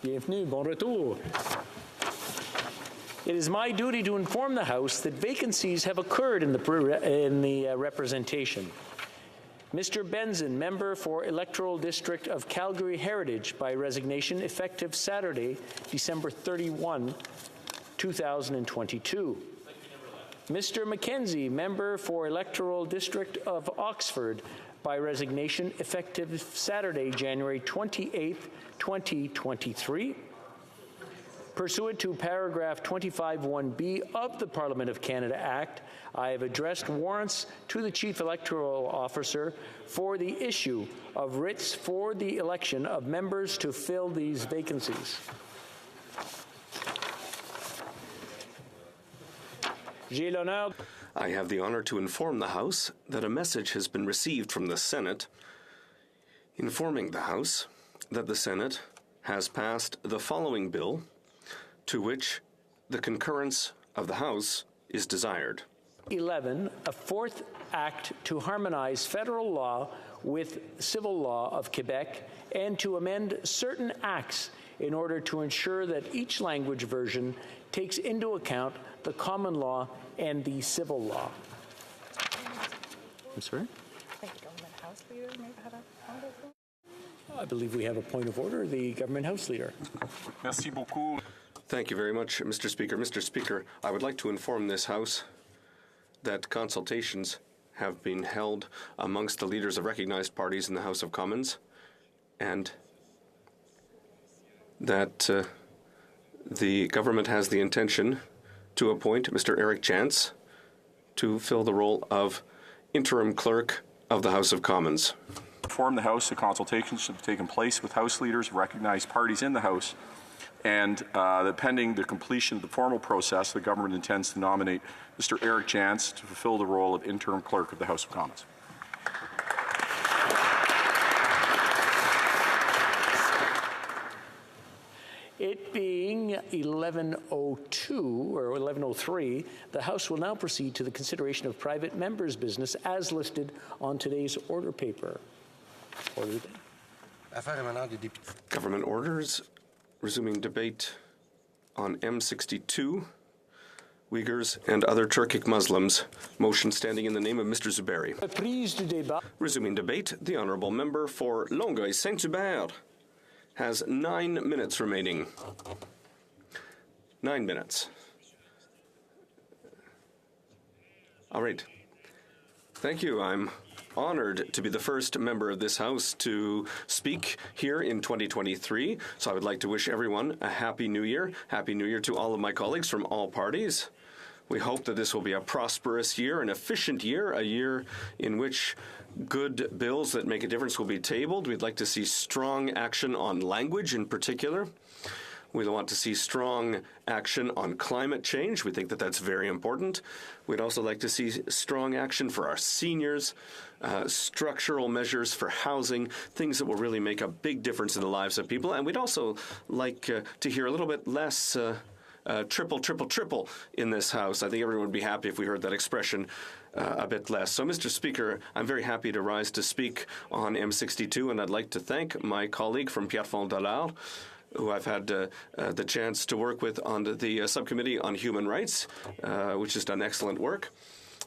Bienvenue, bon retour. It is my duty to inform the House that vacancies have occurred in the representation. Mr. Benson, member for Electoral District of Calgary Heritage, by resignation effective Saturday, December 31, 2022. Mr. Mackenzie, member for Electoral District of Oxford, by resignation effective Saturday, January 28, 2023. Pursuant to paragraph 25(1)(b) of the Parliament of Canada Act, I have addressed warrants to the Chief Electoral Officer for the issue of writs for the election of members to fill these vacancies. I have the honor to inform the House that a message has been received from the Senate informing the House that the Senate has passed the following bill to which the concurrence of the House is desired. 11, a fourth act to harmonize federal law with civil law of Quebec and to amend certain acts in order to ensure that each language version takes into account the common law and the civil law. I'm sorry? I think the government House leader may have had a point of order. I believe we have a point of order. The government House leader. Merci beaucoup. Thank you very much, Mr. Speaker. Mr. Speaker, I would like to inform this House that consultations have been held amongst the leaders of recognized parties in the House of Commons, and that the government has the intention to appoint Mr. Eric Chance to fill the role of interim clerk of the House of Commons. Inform the House that consultations have taken place with House leaders of recognized parties in the House, and that pending the completion of the formal process, the government intends to nominate Mr. Eric Chance to fulfill the role of interim clerk of the House of Commons. It being 11:02 or 11:03, the House will now proceed to the consideration of private members' business as listed on today's order paper. Government orders. Resuming debate on M62, Uyghurs and other Turkic Muslims. Motion standing in the name of Mr. Zuberi. Resuming debate, the Honourable Member for Longueuil-Saint-Hubert has 9 minutes remaining. 9 minutes. All right. Thank you. I'm honored to be the first member of this House to speak here in 2023. So I would like to wish everyone a Happy New Year. Happy New Year to all of my colleagues from all parties. We hope that this will be a prosperous year, an efficient year, a year in which good bills that make a difference will be tabled. We'd like to see strong action on language in particular. We want to see strong action on climate change. We think that that's very important. We'd also like to see strong action for our seniors, structural measures for housing, things that will really make a big difference in the lives of people. And we'd also like to hear a little bit less triple in this House. I think everyone would be happy if we heard that expression a bit less. So, Mr. Speaker, I'm very happy to rise to speak on M62, and I'd like to thank my colleague from Pierrefonds-Dollard, who I've had the chance to work with on the Subcommittee on Human Rights, which has done excellent work.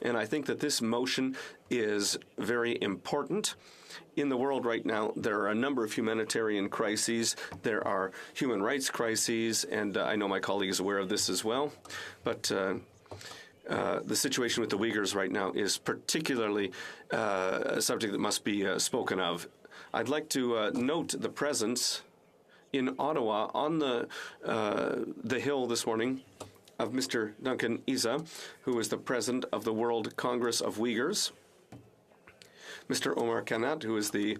And I think that this motion is very important. In the world right now, there are a number of humanitarian crises. There are human rights crises, and I know my colleague is aware of this as well. But the situation with the Uyghurs right now is particularly a subject that must be spoken of. I'd like to note the presence in Ottawa on the Hill this morning of Mr. Duncan Isa, who is the president of the World Congress of Uyghurs, Mr. Omar Kanat, who is the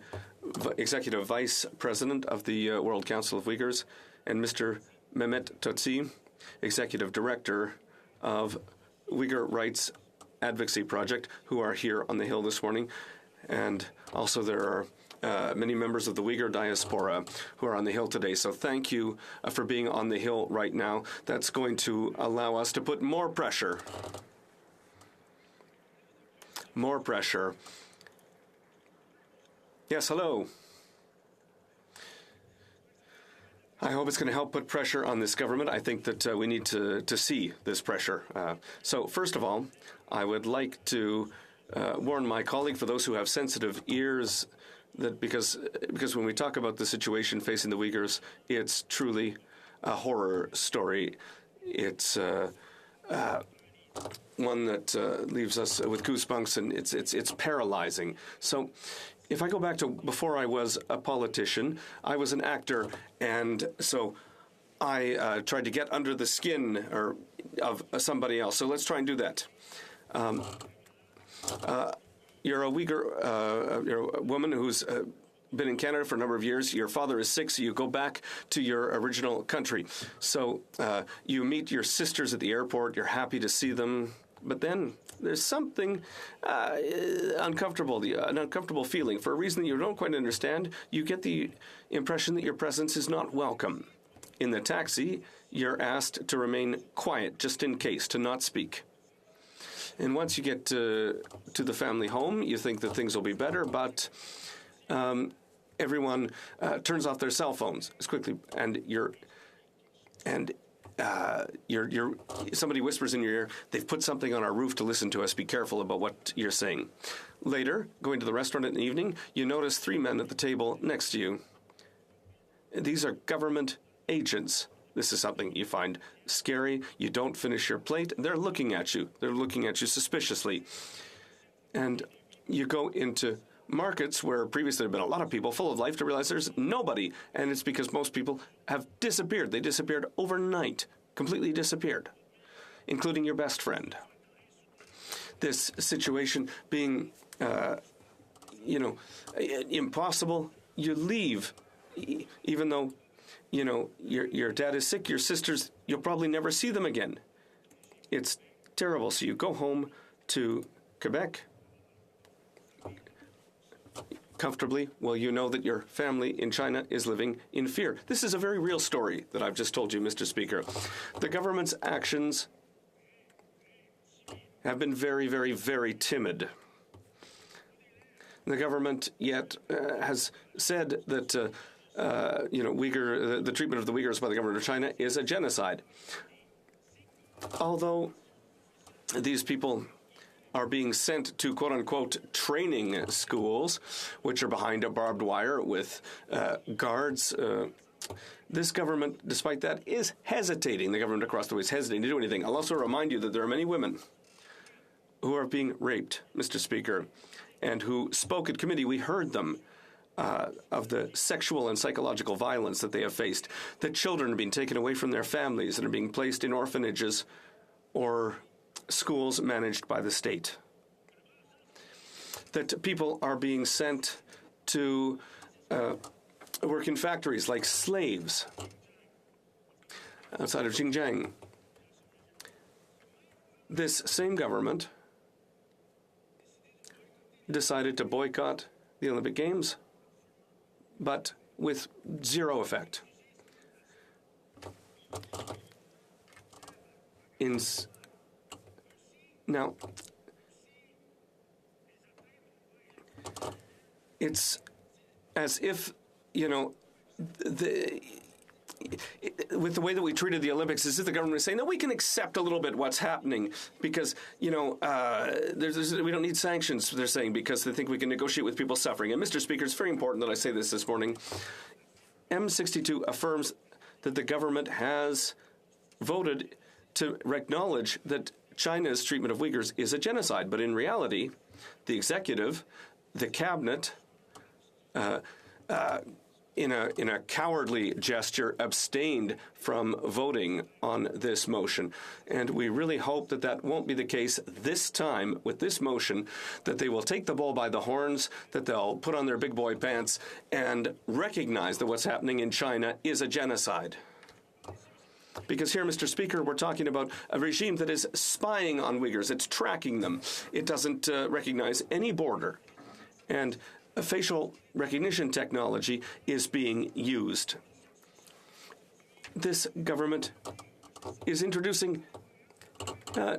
executive vice president of the World Council of Uyghurs, and Mr. Mehmet Totsi, executive director of Uyghur Rights Advocacy Project, who are here on the Hill this morning. And also there are many members of the Uyghur diaspora who are on the Hill today. So thank you for being on the Hill right now. That's going to allow us to put more pressure. More pressure. Yes, hello. I hope it's going to help put pressure on this government. I think that we need to see this pressure. So first of all, I would like to warn my colleague, for those who have sensitive ears, that because when we talk about the situation facing the Uyghurs, it's truly a horror story. It's one that leaves us with goosebumps, and it's paralyzing. So if I go back to before I was a politician, I was an actor, and so I tried to get under the skin of somebody else. So let's try and do that. You're a Uyghur, you're a woman who's been in Canada for a number of years. Your father is sick, so you go back to your original country. So you meet your sisters at the airport. You're happy to see them. But then there's something uncomfortable, an uncomfortable feeling. For a reason that you don't quite understand, you get the impression that your presence is not welcome. In the taxi, you're asked to remain quiet, just in case, to not speak. And once you get to the family home, you think that things will be better, but everyone turns off their cell phones as quickly, and somebody whispers in your ear, "They've put something on our roof to listen to us. Be careful about what you're saying." Later, going to the restaurant in the evening, you notice 3 men at the table next to you. These are government agents. This is something you find scary. You don't finish your plate. They're looking at you. They're looking at you suspiciously. And you go into markets where previously there have been a lot of people full of life to realize there's nobody. And it's because most people have disappeared. They disappeared overnight, completely disappeared, including your best friend. This situation being, impossible, you leave, even though, your dad is sick, your sisters, you'll probably never see them again. It's terrible. So you go home to Quebec comfortably. Well, you know that your family in China is living in fear. This is a very real story that I've just told you, Mr. Speaker. The government's actions have been very, very, very timid. The government yet has said that the treatment of the Uyghurs by the government of China is a genocide. Although these people are being sent to quote-unquote training schools, which are behind a barbed wire with guards, this government, despite that, is hesitating. The government across the way is hesitating to do anything. I'll also remind you that there are many women who are being raped, Mr. Speaker, and who spoke at committee. We heard them. Of the sexual and psychological violence that they have faced, that children are being taken away from their families and are being placed in orphanages or schools managed by the state, that people are being sent to work in factories like slaves outside of Xinjiang. This same government decided to boycott the Olympic Games, but with zero effect. Now, it's as if, with the way that we treated the Olympics, as if the government is saying, no, we can accept a little bit what's happening because, we don't need sanctions, they're saying, because they think we can negotiate with people suffering. And, Mr. Speaker, it's very important that I say this morning. M62 affirms that the government has voted to acknowledge that China's treatment of Uyghurs is a genocide. But in reality, the executive, the cabinet, in a cowardly gesture, abstained from voting on this motion. And we really hope that that won't be the case this time with this motion, that they will take the bull by the horns, that they'll put on their big boy pants and recognize that what's happening in China is a genocide. Because here, Mr. Speaker, we're talking about a regime that is spying on Uyghurs. It's tracking them. It doesn't recognize any border. And a facial recognition technology is being used. This government is introducing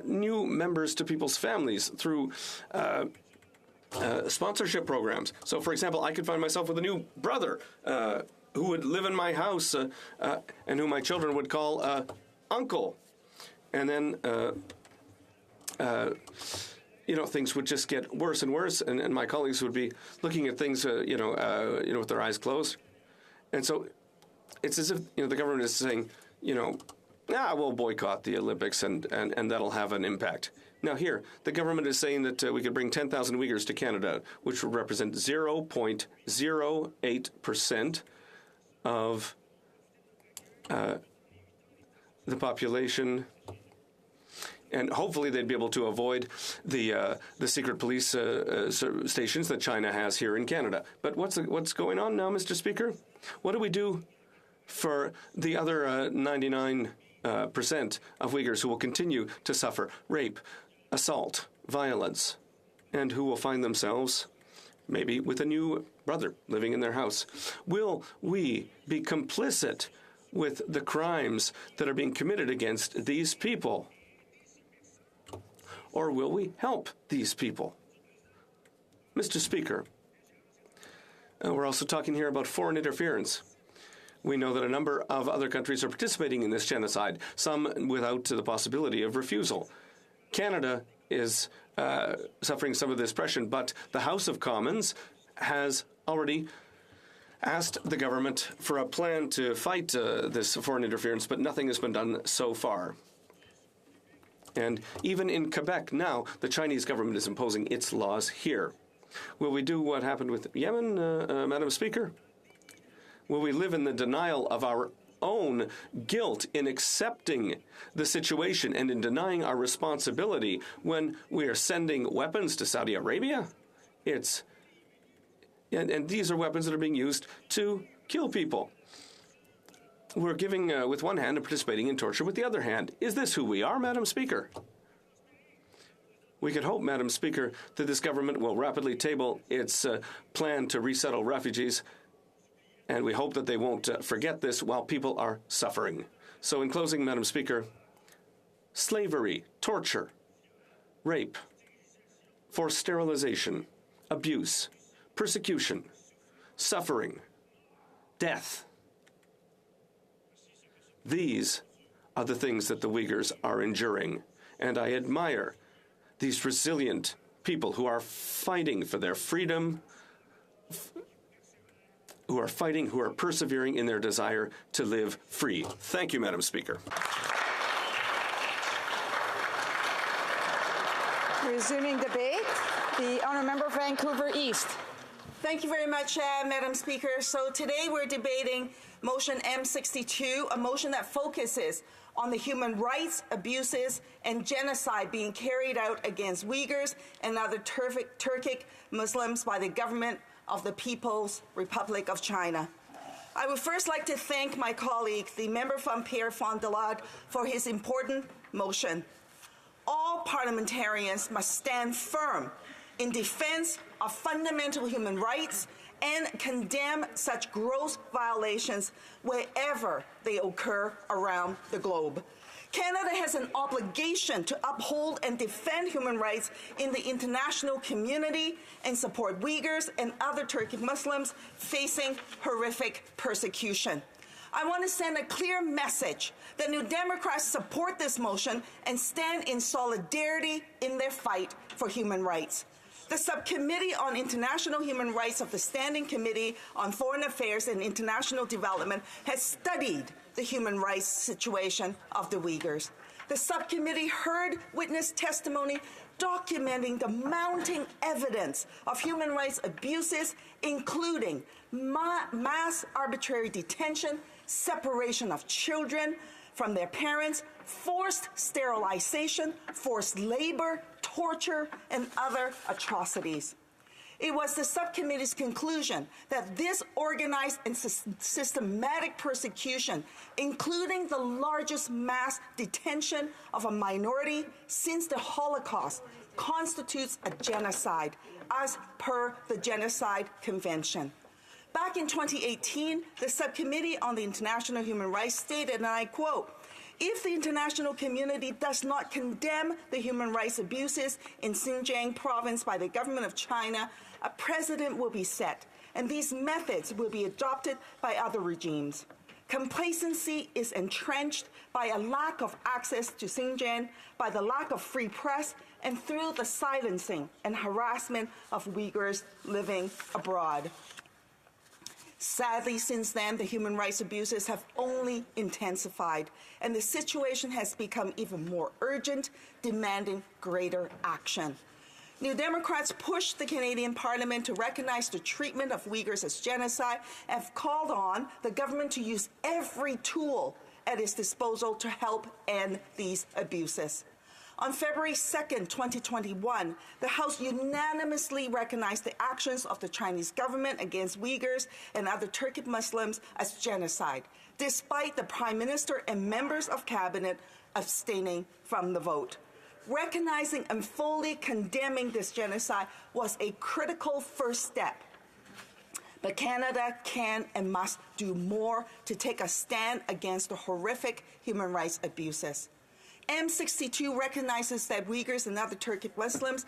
new members to people's families through sponsorship programs. So, for example, I could find myself with a new brother who would live in my house and who my children would call uncle. And then, things would just get worse and worse, and my colleagues would be looking at things, with their eyes closed. And so it's as if, the government is saying, we'll boycott the Olympics and that'll have an impact. Now here, the government is saying that we could bring 10,000 Uyghurs to Canada, which would represent 0.08% of the population. And hopefully they'd be able to avoid the secret police stations that China has here in Canada. But what's going on now, Mr. Speaker? What do we do for the other 99% of Uyghurs who will continue to suffer rape, assault, violence, and who will find themselves maybe with a new brother living in their house? Will we be complicit with the crimes that are being committed against these people? Or will we help these people? Mr. Speaker, we're also talking here about foreign interference. We know that a number of other countries are participating in this genocide, some without the possibility of refusal. Canada is suffering some of this pressure, but the House of Commons has already asked the government for a plan to fight this foreign interference, but nothing has been done so far. And even in Quebec now, the Chinese government is imposing its laws here. Will we do what happened with Yemen, Madam Speaker? Will we live in the denial of our own guilt in accepting the situation and in denying our responsibility when we are sending weapons to Saudi Arabia? And these are weapons that are being used to kill people. We're giving with one hand and participating in torture with the other hand. Is this who we are, Madam Speaker? We could hope, Madam Speaker, that this government will rapidly table its plan to resettle refugees, and we hope that they won't forget this while people are suffering. So in closing, Madam Speaker, slavery, torture, rape, forced sterilization, abuse, persecution, suffering, death. These are the things that the Uyghurs are enduring, and I admire these resilient people who are fighting for their freedom, who are fighting, who are persevering in their desire to live free. Thank you, Madam Speaker. Resuming debate, the honourable member for Vancouver East. Thank you very much, Madam Speaker. So today we're debating motion M62, a motion that focuses on the human rights abuses and genocide being carried out against Uyghurs and other Turkic Muslims by the government of the People's Republic of China. I would first like to thank my colleague, the member from Pierrefonds de Lade, for his important motion. All parliamentarians must stand firm in defense of fundamental human rights and condemn such gross violations wherever they occur around the globe. Canada has an obligation to uphold and defend human rights in the international community and support Uyghurs and other Turkic Muslims facing horrific persecution. I want to send a clear message that New Democrats support this motion and stand in solidarity in their fight for human rights. The Subcommittee on International Human Rights of the Standing Committee on Foreign Affairs and International Development has studied the human rights situation of the Uyghurs. The subcommittee heard witness testimony documenting the mounting evidence of human rights abuses, including mass arbitrary detention, separation of children from their parents, forced sterilization, forced labor, torture, and other atrocities. It was the subcommittee's conclusion that this organized and systematic persecution, including the largest mass detention of a minority since the Holocaust, constitutes a genocide, as per the Genocide Convention. Back in 2018, the Subcommittee on the International Human Rights stated, and I quote, "If the international community does not condemn the human rights abuses in Xinjiang province by the government of China, a precedent will be set and these methods will be adopted by other regimes. Complacency is entrenched by a lack of access to Xinjiang, by the lack of free press, and through the silencing and harassment of Uyghurs living abroad. Sadly, since then, the human rights abuses have only intensified, and the situation has become even more urgent, demanding greater action. New Democrats pushed the Canadian Parliament to recognize the treatment of Uyghurs as genocide and have called on the government to use every tool at its disposal to help end these abuses. On February 2nd, 2021, the House unanimously recognized the actions of the Chinese government against Uyghurs and other Turkic Muslims as genocide, despite the Prime Minister and members of Cabinet abstaining from the vote. Recognizing and fully condemning this genocide was a critical first step. But Canada can and must do more to take a stand against the horrific human rights abuses. M62 recognizes that Uyghurs and other Turkic Muslims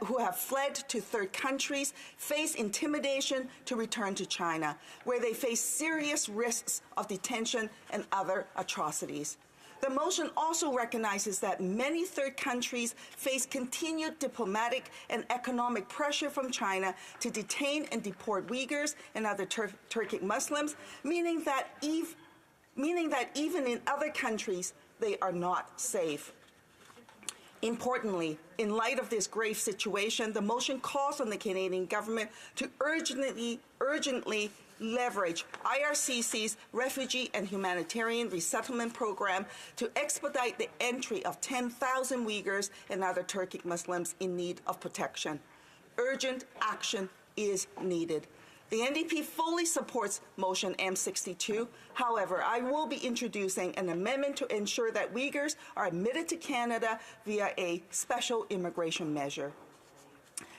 who have fled to third countries face intimidation to return to China, where they face serious risks of detention and other atrocities. The motion also recognizes that many third countries face continued diplomatic and economic pressure from China to detain and deport Uyghurs and other Turkic Muslims, meaning that even in other countries, they are not safe. Importantly, in light of this grave situation, the motion calls on the Canadian government to urgently leverage IRCC's Refugee and Humanitarian Resettlement Program to expedite the entry of 10,000 Uyghurs and other Turkic Muslims in need of protection. Urgent action is needed. The NDP fully supports motion M62. However, I will be introducing an amendment to ensure that Uyghurs are admitted to Canada via a special immigration measure.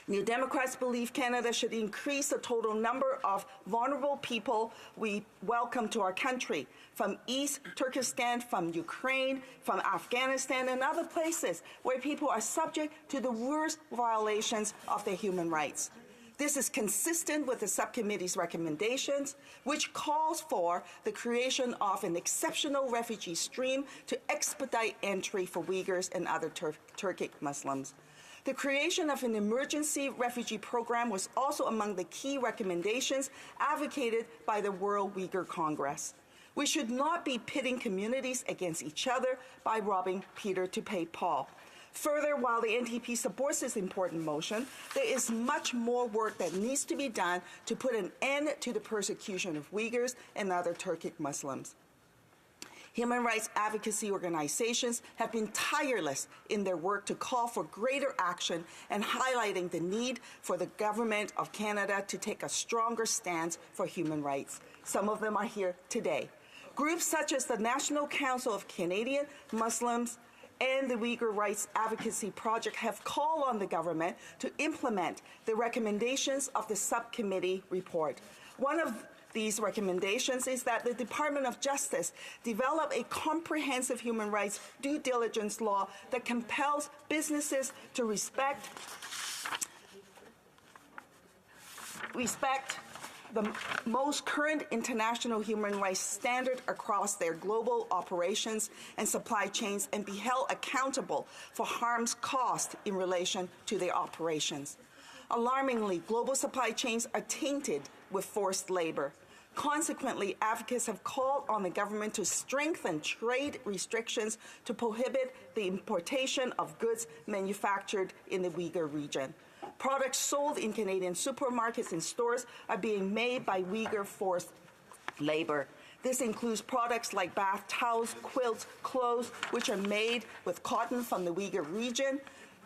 New Democrats believe Canada should increase the total number of vulnerable people we welcome to our country, from East Turkestan, from Ukraine, from Afghanistan, and other places where people are subject to the worst violations of their human rights. This is consistent with the subcommittee's recommendations, which calls for the creation of an exceptional refugee stream to expedite entry for Uyghurs and other Turkic Muslims. The creation of an emergency refugee program was also among the key recommendations advocated by the World Uyghur Congress. We should not be pitting communities against each other by robbing Peter to pay Paul. Further, while the NDP supports this important motion, there is much more work that needs to be done to put an end to the persecution of Uyghurs and other Turkic Muslims. Human rights advocacy organizations have been tireless in their work to call for greater action and highlighting the need for the Government of Canada to take a stronger stance for human rights. Some of them are here today. Groups such as the National Council of Canadian Muslims and the Uyghur Rights Advocacy Project have called on the government to implement the recommendations of the subcommittee report. One of these recommendations is that the Department of Justice develop a comprehensive human rights due diligence law that compels businesses to respect the most current international human rights standard across their global operations and supply chains and be held accountable for harms caused in relation to their operations. Alarmingly, global supply chains are tainted with forced labor. Consequently, advocates have called on the government to strengthen trade restrictions to prohibit the importation of goods manufactured in the Uyghur region. Products sold in Canadian supermarkets and stores are being made by Uyghur forced labor. This includes products like bath towels, quilts, clothes, which are made with cotton from the Uyghur region.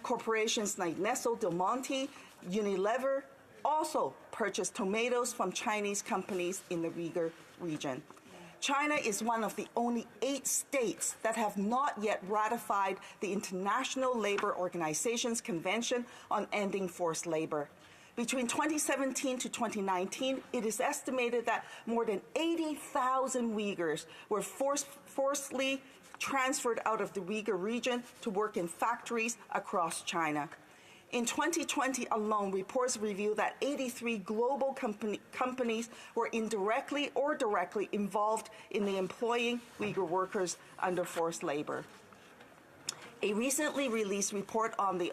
Corporations like Nestle, Del Monte, Unilever also purchase tomatoes from Chinese companies in the Uyghur region. China is one of the only 8 states that have not yet ratified the International Labour Organization's Convention on Ending Forced Labor. Between 2017 to 2019, it is estimated that more than 80,000 Uyghurs were forcibly transferred out of the Uyghur region to work in factories across China. In 2020 alone, reports reveal that 83 global companies were indirectly or directly involved in the employing Uyghur workers under forced labor. A recently released report on the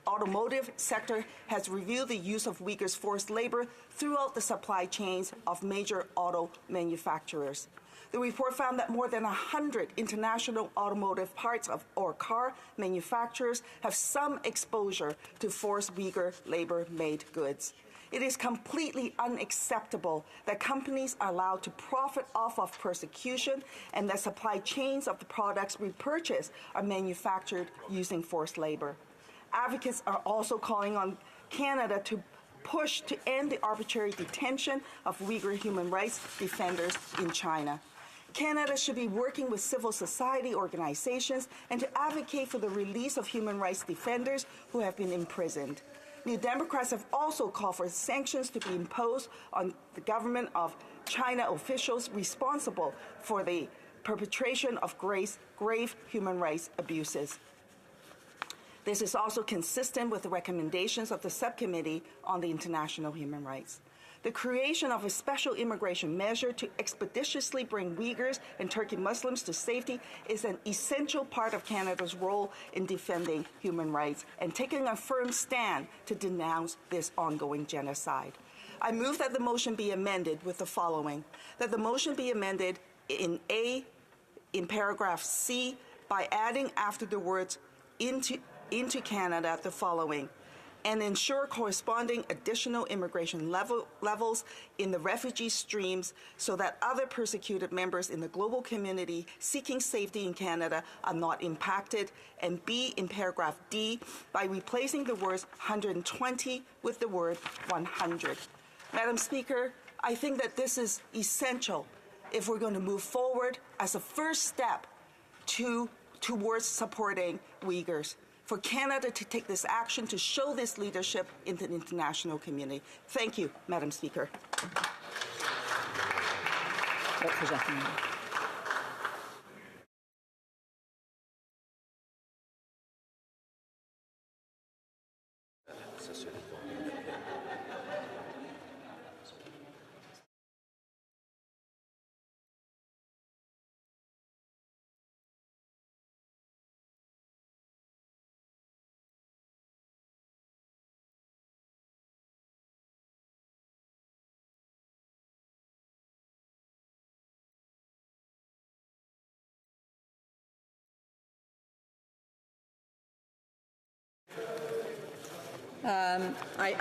automotive sector has reviewed the use of Uyghurs' forced labor throughout the supply chains of major auto manufacturers. The report found that more than 100 international automotive parts or car manufacturers have some exposure to forced Uyghur labor-made goods. It is completely unacceptable that companies are allowed to profit off of persecution and that supply chains of the products we purchase are manufactured using forced labor. Advocates are also calling on Canada to push to end the arbitrary detention of Uyghur human rights defenders in China. Canada should be working with civil society organizations and to advocate for the release of human rights defenders who have been imprisoned. New Democrats have also called for sanctions to be imposed on the government of China officials responsible for the perpetration of grave human rights abuses. This is also consistent with the recommendations of the Subcommittee on the International Human Rights. The creation of a special immigration measure to expeditiously bring Uyghurs and Turkic Muslims to safety is an essential part of Canada's role in defending human rights and taking a firm stand to denounce this ongoing genocide. I move that the motion be amended with the following: that the motion be amended in paragraph C by adding after the words into Canada the following: and ensure corresponding additional immigration levels in the refugee streams so that other persecuted members in the global community seeking safety in Canada are not impacted. And B, in paragraph D, by replacing the words 120 with the word 100. Madam Speaker, I think that this is essential if we're going to move forward as a first step towards supporting Uyghurs. For Canada to take this action to show this leadership in the international community. Thank you, Madam Speaker.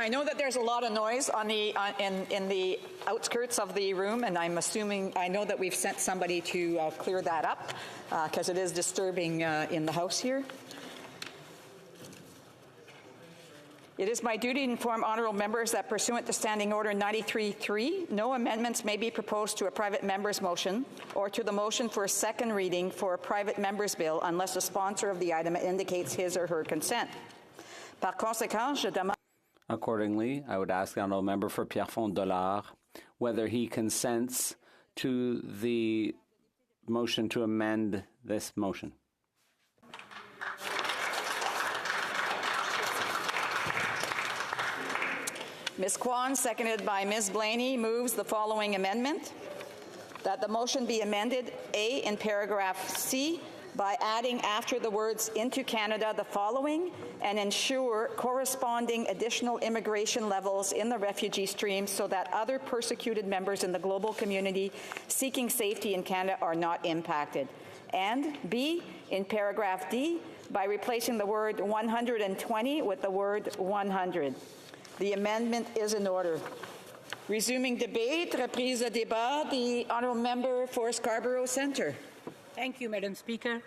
I know that there's a lot of noise in the outskirts of the room, and I'm assuming, I know that we've sent somebody to clear that up because it is disturbing in the House here. It is my duty to inform honourable members that pursuant to Standing Order 93.3, no amendments may be proposed to a private member's motion or to the motion for a second reading for a private member's bill unless the sponsor of the item indicates his or her consent. Par conséquent, je demande. Accordingly, I would ask the honourable member for Pierrefonds Dollard whether he consents to the motion to amend this motion. Ms. Kwan, seconded by Ms. Blaney, moves the following amendment: that the motion be amended, A, in paragraph C, by adding after the words into Canada the following, and ensure corresponding additional immigration levels in the refugee stream so that other persecuted members in the global community seeking safety in Canada are not impacted. And B, in paragraph D, by replacing the word 120 with the word 100. The amendment is in order. Resuming debate, reprise de débat, the honourable member for Scarborough Centre. Thank you, Madam Speaker.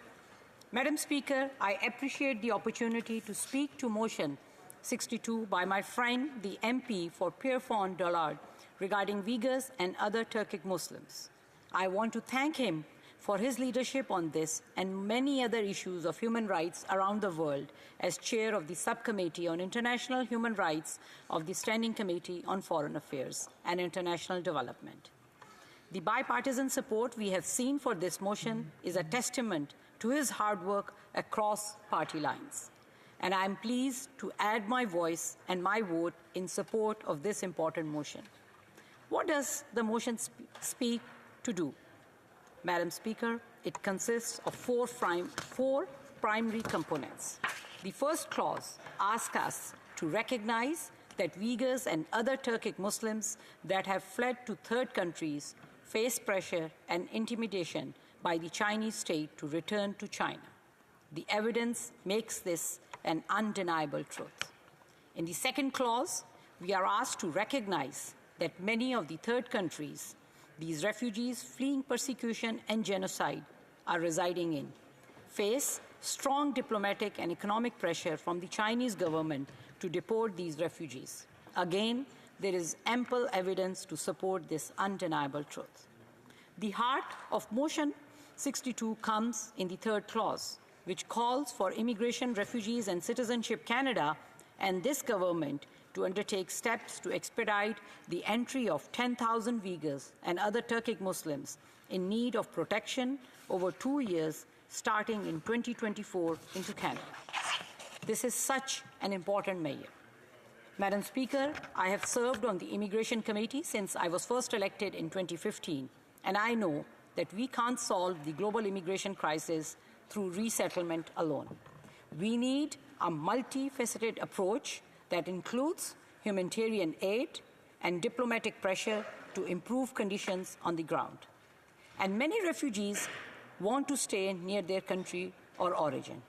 Madam Speaker, I appreciate the opportunity to speak to motion 62 by my friend, the MP for Pierrefonds Dollard, regarding Uyghurs and other Turkic Muslims. I want to thank him for his leadership on this and many other issues of human rights around the world as chair of the Subcommittee on International Human Rights of the Standing Committee on Foreign Affairs and International Development. The bipartisan support we have seen for this motion is a testament to his hard work across party lines. and I'm pleased to add my voice and my vote in support of this important motion. What does the motion speak to do? Madam Speaker, it consists of four primary components. The first clause asks us to recognize that Uyghurs and other Turkic Muslims that have fled to third countries face pressure and intimidation by the Chinese state to return to China. The evidence makes this an undeniable truth. In the second clause, we are asked to recognize that many of the third countries these refugees fleeing persecution and genocide are residing in face strong diplomatic and economic pressure from the Chinese government to deport these refugees. Again, there is ample evidence to support this undeniable truth. The heart of Motion 62 comes in the third clause, which calls for Immigration, Refugees and Citizenship Canada and this government to undertake steps to expedite the entry of 10,000 Uyghurs and other Turkic Muslims in need of protection over 2 years, starting in 2024, into Canada. This is such an important measure. Madam Speaker, I have served on the Immigration Committee since I was first elected in 2015, and I know that we can't solve the global immigration crisis through resettlement alone. We need a multifaceted approach that includes humanitarian aid and diplomatic pressure to improve conditions on the ground. And many refugees want to stay near their country or origin.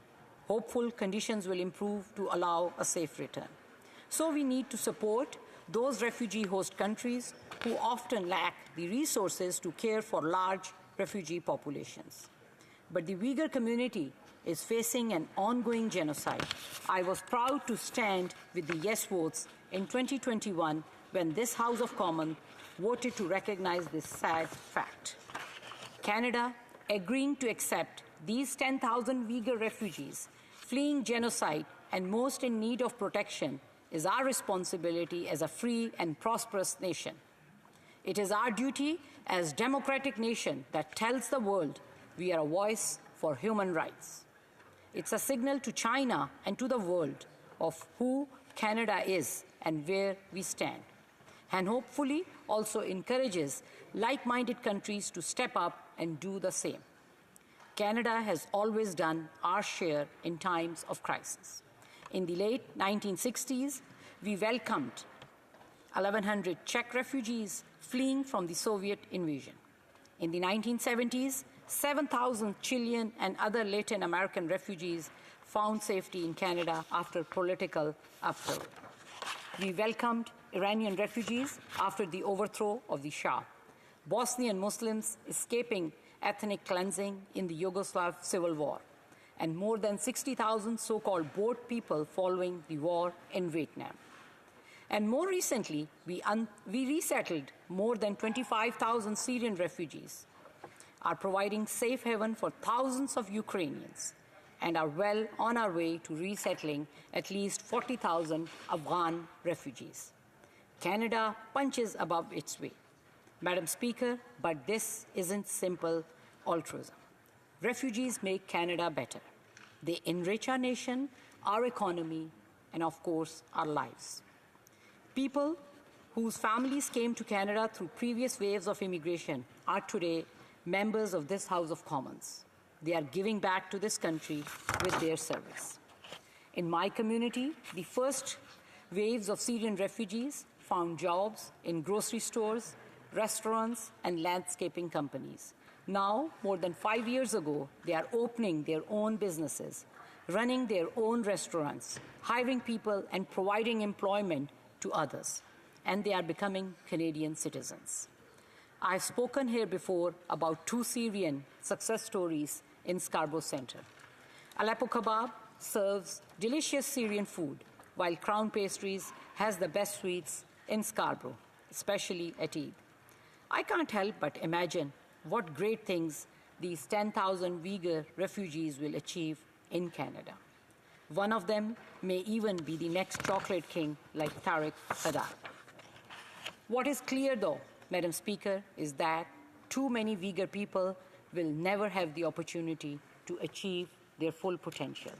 Hopeful conditions will improve to allow a safe return. So we need to support those refugee host countries who often lack the resources to care for large refugee populations. But the Uyghur community is facing an ongoing genocide. I was proud to stand with the yes votes in 2021 when this House of Commons voted to recognize this sad fact. Canada agreeing to accept these 10,000 Uyghur refugees fleeing genocide and most in need of protection is our responsibility as a free and prosperous nation. It is our duty as a democratic nation that tells the world we are a voice for human rights. It's a signal to China and to the world of who Canada is and where we stand, and hopefully also encourages like-minded countries to step up and do the same. Canada has always done our share in times of crisis. In the late 1960s, we welcomed 1,100 Czech refugees fleeing from the Soviet invasion. In the 1970s, 7,000 Chilean and other Latin American refugees found safety in Canada after political upheaval. We welcomed Iranian refugees after the overthrow of the Shah, Bosnian Muslims escaping ethnic cleansing in the Yugoslav civil war, and more than 60,000 so-called boat people following the war in Vietnam. And more recently, we resettled more than 25,000 Syrian refugees, are providing safe haven for thousands of Ukrainians, and are well on our way to resettling at least 40,000 Afghan refugees. Canada punches above its weight, Madam Speaker, but this isn't simple altruism. Refugees make Canada better. They enrich our nation, our economy, and of course, our lives. People whose families came to Canada through previous waves of immigration are today members of this House of Commons. They are giving back to this country with their service. In my community, the first waves of Syrian refugees found jobs in grocery stores, restaurants, and landscaping companies. Now, more than 5 years ago, they are opening their own businesses, running their own restaurants, hiring people, and providing employment to others. And they are becoming Canadian citizens. I've spoken here before about 2 Syrian success stories in Scarborough Centre. Aleppo Kebab serves delicious Syrian food, while Crown Pastries has the best sweets in Scarborough, especially at Eid. I can't help but imagine what great things these 10,000 Uyghur refugees will achieve in Canada. One of them may even be the next chocolate king like Tariq Sadar. What is clear, though, Madam Speaker, is that too many Uyghur people will never have the opportunity to achieve their full potential.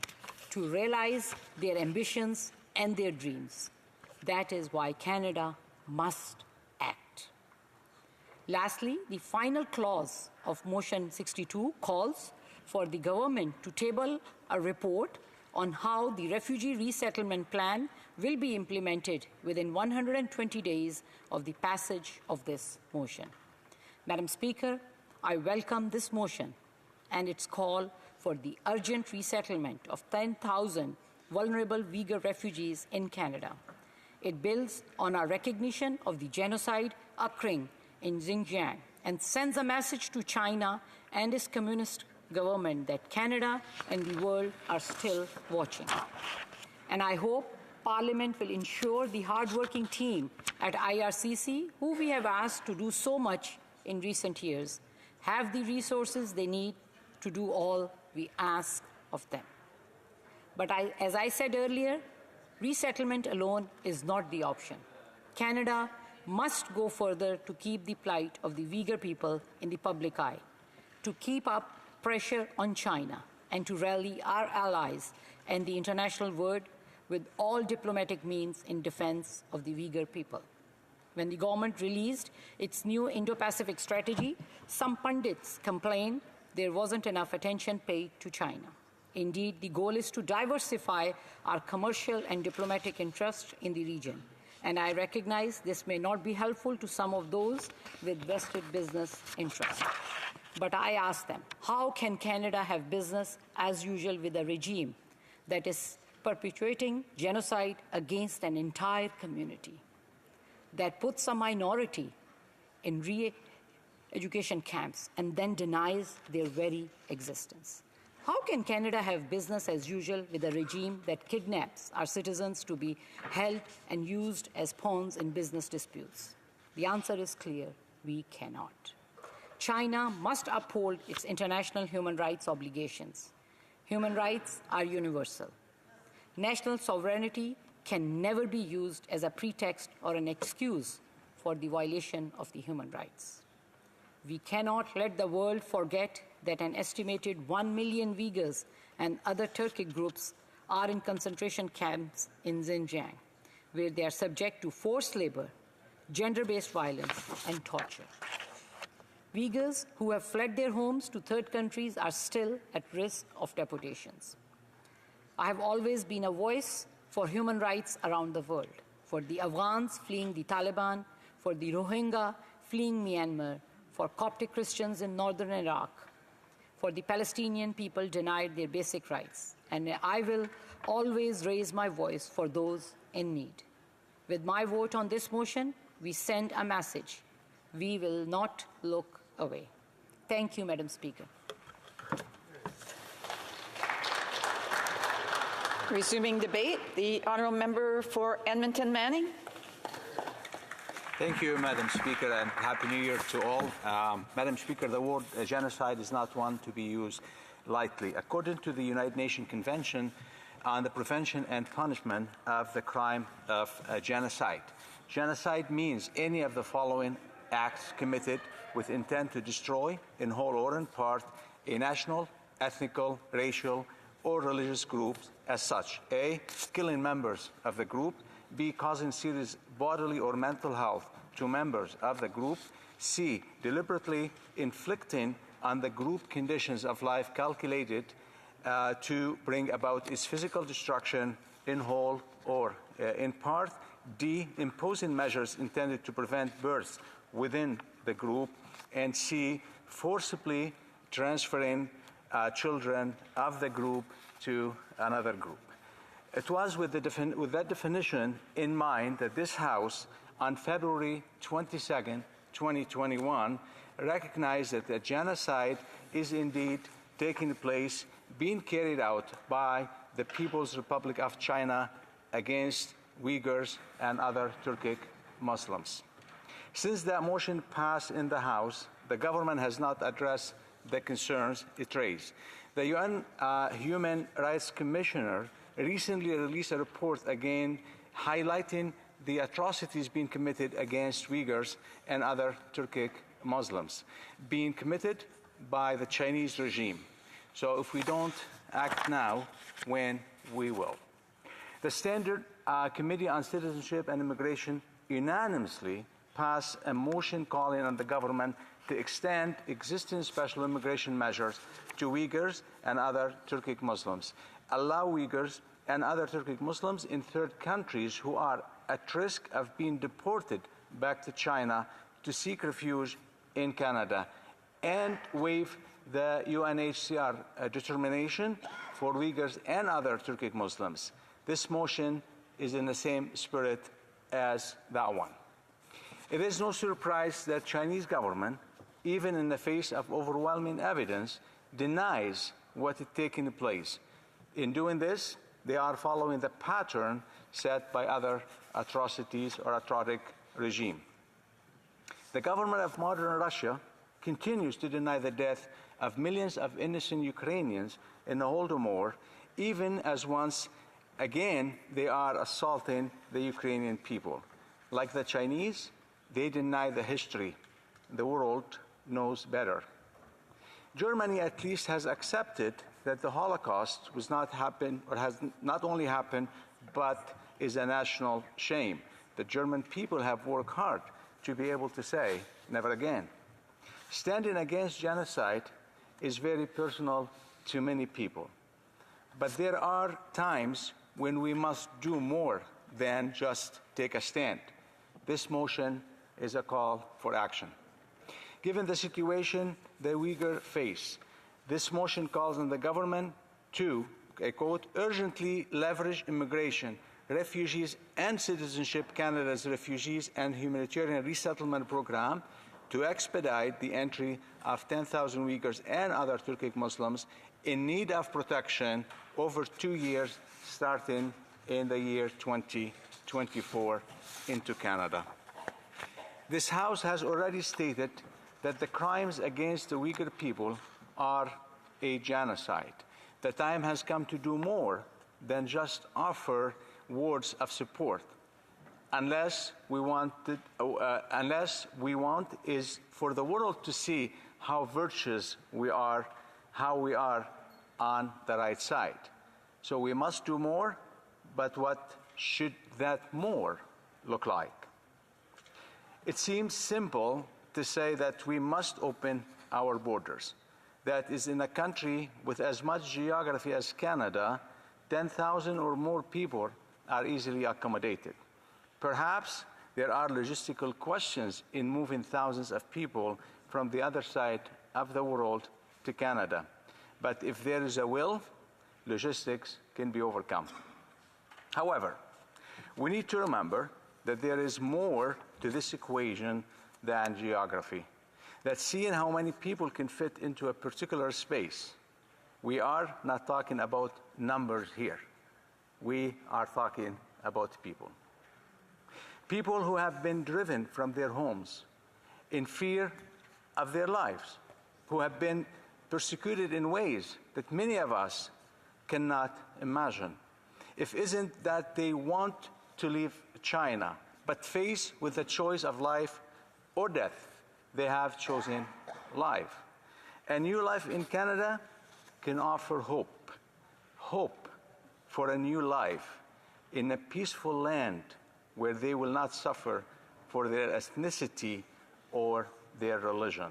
to realize their ambitions and their dreams. That is why Canada must act. Lastly, the final clause of Motion 62 calls for the government to table a report on how the refugee resettlement plan will be implemented within 120 days of the passage of this motion. Madam Speaker, I welcome this motion and its call for the urgent resettlement of 10,000 vulnerable Uyghur refugees in Canada. It builds on our recognition of the genocide occurring in Xinjiang and sends a message to China and its communist government that Canada and the world are still watching. And I hope Parliament will ensure the hardworking team at IRCC, who we have asked to do so much in recent years, have the resources they need to do all we ask of them. But as I said earlier, resettlement alone is not the option. Canada must go further to keep the plight of the Uyghur people in the public eye, to keep up pressure on China, and to rally our allies and the international world with all diplomatic means in defense of the Uyghur people. When the government released its new Indo-Pacific strategy, some pundits complained there wasn't enough attention paid to China. Indeed, the goal is to diversify our commercial and diplomatic interests in the region. And I recognize this may not be helpful to some of those with vested business interests. But I ask them, how can Canada have business as usual with a regime that is perpetuating genocide against an entire community, that puts a minority in re-education camps and then denies their very existence? How can Canada have business as usual with a regime that kidnaps our citizens to be held and used as pawns in business disputes? The answer is clear: we cannot. China must uphold its international human rights obligations. Human rights are universal. National sovereignty can never be used as a pretext or an excuse for the violation of the human rights. We cannot let the world forget that an estimated 1 million Uyghurs and other Turkic groups are in concentration camps in Xinjiang, where they are subject to forced labor, gender-based violence, and torture. Uyghurs who have fled their homes to third countries are still at risk of deportations. I have always been a voice for human rights around the world, for the Afghans fleeing the Taliban, for the Rohingya fleeing Myanmar, for Coptic Christians in northern Iraq, for the Palestinian people denied their basic rights. And I will always raise my voice for those in need. With my vote on this motion, we send a message. We will not look away. Thank you, Madam Speaker. Resuming debate, the honourable member for Edmonton Manning. Thank you, Madam Speaker, and Happy New Year to all. Madam Speaker, the word genocide is not one to be used lightly. According to the United Nations Convention on the Prevention and Punishment of the Crime of Genocide, genocide means any of the following acts committed with intent to destroy, in whole or in part, a national, ethnical, racial, or religious group as such. A, killing members of the group. B, causing serious bodily or mental health to members of the group. C, deliberately inflicting on the group conditions of life calculated to bring about its physical destruction in whole or in part. D, imposing measures intended to prevent births within the group. And C, forcibly transferring children of the group to another group. It was with that definition in mind that this House, on February 22nd, 2021, recognized that a genocide is indeed taking place, being carried out by the People's Republic of China against Uyghurs and other Turkic Muslims. Since that motion passed in the House, the government has not addressed the concerns it raised. The UN Human Rights Commissioner recently released a report again highlighting the atrocities being committed against Uyghurs and other Turkic Muslims, being committed by the Chinese regime. So if we don't act now when we will. The Standard Committee on Citizenship and Immigration unanimously passed a motion calling on the government to extend existing special immigration measures to Uyghurs and other Turkic Muslims, allow Uyghurs and other Turkic Muslims in third countries who are at risk of being deported back to China to seek refuge in Canada, and waive the UNHCR determination for Uyghurs and other Turkic Muslims. This motion is in the same spirit as that one. It is no surprise that Chinese government, even in the face of overwhelming evidence, denies what is taking place. In doing this, they are following the pattern set by other atrocities or autocratic regime. The government of modern Russia continues to deny the death of millions of innocent Ukrainians in the Holodomor, even as once again they are assaulting the Ukrainian people. Like the Chinese, they deny the history. The world knows better. Germany at least has accepted that the Holocaust was not happen, or has not only happened, but is a national shame. The German people have worked hard to be able to say, never again. Standing against genocide is very personal to many people. But there are times when we must do more than just take a stand. This motion is a call for action. Given the situation the Uyghur face, this motion calls on the government to, I quote, urgently leverage immigration, refugees and Citizenship Canada's Refugees and Humanitarian Resettlement Program to expedite the entry of 10,000 Uyghurs and other Turkic Muslims in need of protection over 2 years, starting in the year 2024 into Canada. This House has already stated that the crimes against the Uyghur people are a genocide. The time has come to do more than just offer words of support. Unless we want is for the world to see how virtuous we are, how we are on the right side. So we must do more, but what should that more look like? It seems simple to say that we must open our borders. That is, in a country with as much geography as Canada, 10,000 or more people are easily accommodated. Perhaps there are logistical questions in moving thousands of people from the other side of the world to Canada. But if there is a will, logistics can be overcome. However, we need to remember that there is more to this equation than geography. That seeing how many people can fit into a particular space. We are not talking about numbers here. We are talking about people. People who have been driven from their homes in fear of their lives, who have been persecuted in ways that many of us cannot imagine. If isn't that they want to leave China, but faced with the choice of life or death, they have chosen life. A new life in Canada can offer hope. Hope for a new life in a peaceful land where they will not suffer for their ethnicity or their religion.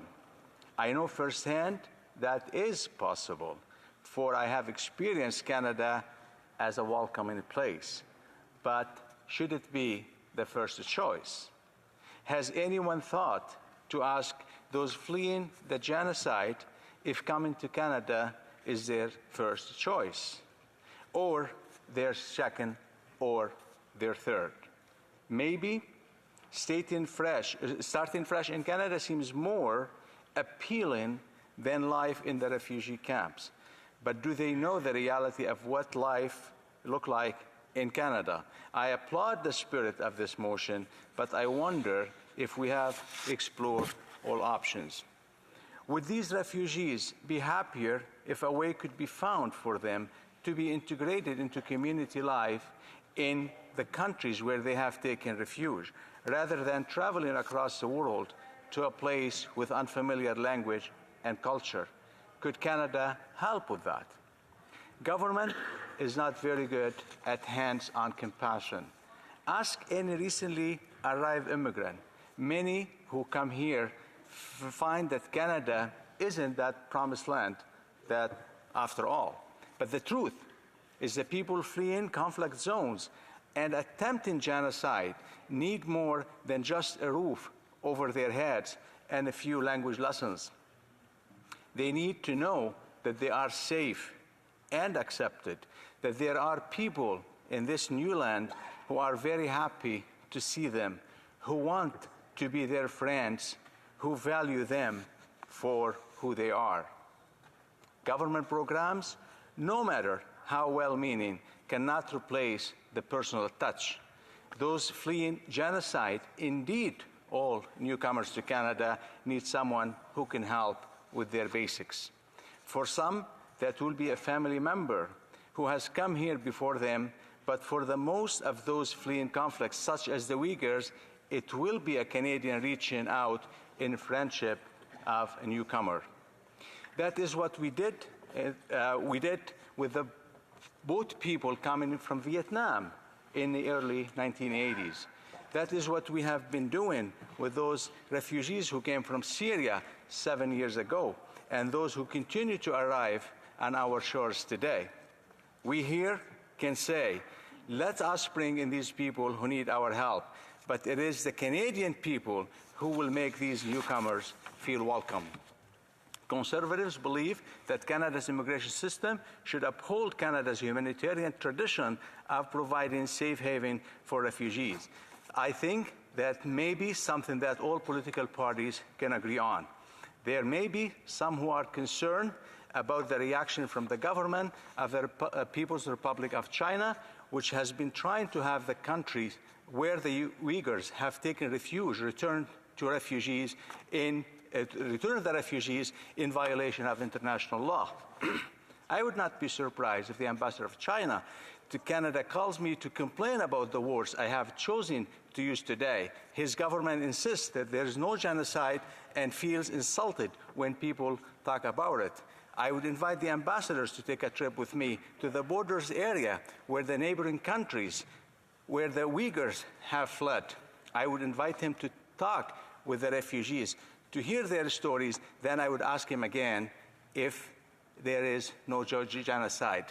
I know firsthand that is possible, for I have experienced Canada as a welcoming place. But should it be the first choice? Has anyone thought to ask those fleeing the genocide if coming to Canada is their first choice, or their second, or their third? Maybe starting fresh in Canada seems more appealing than life in the refugee camps. But do they know the reality of what life look like in Canada? I applaud the spirit of this motion, but I wonder if we have explored all options. Would these refugees be happier if a way could be found for them to be integrated into community life in the countries where they have taken refuge, rather than traveling across the world to a place with unfamiliar language and culture? Could Canada help with that? Government is not very good at hands-on compassion. Ask any recently arrived immigrant. Many who come here find that Canada isn't that promised land that after all. But the truth is that people fleeing conflict zones and attempting genocide need more than just a roof over their heads and a few language lessons. They need to know that they are safe and accepted, that there are people in this new land who are very happy to see them, who want to be their friends, who value them for who they are. Government programs, no matter how well-meaning, cannot replace the personal touch. Those fleeing genocide, indeed all newcomers to Canada, need someone who can help with their basics. For some, that will be a family member who has come here before them, but for the most of those fleeing conflicts, such as the Uyghurs, it will be a Canadian reaching out in friendship of a newcomer. That is what we did with the boat people coming from Vietnam in the early 1980s. That is what we have been doing with those refugees who came from Syria 7 years ago, and those who continue to arrive on our shores today. We here can say, let us bring in these people who need our help, but it is the Canadian people who will make these newcomers feel welcome. Conservatives believe that Canada's immigration system should uphold Canada's humanitarian tradition of providing safe haven for refugees. I think that may be something that all political parties can agree on. There may be some who are concerned about the reaction from the government of the People's Republic of China, which has been trying to have the countries where the Uyghurs have taken refuge return the refugees in violation of international law. I would not be surprised if the ambassador of China to Canada calls me to complain about the words I have chosen to use today. His government insists that there is no genocide and feels insulted when people talk about it. I would invite the ambassadors to take a trip with me to the borders area where the neighboring countries, where the Uyghurs have fled. I would invite him to talk with the refugees, to hear their stories. Then I would ask him again if there is no genocide.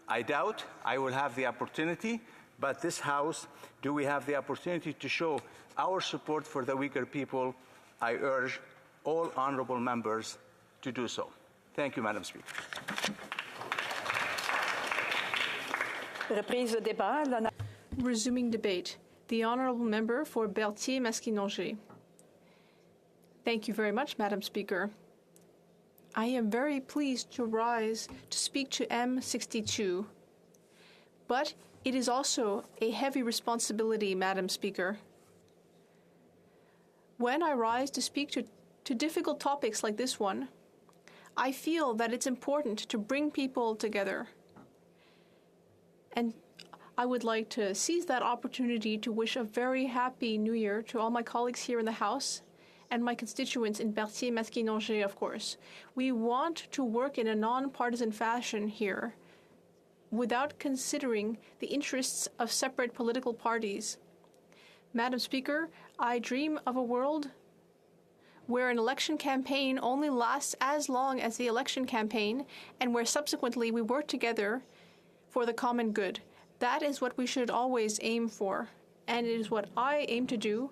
I doubt I will have the opportunity, but this House, do we have the opportunity to show our support for the Uyghur people? I urge all honorable members to do so. Thank you, Madam Speaker. Resuming debate. The honourable member for Berthier-Masquinongé. Thank you very much, Madam Speaker. I am very pleased to rise to speak to M62. But it is also a heavy responsibility, Madam Speaker. When I rise to speak to difficult topics like this one, I feel that it's important to bring people together. And I would like to seize that opportunity to wish a very happy New Year to all my colleagues here in the House and my constituents in Berthier-Masquinongé, of course. We want to work in a non-partisan fashion here without considering the interests of separate political parties. Madam Speaker, I dream of a world where an election campaign only lasts as long as the election campaign and where subsequently we work together for the common good. That is what we should always aim for, and it is what I aim to do.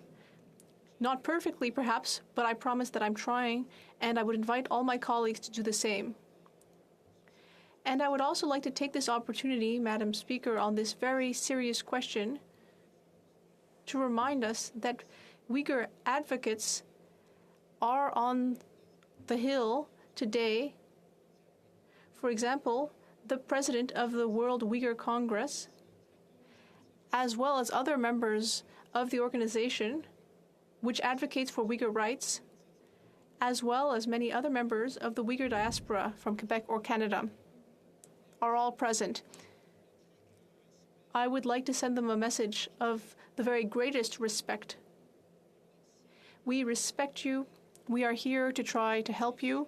Not perfectly, perhaps, but I promise that I'm trying, and I would invite all my colleagues to do the same. And I would also like to take this opportunity, Madam Speaker, on this very serious question, to remind us that Uyghur advocates are on the Hill today. For example, the president of the World Uyghur Congress, as well as other members of the organization, which advocates for Uyghur rights, as well as many other members of the Uyghur diaspora from Quebec or Canada, are all present. I would like to send them a message of the very greatest respect. We respect you. We are here to try to help you.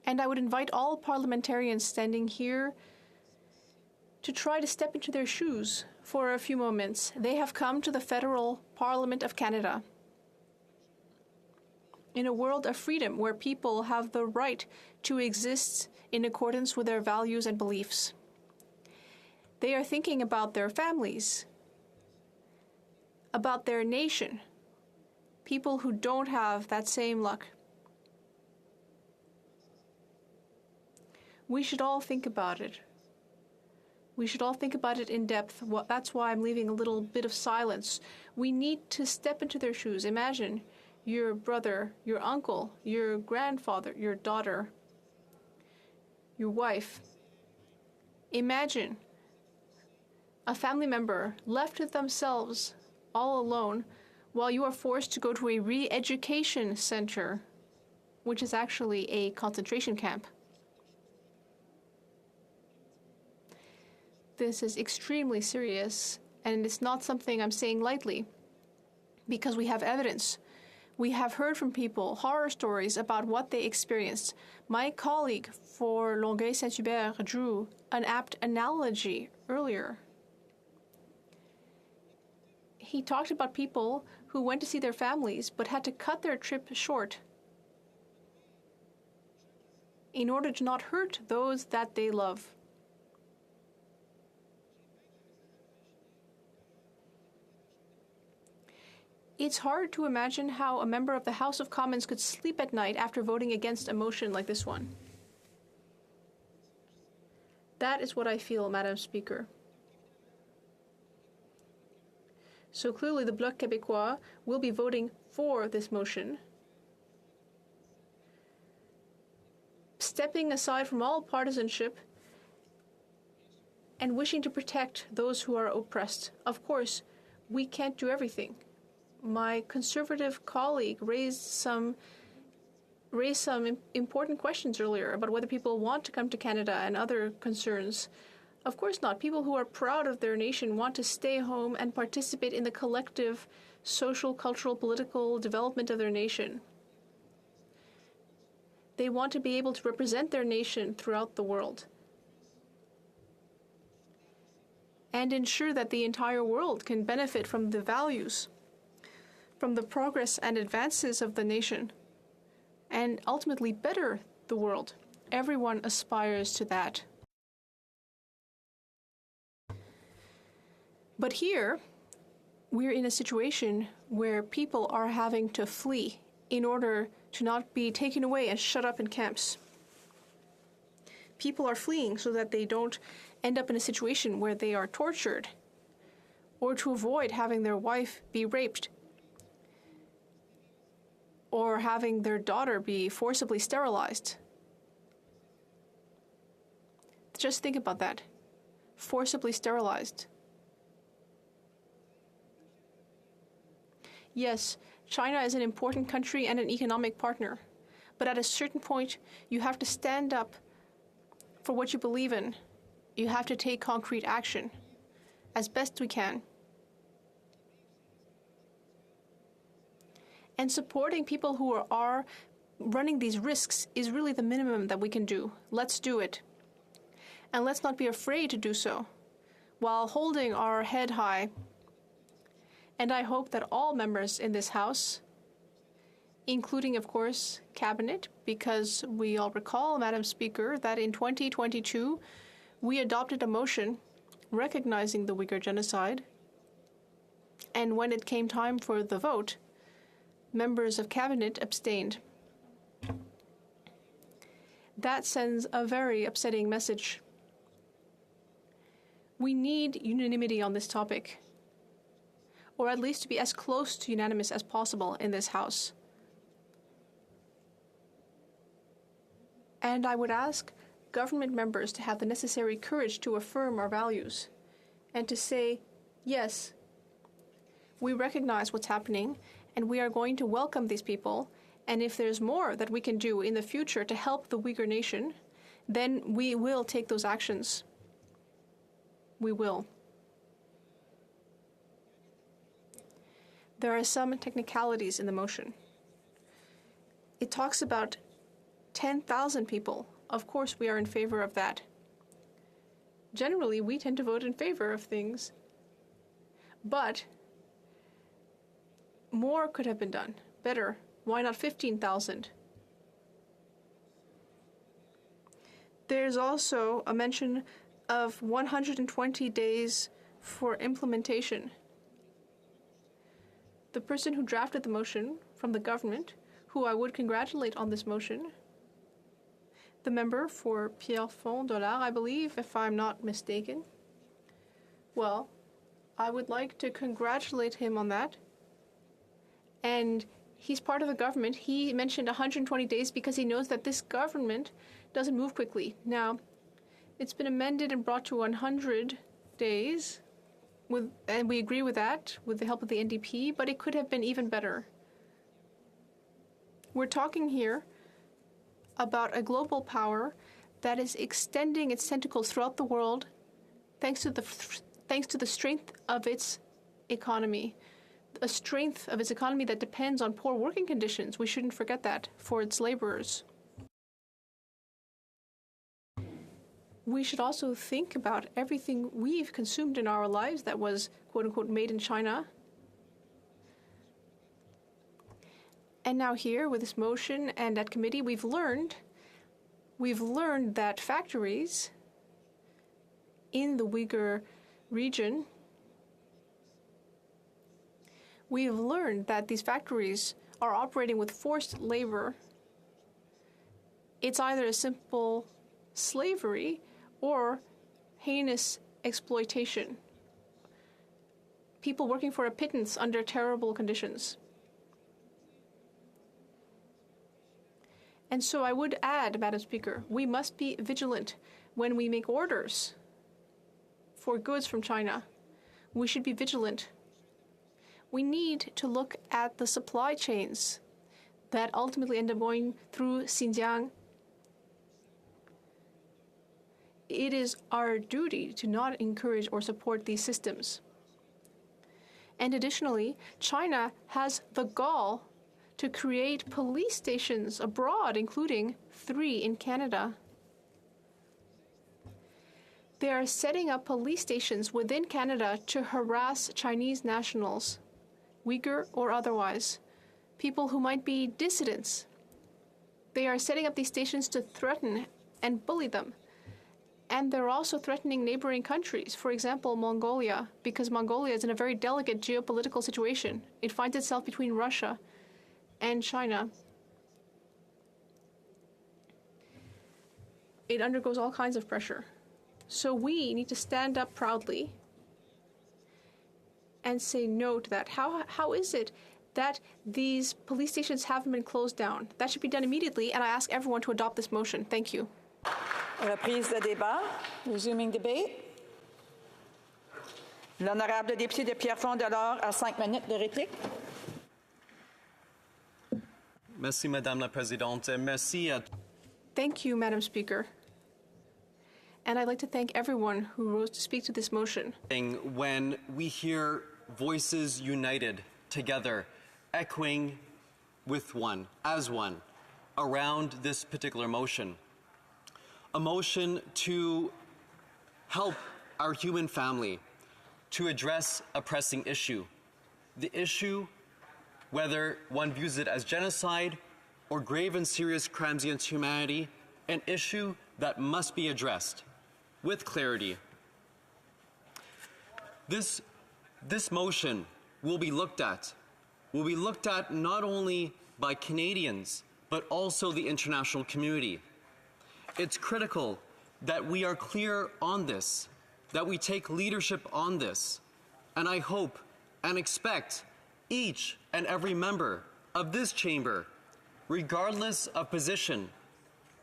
And I would invite all parliamentarians standing here to try to step into their shoes for a few moments. They have come to the Federal Parliament of Canada in a world of freedom where people have the right to exist in accordance with their values and beliefs. They are thinking about their families, about their nation, people who don't have that same luck. We should all think about it. We should all think about it in depth. That's why I'm leaving a little bit of silence. We need to step into their shoes. Imagine your brother, your uncle, your grandfather, your daughter, your wife. Imagine a family member left to themselves all alone while you are forced to go to a re-education center, which is actually a concentration camp. This is extremely serious, and it's not something I'm saying lightly, because we have evidence. We have heard from people horror stories about what they experienced. My colleague for Longueuil-Saint-Hubert drew an apt analogy earlier. He talked about people who went to see their families but had to cut their trip short in order to not hurt those that they love. It's hard to imagine how a member of the House of Commons could sleep at night after voting against a motion like this one. That is what I feel, Madam Speaker. So clearly the Bloc Québécois will be voting for this motion, stepping aside from all partisanship and wishing to protect those who are oppressed. Of course, we can't do everything. My conservative colleague raised some important questions earlier about whether people want to come to Canada and other concerns. Of course not. People who are proud of their nation want to stay home and participate in the collective social, cultural, political development of their nation. They want to be able to represent their nation throughout the world and ensure that the entire world can benefit from the values, from the progress and advances of the nation, and ultimately better the world. Everyone aspires to that. But here, we're in a situation where people are having to flee in order to not be taken away and shut up in camps. People are fleeing so that they don't end up in a situation where they are tortured, or to avoid having their wife be raped, or having their daughter be forcibly sterilized. Just think about that. Forcibly sterilized. Yes, China is an important country and an economic partner, but at a certain point, you have to stand up for what you believe in. You have to take concrete action, as best we can. And supporting people who are running these risks is really the minimum that we can do. Let's do it. And let's not be afraid to do so, while holding our head high. And I hope that all members in this House, including, of course, Cabinet, because we all recall, Madam Speaker, that in 2022, we adopted a motion recognizing the Uyghur genocide. And when it came time for the vote, members of Cabinet abstained. That sends a very upsetting message. We need unanimity on this topic, or at least to be as close to unanimous as possible in this House. And I would ask government members to have the necessary courage to affirm our values and to say, yes, we recognize what's happening and we are going to welcome these people. And if there's more that we can do in the future to help the Uyghur nation, then we will take those actions. We will. There are some technicalities in the motion. It talks about 10,000 people. Of course, we are in favor of that. Generally, we tend to vote in favor of things. But more could have been done. Better. Why not 15,000? There's also a mention of 120 days for implementation. The person who drafted the motion from the government, who I would congratulate on this motion, the member for Pierrefonds-Dollard, I believe, if I'm not mistaken. Well, I would like to congratulate him on that. And he's part of the government. He mentioned 120 days because he knows that this government doesn't move quickly. Now, it's been amended and brought to 100 days, and we agree with that with the help of the NDP, but it could have been even better. We're talking here about a global power that is extending its tentacles throughout the world thanks to the strength of its economy. A strength of its economy that depends on poor working conditions. We shouldn't forget that for its laborers. We should also think about everything we've consumed in our lives that was, quote-unquote, made in China. And now here, with this motion and at committee, we've learned that factories in the Uyghur region, we've learned that these factories are operating with forced labor. It's either a simple slavery or heinous exploitation. People working for a pittance under terrible conditions. And so I would add, Madam Speaker, we must be vigilant when we make orders for goods from China. We should be vigilant. We need to look at the supply chains that ultimately end up going through Xinjiang. It is our duty to not encourage or support these systems. And additionally, China has the gall to create police stations abroad, including 3 in Canada. They are setting up police stations within Canada to harass Chinese nationals, Uyghur or otherwise, people who might be dissidents. They are setting up these stations to threaten and bully them. And they're also threatening neighboring countries, for example, Mongolia, because Mongolia is in a very delicate geopolitical situation. It finds itself between Russia and China. It undergoes all kinds of pressure. So we need to stand up proudly and say no to that. How is it that these police stations haven't been closed down? That should be done immediately, and I ask everyone to adopt this motion. Thank you. Reprise de débat. Resuming debate. L'honorable député de Pierrefonds-Dollard a 5 minutes de réplique. Merci, Madame la Présidente. Merci à... Thank you, Madam Speaker. And I'd like to thank everyone who rose to speak to this motion. When we hear voices united together, echoing with one, as one, around this particular motion, a motion to help our human family, to address a pressing issue. The issue, whether one views it as genocide or grave and serious crimes against humanity, an issue that must be addressed with clarity. This motion will be looked at not only by Canadians, but also the international community. It's critical that we are clear on this, that we take leadership on this, and I hope and expect each and every member of this chamber, regardless of position,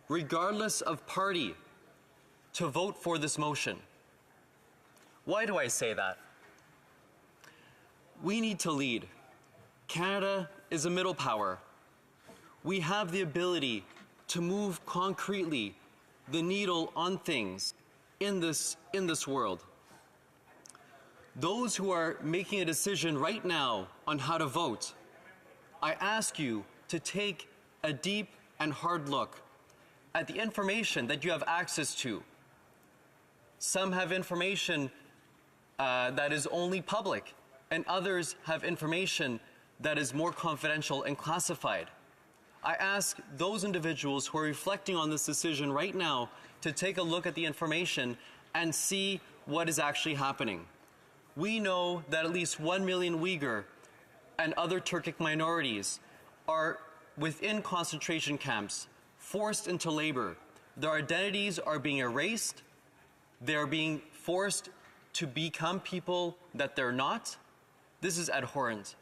regardless of party, to vote for this motion. Why do I say that? We need to lead. Canada is a middle power. We have the ability to move concretely the needle on things in this world. Those who are making a decision right now on how to vote, I ask you to take a deep and hard look at the information that you have access to. Some have information that is only public, and others have information that is more confidential and classified. I ask those individuals who are reflecting on this decision right now to take a look at the information and see what is actually happening. We know that at least 1 million Uyghur and other Turkic minorities are within concentration camps, forced into labor. Their identities are being erased. They're being forced to become people that they're not. This is abhorrent.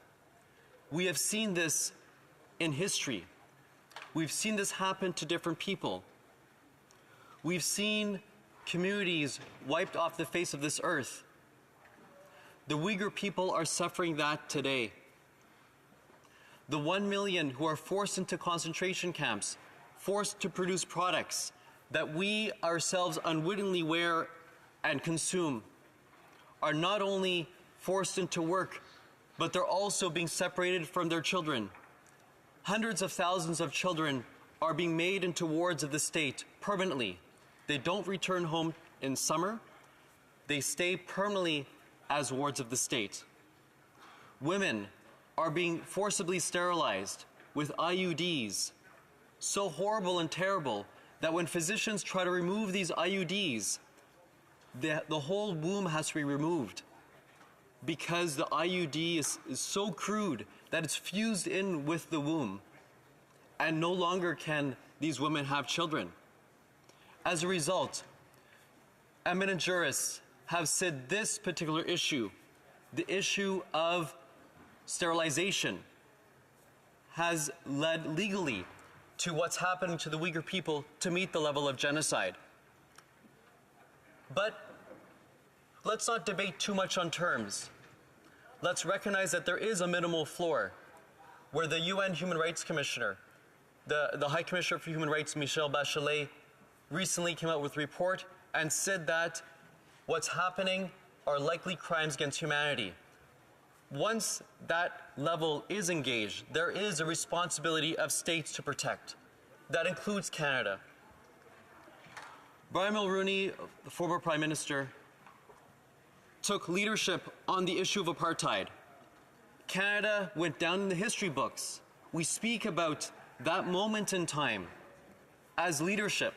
We have seen this in history. We've seen this happen to different people. We've seen communities wiped off the face of this earth. The Uyghur people are suffering that today. The 1 million who are forced into concentration camps, forced to produce products that we ourselves unwittingly wear and consume, are not only forced into work, but they're also being separated from their children. Hundreds of thousands of children are being made into wards of the state permanently. They don't return home in summer. They stay permanently as wards of the state. Women are being forcibly sterilized with IUDs, so horrible and terrible that when physicians try to remove these IUDs, the whole womb has to be removed because the IUD is so crude that it's fused in with the womb, and no longer can these women have children. As a result, eminent jurists have said this particular issue, the issue of sterilization, has led legally to what's happening to the Uyghur people to meet the level of genocide. But let's not debate too much on terms. Let's recognize that there is a minimal floor where the UN Human Rights Commissioner, the High Commissioner for Human Rights, Michelle Bachelet, recently came out with a report and said that what's happening are likely crimes against humanity. Once that level is engaged, there is a responsibility of states to protect. That includes Canada. Brian Mulroney, the former Prime Minister, took leadership on the issue of apartheid. Canada went down in the history books. We speak about that moment in time as leadership.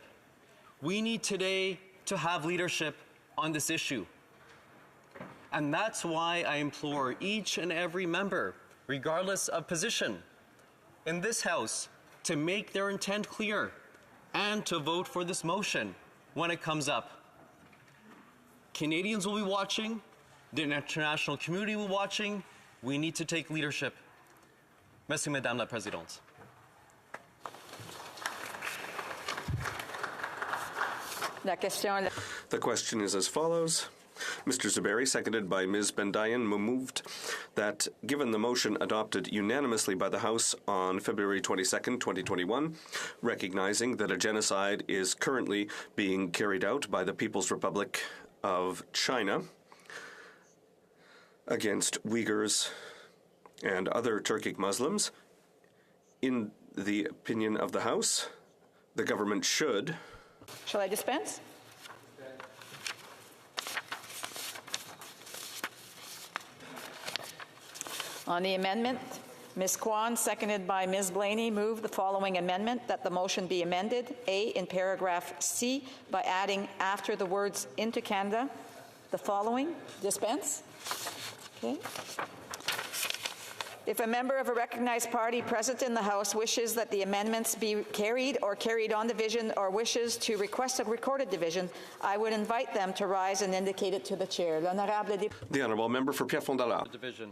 We need today to have leadership on this issue. And that's why I implore each and every member, regardless of position, in this House to make their intent clear and to vote for this motion when it comes up. Canadians will be watching, the international community will be watching. We need to take leadership. Merci, Madame la Présidente. The question is as follows. Mr. Zuberi, seconded by Ms. Bendayan, moved that, given the motion adopted unanimously by the House on February 22nd, 2021, recognizing that a genocide is currently being carried out by the People's Republic of China against Uyghurs and other Turkic Muslims, in the opinion of the House, the government should... Shall I dispense? On the amendment, Ms. Kwan, seconded by Ms. Blaney, moved the following amendment, that the motion be amended, A, in paragraph C, by adding after the words into Canada, the following. Dispense. Okay. If a member of a recognized party present in the House wishes that the amendments be carried or carried on division, or wishes to request a recorded division, I would invite them to rise and indicate it to the chair. The Honourable Member for Pierrefonds-Dollard. Division.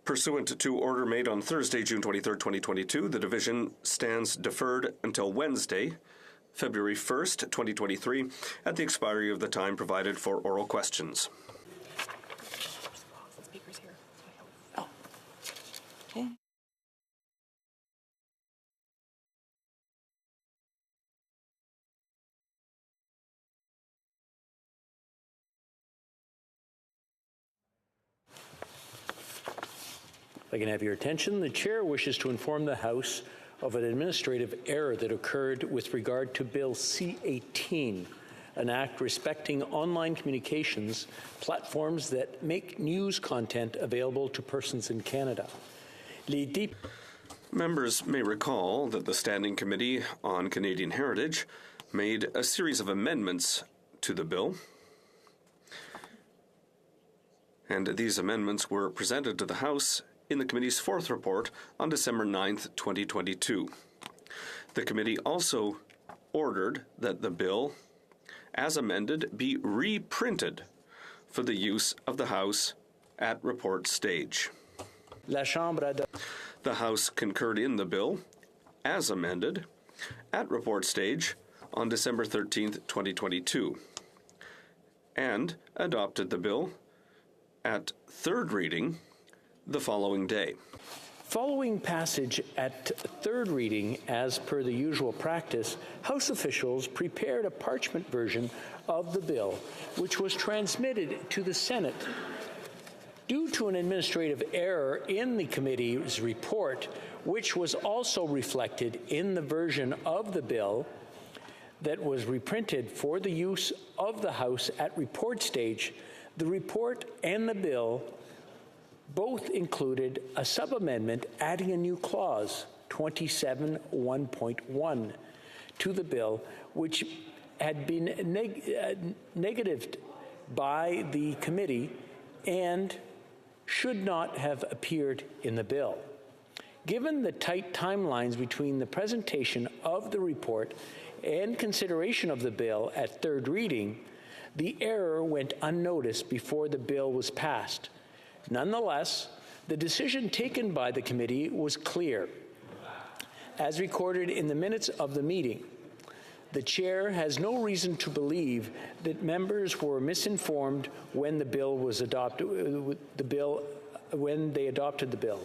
Pursuant to order made on Thursday, June 23, 2022, the division stands deferred until Wednesday, February 1st, 2023, at the expiry of the time provided for oral questions. Oh. Okay. If I can have your attention, the Chair wishes to inform the House of an administrative error that occurred with regard to Bill C-18, an act respecting online communications platforms that make news content available to persons in Canada. Members may recall that the Standing Committee on Canadian Heritage made a series of amendments to the bill, and these amendments were presented to the House in the committee's fourth report on December 9th, 2022. The committee also ordered that the bill, as amended, be reprinted for the use of the House at report stage. The House concurred in the bill, as amended, at report stage on December 13th, 2022, and adopted the bill at third reading the following day. Following passage at third reading, as per the usual practice, House officials prepared a parchment version of the bill, which was transmitted to the Senate. Due to an administrative error in the committee's report, which was also reflected in the version of the bill that was reprinted for the use of the House at report stage, the report and the bill both included a sub-amendment adding a new clause, 27(1.1), to the bill, which had been negatived by the committee and should not have appeared in the bill. Given the tight timelines between the presentation of the report and consideration of the bill at third reading, the error went unnoticed before the bill was passed. Nonetheless, the decision taken by the committee was clear. As recorded in the minutes of the meeting, the chair has no reason to believe that members were misinformed when the bill was adopted. When they adopted the bill.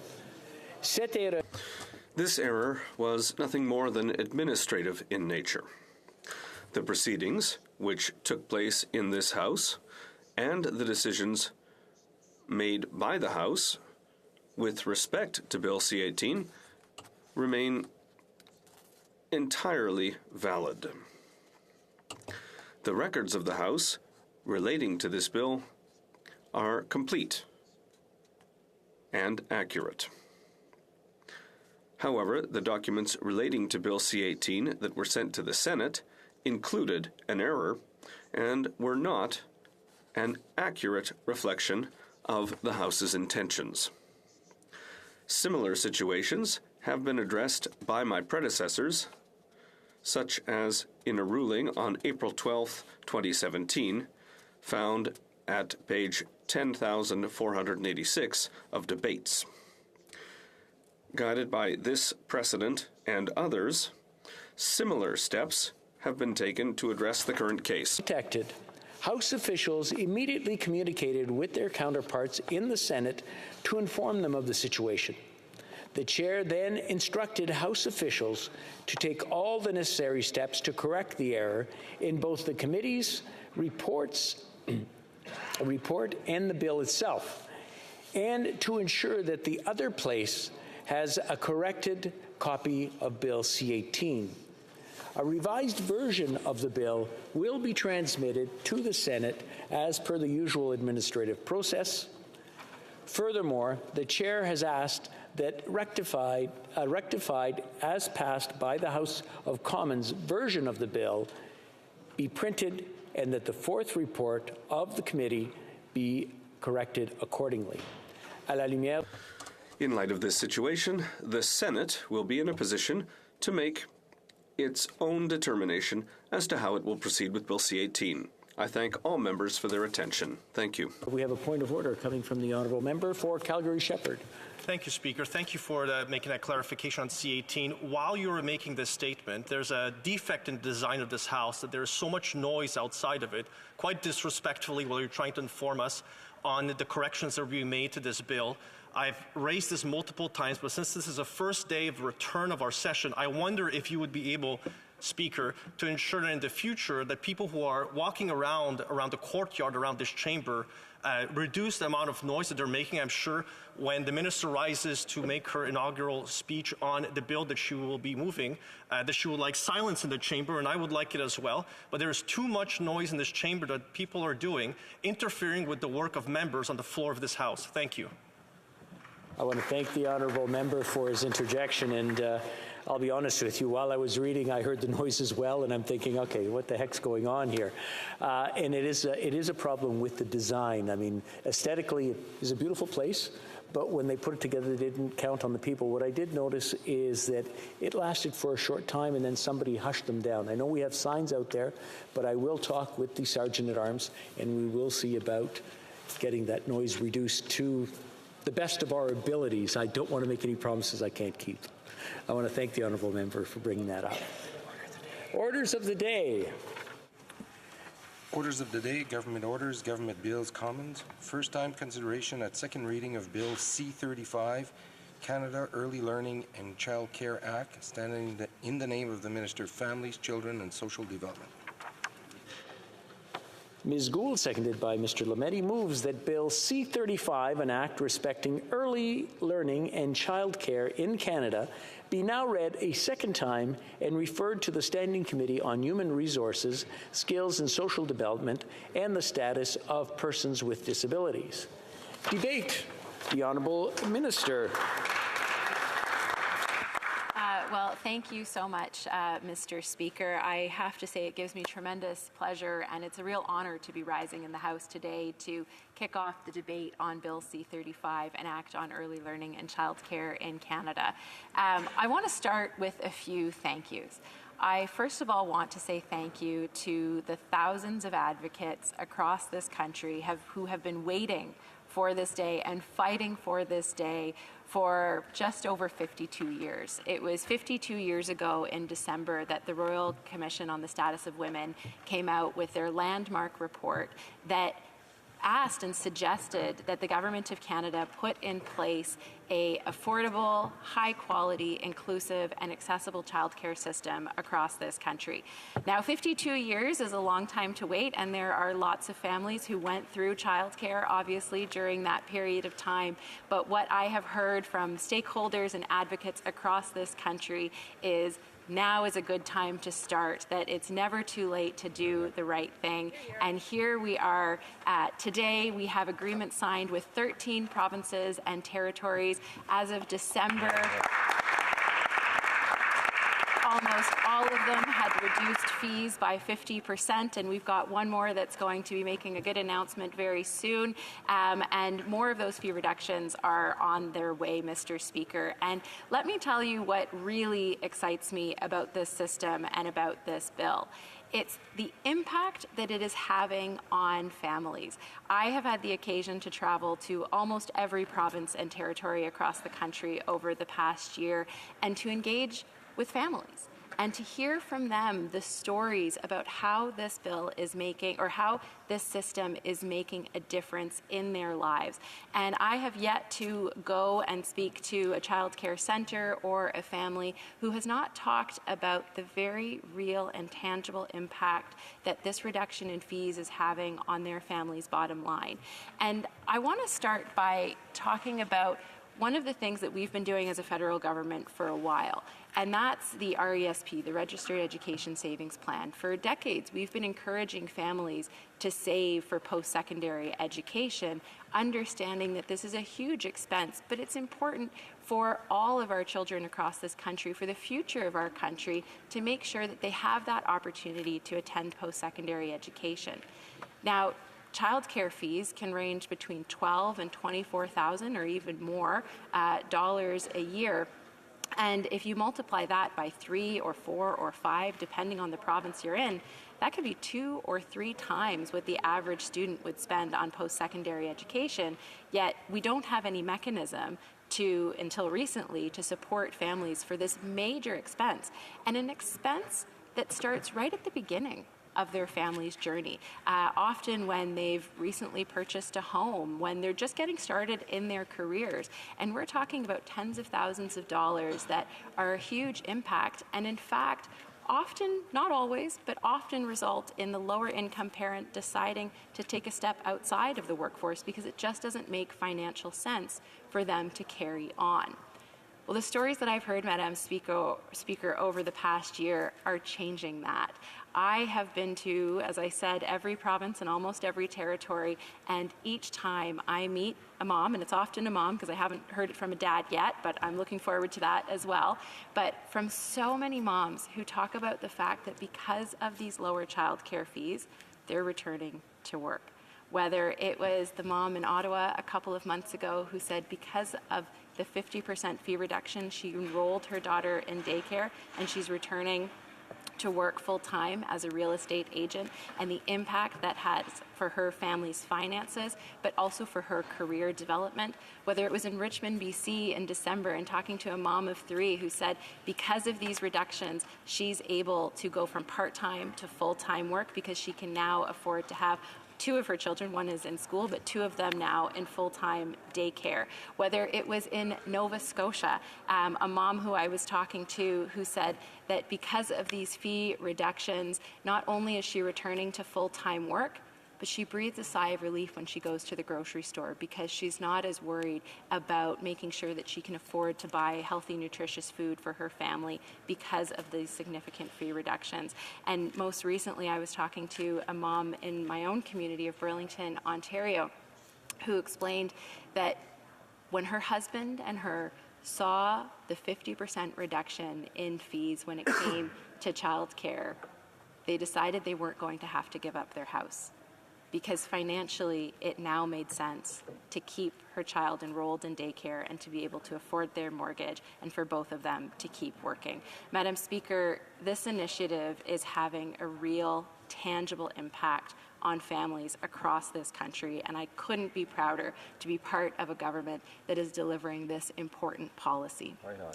This error was nothing more than administrative in nature. The proceedings which took place in this House and the decisions made by the House with respect to Bill C-18 remain entirely valid. The records of the House relating to this bill are complete and accurate. However, the documents relating to Bill C-18 that were sent to the Senate included an error and were not an accurate reflection of the House's intentions. Similar situations have been addressed by my predecessors, such as in a ruling on April 12, 2017, found at page 10,486 of Debates. Guided by this precedent and others, similar steps have been taken to address the current case. Detected. House officials immediately communicated with their counterparts in the Senate to inform them of the situation. The chair then instructed House officials to take all the necessary steps to correct the error in both the committee's report and the bill itself, and to ensure that the other place has a corrected copy of Bill C-18. A revised version of the bill will be transmitted to the Senate as per the usual administrative process. Furthermore, the chair has asked that rectified as passed by the House of Commons version of the bill be printed and that the fourth report of the committee be corrected accordingly. À la lumière. In light of this situation, the Senate will be in a position to make its own determination as to how it will proceed with Bill C-18. I thank all members for their attention. Thank you. We have a point of order coming from the honourable member for Calgary-Shepherd. Thank you, Speaker. Thank you for making that clarification on C-18. While you were making this statement, there's a defect in the design of this House that there is so much noise outside of it, quite disrespectfully while you're trying to inform us on the corrections that are being made to this bill. I've raised this multiple times, but since this is the first day of return of our session, I wonder if you would be able Speaker, to ensure that in the future that people who are walking around the courtyard around this chamber reduce the amount of noise that they're making. I'm sure when the minister rises to make her inaugural speech on the bill that she will be moving, that she would like silence in the chamber, and I would like it as well. But there's too much noise in this chamber that people are doing, interfering with the work of members on the floor of this House. Thank you. I want to thank the honourable member for his interjection, and I'll be honest with you, while I was reading, I heard the noise as well, and I'm thinking, okay, what the heck's going on here? And it is a problem with the design. I mean, aesthetically, it is a beautiful place, but when they put it together, they didn't count on the people. What I did notice is that it lasted for a short time, and then somebody hushed them down. I know we have signs out there, but I will talk with the Sergeant-at-Arms, and we will see about getting that noise reduced to the best of our abilities. I don't want to make any promises I can't keep. I want to thank the honourable member for bringing that up. Orders of the day. Orders of the day, government orders, government bills, commons. First time consideration at second reading of Bill C-35, Canada Early Learning and Child Care Act, standing in the name of the Minister of Families, Children and Social Development. Ms. Gould, seconded by Mr. Lametti, moves that Bill C-35, an act respecting early learning and child care in Canada, be now read a second time and referred to the Standing Committee on Human Resources, Skills and Social Development and the Status of Persons with Disabilities. Debate. The Honourable Minister. Well, thank you so much, Mr. Speaker. I have to say it gives me tremendous pleasure, and it's a real honor to be rising in the House today to kick off the debate on Bill C-35, an act on early learning and childcare in Canada. I want to start with a few thank yous. I first of all want to say thank you to the thousands of advocates across this country who have been waiting for this day and fighting for this day for just over 52 years. It was 52 years ago in December that the Royal Commission on the Status of Women came out with their landmark report that asked and suggested that the Government of Canada put in place a affordable, high-quality, inclusive, and accessible childcare system across this country. Now, 52 years is a long time to wait, and there are lots of families who went through childcare, obviously, during that period of time. But what I have heard from stakeholders and advocates across this country is now is a good time to start, that it's never too late to do the right thing. And here we are today. We have agreements signed with 13 provinces and territories. As of December, almost all of them had reduced fees by 50%, and we've got one more that's going to be making a good announcement very soon, and more of those fee reductions are on their way, Mr. Speaker. And let me tell you what really excites me about this system and about this bill. It's the impact that it is having on families. I have had the occasion to travel to almost every province and territory across the country over the past year and to engage with families and to hear from them the stories about how this bill is making, or how this system is making a difference in their lives. And I have yet to go and speak to a child care center or a family who has not talked about the very real and tangible impact that this reduction in fees is having on their family's bottom line. And I want to start by talking about one of the things that we've been doing as a federal government for a while, and that's the RESP, the Registered Education Savings Plan. For decades, we've been encouraging families to save for post-secondary education, understanding that this is a huge expense, but it's important for all of our children across this country, for the future of our country, to make sure that they have that opportunity to attend post-secondary education. Now, childcare fees can range between $12,000 and $24,000 or even more dollars a year. And if you multiply that by 3 or 4 or 5, depending on the province you're in, that could be 2 or 3 times what the average student would spend on post-secondary education, yet we don't have any mechanism until recently, to support families for this major expense, and an expense that starts right at the beginning of their family's journey, often when they've recently purchased a home, when they're just getting started in their careers. And we're talking about tens of thousands of dollars that are a huge impact. And in fact, often, not always, but often result in the lower income parent deciding to take a step outside of the workforce because it just doesn't make financial sense for them to carry on. Well, the stories that I've heard, Madam Speaker, over the past year are changing that. I have been to, as I said, every province and almost every territory, and each time I meet a mom, and it's often a mom because I haven't heard it from a dad yet, but I'm looking forward to that as well, but from so many moms who talk about the fact that because of these lower childcare fees, they're returning to work. Whether it was the mom in Ottawa a couple of months ago who said because of the 50% fee reduction, she enrolled her daughter in daycare and she's returning to work full-time as a real estate agent, and the impact that has for her family's finances, but also for her career development. Whether it was in Richmond, BC in December and talking to a mom of 3 who said because of these reductions, she's able to go from part-time to full-time work because she can now afford to have 2 of her children, 1 is in school, but 2 of them now in full-time daycare. Whether it was in Nova Scotia, a mom who I was talking to who said that because of these fee reductions, not only is she returning to full-time work, but she breathes a sigh of relief when she goes to the grocery store because she's not as worried about making sure that she can afford to buy healthy, nutritious food for her family because of these significant fee reductions. And most recently, I was talking to a mom in my own community of Burlington, Ontario, who explained that when her husband and her saw the 50% reduction in fees when it came to childcare, they decided they weren't going to have to give up their house, because financially it now made sense to keep her child enrolled in daycare and to be able to afford their mortgage and for both of them to keep working. Madam Speaker, this initiative is having a real, tangible impact on families across this country, and I couldn't be prouder to be part of a government that is delivering this important policy. Right on.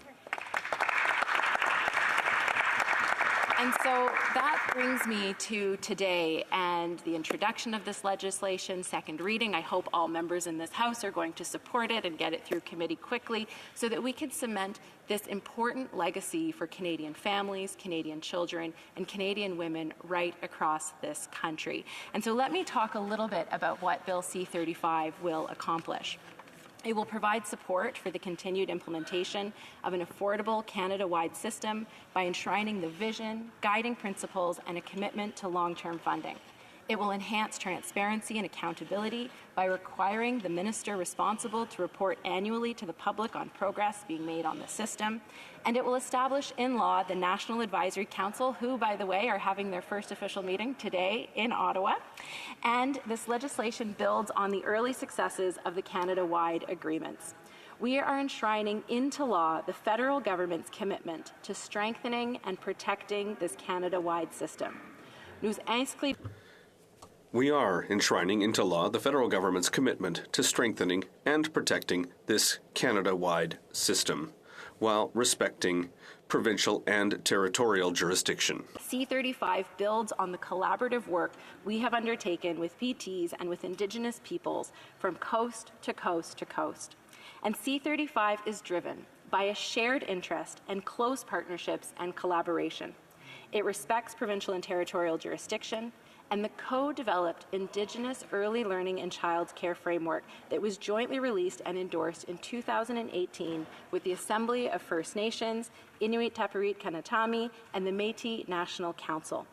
And so that brings me to today and the introduction of this legislation, second reading. I hope all members in this House are going to support it and get it through committee quickly so that we can cement this important legacy for Canadian families, Canadian children, and Canadian women right across this country. And so let me talk a little bit about what Bill C-35 will accomplish. It will provide support for the continued implementation of an affordable Canada-wide system by enshrining the vision, guiding principles, and a commitment to long-term funding. It will enhance transparency and accountability by requiring the minister responsible to report annually to the public on progress being made on the system. And it will establish in law the National Advisory Council, who, by the way, are having their first official meeting today in Ottawa. And this legislation builds on the early successes of the Canada-wide agreements. We are enshrining into law the federal government's commitment to strengthening and protecting this Canada-wide system. We are enshrining into law the federal government's commitment to strengthening and protecting this Canada-wide system, while respecting provincial and territorial jurisdiction. C-35 builds on the collaborative work we have undertaken with PTs and with Indigenous peoples from coast to coast to coast. And C-35 is driven by a shared interest and close partnerships and collaboration. It respects provincial and territorial jurisdiction, and the co-developed Indigenous Early Learning and Child Care Framework that was jointly released and endorsed in 2018 with the Assembly of First Nations, Inuit Tapiriit Kanatami, and the Métis National Council.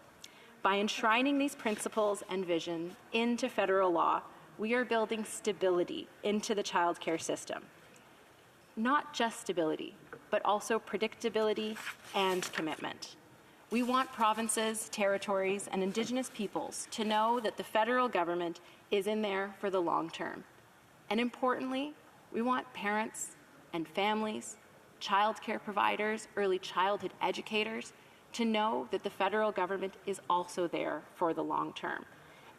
By enshrining these principles and vision into federal law, we are building stability into the child care system. Not just stability, but also predictability and commitment. We want provinces, territories, and Indigenous peoples to know that the federal government is in there for the long term. And importantly, we want parents and families, childcare providers, early childhood educators to know that the federal government is also there for the long term.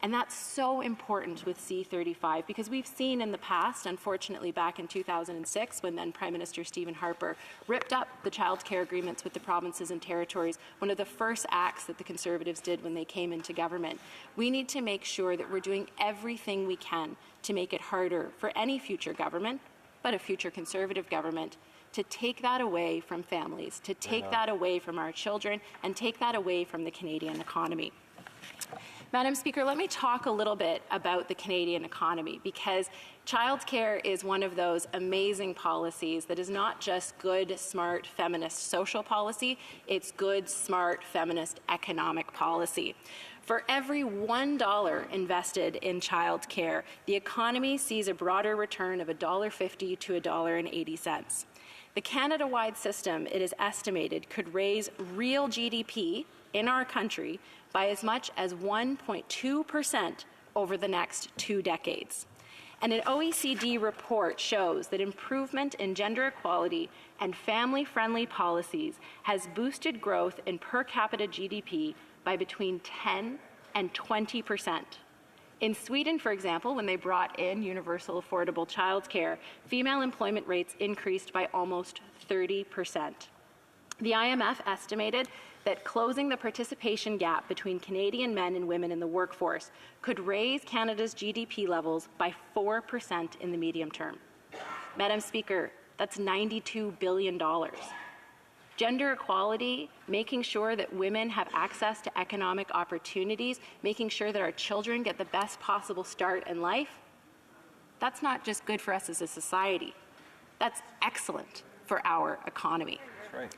And that's so important with C-35 because we've seen in the past, unfortunately back in 2006, when then Prime Minister Stephen Harper ripped up the child care agreements with the provinces and territories, one of the first acts that the Conservatives did when they came into government. We need to make sure that we're doing everything we can to make it harder for any future government, but a future Conservative government, to take that away from families, to take that away from our children, and take that away from the Canadian economy. Madam Speaker, let me talk a little bit about the Canadian economy, because childcare is one of those amazing policies that is not just good, smart, feminist social policy, it's good, smart, feminist economic policy. For every $1 invested in childcare, the economy sees a broader return of $1.50 to $1.80. The Canada-wide system, it is estimated, could raise real GDP in our country by as much as 1.2% over the next 2 decades. And an OECD report shows that improvement in gender equality and family-friendly policies has boosted growth in per capita GDP by between 10 and 20%. In Sweden, for example, when they brought in universal affordable childcare, female employment rates increased by almost 30%. The IMF estimated that closing the participation gap between Canadian men and women in the workforce could raise Canada's GDP levels by 4% in the medium term. Madam Speaker, that's $92 billion. Gender equality, making sure that women have access to economic opportunities, making sure that our children get the best possible start in life, that's not just good for us as a society. That's excellent for our economy. That's right.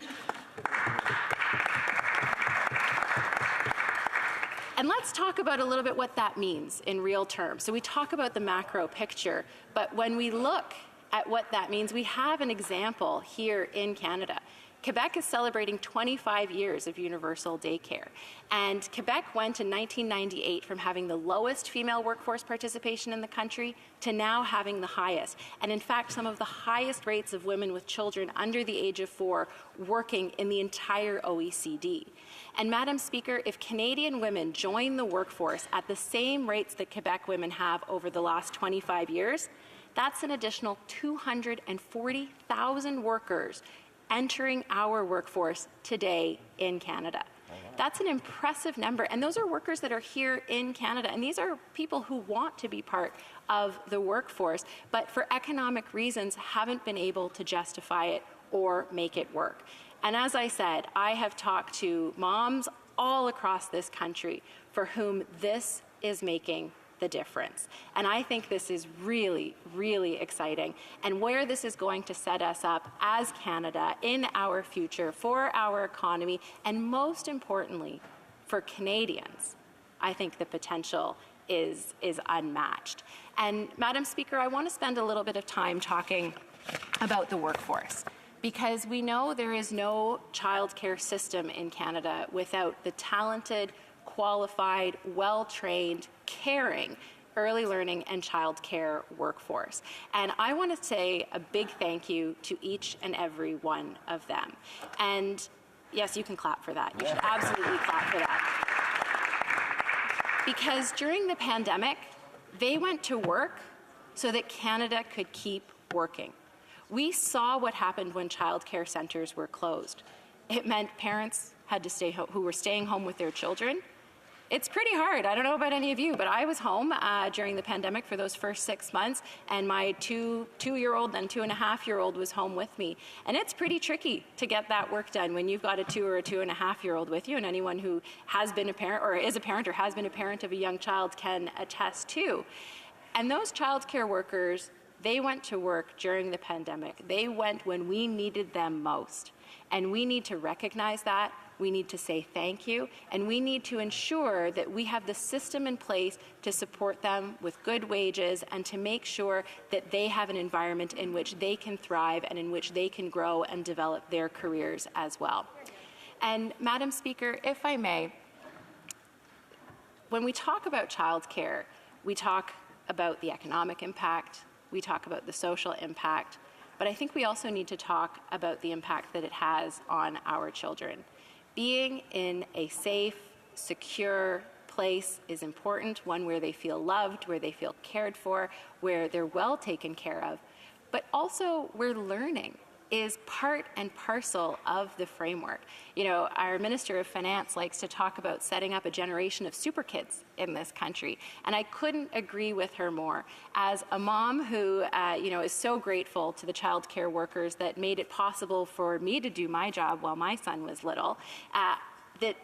And let's talk about a little bit what that means in real terms. So we talk about the macro picture, but when we look at what that means, we have an example here in Canada. Quebec is celebrating 25 years of universal daycare. And Quebec went in 1998 from having the lowest female workforce participation in the country to now having the highest. And in fact, some of the highest rates of women with children under the age of 4 working in the entire OECD. And Madam Speaker, if Canadian women join the workforce at the same rates that Quebec women have over the last 25 years, that's an additional 240,000 workers entering our workforce today in Canada. That's an impressive number, and those are workers that are here in Canada, and these are people who want to be part of the workforce, but for economic reasons haven't been able to justify it or make it work. And as I said, I have talked to moms all across this country for whom this is making the difference. And I think this is really, really exciting. And where this is going to set us up as Canada in our future, for our economy, and most importantly, for Canadians, I think the potential is unmatched. And Madam Speaker, I want to spend a little bit of time talking about the workforce, because we know there is no childcare system in Canada without the talented, qualified, well-trained, caring early learning and childcare workforce. And I want to say a big thank you to each and every one of them. And yes, you can clap for that. You should absolutely clap for that. Because during the pandemic, they went to work so that Canada could keep working. We saw what happened when childcare centres were closed. It meant parents had to stay home, who were staying home with their children. It's pretty hard. I don't know about any of you, but I was home during the pandemic for those first 6 months, and my two-year-old and 2.5-year-old was home with me. And it's pretty tricky to get that work done when you've got a 2 or a 2.5-year-old with you, and anyone who has been a parent or is a parent or has been a parent of a young child can attest to. And those childcare workers, they went to work during the pandemic. They went when we needed them most. And we need to recognize that. We need to say thank you, and we need to ensure that we have the system in place to support them with good wages and to make sure that they have an environment in which they can thrive and in which they can grow and develop their careers as well. And Madam Speaker, if I may, when we talk about childcare, we talk about the economic impact, we talk about the social impact, but I think we also need to talk about the impact that it has on our children. Being in a safe, secure place is important, one where they feel loved, where they feel cared for, where they're well taken care of, but also where learning is part and parcel of the framework. You know, our Minister of Finance likes to talk about setting up a generation of super kids in this country, and I couldn't agree with her more. As a mom who, you know, is so grateful to the child care workers that made it possible for me to do my job while my son was little, that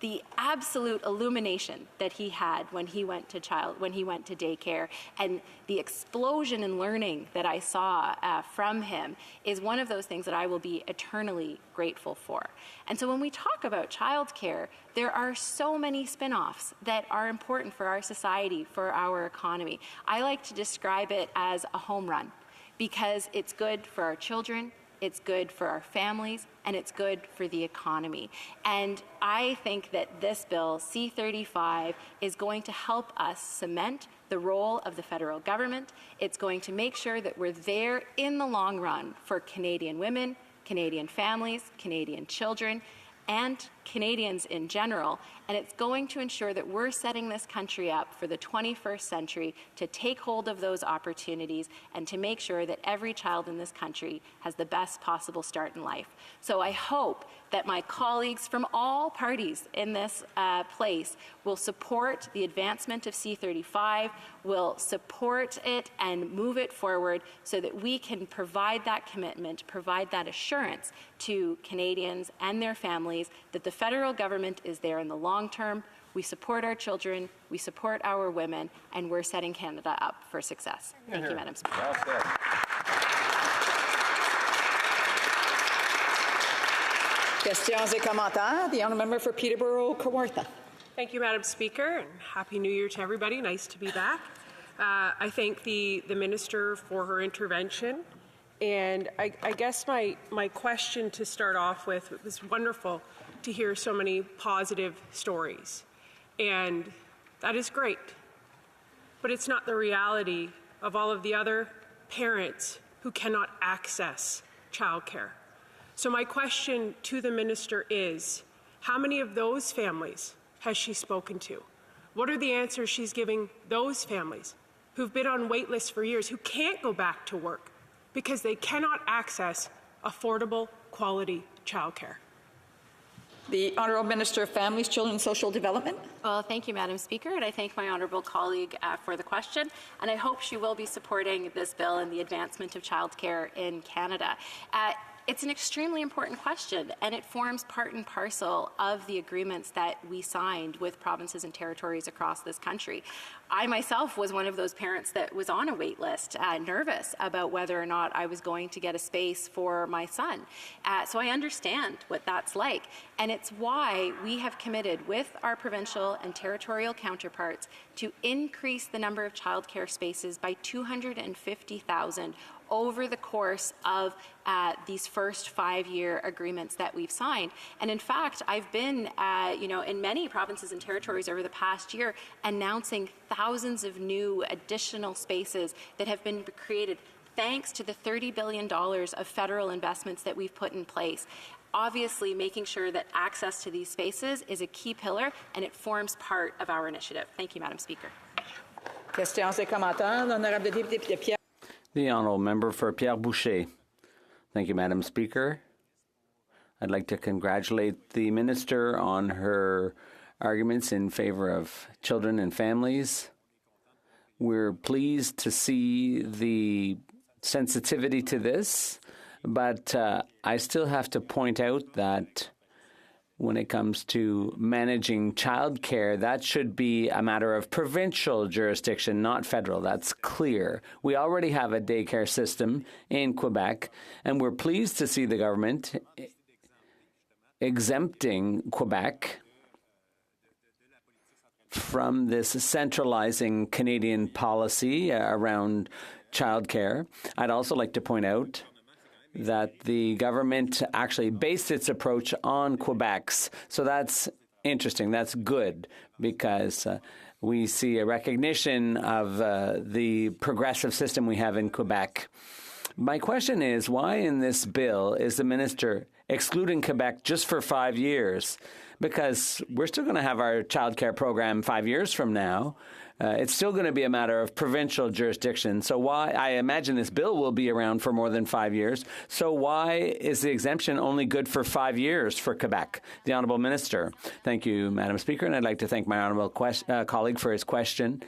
the absolute illumination that he had when he went to daycare, and the explosion in learning that I saw from him is one of those things that I will be eternally grateful for. And so when we talk about childcare, there are so many spin-offs that are important for our society, for our economy. I like to describe it as a home run because it's good for our children, it's good for our families, and it's good for the economy. And I think that this bill, C-35, is going to help us cement the role of the federal government. It's going to make sure that we're there in the long run for Canadian women, Canadian families, Canadian children, and Canadians in general, and it's going to ensure that we're setting this country up for the 21st century to take hold of those opportunities and to make sure that every child in this country has the best possible start in life. So I hope that my colleagues from all parties in this place will support the advancement of C-35, will support it and move it forward so that we can provide that commitment, provide that assurance to Canadians and their families that the federal government is there in the long term. We support our children, we support our women, and we're setting Canada up for success. Thank you, Madam Speaker. Well said. Questions et commentaires. The honourable member for Peterborough-Kawartha. Thank you, Madam Speaker, and Happy New Year to everybody. Nice to be back. I thank the Minister for her intervention. And I guess my question to start off with, it was wonderful to hear so many positive stories. And that is great. But it's not the reality of all of the other parents who cannot access childcare. So my question to the Minister is, how many of those families has she spoken to? What are the answers she's giving those families who've been on wait lists for years, who can't go back to work because they cannot access affordable, quality childcare? The Honourable Minister of Families, Children and Social Development. Well, thank you, Madam Speaker, and I thank my honourable colleague for the question, and I hope she will be supporting this bill and the advancement of childcare in Canada. It's an extremely important question, and it forms part and parcel of the agreements that we signed with provinces and territories across this country. I myself was one of those parents that was on a wait list, nervous about whether or not I was going to get a space for my son. So I understand what that's like, and it's why we have committed with our provincial and territorial counterparts to increase the number of childcare spaces by 250,000 over the course of these first 5-year agreements that we've signed. And in fact, I've been, in many provinces and territories over the past year announcing thousands of new additional spaces that have been created thanks to the $30 billion of federal investments that we've put in place. Obviously, making sure that access to these spaces is a key pillar, and it forms part of our initiative. Thank you, Madam Speaker. Questions et commentaires. L'honorable député Pierre. The honourable member for Pierre Boucher. Thank you, Madam Speaker. I'd like to congratulate the Minister on her arguments in favor of children and families. We're pleased to see the sensitivity to this, but I still have to point out that when it comes to managing childcare, that should be a matter of provincial jurisdiction, not federal. That's clear. We already have a daycare system in Quebec, and we're pleased to see the government exempting Quebec from this centralizing Canadian policy around childcare. I'd also like to point out that the government actually based its approach on Quebec's. So that's interesting. That's good because we see a recognition of the progressive system we have in Quebec. My question is, why in this bill is the minister excluding Quebec just for 5 years? Because we're still going to have our childcare program 5 years from now. it's still going to be a matter of provincial jurisdiction. So why, I imagine this bill will be around for more than 5 years. So why is the exemption only good for 5 years for Quebec? The Honourable Minister. Thank you, Madam Speaker, and I'd like to thank my honourable colleague for his question.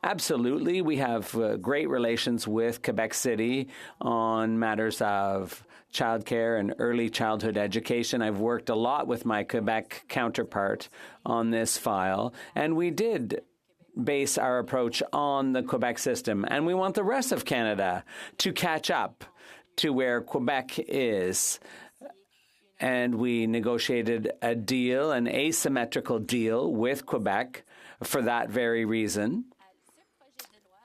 Absolutely. We have great relations with Quebec City on matters of childcare and early childhood education. I've worked a lot with my Quebec counterpart on this file, and we did base our approach on the Quebec system, and we want the rest of Canada to catch up to where Quebec is. And we negotiated a deal, an asymmetrical deal with Quebec for that very reason.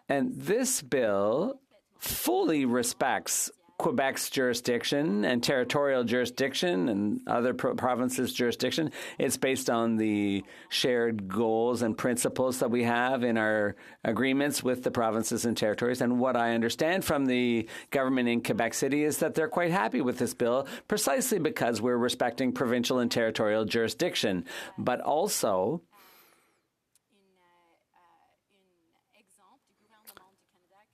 And this bill fully respects Quebec's jurisdiction and territorial jurisdiction and other provinces' jurisdiction. It's based on the shared goals and principles that we have in our agreements with the provinces and territories. And what I understand from the government in Quebec City is that they're quite happy with this bill precisely because we're respecting provincial and territorial jurisdiction, but also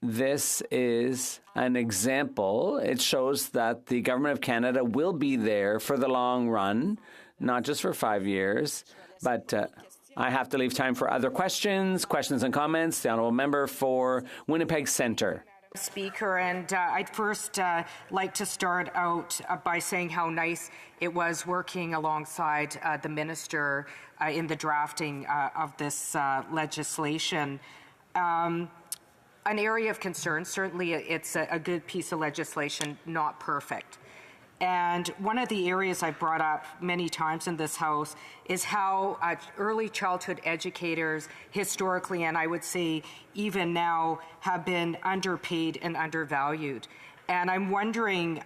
this is an example. It shows that the Government of Canada will be there for the long run, not just for 5 years. But I have to leave time for other questions and comments. The Honourable Member for Winnipeg Centre. Speaker, and I'd first like to start out by saying how nice it was working alongside the Minister in the drafting of this legislation. An area of concern, certainly it's a good piece of legislation, not perfect. And one of the areas I've brought up many times in this House is how early childhood educators historically, and I would say even now, have been underpaid and undervalued. And I'm wondering,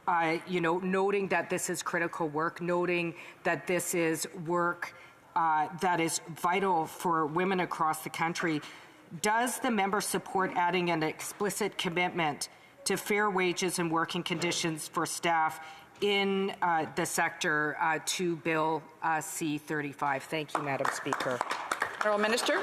noting that this is critical work, noting that this is work that is vital for women across the country, does the member support adding an explicit commitment to fair wages and working conditions for staff in the sector to Bill C-35? Thank you, Madam Speaker. Honourable Minister.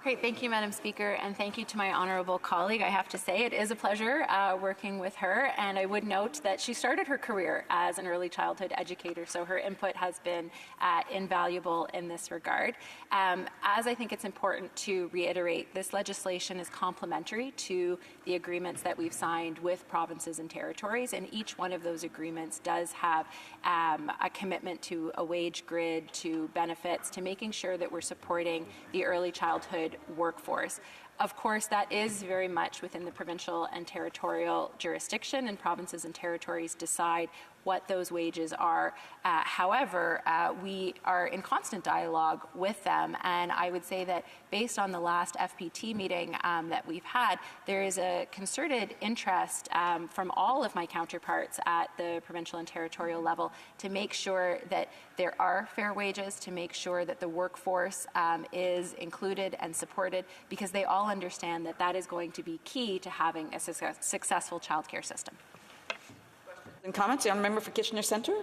Great. Thank you, Madam Speaker, and thank you to my honourable colleague. I have to say it is a pleasure working with her, and I would note that she started her career as an early childhood educator, so her input has been invaluable in this regard. As I think it's important to reiterate, this legislation is complementary to the agreements that we've signed with provinces and territories, and each one of those agreements does have a commitment to a wage grid, to benefits, to making sure that we're supporting the early childhood workforce. Of course, that is very much within the provincial and territorial jurisdiction, and provinces and territories decide what those wages are. However, we are in constant dialogue with them, and I would say that based on the last FPT meeting that we've had, there is a concerted interest from all of my counterparts at the provincial and territorial level to make sure that there are fair wages, to make sure that the workforce is included and supported, because they all understand that that is going to be key to having a successful childcare system. And comments, the Honourable Member for Kitchener Centre.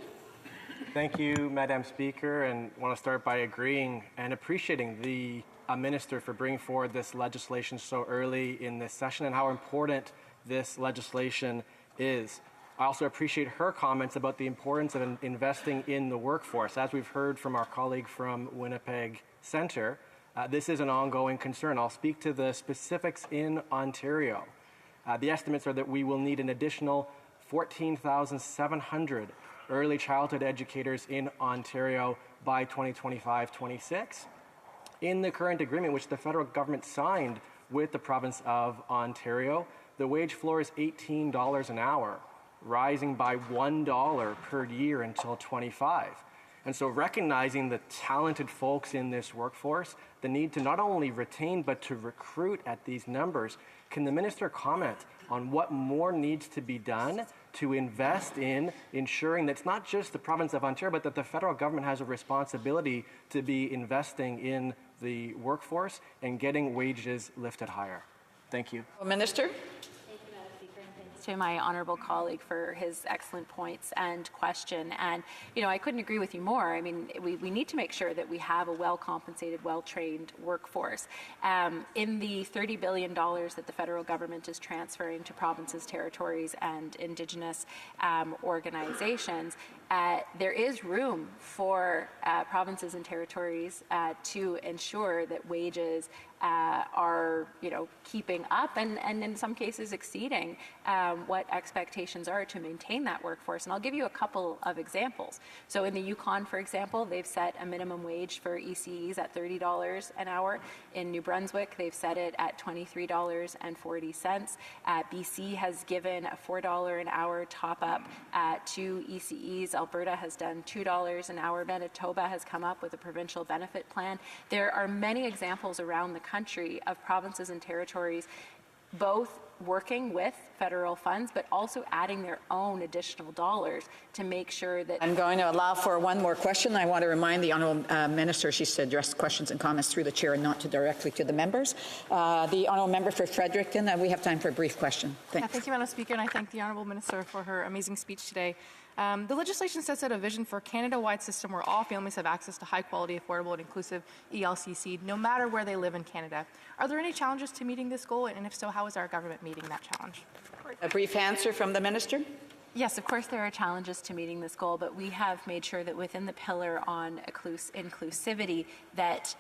Thank you, Madam Speaker, and I want to start by agreeing and appreciating the Minister for bringing forward this legislation so early in this session and how important this legislation is. I also appreciate her comments about the importance of investing in the workforce. As we've heard from our colleague from Winnipeg Centre, this is an ongoing concern. I'll speak to the specifics in Ontario. The estimates are that we will need an additional 14,700 early childhood educators in Ontario by 2025-26. In the current agreement, which the federal government signed with the province of Ontario, the wage floor is $18 an hour, rising by $1 per year until 25. And so recognizing the talented folks in this workforce, the need to not only retain but to recruit at these numbers, can the minister comment on what more needs to be done to invest in ensuring that it's not just the province of Ontario, but that the federal government has a responsibility to be investing in the workforce and getting wages lifted higher? Thank you. Minister. Thank you, Madam Speaker, and thanks to my honourable colleague for his excellent points and question. And, I couldn't agree with you more. I mean, we need to make sure that we have a well-compensated, well-trained workforce. In the $30 billion that the federal government is transferring to provinces, territories, and Indigenous organizations, there is room for provinces and territories to ensure that wages are, keeping up and in some cases exceeding what expectations are to maintain that workforce. And I'll give you a couple of examples. So in the Yukon, for example, they've set a minimum wage for ECEs at $30 an hour. In New Brunswick, they've set it at $23.40. BC has given a $4 an hour top up to ECEs. Alberta has done $2 an hour. Manitoba has come up with a provincial benefit plan. There are many examples around the country of provinces and territories both working with federal funds, but also adding their own additional dollars to make sure that... I'm going to allow for one more question. I want to remind the Honourable Minister she should address questions and comments through the Chair and not directly to the members. The Honourable Member for Fredericton, we have time for a brief question. Thanks. Thank you, Madam Speaker, and I thank the Honourable Minister for her amazing speech today. The legislation sets out a vision for a Canada-wide system where all families have access to high-quality, affordable, and inclusive ELCC, no matter where they live in Canada. Are there any challenges to meeting this goal, and if so, how is our government meeting that challenge? A brief answer from the Minister. Yes, of course there are challenges to meeting this goal, but we have made sure that within the pillar on inclusivity that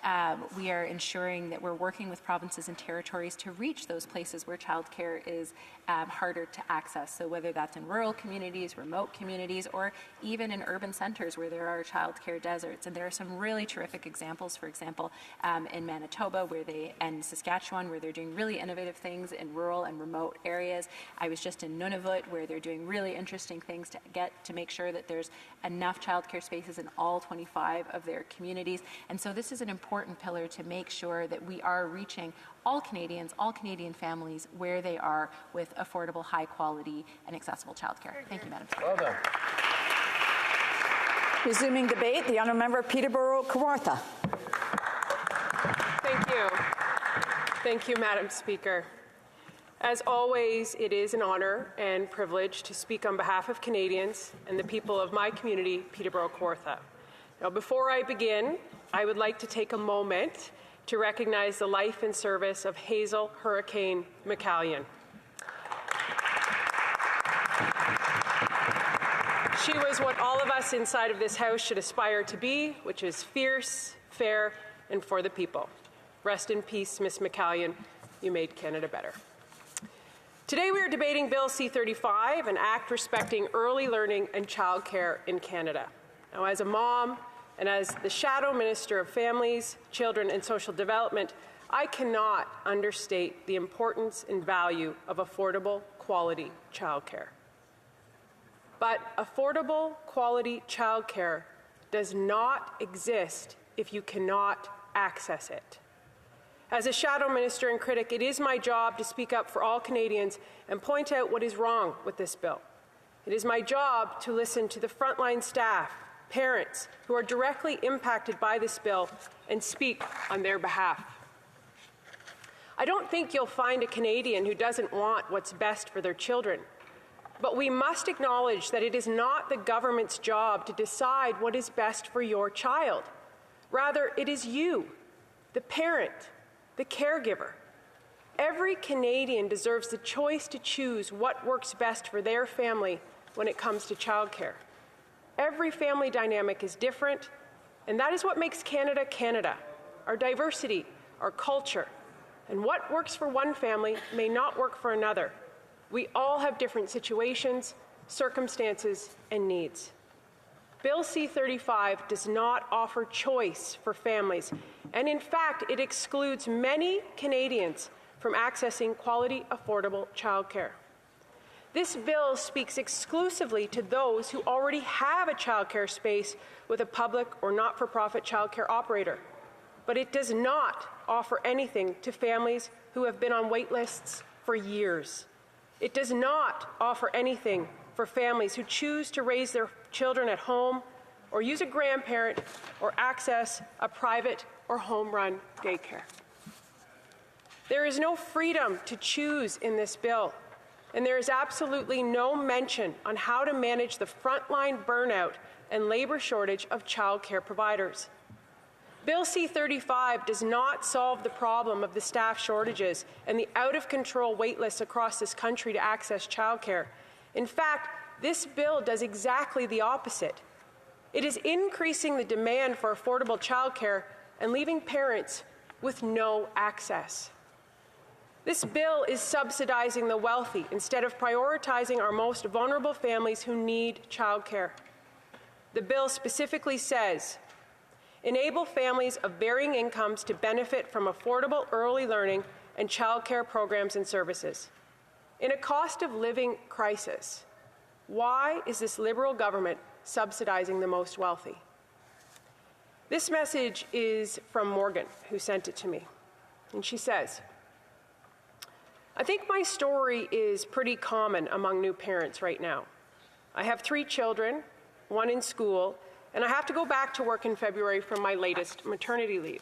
we are ensuring that we're working with provinces and territories to reach those places where childcare is harder to access. So whether that's in rural communities, remote communities, or even in urban centers where there are childcare deserts. And there are some really terrific examples, for example, in Manitoba and Saskatchewan, where they're doing really innovative things in rural and remote areas. I was just in Nunavut, where they're doing really interesting things to make sure that there's enough childcare spaces in all 25 of their communities. And so this is an important pillar to make sure that we are reaching all Canadians, all Canadian families where they are with affordable, high quality and accessible childcare. Thank you, Madam Speaker. Well done. Resuming debate, the Honourable Member of Peterborough-Kawartha. Thank you. Thank you, Madam Speaker. As always, it is an honour and privilege to speak on behalf of Canadians and the people of my community, Peterborough-Kawartha. Now, before I begin, I would like to take a moment to recognize the life and service of Hazel Hurricane McCallion. She was what all of us inside of this House should aspire to be, which is fierce, fair, and for the people. Rest in peace, Ms. McCallion. You made Canada better. Today we are debating Bill C-35, an act respecting early learning and childcare in Canada. Now, as a mom and as the Shadow Minister of Families, Children and Social Development, I cannot understate the importance and value of affordable, quality childcare. But affordable, quality childcare does not exist if you cannot access it. As a Shadow Minister and critic, it is my job to speak up for all Canadians and point out what is wrong with this bill. It is my job to listen to the frontline staff, parents who are directly impacted by this bill and speak on their behalf. I don't think you'll find a Canadian who doesn't want what's best for their children. But we must acknowledge that it is not the government's job to decide what is best for your child. Rather, it is you, the parent, the caregiver. Every Canadian deserves the choice to choose what works best for their family when it comes to childcare. Every family dynamic is different, and that is what makes Canada, Canada. Our diversity, our culture, and what works for one family may not work for another. We all have different situations, circumstances, and needs. Bill C-35 does not offer choice for families, and in fact, it excludes many Canadians from accessing quality, affordable childcare. This bill speaks exclusively to those who already have a childcare space with a public or not-for-profit childcare operator, but it does not offer anything to families who have been on wait lists for years. It does not offer anything for families who choose to raise their children at home or use a grandparent or access a private or home-run daycare. There is no freedom to choose in this bill. and there is absolutely no mention on how to manage the frontline burnout and labor shortage of childcare providers. Bill C-35 does not solve the problem of the staff shortages and the out-of-control waitlists across this country to access childcare. In fact, this bill does exactly the opposite. It is increasing the demand for affordable childcare and leaving parents with no access. This bill is subsidizing the wealthy instead of prioritizing our most vulnerable families who need childcare. The bill specifically says, enable families of varying incomes to benefit from affordable early learning and childcare programs and services. In a cost of living crisis, why is this Liberal government subsidizing the most wealthy? This message is from Morgan, who sent it to me. And she says, I think my story is pretty common among new parents right now. I have 3 children, 1 in school, and I have to go back to work in February for my latest maternity leave.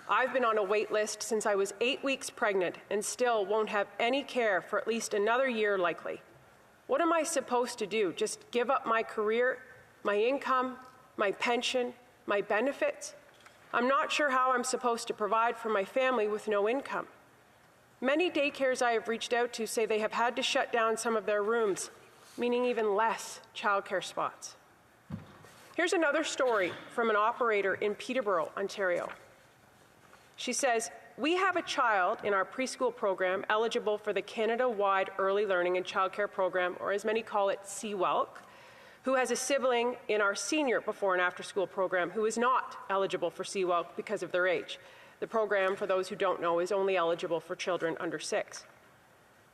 I've been on a wait list since I was 8 weeks pregnant and still won't have any care for at least another year likely. What am I supposed to do? Just give up my career, my income, my pension, my benefits? I'm not sure how I'm supposed to provide for my family with no income. Many daycares I have reached out to say they have had to shut down some of their rooms, meaning even less childcare spots. Here's another story from an operator in Peterborough, Ontario. She says, we have a child in our preschool program eligible for the Canada-wide Early Learning and Childcare Program, or as many call it, CWELC, who has a sibling in our senior before and after school program who is not eligible for CWELC because of their age. The program, for those who don't know, is only eligible for children under 6.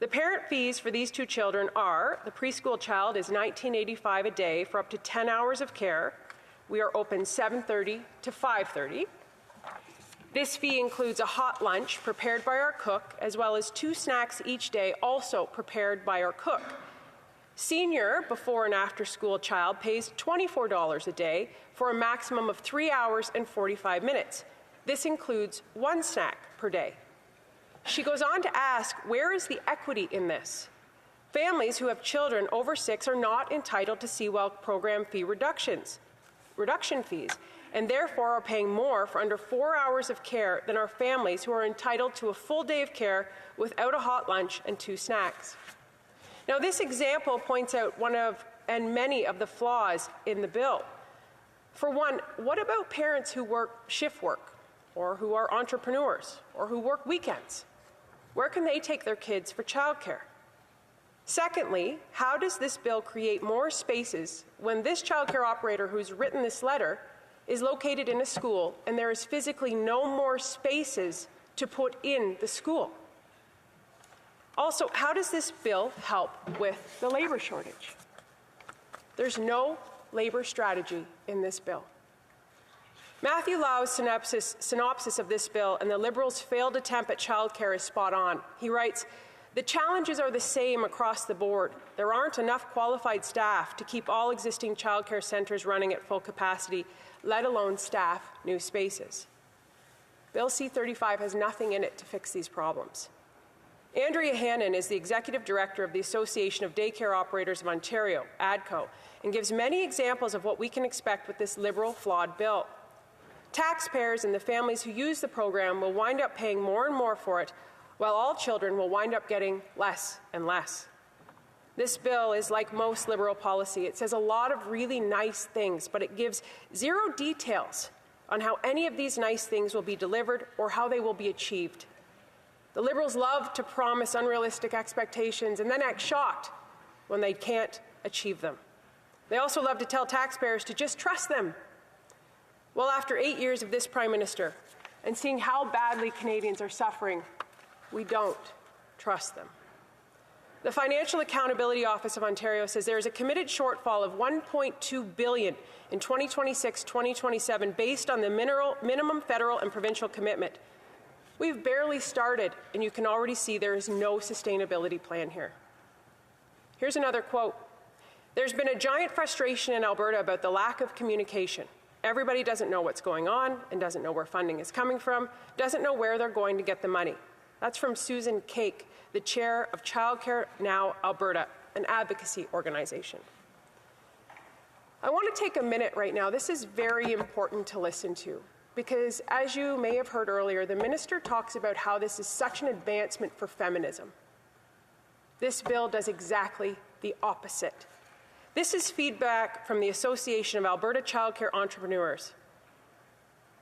The parent fees for these 2 children are, the preschool child is $19.85 a day for up to 10 hours of care. We are open 7:30 to 5:30. This fee includes a hot lunch prepared by our cook, as well as 2 snacks each day, also prepared by our cook. Senior before and after school child pays $24 a day for a maximum of 3 hours and 45 minutes. This includes 1 snack per day. She goes on to ask, where is the equity in this? Families who have children over 6 are not entitled to CWELC program fee reduction fees, and therefore are paying more for under 4 hours of care than our families who are entitled to a full day of care without a hot lunch and 2 snacks. Now, this example points out one of and many of the flaws in the bill. For one, what about parents who work shift work, or who are entrepreneurs, or who work weekends? Where can they take their kids for childcare? Secondly, how does this bill create more spaces when this childcare operator who's written this letter is located in a school and there is physically no more spaces to put in the school? Also, how does this bill help with the labor shortage? There's no labor strategy in this bill. Matthew Lau's synopsis of this bill and the Liberals' failed attempt at childcare is spot on. He writes, the challenges are the same across the board. There aren't enough qualified staff to keep all existing childcare centres running at full capacity, let alone staff new spaces. Bill C-35 has nothing in it to fix these problems. Andrea Hannon is the Executive Director of the Association of Daycare Operators of Ontario, ADCO, and gives many examples of what we can expect with this Liberal flawed bill. Taxpayers and the families who use the program will wind up paying more and more for it, while all children will wind up getting less and less. This bill is like most Liberal policy. It says a lot of really nice things, but it gives 0 details on how any of these nice things will be delivered or how they will be achieved. The Liberals love to promise unrealistic expectations and then act shocked when they can't achieve them. They also love to tell taxpayers to just trust them. Well, after 8 years of this Prime Minister and seeing how badly Canadians are suffering, we don't trust them. The Financial Accountability Office of Ontario says there is a committed shortfall of $1.2 billion in 2026-2027 based on the minimum federal and provincial commitment. We've barely started, and you can already see there is no sustainability plan here. Here's another quote. There's been a giant frustration in Alberta about the lack of communication. Everybody doesn't know what's going on and doesn't know where funding is coming from, doesn't know where they're going to get the money. That's from Susan Cake, the chair of Childcare Now Alberta, an advocacy organization. I want to take a minute right now. This is very important to listen to because, as you may have heard earlier, the minister talks about how this is such an advancement for feminism. This bill does exactly the opposite. This is feedback from the Association of Alberta Childcare Entrepreneurs.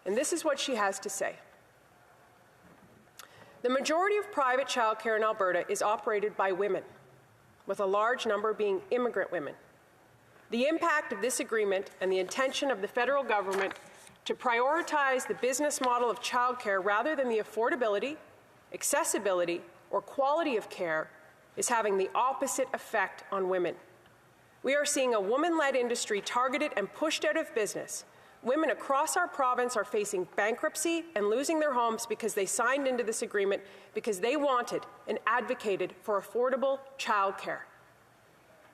And this is what she has to say. The majority of private childcare in Alberta is operated by women, with a large number being immigrant women. The impact of this agreement and the intention of the federal government to prioritize the business model of childcare rather than the affordability, accessibility, or quality of care is having the opposite effect on women. We are seeing a woman-led industry targeted and pushed out of business. Women across our province are facing bankruptcy and losing their homes because they signed into this agreement because they wanted and advocated for affordable childcare.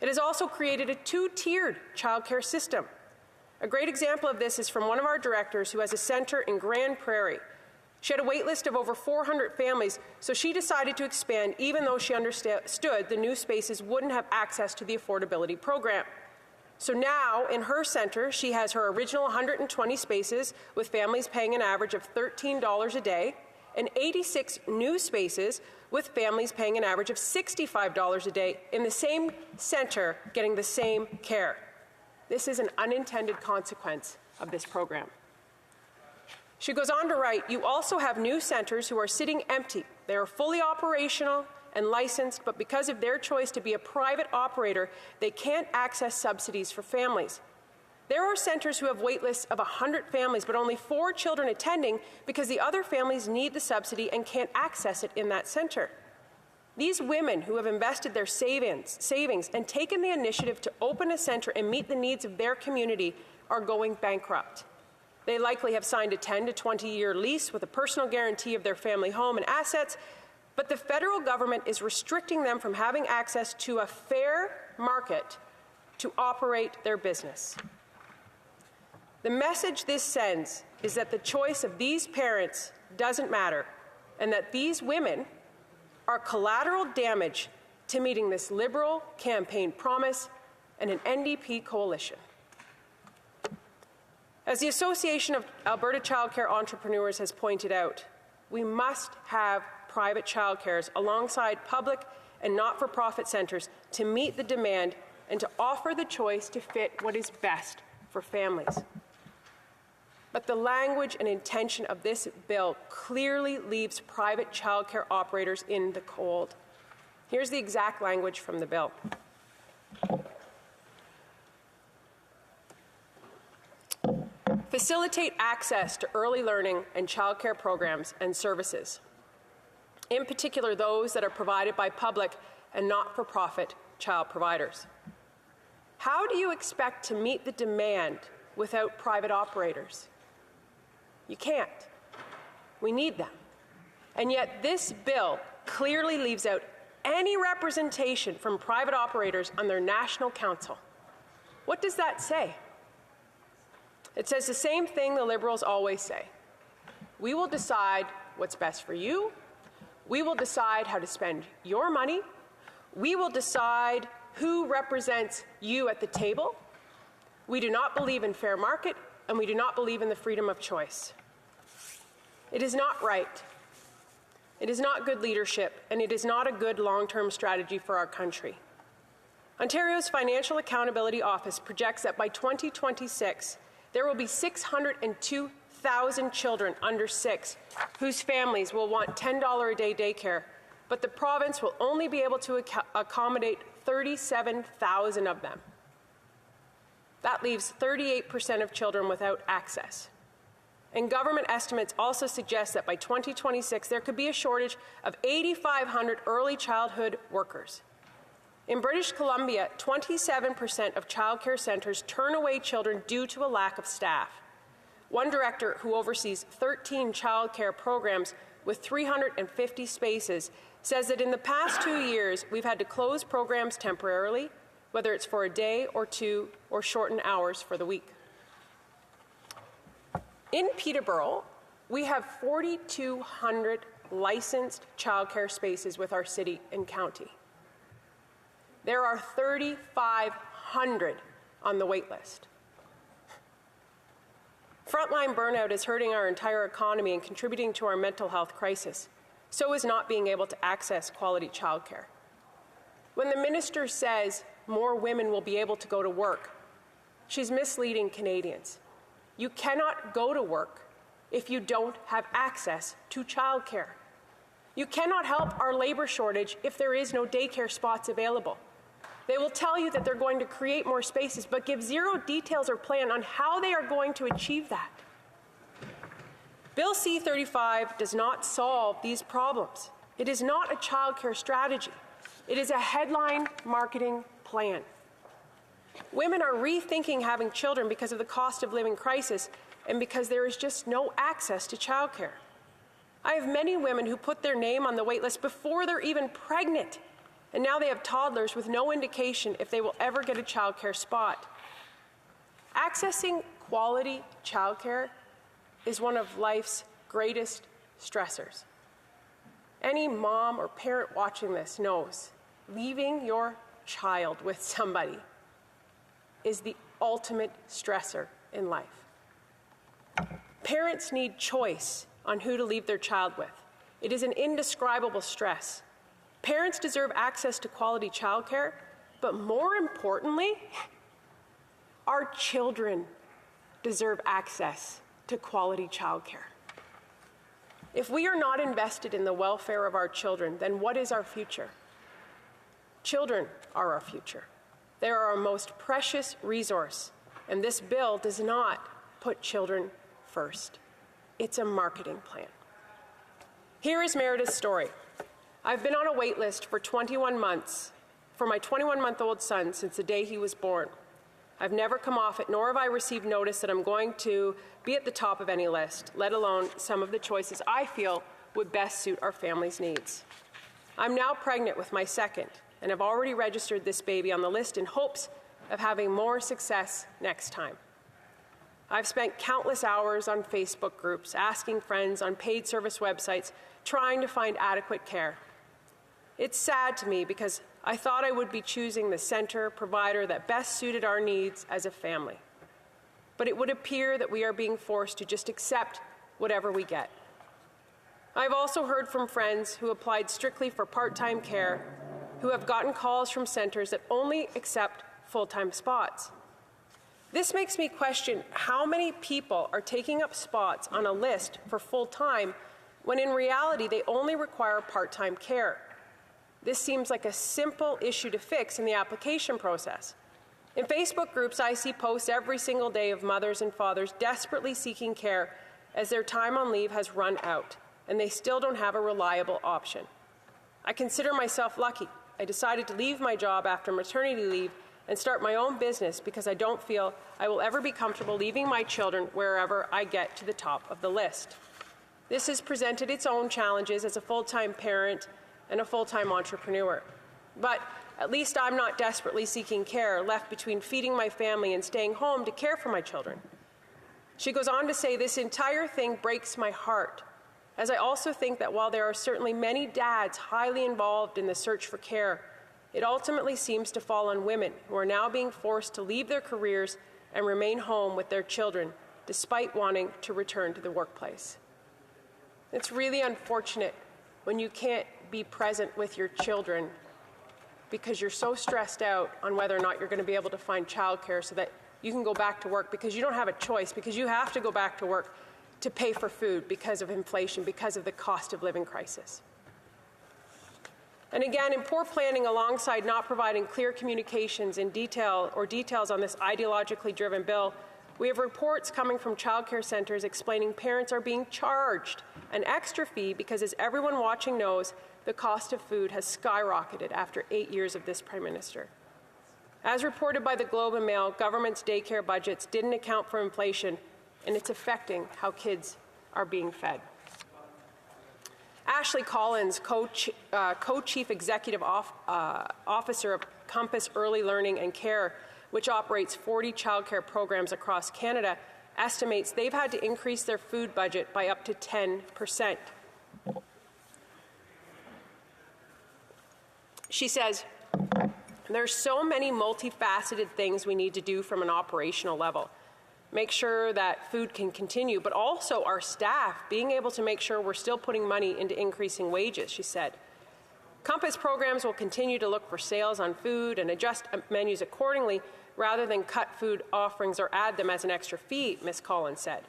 It has also created a two-tiered childcare system. A great example of this is from one of our directors who has a centre in Grand Prairie. She had a wait list of over 400 families, so she decided to expand even though she understood the new spaces wouldn't have access to the affordability program. So now, in her centre, she has her original 120 spaces with families paying an average of $13 a day and 86 new spaces with families paying an average of $65 a day in the same centre getting the same care. This is an unintended consequence of this program. She goes on to write, you also have new centres who are sitting empty. They are fully operational and licensed, but because of their choice to be a private operator, they can't access subsidies for families. There are centres who have wait lists of 100 families, but only 4 children attending because the other families need the subsidy and can't access it in that centre. These women who have invested their savings and taken the initiative to open a centre and meet the needs of their community are going bankrupt. They likely have signed a 10 to 20-year lease with a personal guarantee of their family home and assets, but the federal government is restricting them from having access to a fair market to operate their business. The message this sends is that the choice of these parents doesn't matter, and that these women are collateral damage to meeting this Liberal campaign promise and an NDP coalition. As the Association of Alberta Childcare Entrepreneurs has pointed out, we must have private childcares alongside public and not-for-profit centres to meet the demand and to offer the choice to fit what is best for families. But the language and intention of this bill clearly leaves private childcare operators in the cold. Here's the exact language from the bill. Facilitate access to early learning and childcare programs and services, in particular those that are provided by public and not-for-profit child providers. How do you expect to meet the demand without private operators? You can't. We need them. And yet this bill clearly leaves out any representation from private operators on their national council. What does that say? It says the same thing the Liberals always say. We will decide what's best for you. We will decide how to spend your money. We will decide who represents you at the table. We do not believe in fair market, and we do not believe in the freedom of choice. It is not right. It is not good leadership, and it is not a good long-term strategy for our country. Ontario's Financial Accountability Office projects that by 2026, there will be 602,000 children under 6 whose families will want $10 a day daycare, but the province will only be able to accommodate 37,000 of them. That leaves 38% of children without access. And government estimates also suggest that by 2026, there could be a shortage of 8,500 early childhood workers. In British Columbia, 27% of childcare centres turn away children due to a lack of staff. One director who oversees 13 childcare programs with 350 spaces says that in the past 2 years, we've had to close programs temporarily, whether it's for a day or 2 or shorten hours for the week. In Peterborough, We have 4,200 licensed childcare spaces with our city and county. There are 3,500 on the wait list. Frontline burnout is hurting our entire economy and contributing to our mental health crisis. So is not being able to access quality childcare. When the minister says more women will be able to go to work, she's misleading Canadians. You cannot go to work if you don't have access to childcare. You cannot help our labor shortage if there is no daycare spots available. They will tell you that they're going to create more spaces, but give zero details or plan on how they are going to achieve that. Bill C-35 does not solve these problems. It is not a childcare strategy. It is a headline marketing plan. Women are rethinking having children because of the cost of living crisis and because there is just no access to childcare. I have many women who put their name on the wait list before they're even pregnant, and now they have toddlers with no indication if they will ever get a childcare spot. Accessing quality childcare is one of life's greatest stressors. Any mom or parent watching this knows leaving your child with somebody is the ultimate stressor in life. Parents need choice on who to leave their child with. It is an indescribable stress. Parents deserve access to quality childcare, but more importantly, our children deserve access to quality childcare. If we are not invested in the welfare of our children, then what is our future? Children are our future. They are our most precious resource, and this bill does not put children first. It's a marketing plan. Here is Merida's story. I've been on a wait list for 21 months for my 21-month-old son since the day he was born. I've never come off it, nor have I received notice that I'm going to be at the top of any list, let alone some of the choices I feel would best suit our family's needs. I'm now pregnant with my second, and have already registered this baby on the list in hopes of having more success next time. I've spent countless hours on Facebook groups, asking friends on paid service websites, trying to find adequate care. It's sad to me because I thought I would be choosing the center provider that best suited our needs as a family. But it would appear that we are being forced to just accept whatever we get. I've also heard from friends who applied strictly for part-time care, who have gotten calls from centers that only accept full-time spots. This makes me question how many people are taking up spots on a list for full-time when in reality they only require part-time care. This seems like a simple issue to fix in the application process. In Facebook groups, I see posts every single day of mothers and fathers desperately seeking care as their time on leave has run out, and they still don't have a reliable option. I consider myself lucky. I decided to leave my job after maternity leave and start my own business because I don't feel I will ever be comfortable leaving my children wherever I get to the top of the list. This has presented its own challenges as a full-time parent and a full-time entrepreneur. But at least I'm not desperately seeking care, left between feeding my family and staying home to care for my children. She goes on to say, this entire thing breaks my heart, as I also think that while there are certainly many dads highly involved in the search for care, it ultimately seems to fall on women who are now being forced to leave their careers and remain home with their children, despite wanting to return to the workplace. It's really unfortunate when you can't be present with your children because you're so stressed out on whether or not you're going to be able to find childcare so that you can go back to work, because you don't have a choice, because you have to go back to work to pay for food because of inflation, because of the cost of living crisis. And again, in poor planning alongside not providing clear communications in detail or details on this ideologically driven bill, we have reports coming from childcare centers explaining parents are being charged an extra fee because, as everyone watching knows, the cost of food has skyrocketed after 8 years of this Prime Minister. As reported by the Globe and Mail, government's daycare budgets didn't account for inflation, and it's affecting how kids are being fed. Ashley Collins, co-chief executive officer of Compass Early Learning and Care, which operates 40 childcare programs across Canada, estimates they've had to increase their food budget by up to 10%. She says, there's so many multifaceted things we need to do from an operational level. Make sure that food can continue, but also our staff being able to make sure we're still putting money into increasing wages, she said. Compass programs will continue to look for sales on food and adjust menus accordingly rather than cut food offerings or add them as an extra fee, Ms. Collins said.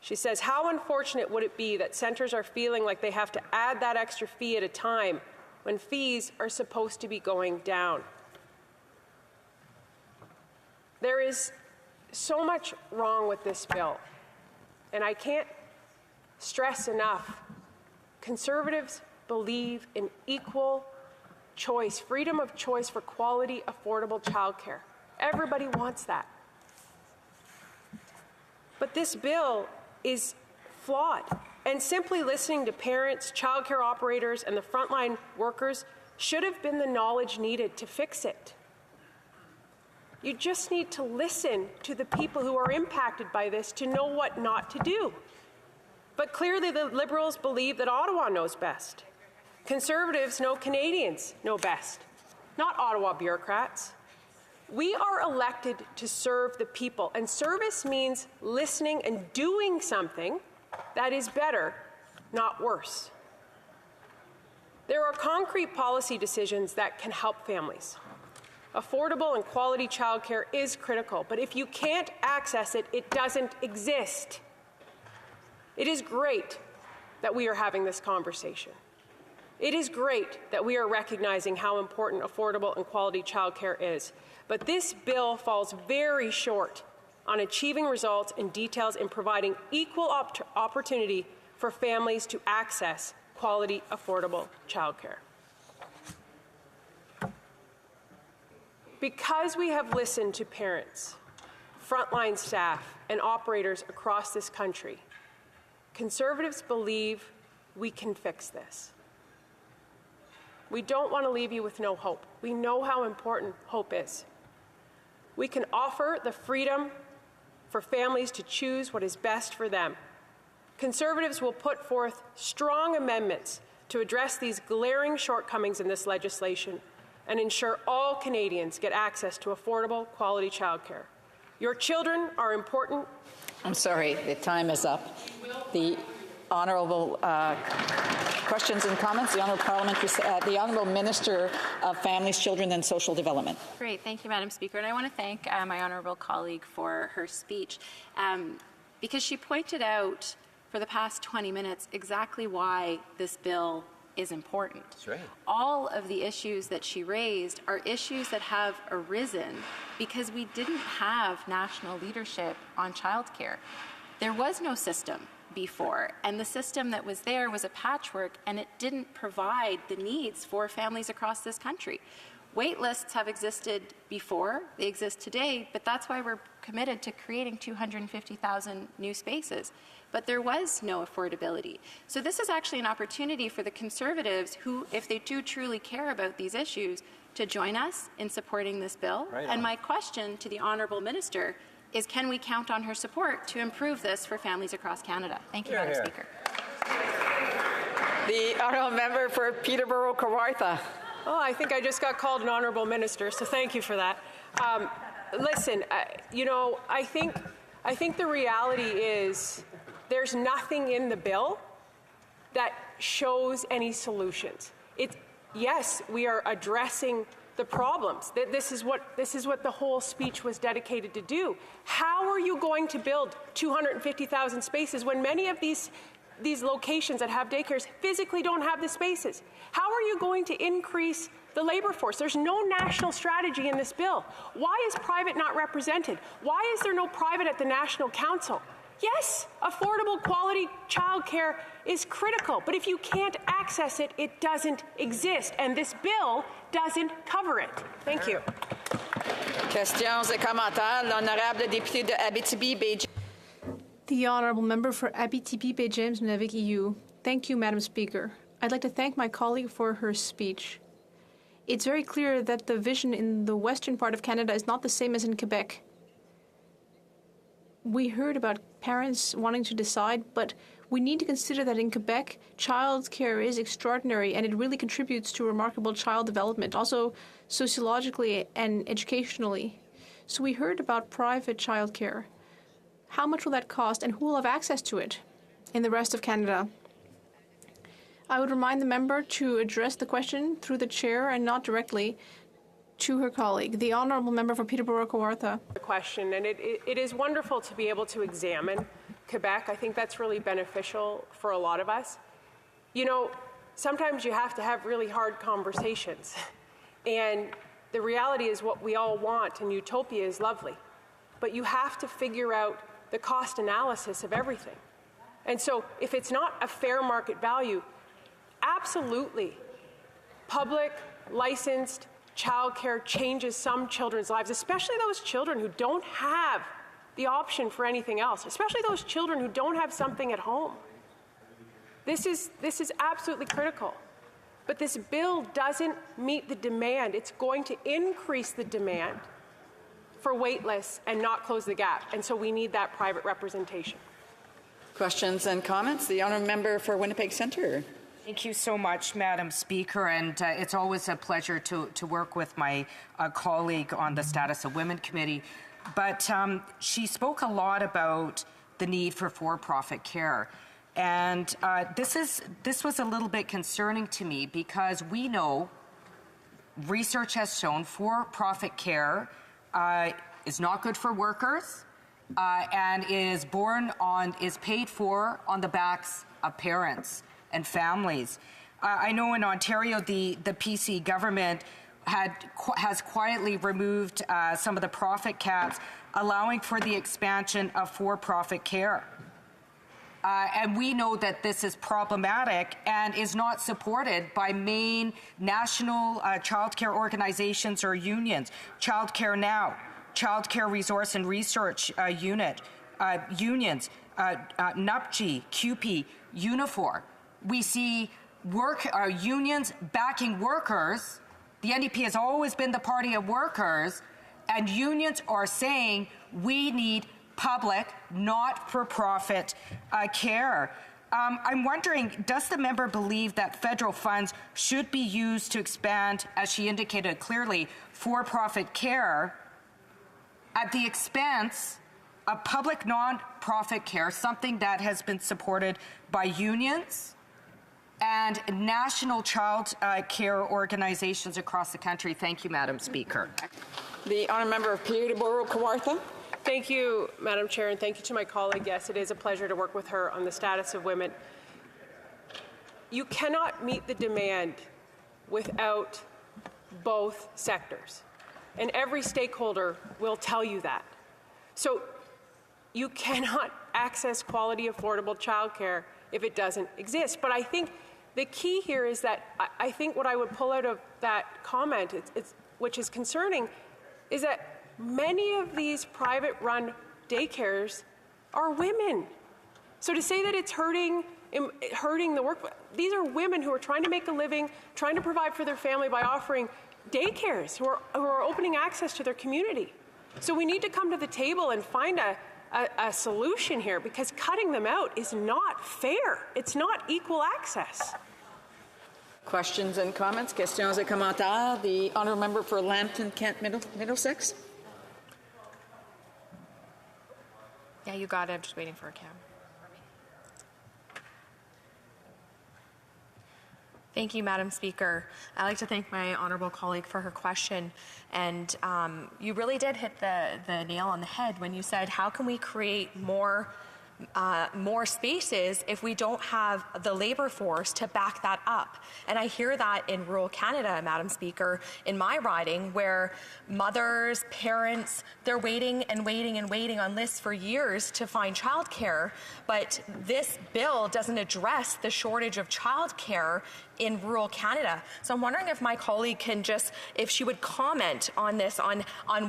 She says, how unfortunate would it be that centres are feeling like they have to add that extra fee at a time when fees are supposed to be going down? There is so much wrong with this bill, and I can't stress enough, Conservatives believe in equal choice, freedom of choice for quality, affordable childcare. Everybody wants that. But this bill is flawed, and simply listening to parents, childcare operators, and the frontline workers should have been the knowledge needed to fix it. You just need to listen to the people who are impacted by this to know what not to do. But clearly the Liberals believe that Ottawa knows best. Conservatives know Canadians know best, not Ottawa bureaucrats. We are elected to serve the people, and service means listening and doing something that is better, not worse. There are concrete policy decisions that can help families. Affordable and quality childcare is critical, but if you can't access it, it doesn't exist. It is great that we are having this conversation. It is great that we are recognizing how important affordable and quality childcare is, but this bill falls very short on achieving results and details in providing equal opportunity for families to access quality, affordable childcare. Because we have listened to parents, frontline staff, and operators across this country, Conservatives believe we can fix this. We don't want to leave you with no hope. We know how important hope is. We can offer the freedom for families to choose what is best for them. Conservatives will put forth strong amendments to address these glaring shortcomings in this legislation and ensure all Canadians get access to affordable, quality childcare. Your children are important. I'm sorry, the time is up. The honourable questions and comments. The honourable Minister of Families, Children and Social Development. Great, thank you, Madam Speaker, and I want to thank my honourable colleague for her speech because she pointed out for the past 20 minutes exactly why this bill is important. That's right. All of the issues that she raised are issues that have arisen because we didn't have national leadership on childcare. There was no system before, and the system that was there was a patchwork, and it didn't provide the needs for families across this country. Wait lists have existed before, they exist today, but that's why we're committed to creating 250,000 new spaces. But there was no affordability. So this is actually an opportunity for the Conservatives who, if they do truly care about these issues, to join us in supporting this bill. Right on. And my question to the Honourable Minister is, can we count on her support to improve this for families across Canada? Thank you, Madam Speaker. The honourable member for Peterborough-Kawartha. Oh, I think I just got called an honourable minister, so thank you for that. Listen, I think the reality is there's nothing in the bill that shows any solutions. Yes, we are addressing the problems. This is what the whole speech was dedicated to do. How are you going to build 250,000 spaces when many of these locations that have daycares physically don't have the spaces? How are you going to increase the labor force? There's no national strategy in this bill. Why is private not represented? Why is there no private at the National Council? Yes, affordable quality childcare is critical, but if you can't access it, it doesn't exist, and this bill doesn't cover it. Thank you. Questions et commentaires. L'honorable député de Abitibi-Baie. The Honourable Member for Abitibi-Baie James Nunavik EU. Thank you, Madam Speaker. I'd like to thank my colleague for her speech. It's very clear that the vision in the western part of Canada is not the same as in Quebec. we heard about parents wanting to decide, but we need to consider that in Quebec, child care is extraordinary and it really contributes to remarkable child development, also sociologically and educationally. So we heard about private child care. How much will that cost and who will have access to it in the rest of Canada? I would remind the member to address the question through the chair and not directly to her colleague, the honourable member for Peterborough-Kawartha. The question, and it is wonderful to be able to examine Quebec. I think that's really beneficial for a lot of us. You know, sometimes you have to have really hard conversations, and the reality is what we all want, and utopia is lovely, but you have to figure out the cost analysis of everything. And so if it's not a fair market value, absolutely, public, licensed childcare changes some children's lives, especially those children who don't have the option for anything else, especially those children who don't have something at home. This is absolutely critical. But this bill doesn't meet the demand. It's going to increase the demand for waitlist and not close the gap. And so we need that private representation. Questions and comments? The honourable member for Winnipeg Centre. Thank you so much, Madam Speaker, and it's always a pleasure to work with my colleague on the Status of Women Committee. But she spoke a lot about the need for-profit care. And this was a little bit concerning to me because we know research has shown for-profit care is not good for workers and is paid for on the backs of parents and families. I know in Ontario the PC government has quietly removed some of the profit caps, allowing for the expansion of for-profit care. And we know that this is problematic and is not supported by main national childcare organizations or unions. Childcare Now, Childcare Resource and Research Unit, unions, NUPG, CUPE, Unifor. We see unions backing workers. The NDP has always been the party of workers, and unions are saying we need public, not-for-profit care. I'm wondering, does the member believe that federal funds should be used to expand, as she indicated clearly, for-profit care at the expense of public non-profit care, something that has been supported by unions and national child care organizations across the country? Thank you, Madam Speaker. The honourable member of Peterborough-Kawartha. Thank you, Madam Chair, and thank you to my colleague. Yes, it is a pleasure to work with her on the status of women. You cannot meet the demand without both sectors, and every stakeholder will tell you that. So you cannot access quality, affordable childcare if it doesn't exist. But I think the key here is that I think what I would pull out of that comment, which is concerning, is that many of these private-run daycares are women. So to say that it's hurting the work, these are women who are trying to make a living, trying to provide for their family by offering daycares, who are opening access to their community. So we need to come to the table and find a solution here, because cutting them out is not fair. It's not equal access. Questions and comments? Questions et commentaires? The honourable member for Lambton, Kent, Middlesex. Yeah, you got it. I'm just waiting for a cam. Thank you, Madam Speaker. I'd like to thank my honourable colleague for her question. And you really did hit the nail on the head when you said, how can we create more spaces if we don't have the labour force to back that up? And I hear that in rural Canada, Madam Speaker, in my riding, where mothers, parents, they're waiting and waiting and waiting on lists for years to find childcare, but this bill doesn't address the shortage of childcare in rural Canada. So I'm wondering if my colleague can if she would comment on this, on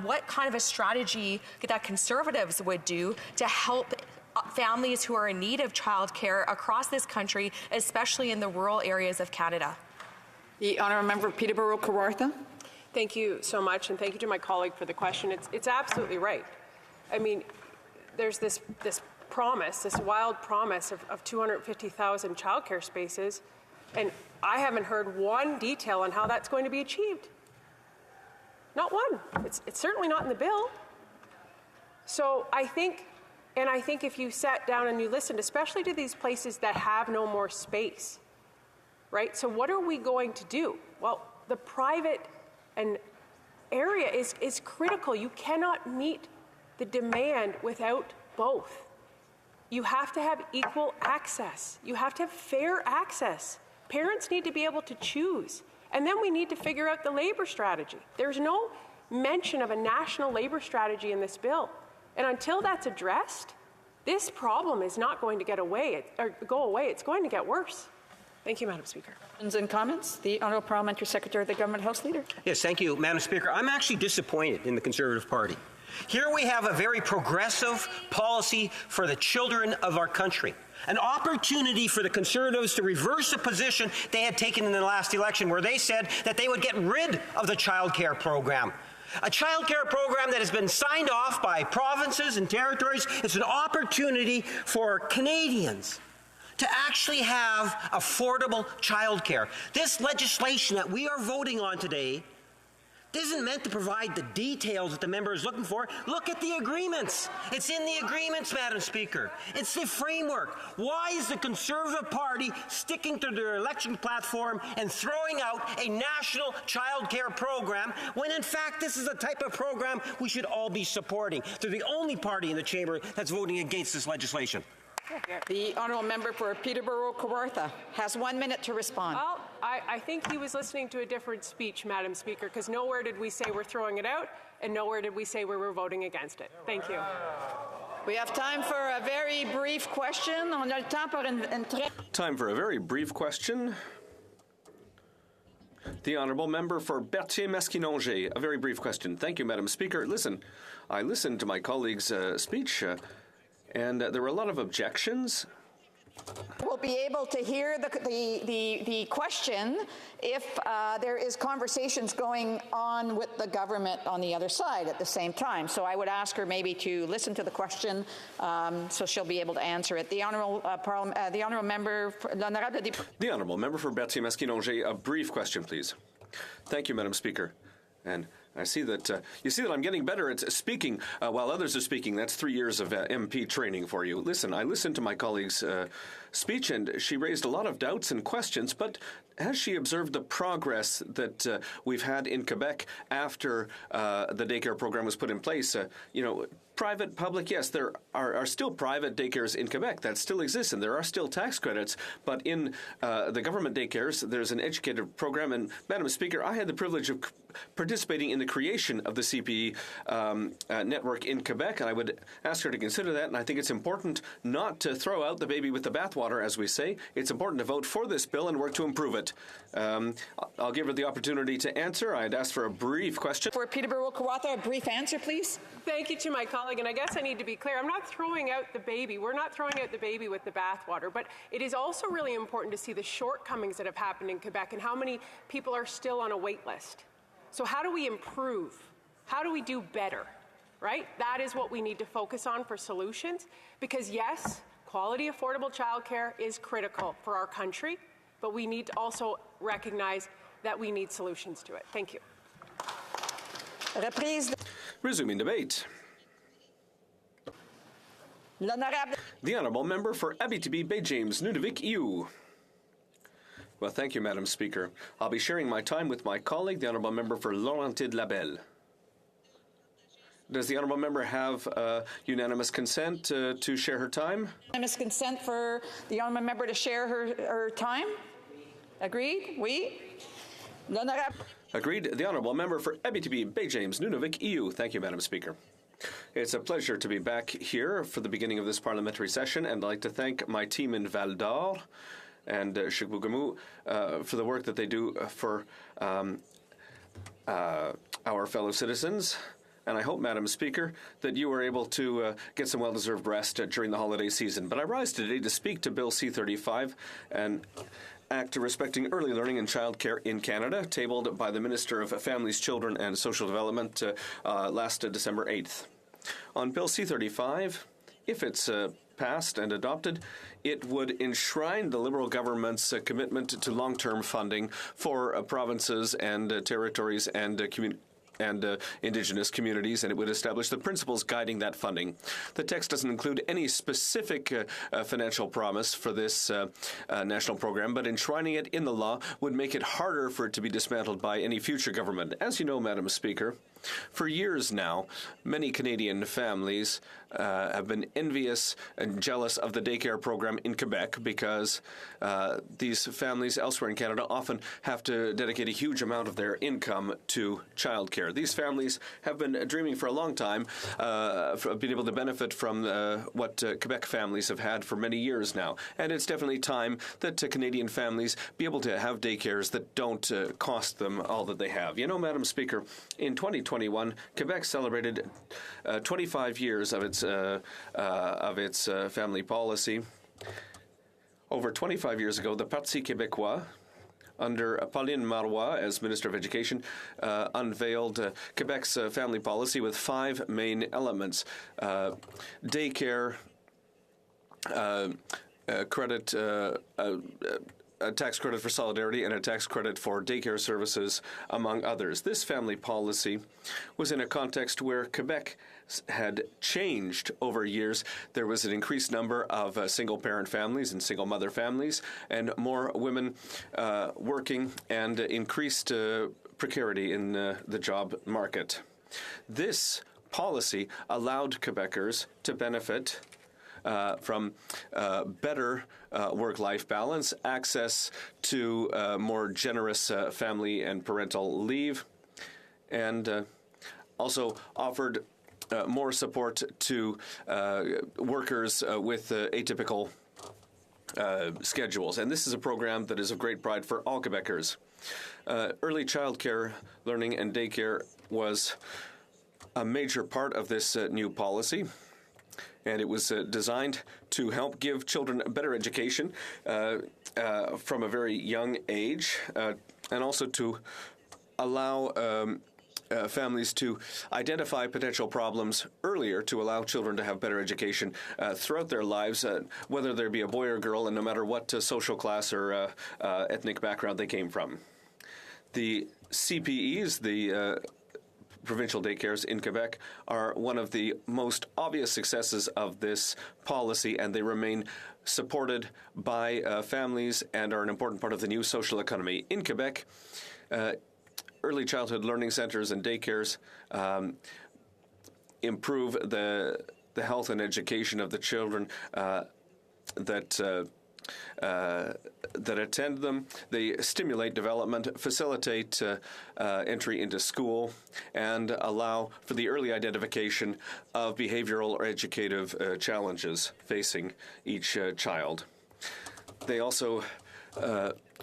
what kind of a strategy that Conservatives would do to help families who are in need of childcare across this country, especially in the rural areas of Canada. The honourable member of Peterborough-Kawartha. Thank you so much, and thank you to my colleague for the question. It's absolutely right. I mean, there's this promise, this wild promise of 250,000 childcare spaces, and I haven't heard one detail on how that's going to be achieved. Not one. It's certainly not in the bill. So I think if you sat down and you listened, especially to these places that have no more space, right? So what are we going to do? Well, the private and area is critical. You cannot meet the demand without both. You have to have equal access. You have to have fair access. Parents need to be able to choose. And then we need to figure out the labor strategy. There's no mention of a national labor strategy in this bill. And until that's addressed, this problem is not going to go away. It's going to get worse. Thank you, Madam Speaker. Questions and comments? The Honourable Parliamentary Secretary of the Government House Leader. Yes, thank you, Madam Speaker. I'm actually disappointed in the Conservative Party. Here we have a very progressive policy for the children of our country. An opportunity for the Conservatives to reverse a position they had taken in the last election where they said that they would get rid of the child care program. A child care program that has been signed off by provinces and territories. It's an opportunity for Canadians to actually have affordable child care. This legislation that we are voting on today isn't meant to provide the details that the member is looking for. Look at the agreements. It's in the agreements, Madam Speaker. It's the framework. Why is the Conservative Party sticking to their election platform and throwing out a national child care program when, in fact, this is the type of program we should all be supporting? They're the only party in the chamber that's voting against this legislation. The Honourable Member for Peterborough-Kawartha has 1 minute to respond. Well, I think he was listening to a different speech, Madam Speaker, because nowhere did we say we're throwing it out, and nowhere did we say we were voting against it. Thank you. We have time for a very brief question. Time for a very brief question. The Honourable Member for Berthier-Maskinongé. A very brief question. Thank you, Madam Speaker. Listen, I listened to my colleague's speech, and there were a lot of objections. We'll be able to hear the question if there is conversations going on with the government on the other side at the same time. So I would ask her maybe to listen to the question so she'll be able to answer it. The Honourable Member for The Honourable Member for Berthier-Maskinongé. A brief question, please. Thank you, Madam Speaker. And I see that you see that I'm getting better at speaking while others are speaking. That's 3 years of MP training for you. Listen, I listened to my colleague's speech, and she raised a lot of doubts and questions, but has she observed the progress that we've had in Quebec after the daycare program was put in place? Private, public, yes, there are still private daycares in Quebec. That still exists, and there are still tax credits. But in the government daycares, there's an educated program. And, Madam Speaker, I had the privilege of participating in the creation of the CPE network in Quebec, and I would ask her to consider that. And I think it's important not to throw out the baby with the bathwater, as we say. It's important to vote for this bill and work to improve it. I'll give her the opportunity to answer. I'd ask for a brief question. For Peterborough-Kawartha, a brief answer, please. Thank you to my colleague, and I guess I need to be clear. I'm not throwing out the baby. We're not throwing out the baby with the bathwater, but it is also really important to see the shortcomings that have happened in Quebec and how many people are still on a wait list. So how do we improve? How do we do better, right? That is what we need to focus on for solutions, because yes, quality, affordable childcare is critical for our country, but we need to also recognize that we need solutions to it. Thank you. Resuming debate. The Honourable Member for Abitibi Bay James, Nunavik, EU. Well, thank you, Madam Speaker. I'll be sharing my time with my colleague, the Honourable Member for Laurentide-Labelle. Does the Honourable Member have unanimous consent to share her time? Unanimous consent for the Honourable Member to share her time? Agreed? Oui? Agreed. The Honourable Member for Abitibi Bay James, Nunavik, EU. Thank you, Madam Speaker. It's a pleasure to be back here for the beginning of this parliamentary session, and I'd like to thank my team in Val d'Or and Chibougamau for the work that they do for our fellow citizens. And I hope, Madam Speaker, that you were able to get some well-deserved rest during the holiday season. But I rise today to speak to Bill C-35, an Act respecting early learning and childcare in Canada, tabled by the Minister of Families, Children and Social Development last December 8th. On Bill C-35, If it's passed and adopted, it would enshrine the Liberal government's commitment to long-term funding for provinces and territories and Indigenous communities, and it would establish the principles guiding that funding. The text doesn't include any specific financial promise for this national program, but enshrining it in the law would make it harder for it to be dismantled by any future government. As you know, Madam Speaker, for years now, many Canadian families have been envious and jealous of the daycare program in Quebec because these families elsewhere in Canada often have to dedicate a huge amount of their income to childcare. These families have been dreaming for a long time of being able to benefit from what Quebec families have had for many years now. And it's definitely time that Canadian families be able to have daycares that don't cost them all that they have. You know, Madam Speaker, in 2021, Quebec celebrated 25 years of its family policy. Over 25 years ago, the Parti québécois, under Pauline Marois as Minister of Education, unveiled Quebec's family policy with 5 main elements: daycare, credit, a tax credit for solidarity, and a tax credit for daycare services, among others. This family policy was in a context where Quebec had changed over years. There was an increased number of single-parent families and single-mother families, and more women working, and increased precarity in the job market. This policy allowed Quebecers to benefit from better work-life balance, access to more generous family and parental leave, and also offered more support to workers with atypical schedules. And this is a program that is of great pride for all Quebecers. Early childcare, learning, and daycare was a major part of this new policy. And it was designed to help give children a better education from a very young age, and also to allow families to identify potential problems earlier, to allow children to have better education throughout their lives, whether there be a boy or girl, and no matter what social class or ethnic background they came from. The CPEs, the provincial daycares in Quebec, are one of the most obvious successes of this policy, and they remain supported by families and are an important part of the new social economy. In Quebec, early childhood learning centers and daycares improve the health and education of the children that attend them. They stimulate development, facilitate entry into school, and allow for the early identification of behavioral or educative challenges facing each child. They also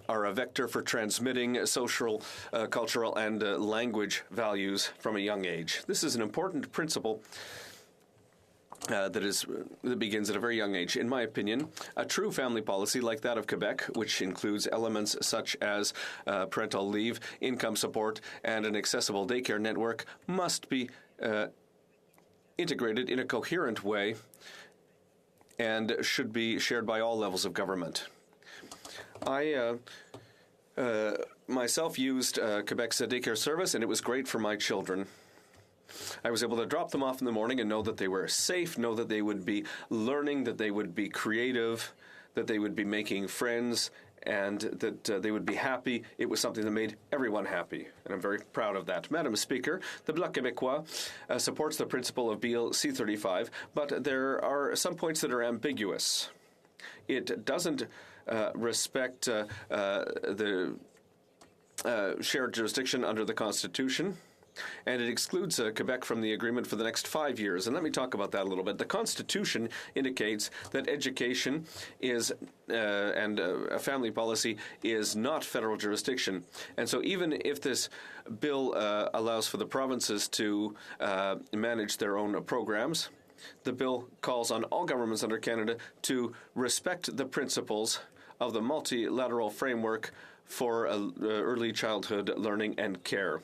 are a vector for transmitting social, cultural, and language values from a young age. This is an important principle that begins at a very young age. In my opinion, a true family policy like that of Quebec, which includes elements such as parental leave, income support, and an accessible daycare network, must be integrated in a coherent way and should be shared by all levels of government. I myself used Quebec's daycare service, and it was great for my children. I was able to drop them off in the morning and know that they were safe, know that they would be learning, that they would be creative, that they would be making friends, and that they would be happy. It was something that made everyone happy, and I'm very proud of that. Madam Speaker, the Bloc Québécois supports the principle of Bill C-35, but there are some points that are ambiguous. It doesn't respect the shared jurisdiction under the Constitution, and it excludes Quebec from the agreement for the next 5 years. And let me talk about that a little bit. The Constitution indicates that education is, and a family policy is not federal jurisdiction. And so even if this bill allows for the provinces to manage their own programs, the bill calls on all governments under Canada to respect the principles of the multilateral framework for early childhood learning and care.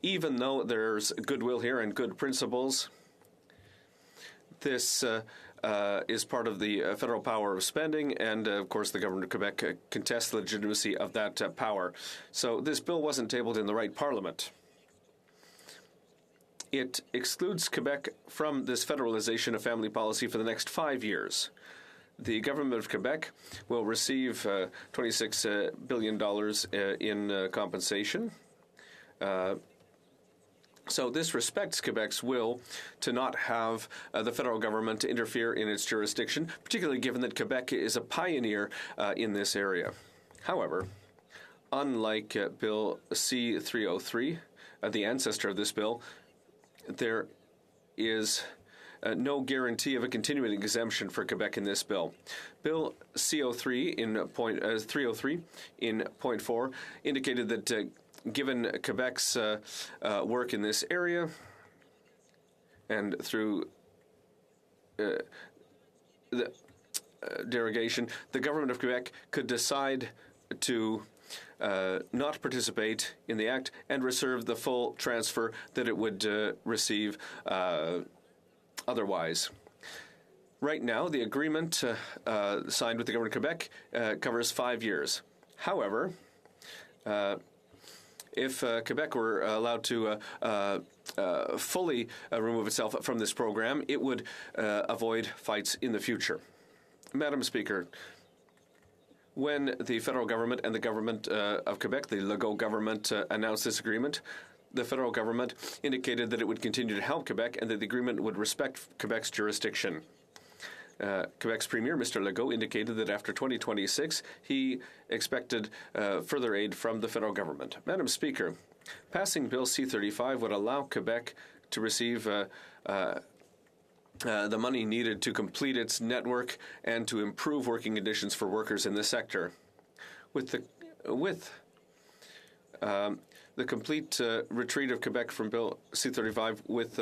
Even though there's goodwill here and good principles, this is part of the federal power of spending, and of course the government of Quebec contests the legitimacy of that power. So this bill wasn't tabled in the right parliament. It excludes Quebec from this federalization of family policy for the next 5 years. The government of Quebec will receive $26 billion in compensation. So this respects Quebec's will to not have the federal government interfere in its jurisdiction, particularly given that Quebec is a pioneer in this area. However, unlike Bill C-303, the ancestor of this bill, there is no guarantee of a continuing exemption for Quebec in this bill. Bill C-03 in point 303 in point 4 indicated that given Quebec's work in this area and through the derogation, the government of Quebec could decide to not participate in the act and reserve the full transfer that it would receive otherwise. Right now, the agreement signed with the government of Quebec covers 5 years. However, if Quebec were allowed to fully remove itself from this program, it would avoid fights in the future. Madam Speaker, when the federal government and the government of Quebec, the Legault government, announced this agreement, the federal government indicated that it would continue to help Quebec and that the agreement would respect Quebec's jurisdiction. Quebec's Premier, Mr. Legault, indicated that after 2026, he expected further aid from the federal government. Madam Speaker, passing Bill C-35 would allow Quebec to receive the money needed to complete its network and to improve working conditions for workers in the sector. With the complete retreat of Quebec from Bill C-35 with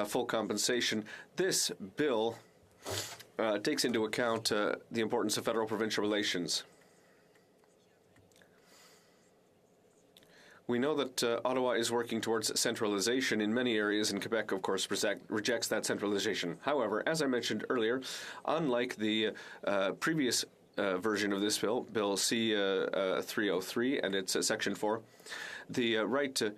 full compensation, this bill takes into account the importance of federal-provincial relations. We know that Ottawa is working towards centralization in many areas, and Quebec, of course, rejects that centralization. However, as I mentioned earlier, unlike the previous version of this bill, Bill C-303 and its Section 4, the right to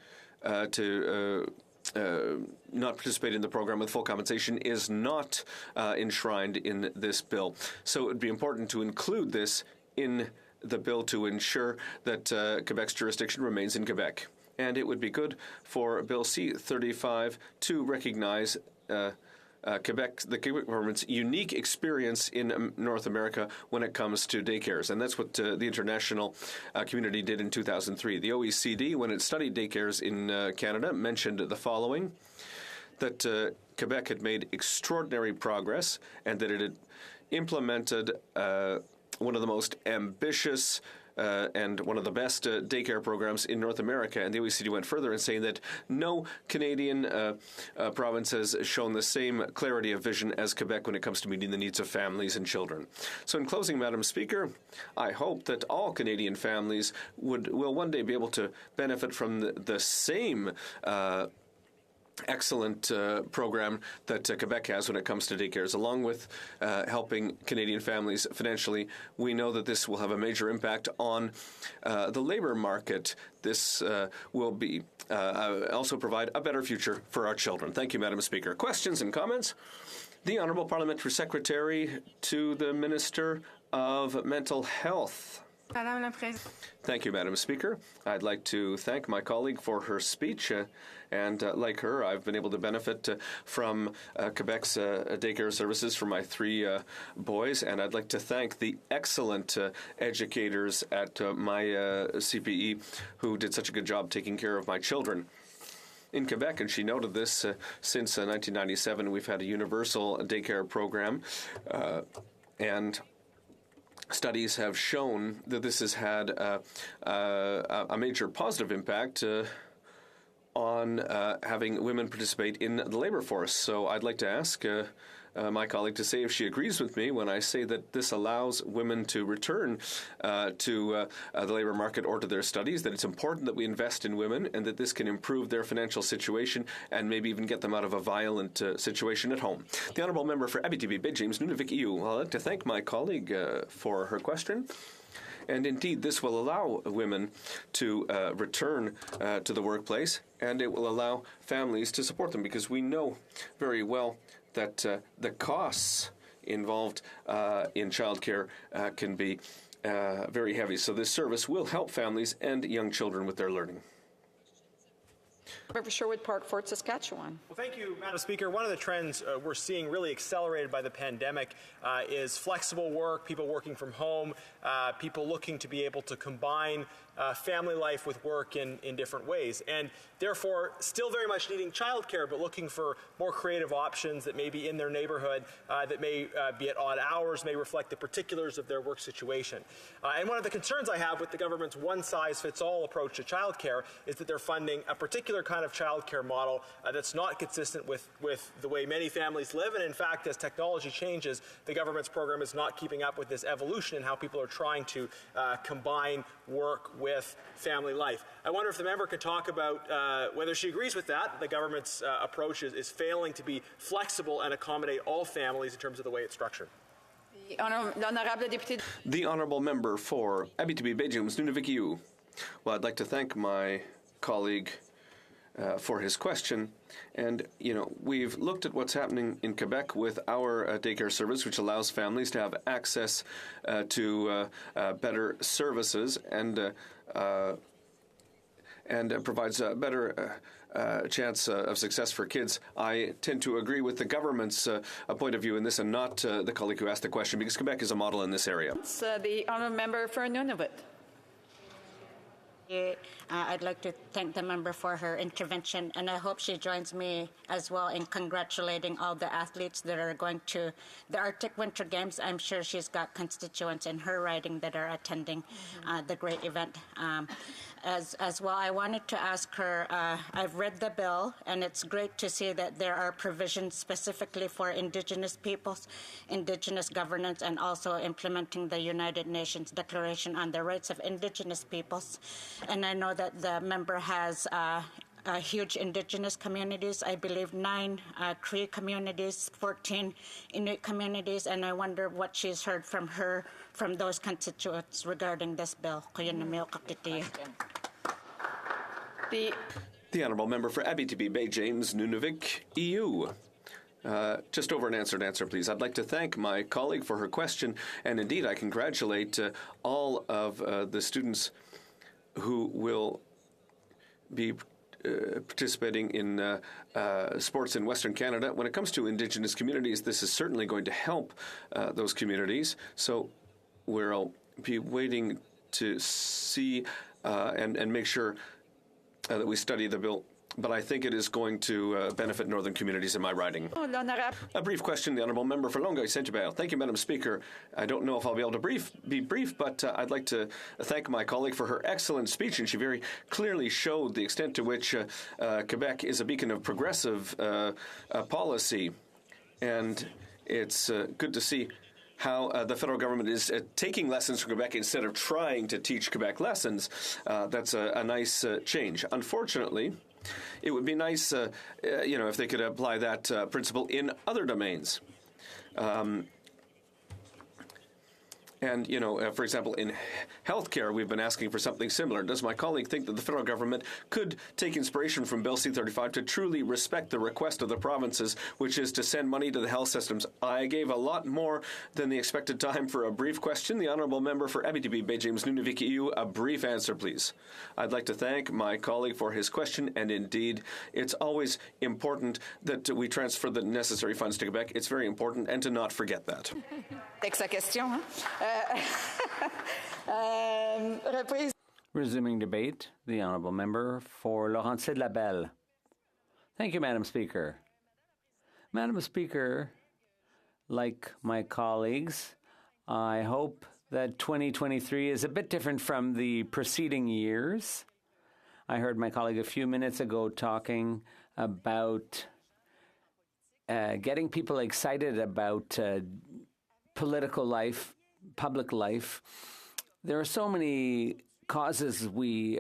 not participate in the program with full compensation is not enshrined in this bill. So it would be important to include this in the bill to ensure that Quebec's jurisdiction remains in Quebec. And it would be good for Bill C-35 to recognize the Quebec government's unique experience in North America when it comes to daycares. And that's what the international community did in 2003. The OECD, when it studied daycares in Canada, mentioned the following, that Quebec had made extraordinary progress and that it had implemented one of the most ambitious and one of the best daycare programs in North America. And the OECD went further in saying that no Canadian province has shown the same clarity of vision as Quebec when it comes to meeting the needs of families and children. So in closing, Madam Speaker, I hope that all Canadian families will one day be able to benefit from the same excellent program that Quebec has when it comes to daycares. Along with helping Canadian families financially, we know that this will have a major impact on the labor market. This will be also provide a better future for our children. Thank you, Madam Speaker. Questions and comments? The Honourable Parliamentary Secretary to the Minister of Mental Health. Thank you, Madam Speaker. I'd like to thank my colleague for her speech. And like her, I've been able to benefit from Quebec's daycare services for my 3 boys. And I'd like to thank the excellent educators at my CPE who did such a good job taking care of my children. In Quebec, and she noted this, since 1997, we've had a universal daycare program. And studies have shown that this has had a major positive impact on having women participate in the labor force. So I'd like to ask my colleague to say if she agrees with me when I say that this allows women to return to the labour market or to their studies, that it's important that we invest in women and that this can improve their financial situation and maybe even get them out of a violent situation at home. The Honourable Member for Abitibi, Bay James, Nunavik EU. I'd like to thank my colleague for her question. And indeed, this will allow women to return to the workplace, and it will allow families to support them, because we know very well that the costs involved in childcare can be very heavy. So this service will help families and young children with their learning. Member for Sherwood Park, Fort Saskatchewan. Well, thank you, Madam Speaker. One of the trends we're seeing really accelerated by the pandemic is flexible work, people working from home, people looking to be able to combine family life with work in different ways, and therefore still very much needing childcare, but looking for more creative options that may be in their neighborhood, that may be at odd hours, may reflect the particulars of their work situation. And one of the concerns I have with the government's one-size-fits-all approach to childcare is that they're funding a particular kind of childcare model that's not consistent with the way many families live, and in fact, as technology changes, the government's program is not keeping up with this evolution in how people are trying to combine work with family life. I wonder if the member could talk about whether she agrees with that. The government's approach is failing to be flexible and accommodate all families in terms of the way it's structured. The Honourable Member for Abitibi, Bay James, Nunavik EU. Well, I'd like to thank my colleague for his question. And, you know, we've looked at what's happening in Quebec with our daycare service, which allows families to have access to better services and provides a better chance of success for kids. I tend to agree with the government's point of view in this and not the colleague who asked the question, because Quebec is a model in this area. The Honourable Member for Nunavut. I'd like to thank the member for her intervention, and I hope she joins me as well in congratulating all the athletes that are going to the Arctic Winter Games. I'm sure she's got constituents in her riding that are attending the great event. As well, I wanted to ask her, I've read the bill, and it's great to see that there are provisions specifically for Indigenous peoples, Indigenous governance, and also implementing the United Nations Declaration on the Rights of Indigenous Peoples. And I know that the member has huge Indigenous communities, I believe 9 Cree communities, 14 Inuit communities, and I wonder what she's heard from those constituents regarding this bill. The Honourable Member for Abitibi, Bay James, Nunavik, EU. Just over an answer, please. I'd like to thank my colleague for her question, and indeed I congratulate all of the students who will be participating in sports in Western Canada. When it comes to Indigenous communities, this is certainly going to help those communities. So we'll be waiting to see and make sure that we study the bill. But I think it is going to benefit northern communities in my riding. A brief question, the Honourable Member for Longueuil Saint-Hubert. Thank you, Madam Speaker. I don't know if I'll be able to be brief, but I'd like to thank my colleague for her excellent speech, and she very clearly showed the extent to which Quebec is a beacon of progressive policy. And it's good to see how the federal government is taking lessons from Quebec instead of trying to teach Quebec lessons. That's a nice change. Unfortunately, it would be nice, if they could apply that principle in other domains. For example, in healthcare, we've been asking for something similar. Does my colleague think that the federal government could take inspiration from Bill C-35 to truly respect the request of the provinces, which is to send money to the health systems? I gave a lot more than the expected time for a brief question. The Honourable Member for Abitibi, Bay James, Nunavik EU, a brief answer, please. I'd like to thank my colleague for his question, and indeed, it's always important that we transfer the necessary funds to Quebec. It's very important, and to not forget that. Resuming debate, the Honourable Member for Laurentides-Labelle. Thank you, Madam Speaker. Madam Speaker, like my colleagues, I hope that 2023 is a bit different from the preceding years. I heard my colleague a few minutes ago talking about getting people excited about political life, public life. There are so many causes we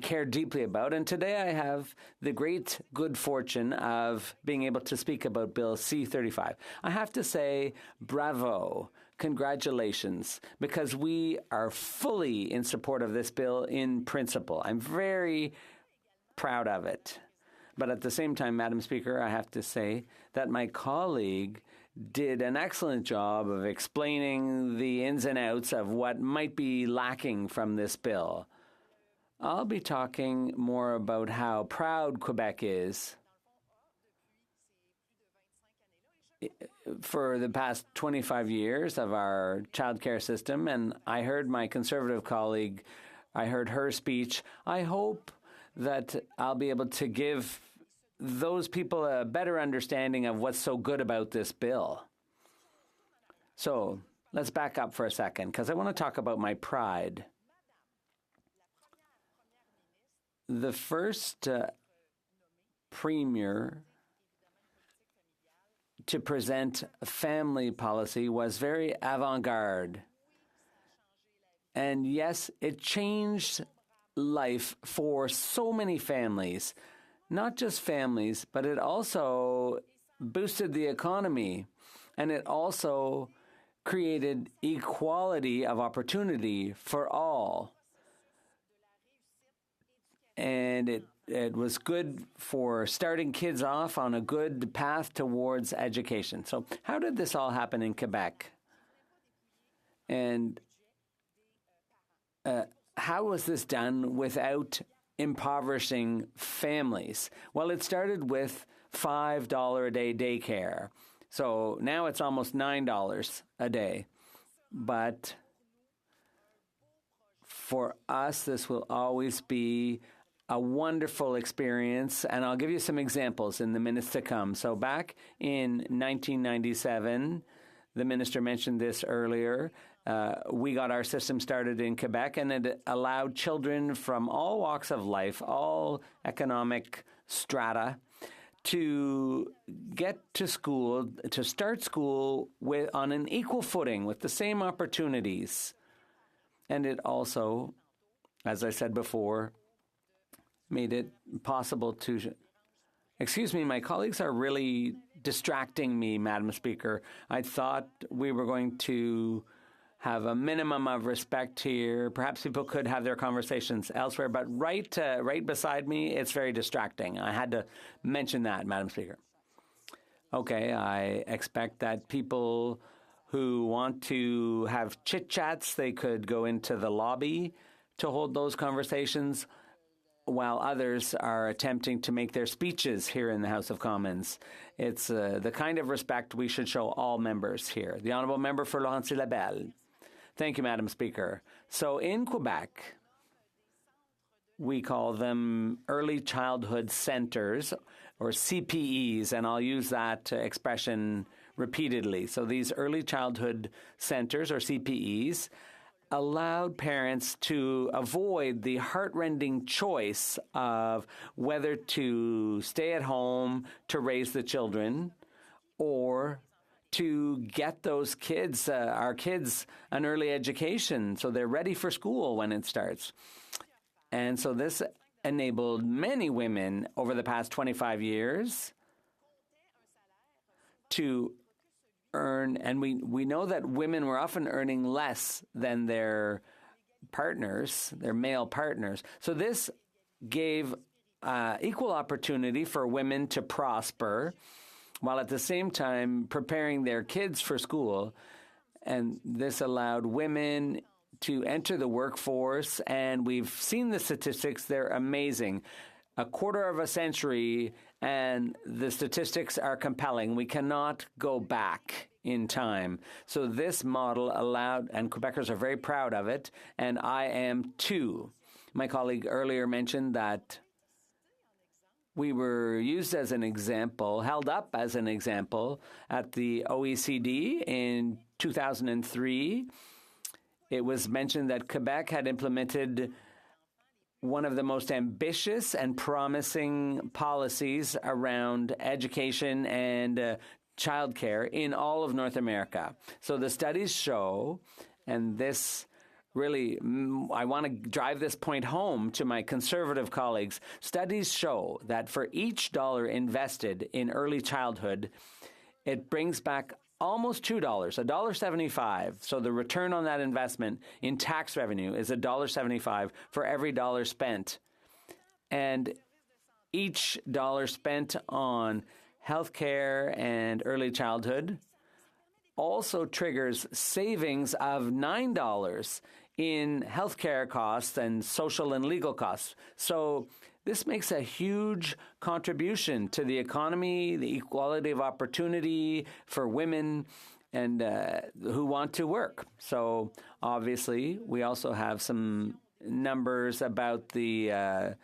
care deeply about, and today I have the great good fortune of being able to speak about Bill C-35. I have to say bravo, congratulations, because we are fully in support of this bill in principle. I'm very proud of it. But at the same time, Madam Speaker, I have to say that my colleague did an excellent job of explaining the ins and outs of what might be lacking from this bill. I'll be talking more about how proud Quebec is. For the past 25 years of our childcare system, and I heard my Conservative colleague, I heard her speech. I hope that I'll be able to give those people a better understanding of what's so good about this bill. So let's back up for a second, because I want to talk about my pride. The first premier to present family policy was very avant-garde. And yes, it changed life for so many families. Not just families, but it also boosted the economy, and it also created equality of opportunity for all. And it was good for starting kids off on a good path towards education. So how did this all happen in Quebec? And how was this done without impoverishing families? Well, it started with $5 a day daycare. So now it's almost $9 a day. But for us, this will always be a wonderful experience, and I'll give you some examples in the minutes to come. So back in 1997, the minister mentioned this earlier, we got our system started in Quebec, and it allowed children from all walks of life, all economic strata, to get to school, to start school on an equal footing with the same opportunities. And it also, as I said before, made it possible to... Excuse me, my colleagues are really distracting me, Madam Speaker. I thought we were going to have a minimum of respect here. Perhaps people could have their conversations elsewhere, but right beside me, it's very distracting. I had to mention that, Madam Speaker. Okay, I expect that people who want to have chit-chats, they could go into the lobby to hold those conversations, while others are attempting to make their speeches here in the House of Commons. It's the kind of respect we should show all members here. The Honourable Member for Laurentides-Labelle. Thank you, Madam Speaker. So in Quebec, we call them early childhood centers, or CPEs, and I'll use that expression repeatedly. So these early childhood centers, or CPEs, allowed parents to avoid the heartrending choice of whether to stay at home to raise the children or to get those kids, our kids, an early education so they're ready for school when it starts. And so this enabled many women over the past 25 years to earn, and we know that women were often earning less than their partners, their male partners. So this gave equal opportunity for women to prosper, while at the same time preparing their kids for school. And this allowed women to enter the workforce, and we've seen the statistics. They're amazing. A quarter of a century, and the statistics are compelling. We cannot go back in time. So this model allowed, and Quebecers are very proud of it, and I am too. My colleague earlier mentioned that we were used as an example, held up as an example at the OECD in 2003. It was mentioned that Quebec had implemented one of the most ambitious and promising policies around education and childcare in all of North America. So the studies show, and this really, I want to drive this point home to my conservative colleagues. Studies show that for each dollar invested in early childhood, it brings back almost $2, $1.75. So the return on that investment in tax revenue is $1.75 for every dollar spent. And each dollar spent on healthcare and early childhood also triggers savings of $9 in healthcare costs and social and legal costs. So this makes a huge contribution to the economy, the equality of opportunity for women and who want to work. So obviously, we also have some numbers about the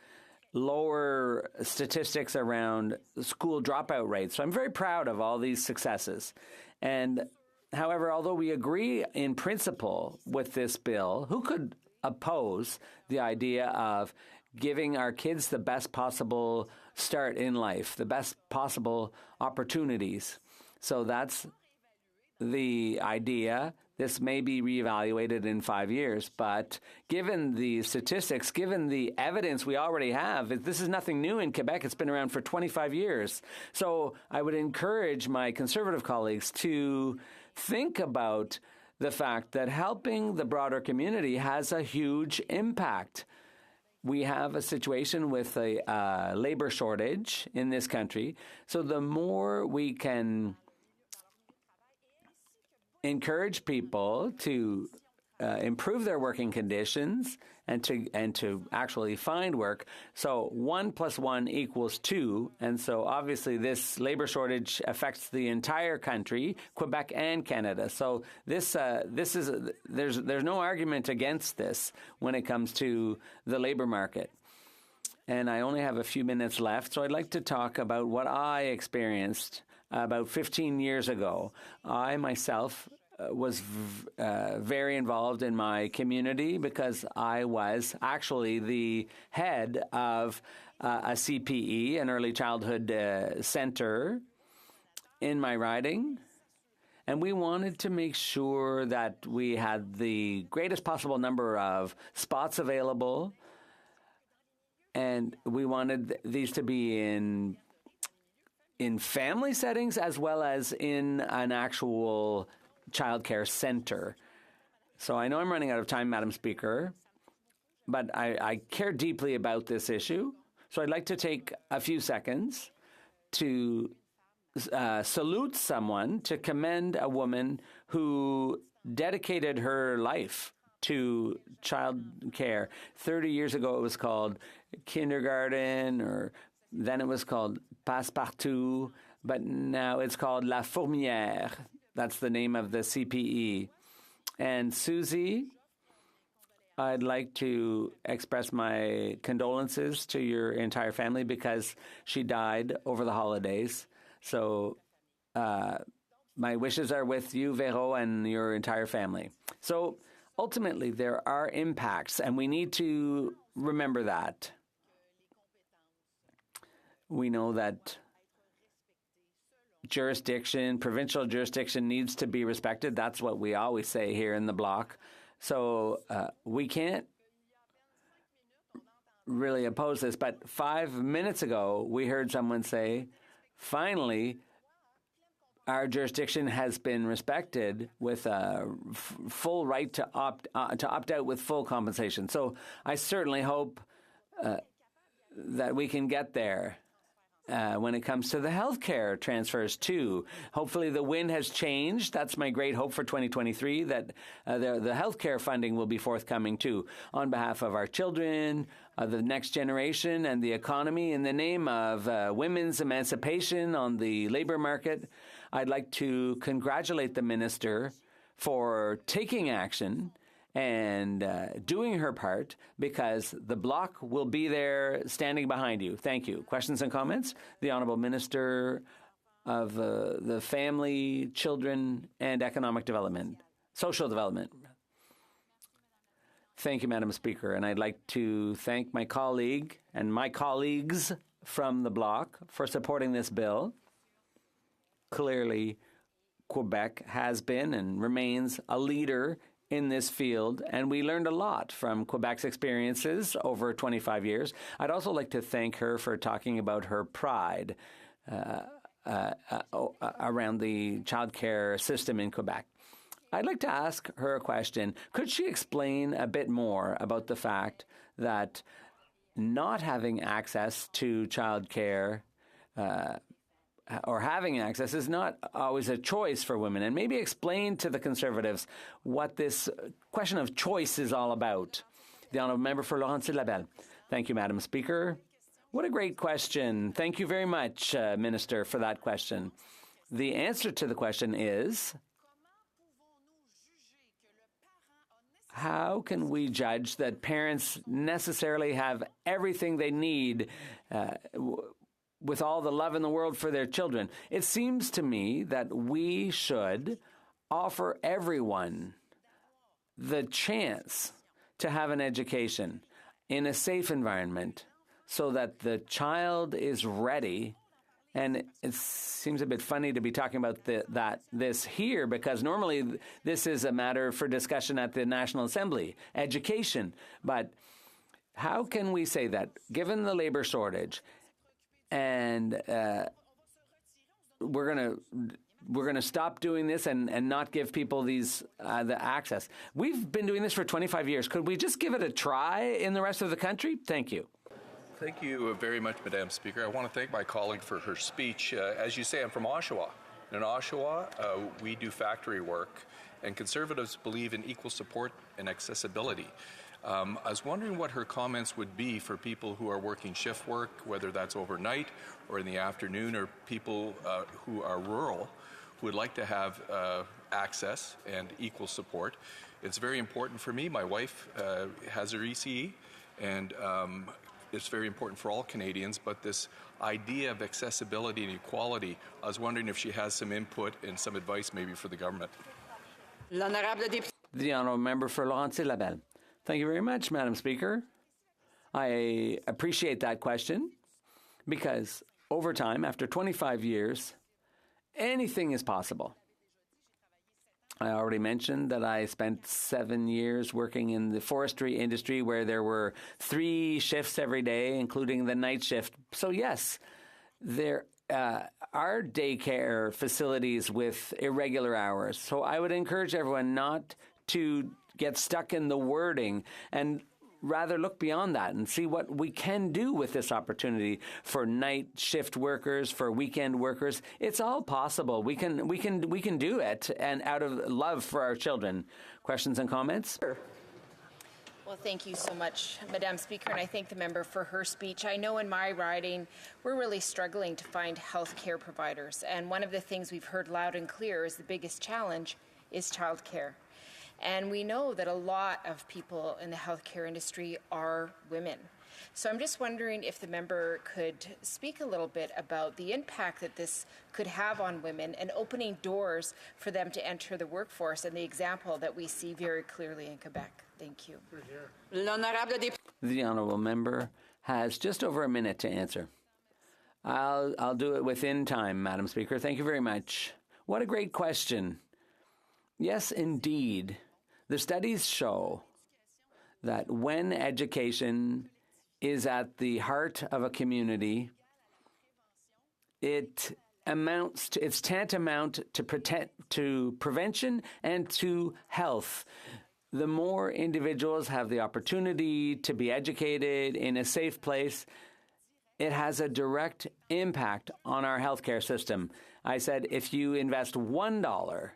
lower statistics around school dropout rates. So I'm very proud of all these successes. And however, although we agree in principle with this bill, who could oppose the idea of giving our kids the best possible start in life, the best possible opportunities? So that's the idea. This may be reevaluated in 5 years, but given the statistics, given the evidence we already have, this is nothing new in Quebec. It's been around for 25 years. So I would encourage my conservative colleagues to think about the fact that helping the broader community has a huge impact. We have a situation with a labor shortage in this country. So the more we can encourage people to improve their working conditions and to actually find work. So 1 + 1 = 2. And so obviously this labor shortage affects the entire country, Quebec and Canada. So there's no argument against this when it comes to the labor market. And I only have a few minutes left, so I'd like to talk about what I experienced about 15 years ago. I myself was very involved in my community because I was actually the head of a CPE, an early childhood center, in my riding. And we wanted to make sure that we had the greatest possible number of spots available. And we wanted these to be in family settings as well as in an actual childcare center. So I know I'm running out of time, Madam Speaker, but I care deeply about this issue. So I'd like to take a few seconds to salute someone, to commend a woman who dedicated her life to child care. 30 years ago, it was called kindergarten, or then it was called Passepartout, but now it's called La Fourmière. That's the name of the CPE. And Susie, I'd like to express my condolences to your entire family because she died over the holidays. So my wishes are with you, Vero, and your entire family. So ultimately, there are impacts, and we need to remember that. We know that provincial jurisdiction needs to be respected. That's what we always say here in the bloc. So we can't really oppose this. But 5 minutes ago, we heard someone say, finally, our jurisdiction has been respected with a full right to opt out with full compensation. So I certainly hope that we can get there. When it comes to the healthcare transfers, too. Hopefully the wind has changed. That's my great hope for 2023, that the healthcare funding will be forthcoming, too, on behalf of our children, the next generation, and the economy. In the name of women's emancipation on the labor market, I'd like to congratulate the minister for taking action and doing her part, because the bloc will be there standing behind you. Thank you. Questions and comments? The Honourable Minister of the Family, Children and Economic Development, Social Development. Thank you, Madam Speaker. And I'd like to thank my colleague and my colleagues from the bloc for supporting this bill. Clearly, Quebec has been and remains a leader in this field, and we learned a lot from Quebec's experiences over 25 years. I'd also like to thank her for talking about her pride around the childcare system in Quebec. I'd like to ask her a question. Could she explain a bit more about the fact that not having access to childcare or having access is not always a choice for women, and maybe explain to the Conservatives what this question of choice is all about? The Honourable Member for Laurentides-Labelle. Thank you, Madam Speaker. What a great question. Thank you very much, Minister, for that question. The answer to the question is, how can we judge that parents necessarily have everything they need with all the love in the world for their children? It seems to me that we should offer everyone the chance to have an education in a safe environment so that the child is ready. And it seems a bit funny to be talking about this here, because normally this is a matter for discussion at the National Assembly, education. But how can we say that, given the labor shortage, and we're going to stop doing this and not give people these the access? We've been doing this for 25 years. Could we just give it a try in the rest of the country? Thank you. Thank you very much, Madam Speaker. I want to thank my colleague for her speech. As you say, I'm from Oshawa. In Oshawa, we do factory work, and Conservatives believe in equal support and accessibility. I was wondering what her comments would be for people who are working shift work, whether that's overnight or in the afternoon, or people who are rural who would like to have access and equal support. It's very important for me. My wife has her ECE, and it's very important for all Canadians, but this idea of accessibility and equality, I was wondering if she has some input and some advice maybe for the government. The Honourable Member for Laurentides-Labelle. Thank you very much, Madam Speaker. I appreciate that question, because over time, after 25 years, anything is possible. I already mentioned that I spent 7 years working in the forestry industry, where there were 3 shifts every day, including the night shift. So yes, there are daycare facilities with irregular hours. So I would encourage everyone not to get stuck in the wording and rather look beyond that and see what we can do with this opportunity for night shift workers, for weekend workers. It's all possible. We can do it, and out of love for our children. Questions and comments? Well, thank you so much, Madam Speaker, and I thank the member for her speech. I know in my riding, we're really struggling to find health care providers, and one of the things we've heard loud and clear is the biggest challenge is childcare. And we know that a lot of people in the healthcare industry are women. So I'm just wondering if the member could speak a little bit about the impact that this could have on women and opening doors for them to enter the workforce, and the example that we see very clearly in Quebec. Thank you. The Honourable Member has just over a minute to answer. I'll do it within time, Madam Speaker. Thank you very much. What a great question. Yes, indeed. The studies show that when education is at the heart of a community, it's tantamount to prevention and to health. The more individuals have the opportunity to be educated in a safe place, it has a direct impact on our healthcare system. I said if you invest $1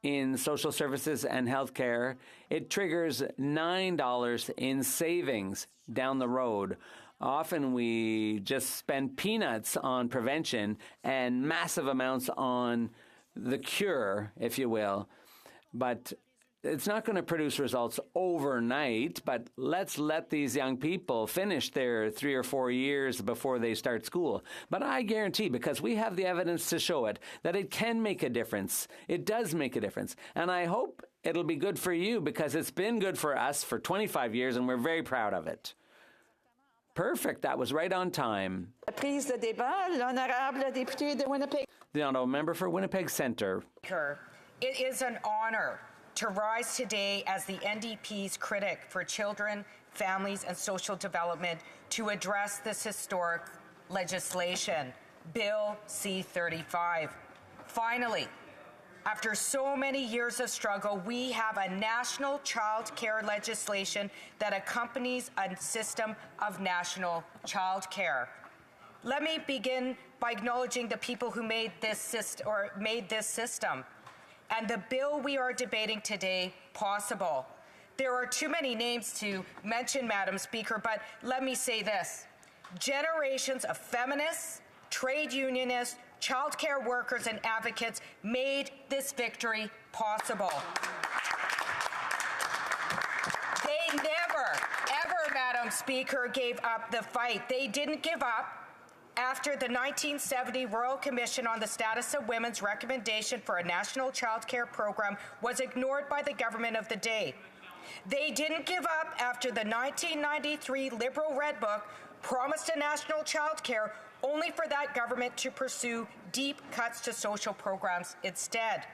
in social services and healthcare, it triggers $9 in savings down the road. Often we just spend peanuts on prevention and massive amounts on the cure, if you will. But it's not going to produce results overnight, but let's let these young people finish their 3 or 4 years before they start school. But I guarantee, because we have the evidence to show it, that it can make a difference. It does make a difference. And I hope it'll be good for you because it's been good for us for 25 years and we're very proud of it. Perfect. That was right on time. Prise de débat, l'honorable député de Winnipeg. The Honourable Member for Winnipeg Centre. It is an honor to rise today as the NDP's critic for children, families, and social development to address this historic legislation, Bill C-35. Finally, after so many years of struggle, we have a national child care legislation that accompanies a system of national child care. Let me begin by acknowledging the people who made this system and the bill we are debating today possible. There are too many names to mention, Madam Speaker, but let me say this. Generations of feminists, trade unionists, childcare workers and advocates made this victory possible. They never, ever, Madam Speaker, gave up the fight. They didn't give up after the 1970 Royal Commission on the Status of Women's recommendation for a national child care program was ignored by the government of the day. They didn't give up after the 1993 Liberal Red Book promised a national child care only for that government to pursue deep cuts to social programs instead.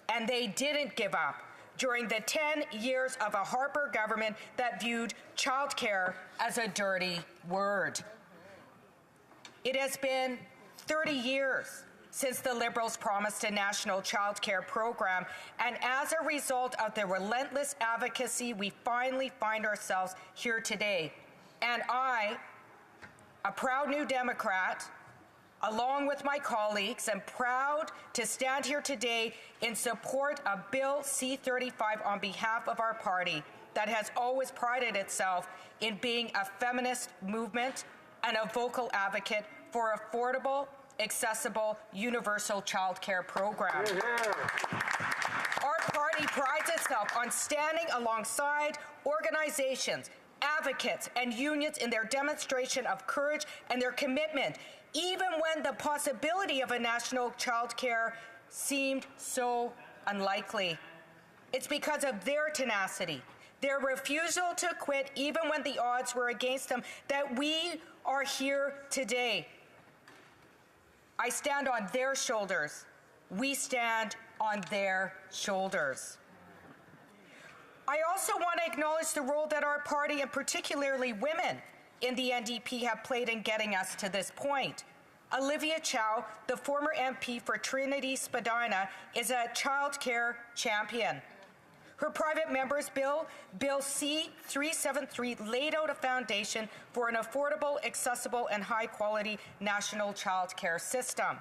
And they didn't give up during the 10 years of a Harper government that viewed childcare as a dirty word. It has been 30 years since the Liberals promised a national childcare program, and as a result of their relentless advocacy, we finally find ourselves here today. And I, a proud New Democrat, along with my colleagues, am proud to stand here today in support of Bill C-35 on behalf of our party that has always prided itself in being a feminist movement and a vocal advocate for affordable, accessible, universal child care program. Our party prides itself on standing alongside organizations, advocates, and unions in their demonstration of courage and their commitment, even when the possibility of a national child care seemed so unlikely. It's because of their tenacity, their refusal to quit even when the odds were against them, that we are here today. I stand on their shoulders. We stand on their shoulders. I also want to acknowledge the role that our party, and particularly women in the NDP, have played in getting us to this point. Olivia Chow, the former MP for Trinity Spadina, is a child care champion. Her private member's bill, Bill C-373, laid out a foundation for an affordable, accessible, and high-quality national child care system.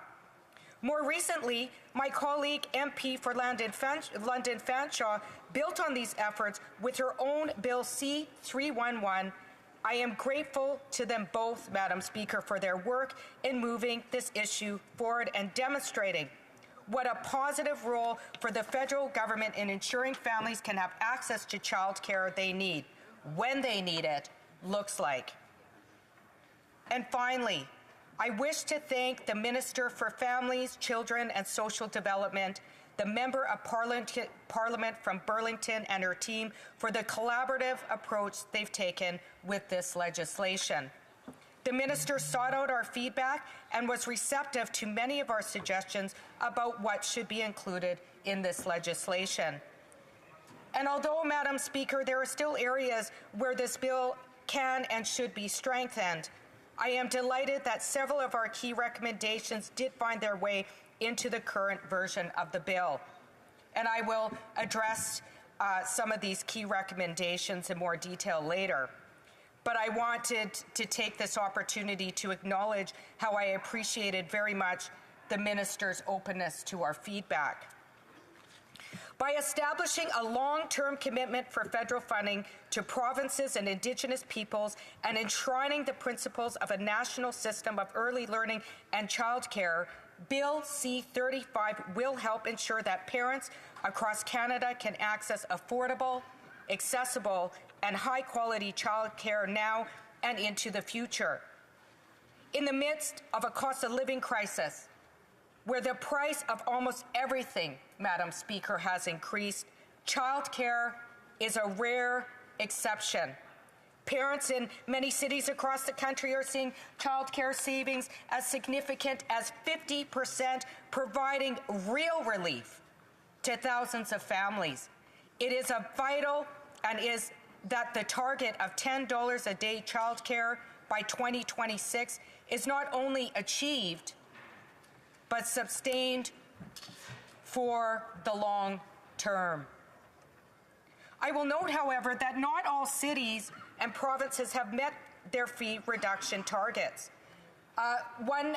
More recently, my colleague MP for London Fanshawe built on these efforts with her own Bill C-311. I am grateful to them both, Madam Speaker, for their work in moving this issue forward and demonstrating what a positive role for the federal government in ensuring families can have access to child care they need, when they need it, looks like. And finally, I wish to thank the Minister for Families, Children and Social Development, the Member of Parliament from Burlington and her team for the collaborative approach they've taken with this legislation. The Minister sought out our feedback and was receptive to many of our suggestions about what should be included in this legislation. And although, Madam Speaker, there are still areas where this bill can and should be strengthened, I am delighted that several of our key recommendations did find their way into the current version of the bill. And I will address some of these key recommendations in more detail later. But I wanted to take this opportunity to acknowledge how I appreciated very much the Minister's openness to our feedback. By establishing a long-term commitment for federal funding to provinces and Indigenous peoples and enshrining the principles of a national system of early learning and childcare, Bill C-35 will help ensure that parents across Canada can access affordable, accessible, and high-quality childcare now and into the future. In the midst of a cost-of-living crisis, where the price of almost everything, Madam Speaker, has increased, Childcare is a rare exception. Parents in many cities across the country are seeing childcare savings as significant as 50%, providing real relief to thousands of families. It is a vital and is that the target of $10 a day childcare by 2026 is not only achieved, but sustained for the long term. I will note, however, that not all cities and provinces have met their fee reduction targets. One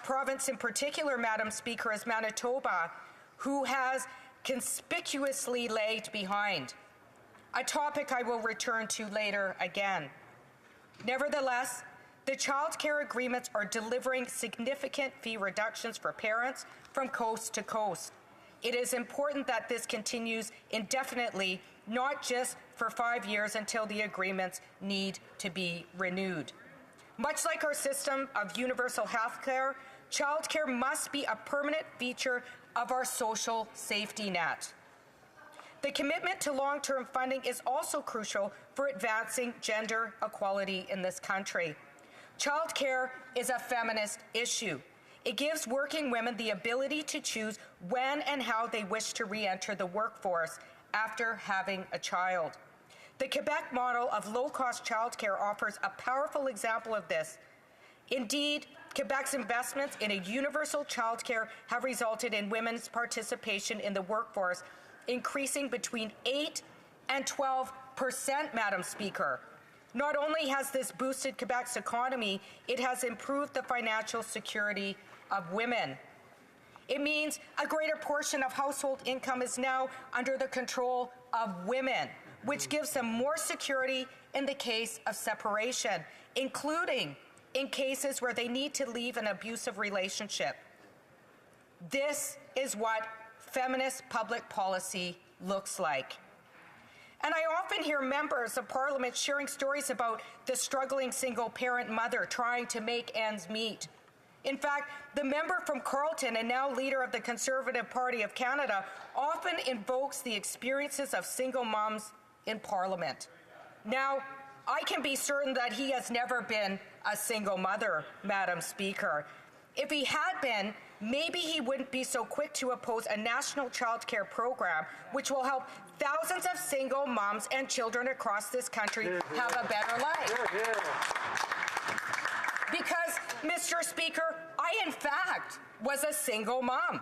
province in particular, Madam Speaker, is Manitoba, who has conspicuously lagged behind, a topic I will return to later again. Nevertheless, the child care agreements are delivering significant fee reductions for parents from coast to coast. It is important that this continues indefinitely, not just for 5 years until the agreements need to be renewed. Much like our system of universal health care, child care must be a permanent feature of our social safety net. The commitment to long-term funding is also crucial for advancing gender equality in this country. Child care is a feminist issue. It gives working women the ability to choose when and how they wish to re-enter the workforce after having a child. The Quebec model of low-cost childcare offers a powerful example of this. Indeed, Quebec's investments in a universal childcare have resulted in women's participation in the workforce increasing between 8 and 12%, Madam Speaker. Not only has this boosted Quebec's economy, it has improved the financial security of women. It means a greater portion of household income is now under the control of women, which gives them more security in the case of separation, including in cases where they need to leave an abusive relationship. This is what feminist public policy looks like. And I often hear members of Parliament sharing stories about the struggling single-parent mother trying to make ends meet. In fact, the member from Carleton and now leader of the Conservative Party of Canada often invokes the experiences of single moms in Parliament. Now, I can be certain that he has never been a single mother, Madam Speaker. If he had been, maybe he wouldn't be so quick to oppose a national child care program which will help thousands of single moms and children across this country have a better life. Because, Mr. Speaker, I in fact was a single mom.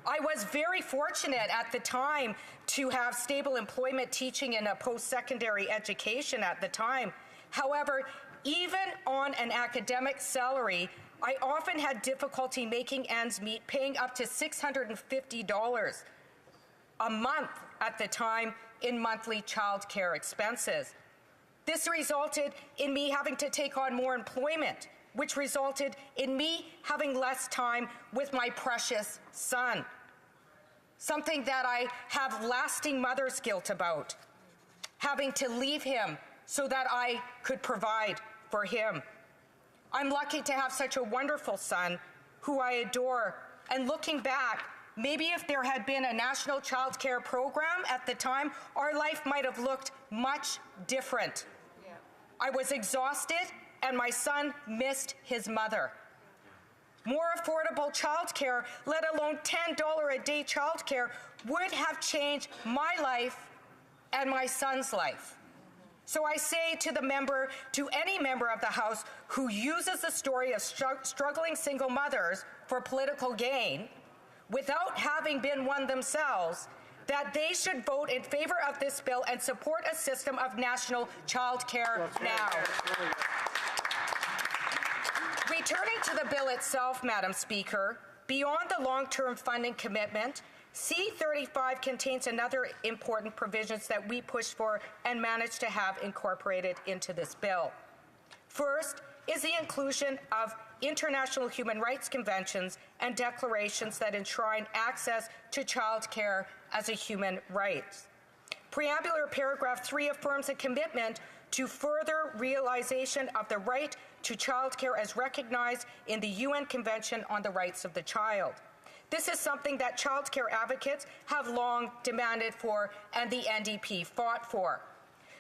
I was very fortunate at the time to have stable employment teaching in a post-secondary education at the time. However, even on an academic salary, I often had difficulty making ends meet, paying up to $650 a month at the time in monthly child care expenses. This resulted in me having to take on more employment, which resulted in me having less time with my precious son, something that I have lasting mother's guilt about, having to leave him so that I could provide for him. I'm lucky to have such a wonderful son who I adore, and looking back, maybe if there had been a national child care program at the time, our life might have looked much different. I was exhausted, and my son missed his mother. More affordable child care, let alone $10 a day child care, would have changed my life and my son's life. So I say to any member of the House who uses the story of struggling single mothers for political gain, without having been one themselves, that they should vote in favor of this bill and support a system of national child care now. Returning to the bill itself, Madam Speaker, beyond the long-term funding commitment, C-35 contains another important provisions that we pushed for and managed to have incorporated into this bill. First is the inclusion of international human rights conventions and declarations that enshrine access to child care as a human right. Preambular paragraph 3 affirms a commitment to further realization of the right to child care as recognized in the UN Convention on the Rights of the Child. This is something that child care advocates have long demanded for and the NDP fought for.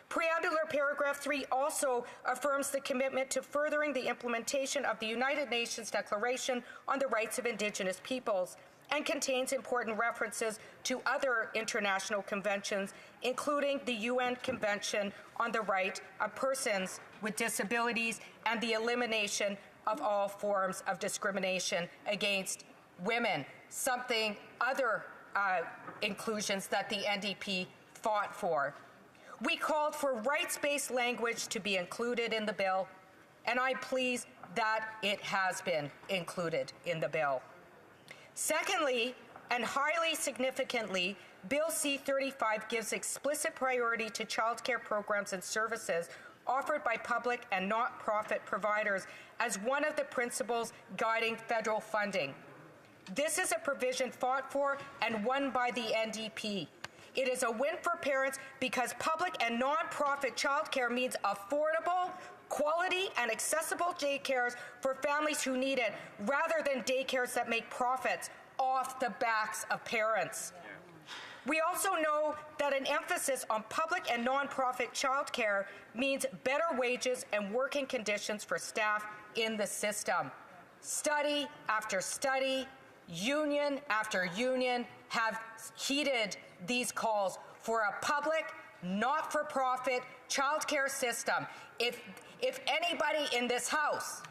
Preambular paragraph 3 also affirms the commitment to furthering the implementation of the United Nations Declaration on the Rights of Indigenous Peoples and contains important references to other international conventions, including the UN Convention on the Right of Persons with Disabilities and the elimination of all forms of discrimination against women, something other inclusions that the NDP fought for. We called for rights-based language to be included in the bill, and I'm pleased that it has been included in the bill. Secondly, and highly significantly, Bill C-35 gives explicit priority to child care programs and services offered by public and not-profit providers as one of the principles guiding federal funding. This is a provision fought for and won by the NDP. It is a win for parents because public and non-profit childcare means affordable, quality, and accessible daycares for families who need it, rather than daycares that make profits off the backs of parents. We also know that an emphasis on public and non-profit childcare means better wages and working conditions for staff in the system. Study after study, union after union have heeded these calls for a public, not-for-profit childcare system. If anybody in this House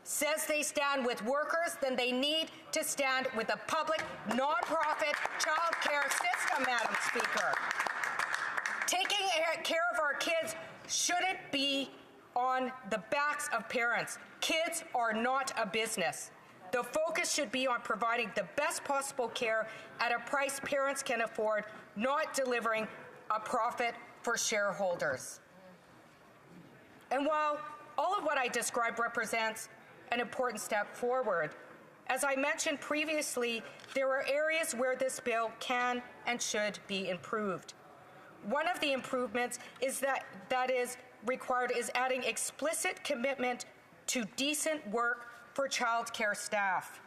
says they stand with workers, then they need to stand with a public, non-profit childcare system, Madam Speaker. Taking care of our kids shouldn't be on the backs of parents. Kids are not a business. The focus should be on providing the best possible care at a price parents can afford, not delivering a profit for shareholders. And while all of what I described represents an important step forward, as I mentioned previously, there are areas where this bill can and should be improved. One of the improvements is that is required is adding explicit commitment to decent work for child care staff.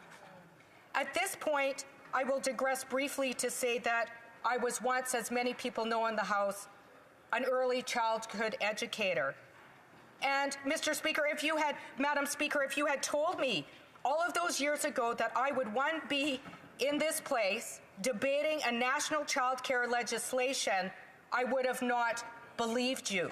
At this point, I will digress briefly to say that I was once, as many people know in the House, an early childhood educator. And Mr. Speaker, Madam Speaker, if you had told me all of those years ago that I would, one, be in this place debating a national child care legislation, I would have not believed you.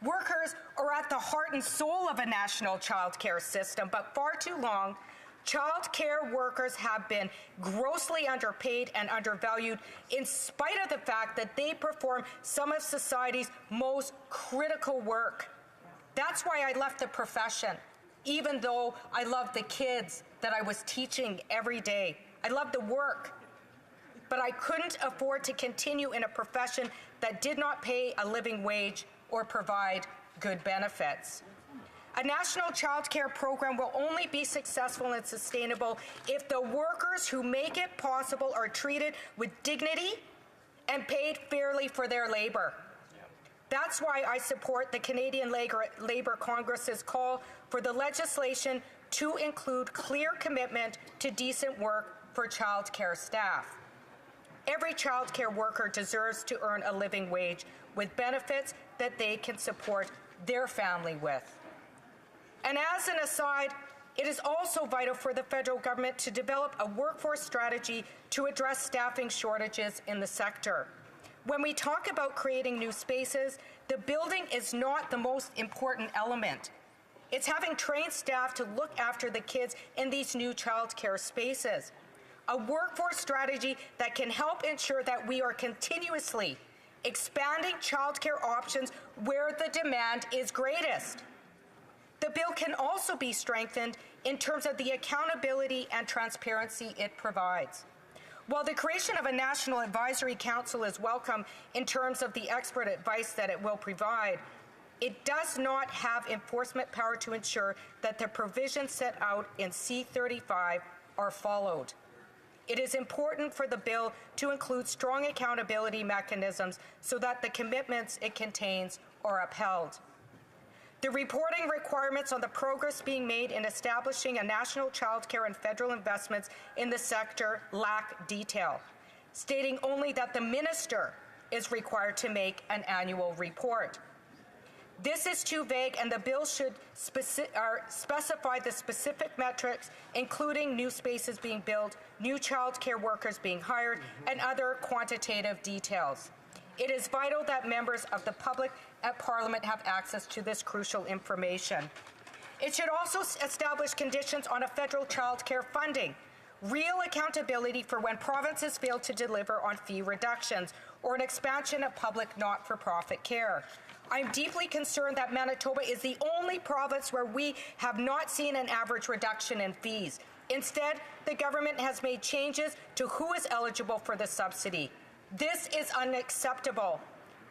Workers are at the heart and soul of a national child care system, but far too long, child care workers have been grossly underpaid and undervalued in spite of the fact that they perform some of society's most critical work. That's why I left the profession, even though I loved the kids that I was teaching every day. I loved the work, but I couldn't afford to continue in a profession that did not pay a living wage or provide good benefits. A national child care program will only be successful and sustainable if the workers who make it possible are treated with dignity and paid fairly for their labor. That's why I support the Canadian Labour Congress's call for the legislation to include clear commitment to decent work for child care staff. Every child care worker deserves to earn a living wage with benefits that they can support their family with. And as an aside, it is also vital for the federal government to develop a workforce strategy to address staffing shortages in the sector. When we talk about creating new spaces, the building is not the most important element. It's having trained staff to look after the kids in these new child care spaces. A workforce strategy that can help ensure that we are continuously expanding childcare options where the demand is greatest. The bill can also be strengthened in terms of the accountability and transparency it provides. While the creation of a National Advisory Council is welcome in terms of the expert advice that it will provide, it does not have enforcement power to ensure that the provisions set out in C-35 are followed. It is important for the bill to include strong accountability mechanisms so that the commitments it contains are upheld. The reporting requirements on the progress being made in establishing a national child care and federal investments in the sector lack detail, stating only that the minister is required to make an annual report. This is too vague, and the bill should specify the specific metrics, including new spaces being built, new child care workers being hired, and other quantitative details. It is vital that members of the public at Parliament have access to this crucial information. It should also establish conditions on a federal child care funding, real accountability for when provinces fail to deliver on fee reductions, or an expansion of public not-for-profit care. I'm deeply concerned that Manitoba is the only province where we have not seen an average reduction in fees. Instead, the government has made changes to who is eligible for the subsidy. This is unacceptable.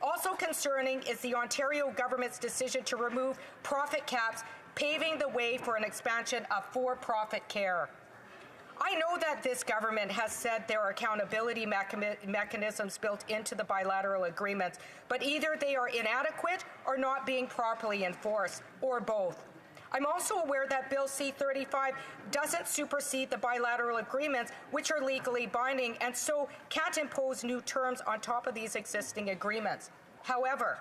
Also concerning is the Ontario government's decision to remove profit caps, paving the way for an expansion of for-profit care. I know that this government has said there are accountability mechanisms built into the bilateral agreements, but either they are inadequate or not being properly enforced, or both. I'm also aware that Bill C-35 doesn't supersede the bilateral agreements, which are legally binding, and so can't impose new terms on top of these existing agreements. However,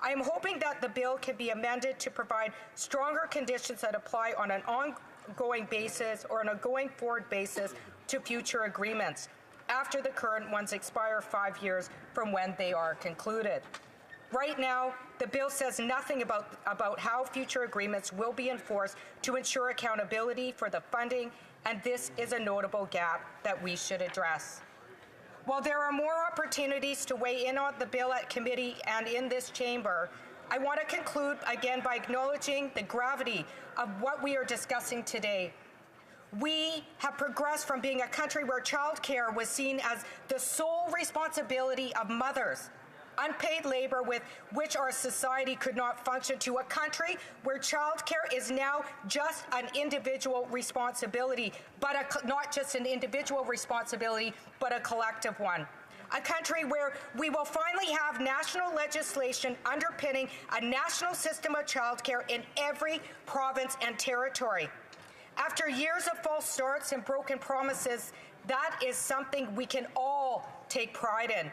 I am hoping that the bill can be amended to provide stronger conditions that apply on an ongoing basis or on a going forward basis to future agreements after the current ones expire 5 years from when they are concluded. Right now, the bill says nothing about how future agreements will be enforced to ensure accountability for the funding, and this is a notable gap that we should address. While there are more opportunities to weigh in on the bill at committee and in this chamber, I want to conclude again by acknowledging the gravity of what we are discussing today. We have progressed from being a country where child care was seen as the sole responsibility of mothers, unpaid labor with which our society could not function, to a country where child care is now just an individual responsibility, but not just an individual responsibility, but a collective one. A country where we will finally have national legislation underpinning a national system of child care in every province and territory. After years of false starts and broken promises, that is something we can all take pride in.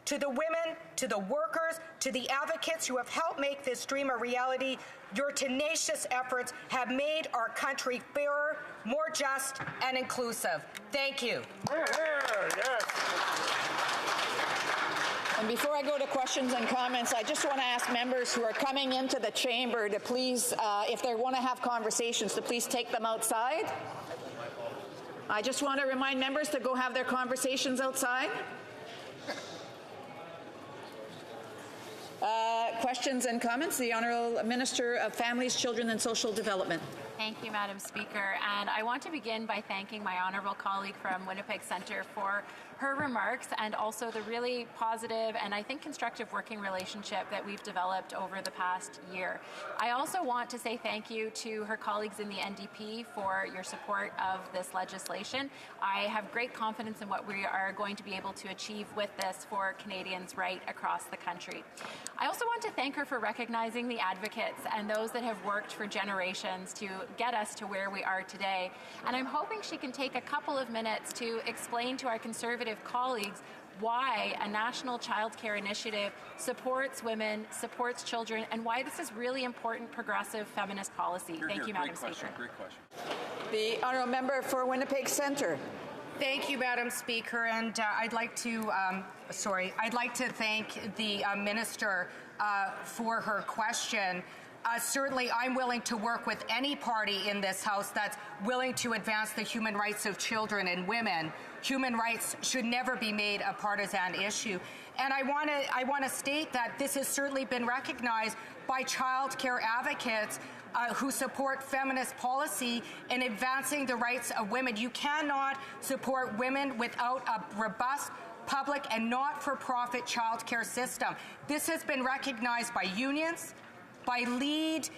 To the women, to the workers, to the advocates who have helped make this dream a reality, your tenacious efforts have made our country fairer, more just, and inclusive. Thank you. And before I go to questions and comments, I just want to ask members who are coming into the chamber to please, if they want to have conversations, to please take them outside. I just want to remind members to go have their conversations outside. Questions and comments? The Honourable Minister of Families, Children and Social Development. Thank you, Madam Speaker. And I want to begin by thanking my honourable colleague from Winnipeg Centre for her remarks and also the really positive and I think constructive working relationship that we've developed over the past year. I also want to say thank you to her colleagues in the NDP for your support of this legislation. I have great confidence in what we are going to be able to achieve with this for Canadians right across the country. I also want to thank her for recognizing the advocates and those that have worked for generations to get us to where we are today. And I'm hoping she can take a couple of minutes to explain to our Conservative colleagues why a national child care initiative supports women, supports children, and why this is really important progressive feminist policy. Thank you, Madam Speaker. Great question. The Honourable Member for Winnipeg Centre. Thank you, Madam Speaker, and I'd like to thank the Minister for her question. Certainly, I'm willing to work with any party in this House that's willing to advance the human rights of children and women. Human rights should never be made a partisan issue. And I want to state that this has certainly been recognized by child care advocates who support feminist policy in advancing the rights of women. You cannot support women without a robust public and not-for-profit child care system. This has been recognized by unions, by lead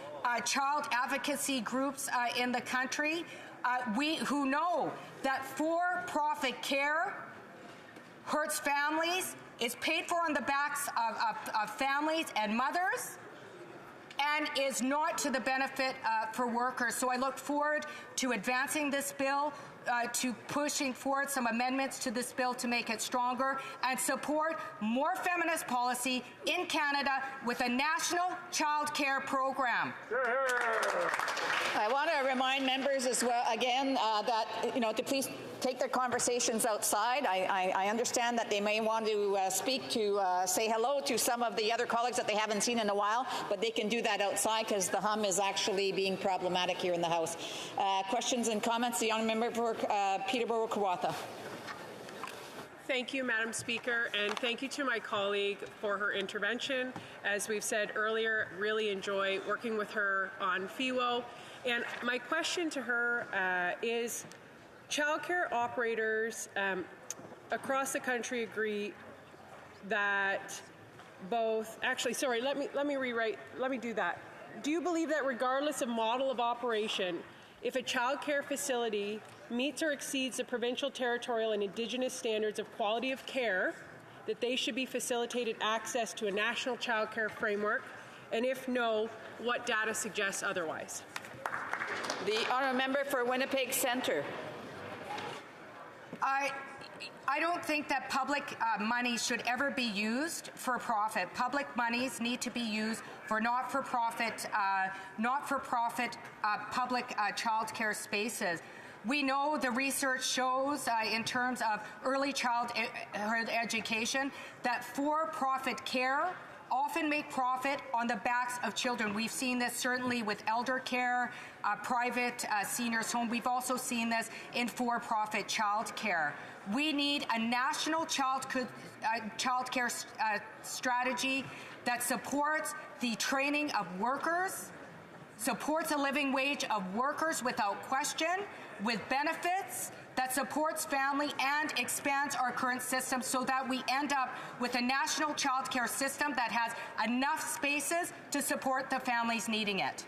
child advocacy groups in the country, who know that for-profit care hurts families, is paid for on the backs of families and mothers, and is not to the benefit for workers. So I look forward to advancing this bill, to pushing forward some amendments to this bill to make it stronger, and support more feminist policy in Canada with a national child care program. I want to remind members as well, again, that, to please take their conversations outside. I understand that they may want to speak to say hello to some of the other colleagues that they haven't seen in a while, but they can do that outside because the hum is actually being problematic here in the House. Questions and comments? The young member for Peterborough-Kawartha. Thank you, Madam Speaker, and thank you to my colleague for her intervention. As we've said earlier, really enjoy working with her on FEWO. And my question to her is, childcare operators across the country agree that both, actually, sorry, let me do that. Do you believe that regardless of model of operation, if a childcare facility meets or exceeds the provincial, territorial, and Indigenous standards of quality of care, that they should be facilitated access to a national childcare framework? And if no, what data suggests otherwise? The honourable member for Winnipeg Centre. I don't think that public money should ever be used for profit. Public monies need to be used for not-for-profit public childcare spaces. We know the research shows in terms of early childhood education that for-profit care often make profit on the backs of children. We've seen this certainly with elder care, private seniors' home. We've also seen this in for-profit child care. We need a national child care strategy that supports the training of workers, supports a living wage of workers without question, with benefits, that supports family and expands our current system so that we end up with a national child care system that has enough spaces to support the families needing it.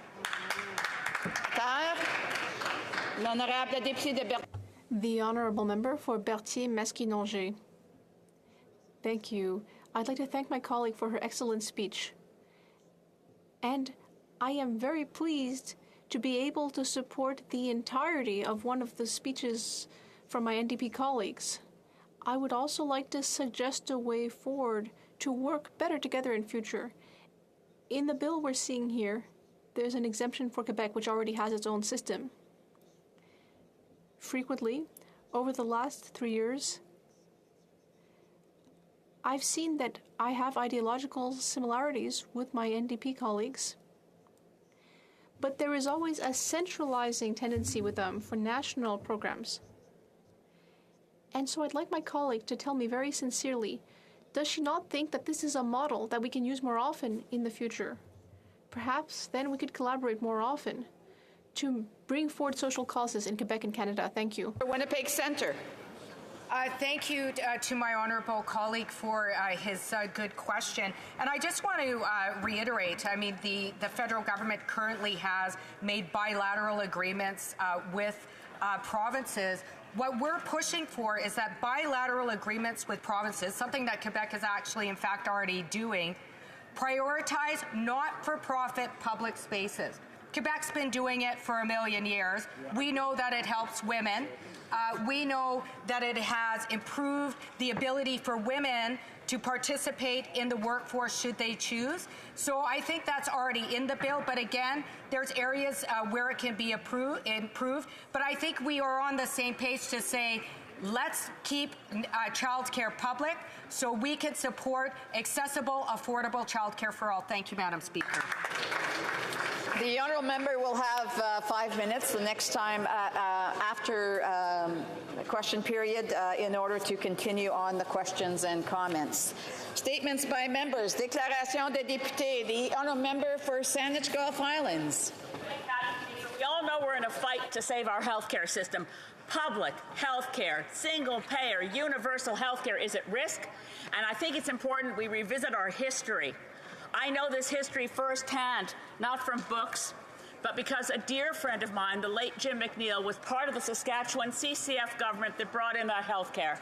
The honourable member for Berthier-Masquinongé. Thank you. I'd like to thank my colleague for her excellent speech. And I am very pleased to be able to support the entirety of one of the speeches from my NDP colleagues. I would also like to suggest a way forward to work better together in future. In the bill we're seeing here, there's an exemption for Quebec, which already has its own system. Frequently, over the last 3 years, I've seen that I have ideological similarities with my NDP colleagues. But there is always a centralizing tendency with them for national programs. And so I'd like my colleague to tell me very sincerely, does she not think that this is a model that we can use more often in the future? Perhaps then we could collaborate more often to bring forward social causes in Quebec and Canada. Thank you. Winnipeg Centre. Thank you to my honourable colleague for his good question. And I just want to reiterate, I mean, the federal government currently has made bilateral agreements with provinces. What we're pushing for is that bilateral agreements with provinces, something that Quebec is actually, in fact, already doing, prioritize not-for-profit public spaces. Quebec's been doing it for 1 million years. We know that it helps women. We know that it has improved the ability for women to participate in the workforce should they choose. So I think that's already in the bill. But again, there's areas where it can be improved. But I think we are on the same page to say, let's keep childcare public so we can support accessible, affordable childcare for all. Thank you, Madam Speaker. The honourable member will have 5 minutes the next time after the question period in order to continue on the questions and comments. Statements by members. Déclaration des députés. The honourable member for Saanich Gulf Islands. We all know we're in a fight to save our healthcare system. Public health care, single payer, universal health care is at risk, and I think it's important we revisit our history. I know this history firsthand, not from books, but because a dear friend of mine, the late Jim McNeil, was part of the Saskatchewan CCF government that brought in that health care.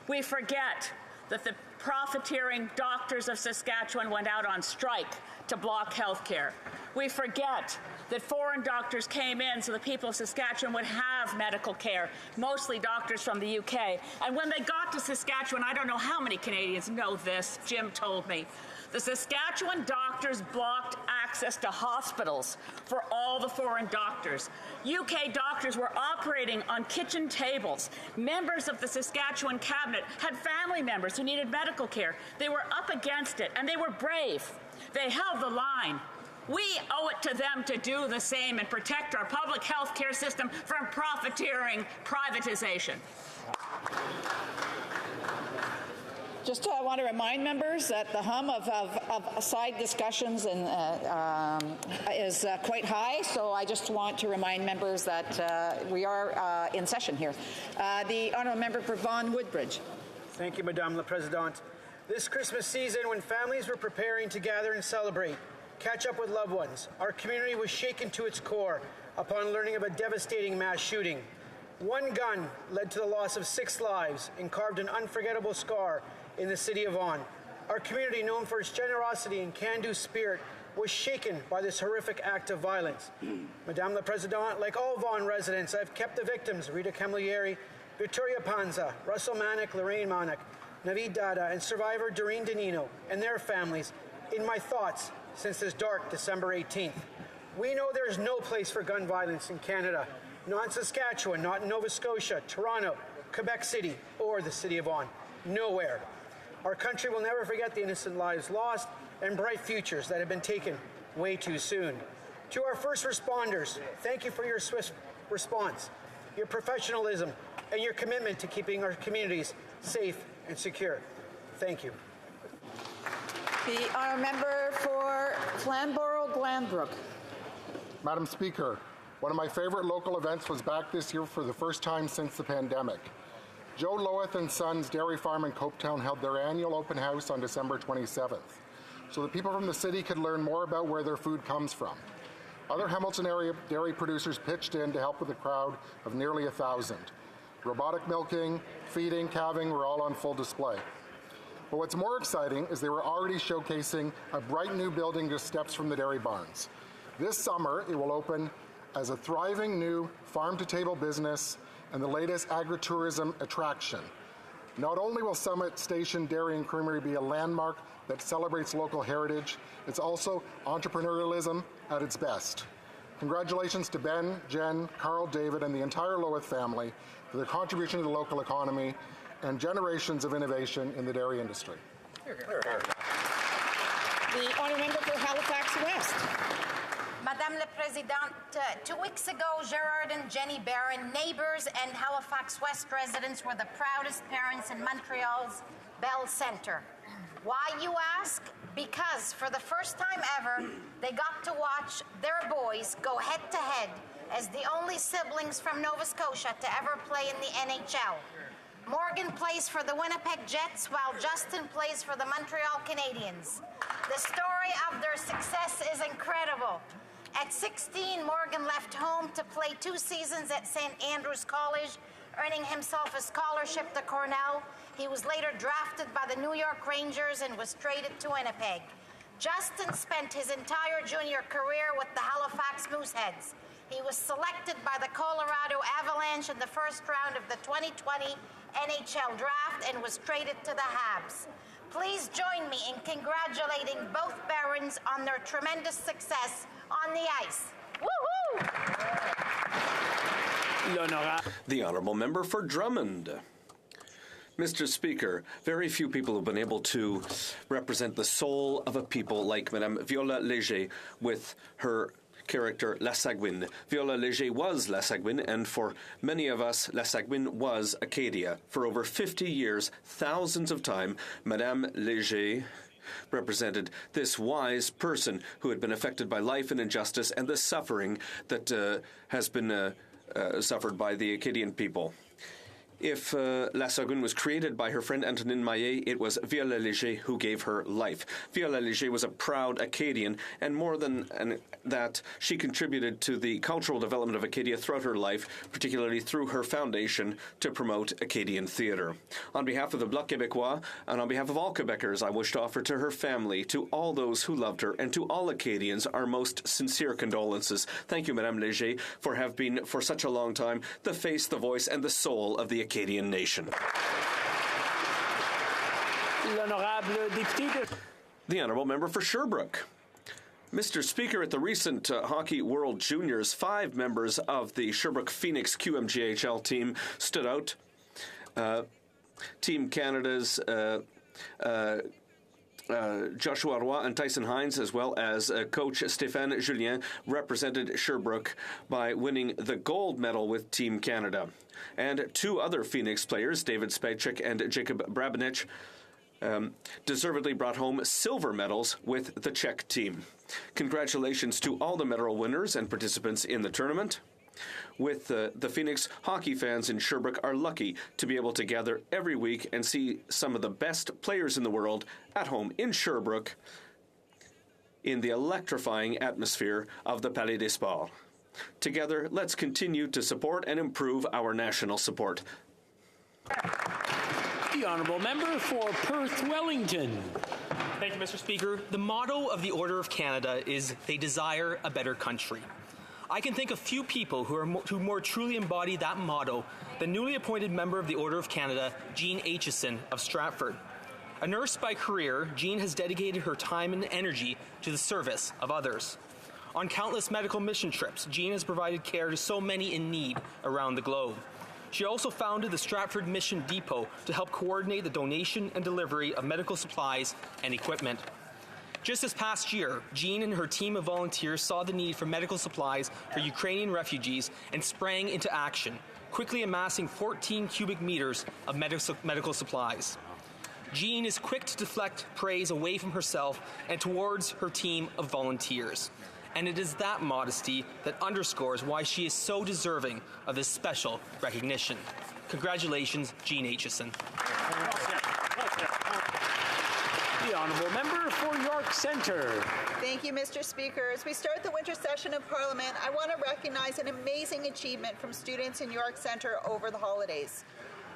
We forget that the profiteering doctors of Saskatchewan went out on strike to block health care. We forget that foreign doctors came in so the people of Saskatchewan would have medical care, mostly doctors from the UK. And when they got to Saskatchewan, I don't know how many Canadians know this, Jim told me, the Saskatchewan doctors blocked access to hospitals for all the foreign doctors. UK doctors were operating on kitchen tables. Members of the Saskatchewan cabinet had family members who needed medical care. They were up against it, and they were brave. They held the line. We owe it to them to do the same and protect our public health care system from profiteering privatization. Just want to remind members that the hum of side discussions is quite high, so I just want to remind members that we are in session here. The honourable member for Vaughan Woodbridge. Thank you, Madame la Présidente. This Christmas season, when families were preparing to gather and celebrate, catch up with loved ones, our community was shaken to its core upon learning of a devastating mass shooting. One gun led to the loss of 6 lives and carved an unforgettable scar in the city of Vaughan. Our community, known for its generosity and can-do spirit, was shaken by this horrific act of violence. Madame la Présidente, like all Vaughan residents, I've kept the victims, Rita Camilleri, Victoria Panza, Russell Manick, Lorraine Manick, Navid Dada, and survivor Doreen Danino and their families in my thoughts since this dark December 18th. We know there is no place for gun violence in Canada, not in Saskatchewan, not in Nova Scotia, Toronto, Quebec City, or the city of Vaughan. Nowhere. Our country will never forget the innocent lives lost and bright futures that have been taken way too soon. To our first responders, thank you for your swift response, your professionalism, and your commitment to keeping our communities safe and secure. Thank you. The honourable member for Flamborough-Glanbrook. Madam Speaker, one of my favorite local events was back this year for the first time since the pandemic. Joe Loweth and Sons Dairy Farm in Copetown held their annual open house on December 27th, so that people from the city could learn more about where their food comes from. Other Hamilton area dairy producers pitched in to help with a crowd of nearly 1,000. Robotic milking, feeding, calving were all on full display. But what's more exciting is they were already showcasing a bright new building just steps from the dairy barns. This summer, it will open as a thriving new farm-to-table business and the latest agritourism attraction. Not only will Summit Station Dairy and Creamery be a landmark that celebrates local heritage, it's also entrepreneurialism at its best. Congratulations to Ben, Jen, Carl, David, and the entire Loweth family for their contribution to the local economy and generations of innovation in the dairy industry. The honourable member for Halifax West. Madame la Présidente, 2 weeks ago, Gerard and Jenny Barron, neighbours and Halifax West residents, were the proudest parents in Montreal's Bell Centre. Why, you ask? Because for the first time ever, they got to watch their boys go head-to-head as the only siblings from Nova Scotia to ever play in the NHL. Morgan plays for the Winnipeg Jets, while Justin plays for the Montreal Canadiens. The story of their success is incredible. At 16, Morgan left home to play 2 seasons at St. Andrews College, earning himself a scholarship to Cornell. He was later drafted by the New York Rangers and was traded to Winnipeg. Justin spent his entire junior career with the Halifax Mooseheads. He was selected by the Colorado Avalanche in the first round of the 2020 NHL draft and was traded to the Habs. Please join me in congratulating both Barons on their tremendous success on the ice. Woo-hoo! The honourable member for Drummond. Mr. Speaker, very few people have been able to represent the soul of a people like Madame Viola Léger with her character La Sagouine. Viola Léger was La Sagouine, and for many of us, La Sagouine was Acadia. For over 50 years, thousands of time, Madame Léger represented this wise person who had been affected by life and injustice and the suffering that has been suffered by the Acadian people. If La Sagoune was created by her friend Antonine Maillet, it was Viola Léger who gave her life. Viola Léger was a proud Acadian, and more than that, she contributed to the cultural development of Acadia throughout her life, particularly through her foundation to promote Acadian theatre. On behalf of the Bloc Québécois, and on behalf of all Quebecers, I wish to offer to her family, to all those who loved her, and to all Acadians, our most sincere condolences. Thank you, Madame Léger, for have been, for such a long time, the face, the voice, and the soul of the Acadian nation. The Honourable Member for Sherbrooke. Mr. Speaker, at the recent Hockey World Juniors, 5 members of the Sherbrooke Phoenix QMJHL team stood out. Team Canada's Joshua Roy and Tyson Hines, as well as coach Stéphane Julien, represented Sherbrooke by winning the gold medal with Team Canada. And 2 other Phoenix players, David Spejcik and Jacob Brabenich, deservedly brought home silver medals with the Czech team. Congratulations to all the medal winners and participants in the tournament. With the Phoenix, hockey fans in Sherbrooke are lucky to be able to gather every week and see some of the best players in the world at home in Sherbrooke in the electrifying atmosphere of the Palais des Sports. Together, let's continue to support and improve our national support. The Honourable Member for Perth Wellington. Thank you, Mr. Speaker. The motto of the Order of Canada is "They desire a better country." I can think of few people who more truly embody that motto than newly appointed member of the Order of Canada, Jean Aitchison of Stratford. A nurse by career, Jean has dedicated her time and energy to the service of others. On countless medical mission trips, Jean has provided care to so many in need around the globe. She also founded the Stratford Mission Depot to help coordinate the donation and delivery of medical supplies and equipment. Just this past year, Jean and her team of volunteers saw the need for medical supplies for Ukrainian refugees and sprang into action, quickly amassing 14 cubic meters of medical supplies. Jean is quick to deflect praise away from herself and towards her team of volunteers. And it is that modesty that underscores why she is so deserving of this special recognition. Congratulations, Jean Aitchison. The Honourable Member for York Centre. Thank you, Mr. Speaker. As we start the winter session of Parliament, I want to recognize an amazing achievement from students in York Centre over the holidays.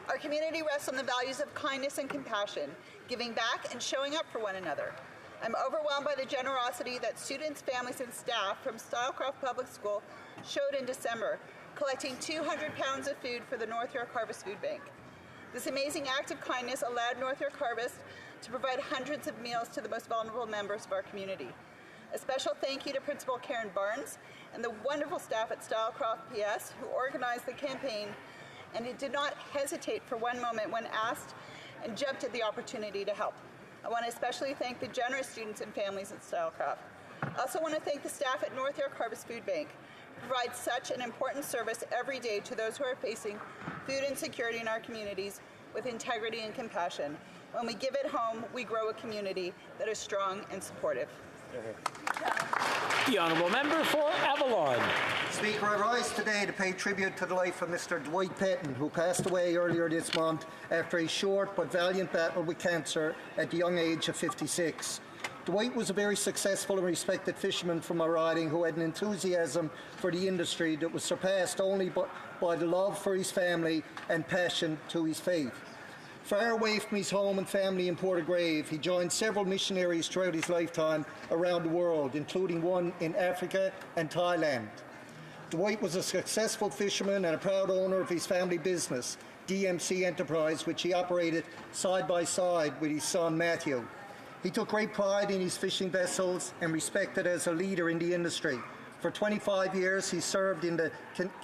Our community rests on the values of kindness and compassion, giving back and showing up for one another. I'm overwhelmed by the generosity that students, families, and staff from Stylecroft Public School showed in December, collecting 200 pounds of food for the North York Harvest Food Bank. This amazing act of kindness allowed North York Harvest to provide hundreds of meals to the most vulnerable members of our community. A special thank you to Principal Karen Barnes and the wonderful staff at Stylecroft PS who organized the campaign and who did not hesitate for one moment when asked and jumped at the opportunity to help. I want to especially thank the generous students and families at Stylecroft. I also want to thank the staff at North York Harvest Food Bank, who provide such an important service every day to those who are facing food insecurity in our communities with integrity and compassion. When we give it home, we grow a community that is strong and supportive. The Honourable Member for Avalon. Speaker, I rise today to pay tribute to the life of Mr. Dwight Petton, who passed away earlier this month after a short but valiant battle with cancer at the young age of 56. Dwight was a very successful and respected fisherman from our riding who had an enthusiasm for the industry that was surpassed only by the love for his family and passion to his faith. Far away from his home and family in Portagrave, he joined several missionaries throughout his lifetime around the world, including one in Africa and Thailand. Dwight was a successful fisherman and a proud owner of his family business, DMC Enterprise, which he operated side by side with his son Matthew. He took great pride in his fishing vessels and respected as a leader in the industry. For 25 years, he served in the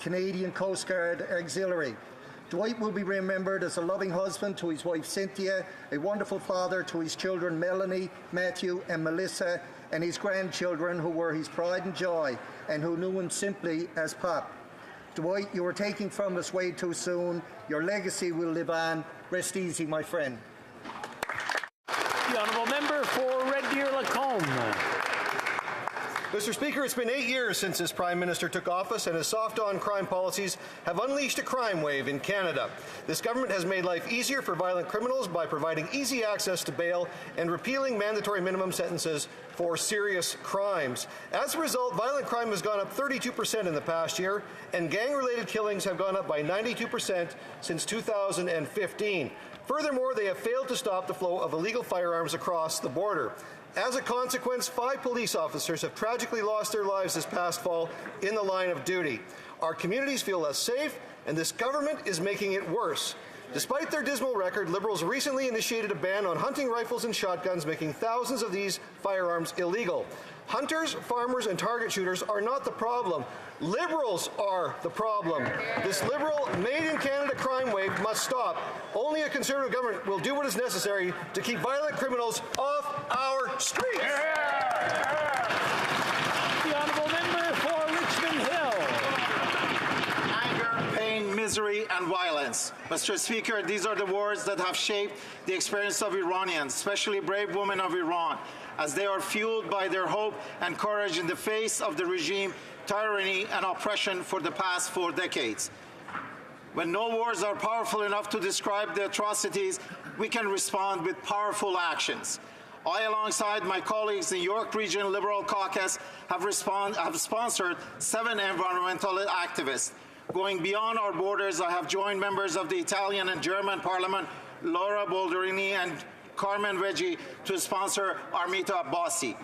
Canadian Coast Guard Auxiliary. Dwight will be remembered as a loving husband to his wife Cynthia, a wonderful father to his children Melanie, Matthew, and Melissa, and his grandchildren who were his pride and joy and who knew him simply as Pop. Dwight, you were taken from us way too soon. Your legacy will live on. Rest easy, my friend. The Honourable Member for Red Deer Lacombe. Mr. Speaker, it's been 8 years since this Prime Minister took office, and his soft-on-crime policies have unleashed a crime wave in Canada. This government has made life easier for violent criminals by providing easy access to bail and repealing mandatory minimum sentences for serious crimes. As a result, violent crime has gone up 32% in the past year, and gang-related killings have gone up by 92% since 2015. Furthermore, they have failed to stop the flow of illegal firearms across the border. As a consequence, 5 police officers have tragically lost their lives this past fall in the line of duty. Our communities feel less safe, and this government is making it worse. Despite their dismal record, Liberals recently initiated a ban on hunting rifles and shotguns, making thousands of these firearms illegal. Hunters, farmers, and target shooters are not the problem. Liberals are the problem. This Liberal, made-in-Canada crime wave must stop. Only a Conservative government will do what is necessary to keep violent criminals off our streets. The honourable member for Richmond Hill. Anger, pain, misery, and violence. Mr. Speaker, these are the words that have shaped the experience of Iranians, especially brave women of Iran, as they are fueled by their hope and courage in the face of the regime, tyranny, and oppression for the past 4 decades. When no words are powerful enough to describe the atrocities, we can respond with powerful actions. I, alongside my colleagues in York Region Liberal Caucus, have sponsored 7 environmental activists. Going beyond our borders, I have joined members of the Italian and German Parliament, Laura Bolderini and Carmen Veggi, to sponsor Armita Abbasi.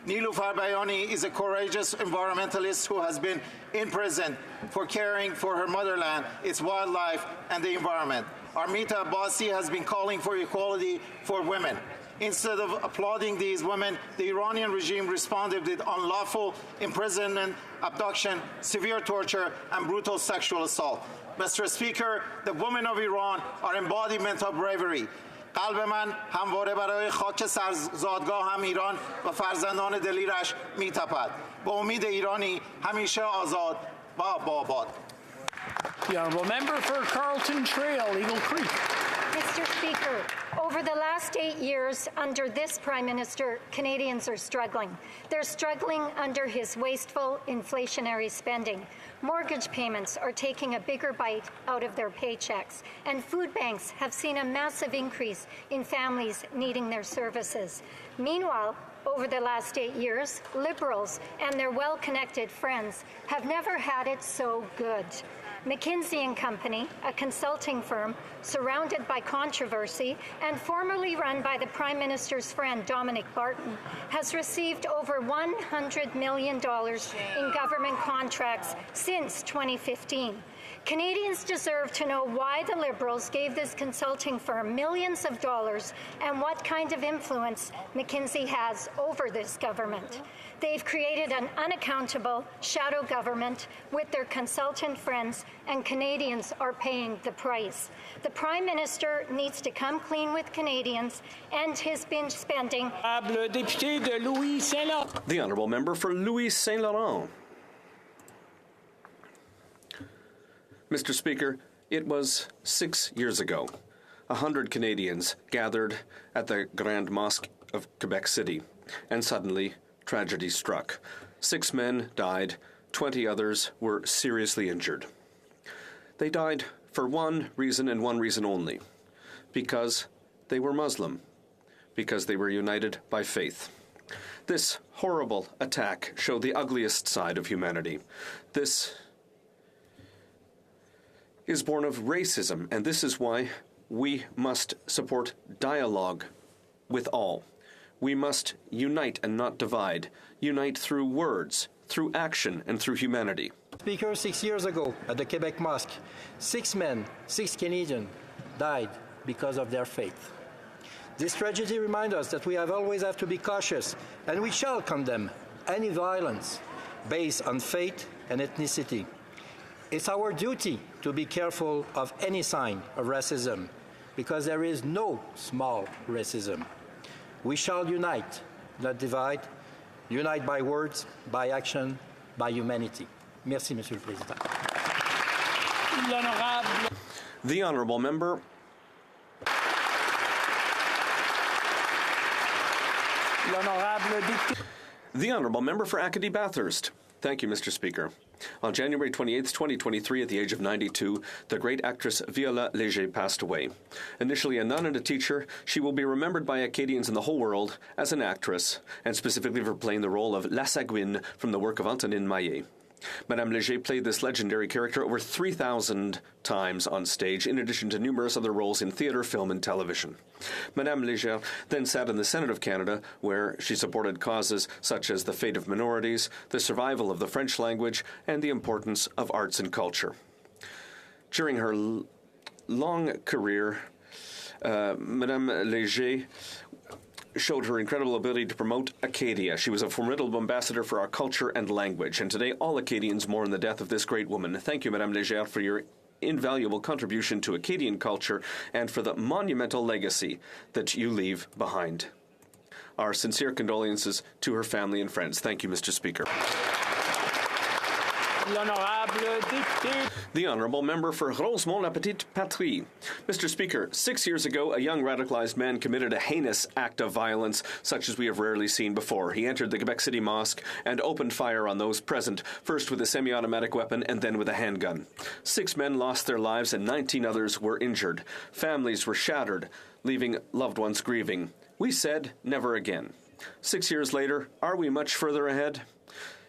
Nilufar Bayani is a courageous environmentalist who has been in prison for caring for her motherland, its wildlife, and the environment. Armita Abbasi has been calling for equality for women. Instead of applauding these women, the Iranian regime responded with unlawful imprisonment, abduction, severe torture, and brutal sexual assault. Mr. Speaker, the women of Iran are embodiment of bravery. قلب من همواره برای خاک سرزادگاه هم ایران و فرزندان دلیرش میتپد. به امید ایرانی همیشه آزاد و آباد. The honourable member for Carlton Trail, Eagle Creek. Mr. Speaker, over the last 8 years under this Prime Minister, Canadians are struggling. They're struggling under his wasteful inflationary spending. Mortgage payments are taking a bigger bite out of their paychecks, and food banks have seen a massive increase in families needing their services. Meanwhile, over the last 8 years, Liberals and their well-connected friends have never had it so good. McKinsey & Company, a consulting firm surrounded by controversy and formerly run by the Prime Minister's friend Dominic Barton, has received over $100 million in government contracts since 2015. Canadians deserve to know why the Liberals gave this consulting firm millions of dollars and what kind of influence McKinsey has over this government. They've created an unaccountable shadow government with their consultant friends, and Canadians are paying the price. The Prime Minister needs to come clean with Canadians, end his binge spending. The honourable member for Louis Saint Laurent. Mr. Speaker, it was 6 years ago. 100 Canadians gathered at the Grand Mosque of Quebec City, and suddenly tragedy struck. 6 men died, 20 others were seriously injured. They died for one reason and one reason only, because they were Muslim, because they were united by faith. This horrible attack showed the ugliest side of humanity. This is born of racism, and this is why we must support dialogue with all. We must unite and not divide. Unite through words, through action, and through humanity. Speaker, 6 years ago at the Quebec Mosque, 6 men, 6 Canadians died because of their faith. This tragedy reminds us that we always have to be cautious, and we shall condemn any violence based on faith and ethnicity. It's our duty to be careful of any sign of racism, because there is no small racism. We shall unite, not divide. Unite by words, by action, by humanity. Merci, Monsieur le Président. The honourable member. The Honourable Member for Acadie Bathurst. Thank you, Mr. Speaker. On January 28, 2023, at the age of 92, the great actress Viola Léger passed away. Initially a nun and a teacher, she will be remembered by Acadians in the whole world as an actress, and specifically for playing the role of La Sagouine from the work of Antonine Maillet. Madame Léger played this legendary character over 3,000 times on stage, in addition to numerous other roles in theatre, film, and television. Madame Léger then sat in the Senate of Canada, where she supported causes such as the fate of minorities, the survival of the French language, and the importance of arts and culture. During her long career, Madame Léger showed her incredible ability to promote Acadia. She was a formidable ambassador for our culture and language, and today all Acadians mourn the death of this great woman. Thank you, Madame Léger, for your invaluable contribution to Acadian culture and for the monumental legacy that you leave behind. Our sincere condolences to her family and friends. Thank you, Mr. Speaker. The Honourable Member for Rosemont-la-Petite-Patrie. Mr. Speaker, 6 years ago, a young radicalized man committed a heinous act of violence such as we have rarely seen before. He entered the Quebec City Mosque and opened fire on those present, first with a semi-automatic weapon and then with a handgun. 6 men lost their lives and 19 others were injured. Families were shattered, leaving loved ones grieving. We said, never again. 6 years later, are we much further ahead?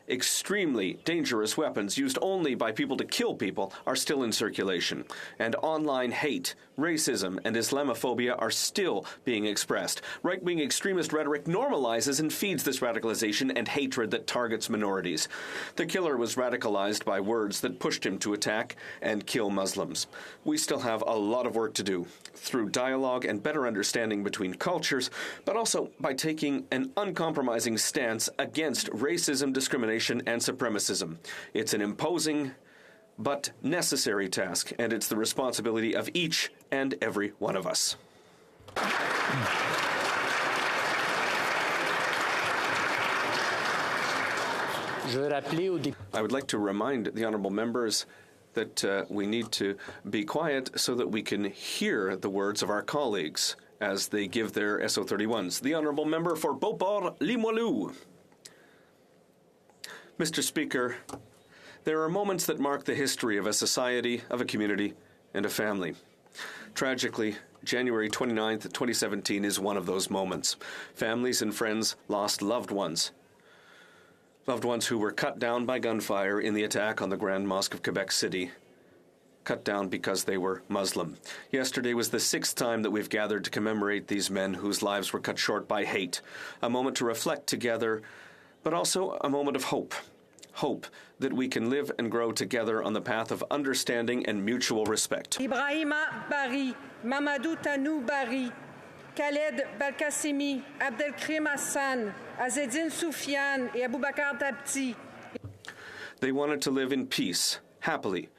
Extremely dangerous weapons used only by people to kill people are still in circulation, and online hate, racism, and Islamophobia are still being expressed. Right-wing extremist rhetoric normalizes and feeds this radicalization and hatred that targets minorities. The killer was radicalized by words that pushed him to attack and kill Muslims. We still have a lot of work to do through dialogue and better understanding between cultures, but also by taking an uncompromising stance against racism, discrimination, and supremacism. It's an imposing but necessary task, and it's the responsibility of each and every one of us. I would like to remind the honourable members that we need to be quiet so that we can hear the words of our colleagues as they give their SO31s. The Honourable Member for Beauport-Limoilou. Mr. Speaker, there are moments that mark the history of a society, of a community, and a family. Tragically, January 29th, 2017 is one of those moments. Families and friends lost loved ones who were cut down by gunfire in the attack on the Grand Mosque of Quebec City, cut down because they were Muslim. Yesterday was the 6th time that we've gathered to commemorate these men whose lives were cut short by hate, a moment to reflect together, but also a moment of hope. Hope that we can live and grow together on the path of understanding and mutual respect. Ibrahima Bari, Mamadou Tanou Bari, Khaled Belkacemi, Abdelkrim Hassan, Azzedine Soufiane, and Aboubakar Tabti. They wanted to live in peace, happily,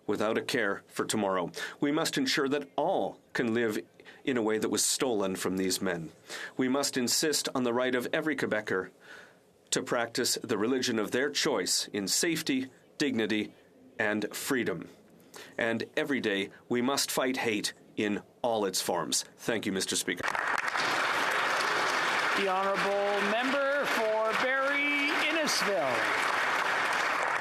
without a care for tomorrow. We must ensure that all can live in a way that was stolen from these men. We must insist on the right of every Quebecer to practice the religion of their choice in safety, dignity, and freedom. And every day, we must fight hate in all its forms. Thank you, Mr. Speaker. The Honourable Member for Barrie-Innisfil.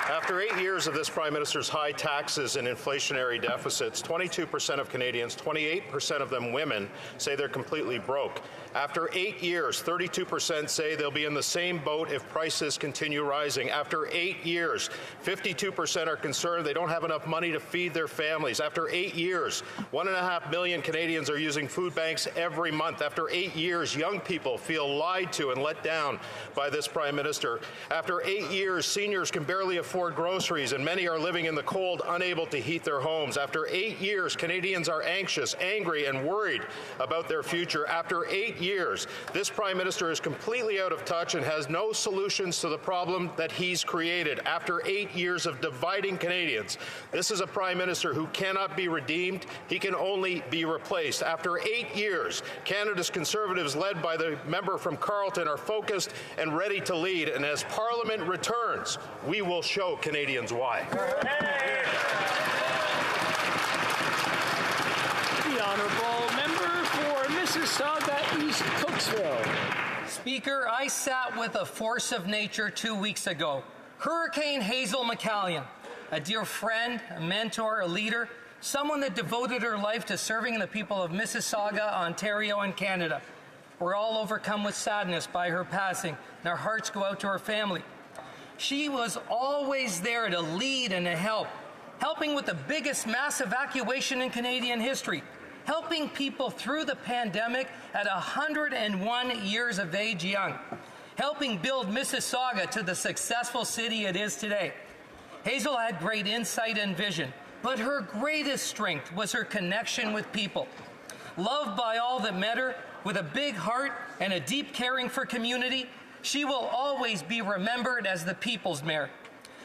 After 8 years of this Prime Minister's high taxes and inflationary deficits, 22% of Canadians, 28% of them women, say they're completely broke. After 8 years, 32% say they'll be in the same boat if prices continue rising. After 8 years, 52% are concerned they don't have enough money to feed their families. After 8 years, 1.5 million Canadians are using food banks every month. After 8 years, young people feel lied to and let down by this Prime Minister. After 8 years, seniors can barely afford groceries, and many are living in the cold, unable to heat their homes. After 8 years, Canadians are anxious, angry, and worried about their future. After 8 years, this Prime Minister is completely out of touch and has no solutions to the problem that he's created. After 8 years of dividing Canadians, this is a Prime Minister who cannot be redeemed. He can only be replaced. After 8 years, Canada's Conservatives, led by the member from Carleton, are focused and ready to lead. And as Parliament returns, we will show Canadians why. The Honourable Member for Mississauga East Cokesville. Speaker, I sat with a force of nature 2 weeks ago, Hurricane Hazel McCallion, a dear friend, a mentor, a leader, someone that devoted her life to serving the people of Mississauga, Ontario, and Canada. We're all overcome with sadness by her passing, and our hearts go out to her family. She was always there to lead and to help, helping with the biggest mass evacuation in Canadian history, helping people through the pandemic at 101 years of age young, helping build Mississauga to the successful city it is today. Hazel had great insight and vision, but her greatest strength was her connection with people. Loved by all that met her, with a big heart and a deep caring for community, she will always be remembered as the people's mayor.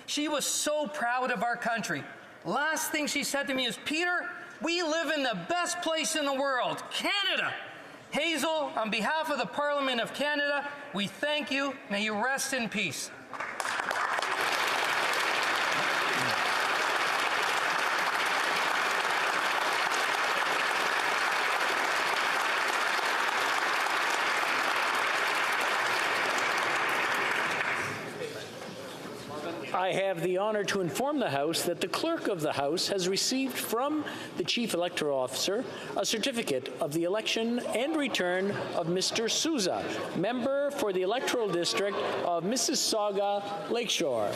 She was so proud of our country. Last thing she said to me is, "Peter, we live in the best place in the world, Canada." Hazel, on behalf of the Parliament of Canada, we thank you. May you rest in peace. I have the honor to inform the House that the Clerk of the House has received from the Chief Electoral Officer a certificate of the election and return of Mr. Souza, member for the Electoral District of Mississauga Lakeshore.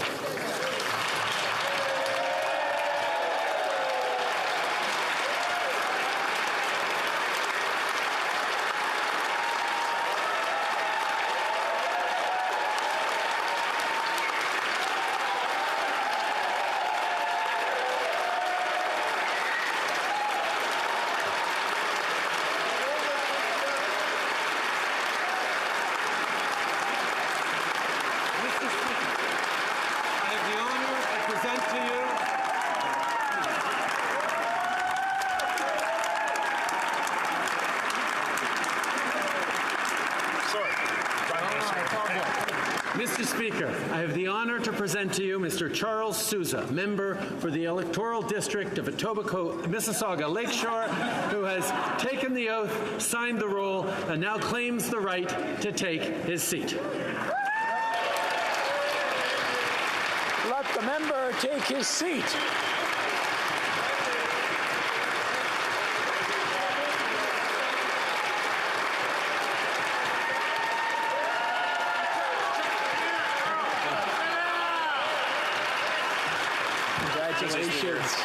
Mr. Speaker, I have the honor to present to you Mr. Charles Souza, member for the Electoral District of Etobicoke, Mississauga Lakeshore, who has taken the oath, signed the roll, and now claims the right to take his seat. Let the member take his seat. Congratulations.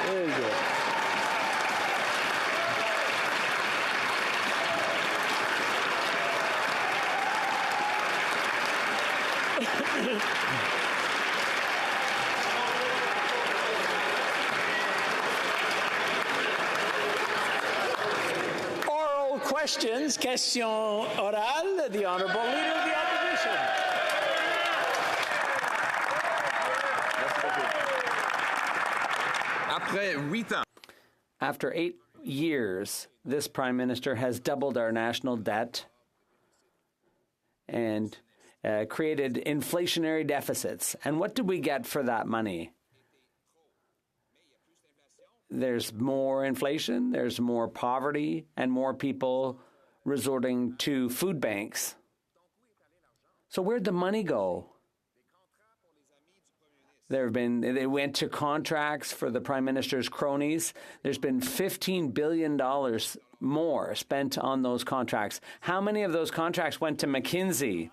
Very good. Oral questions, question orale, the Honourable Leader of the Opposition. After 8 years, this Prime Minister has doubled our national debt and created inflationary deficits. And what did we get for that money? There's more inflation, there's more poverty, and more people resorting to food banks. So where'd the money go? They went to contracts for the Prime Minister's cronies. There's been $15 billion more spent on those contracts. How many of those contracts went to McKinsey?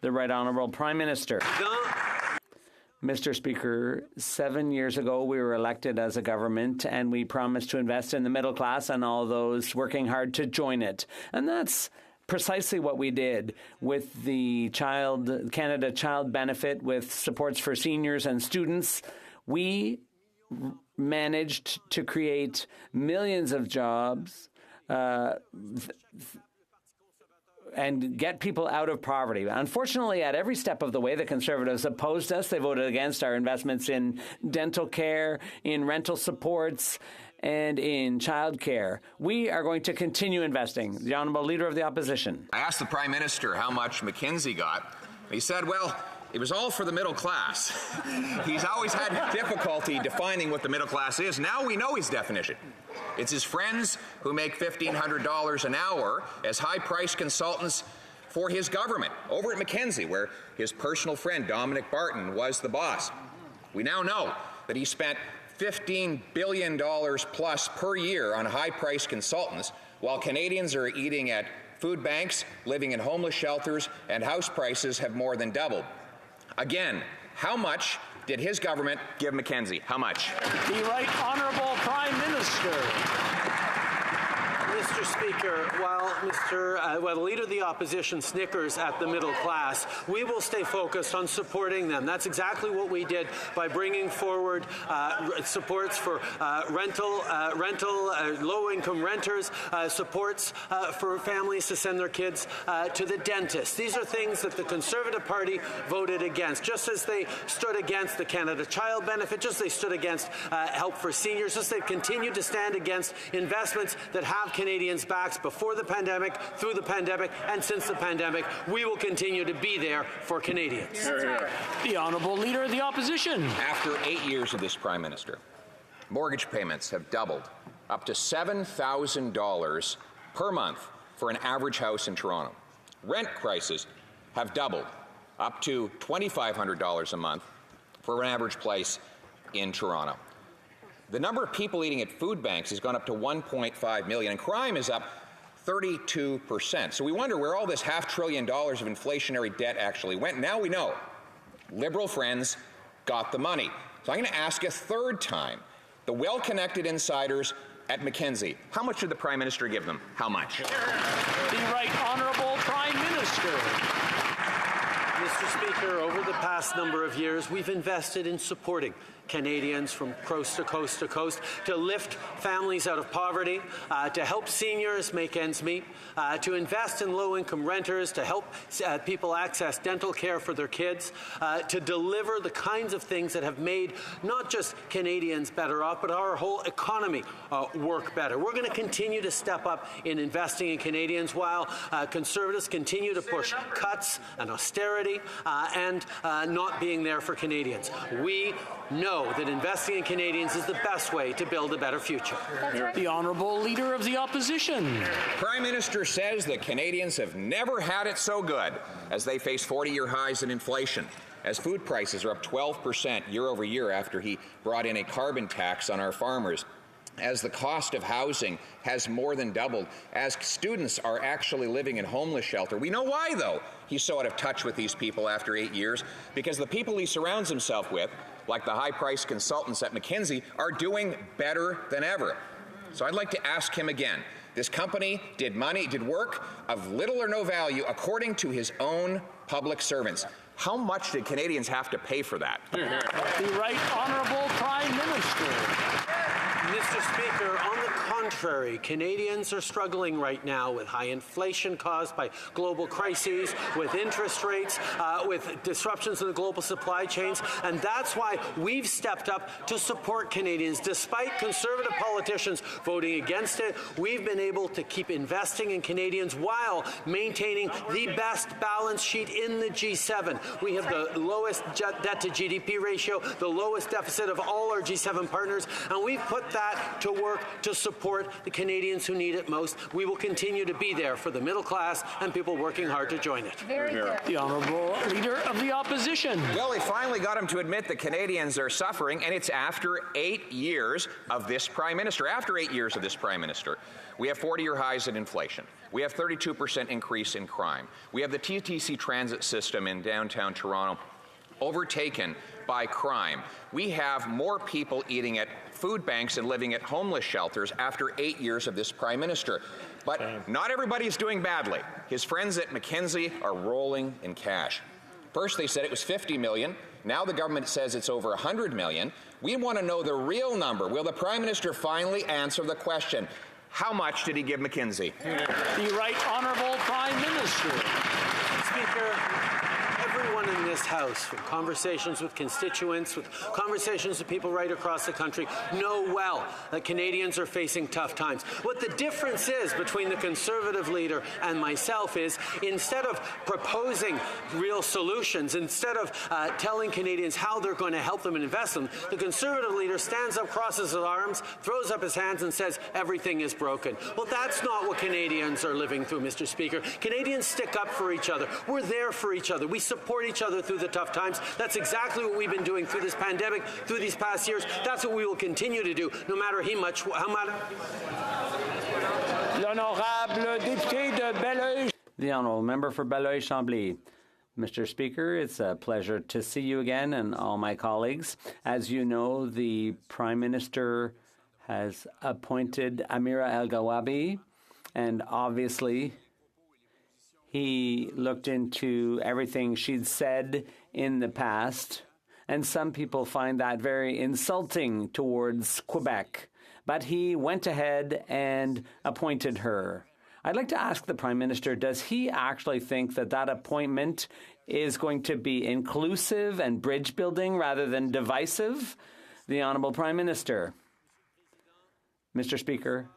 The Right Honourable Prime Minister. Mr. Speaker, 7 years ago, we were elected as a government and we promised to invest in the middle class and all those working hard to join it. And that's precisely what we did with the Canada Child Benefit, with supports for seniors and students. We managed to create millions of jobs and get people out of poverty. Unfortunately, at every step of the way, the Conservatives opposed us. They voted against our investments in dental care, in rental supports, and in childcare. We are going to continue investing. The Honourable Leader of the Opposition. I asked the Prime Minister how much McKinsey got. He said, well, it was all for the middle class. He's always had difficulty defining what the middle class is. Now we know his definition. It's his friends who make $1,500 an hour as high-priced consultants for his government over at McKinsey, where his personal friend Dominic Barton was the boss. We now know that he spent $15 billion plus per year on high-priced consultants, while Canadians are eating at food banks, living in homeless shelters, and house prices have more than doubled. Again, how much did his government give McKinsey? How much? The Right Honourable Prime Minister. Mr. Speaker, while the Leader of the Opposition snickers at the middle class, we will stay focused on supporting them. That's exactly what we did by bringing forward supports for rental, low-income renters, supports for families to send their kids to the dentist. These are things that the Conservative Party voted against, just as they stood against the Canada Child Benefit, just as they stood against help for seniors, just as they continued to stand against investments that have Canadians' backs before the pandemic, through the pandemic, and since the pandemic. We will continue to be there for Canadians. The Honourable Leader of the Opposition. After 8 years of this Prime Minister, mortgage payments have doubled, up to $7,000 per month for an average house in Toronto. Rent prices have doubled, up to $2,500 a month for an average place in Toronto. The number of people eating at food banks has gone up to 1.5 million, and crime is up 32%. So we wonder where all this $500 billion of inflationary debt actually went. Now we know. Liberal friends got the money. So I'm going to ask a third time. The well-connected insiders at McKinsey, how much did the Prime Minister give them? How much? The Right Honourable Prime Minister. Mr. Speaker, over the past number of years, we've invested in supporting Canadians from coast to coast to coast, to lift families out of poverty, to help seniors make ends meet, to invest in low-income renters, to help people access dental care for their kids, to deliver the kinds of things that have made not just Canadians better off, but our whole economy work better. We're going to continue to step up in investing in Canadians while Conservatives continue to push cuts and austerity and not being there for Canadians. We know that investing in Canadians is the best way to build a better future. The Honourable Leader of the Opposition. Prime Minister says that Canadians have never had it so good as they face 40-year highs in inflation, as food prices are up 12% year over year after he brought in a carbon tax on our farmers, as the cost of housing has more than doubled, as students are actually living in homeless shelter. We know why, though, he's so out of touch with these people after 8 years, because the people he surrounds himself with, like the high-priced consultants at McKinsey, are doing better than ever. So I'd like to ask him again. This company did work of little or no value according to his own public servants. How much did Canadians have to pay for that? The Right Honourable Prime Minister. Mr. Speaker, on the contrary, Canadians are struggling right now with high inflation caused by global crises, with interest rates, with disruptions in the global supply chains, and that's why we've stepped up to support Canadians. Despite Conservative politicians voting against it, we've been able to keep investing in Canadians while maintaining the best balance sheet in the G7. We have the lowest debt to GDP ratio, the lowest deficit of all our G7 partners, and we've put that to work to support support the Canadians who need it most. We will continue to be there for the middle class and people working hard to join it. Very good. The Honourable Leader of the Opposition. Well, they finally got him to admit that Canadians are suffering, and it's after 8 years of this Prime Minister. After 8 years of this Prime Minister, we have 40-year highs in inflation. We have 32% increase in crime. We have the TTC transit system in downtown Toronto overtaken by crime. We have more people eating at food banks and living at homeless shelters after 8 years of this Prime Minister. But not everybody's doing badly. His friends at Mackenzie are rolling in cash. First, they said it was $50 million. Now the government says it's over $100 million. We want to know the real number. Will the Prime Minister finally answer the question? How much did he give Mackenzie? The Right Honourable Prime Minister. Speaker, everyone in this House, from conversations with constituents, with conversations with people right across the country, know well that Canadians are facing tough times. What the difference is between the Conservative leader and myself is, instead of proposing real solutions, instead of telling Canadians how they're going to help them and invest them, the Conservative leader stands up, crosses his arms, throws up his hands and says, everything is broken. Well, that's not what Canadians are living through, Mr. Speaker. Canadians stick up for each other. We're there for each other. We support each other through the tough times. That's exactly what we've been doing through this pandemic, through these past years. That's what we will continue to do, no matter how much. L'honorable député de Belleuil. The Honourable Member for Belleuil-Chambly. Mr. Speaker, it's a pleasure to see you again and all my colleagues. As you know, the Prime Minister has appointed Amira El-Gawabi, and obviously he looked into everything she'd said in the past, and some people find that very insulting towards Quebec. But he went ahead and appointed her. I'd like to ask the Prime Minister, does he actually think that that appointment is going to be inclusive and bridge building rather than divisive? The Honourable Prime Minister. Mr. Speaker,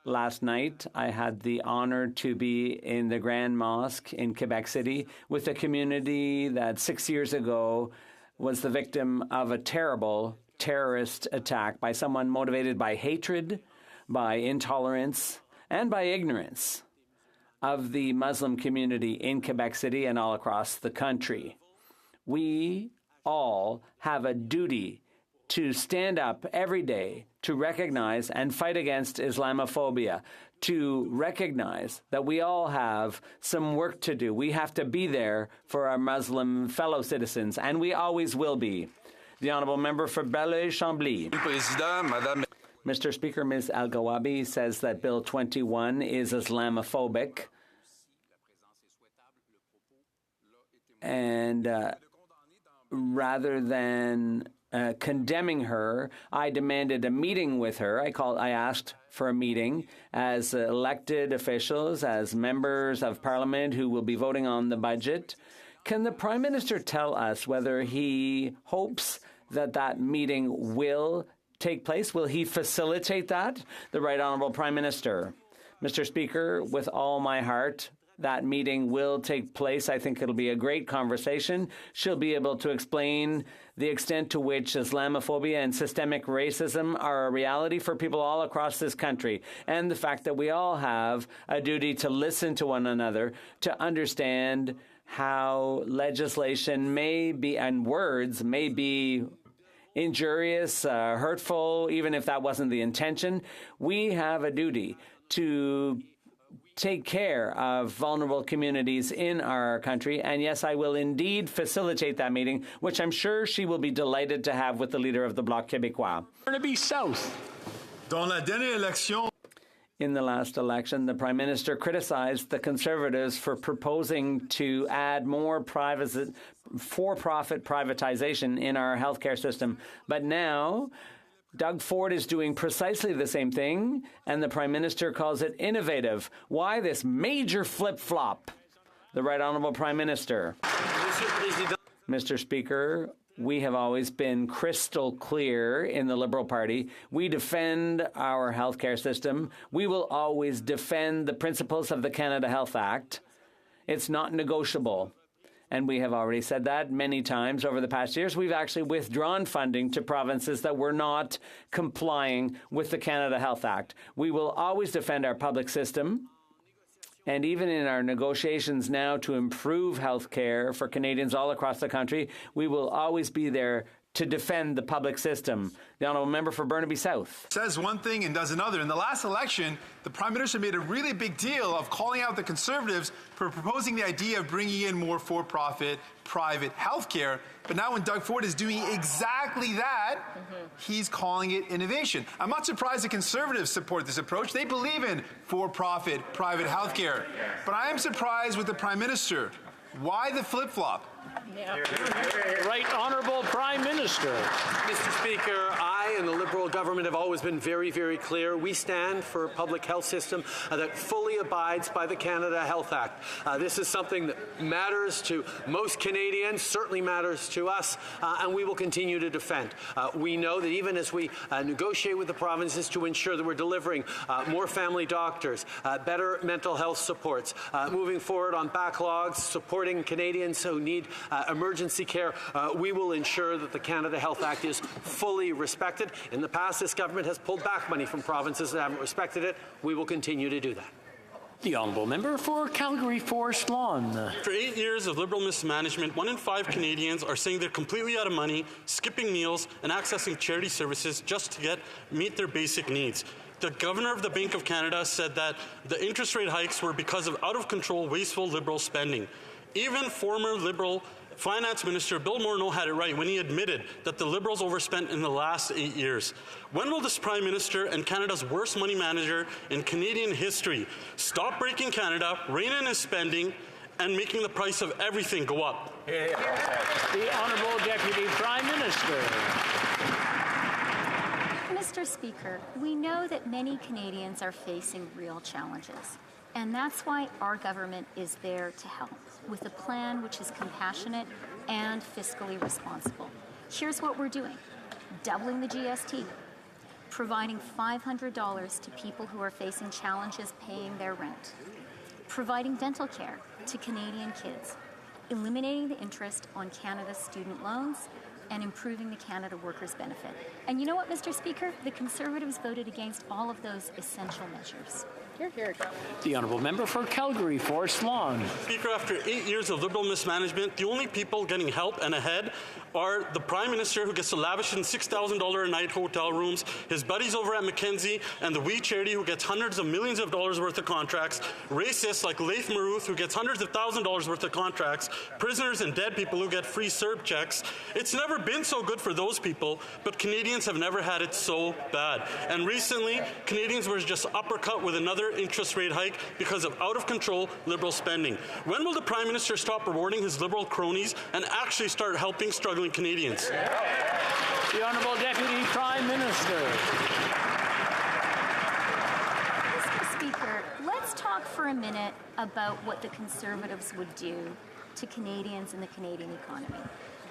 last night I had the honour to be in the Grand Mosque in Quebec City with a community that 6 years ago was the victim of a terrible terrorist attack by someone motivated by hatred, by intolerance, and by ignorance of the Muslim community in Quebec City and all across the country. We all have a duty to stand up every day to recognize and fight against Islamophobia, to recognize that we all have some work to do. We have to be there for our Muslim fellow citizens, and we always will be. The Honourable Member for Belleuil-Chambly. Mr. Speaker, Ms. El-Gawabi says that Bill 21 is Islamophobic. And rather than condemning her, I demanded a meeting with her. I asked for a meeting as elected officials, as members of Parliament who will be voting on the budget. Can the Prime Minister tell us whether he hopes that that meeting will take place? Will he facilitate that? The Right Honourable Prime Minister. Mr. Speaker, with all my heart, that meeting will take place. I think it'll be a great conversation. She'll be able to explain the extent to which Islamophobia and systemic racism are a reality for people all across this country, and the fact that we all have a duty to listen to one another, to understand how legislation may be, and words may be, injurious, hurtful, even if that wasn't the intention. We have a duty to take care of vulnerable communities in our country. And yes, I will indeed facilitate that meeting, which I'm sure she will be delighted to have with the leader of the Bloc Québécois. Burnaby South. Dans la dernière élection. In the last election, the Prime Minister criticized the Conservatives for proposing to add more for-profit privatization in our healthcare system. But now, Doug Ford is doing precisely the same thing, and the Prime Minister calls it innovative. Why this major flip-flop? The Right Honourable Prime Minister. Mr. Speaker, we have always been crystal clear in the Liberal Party. We defend our healthcare system. We will always defend the principles of the Canada Health Act. It's not negotiable. And we have already said that many times over the past years. We've actually withdrawn funding to provinces that were not complying with the Canada Health Act. We will always defend our public system. And even in our negotiations now to improve health care for Canadians all across the country, we will always be there to defend the public system. The Honourable Member for Burnaby South. Says one thing and does another. In the last election, the Prime Minister made a really big deal of calling out the Conservatives for proposing the idea of bringing in more for-profit, private health care. But now when Doug Ford is doing exactly that, he's calling it innovation. I'm not surprised the Conservatives support this approach. They believe in for-profit, private health care. But I am surprised with the Prime Minister. Why the flip-flop? Right Honourable Prime Minister. Mr. Speaker, I and the Liberal government have always been very, very clear. We stand for a public health system that fully abides by the Canada Health Act. This is something that matters to most Canadians, certainly matters to us, and we will continue to defend. We know that even as we negotiate with the provinces to ensure that we're delivering more family doctors, better mental health supports, moving forward on backlogs, supporting Canadians who need emergency care, we will ensure that the Canada Health Act is fully respected. In the past, this government has pulled back money from provinces that haven't respected it. We will continue to do that. The Honourable Member for Calgary Forest Lawn. After 8 years of Liberal mismanagement, 1 in 5 Canadians are saying they're completely out of money, skipping meals, and accessing charity services just to meet their basic needs. The Governor of the Bank of Canada said that the interest rate hikes were because of out-of-control, wasteful Liberal spending. Even former Liberal Finance Minister Bill Morneau had it right when he admitted that the Liberals overspent in the last 8 years. When will this Prime Minister and Canada's worst money manager in Canadian history stop breaking Canada, rein in his spending, and making the price of everything go up? The Honourable Deputy Prime Minister. Mr. Speaker, we know that many Canadians are facing real challenges. And that's why our government is there to help with a plan which is compassionate and fiscally responsible. Here's what we're doing. Doubling the GST, providing $500 to people who are facing challenges paying their rent, providing dental care to Canadian kids, eliminating the interest on Canada's student loans, and improving the Canada Workers' Benefit. And you know what, Mr. Speaker? The Conservatives voted against all of those essential measures. Hear, hear. The Honourable Member for Calgary Forest Lawn. Speaker, after 8 years of Liberal mismanagement, the only people getting help and ahead are the Prime Minister, who gets to lavish in $6,000 a night hotel rooms, his buddies over at Mackenzie, and the We Charity, who gets hundreds of millions of dollars worth of contracts, racists like Laith Maruth, who gets hundreds of $1,000s worth of contracts, prisoners and dead people who get free CERB checks. It's never been so good for those people, but Canadians have never had it so bad. And recently, Canadians were just uppercut with another interest rate hike because of out-of-control Liberal spending. When will the Prime Minister stop rewarding his Liberal cronies and actually start helping struggling Canadians? The Honourable Deputy Prime Minister. Mr. Speaker, let's talk for a minute about what the Conservatives would do to Canadians and the Canadian economy.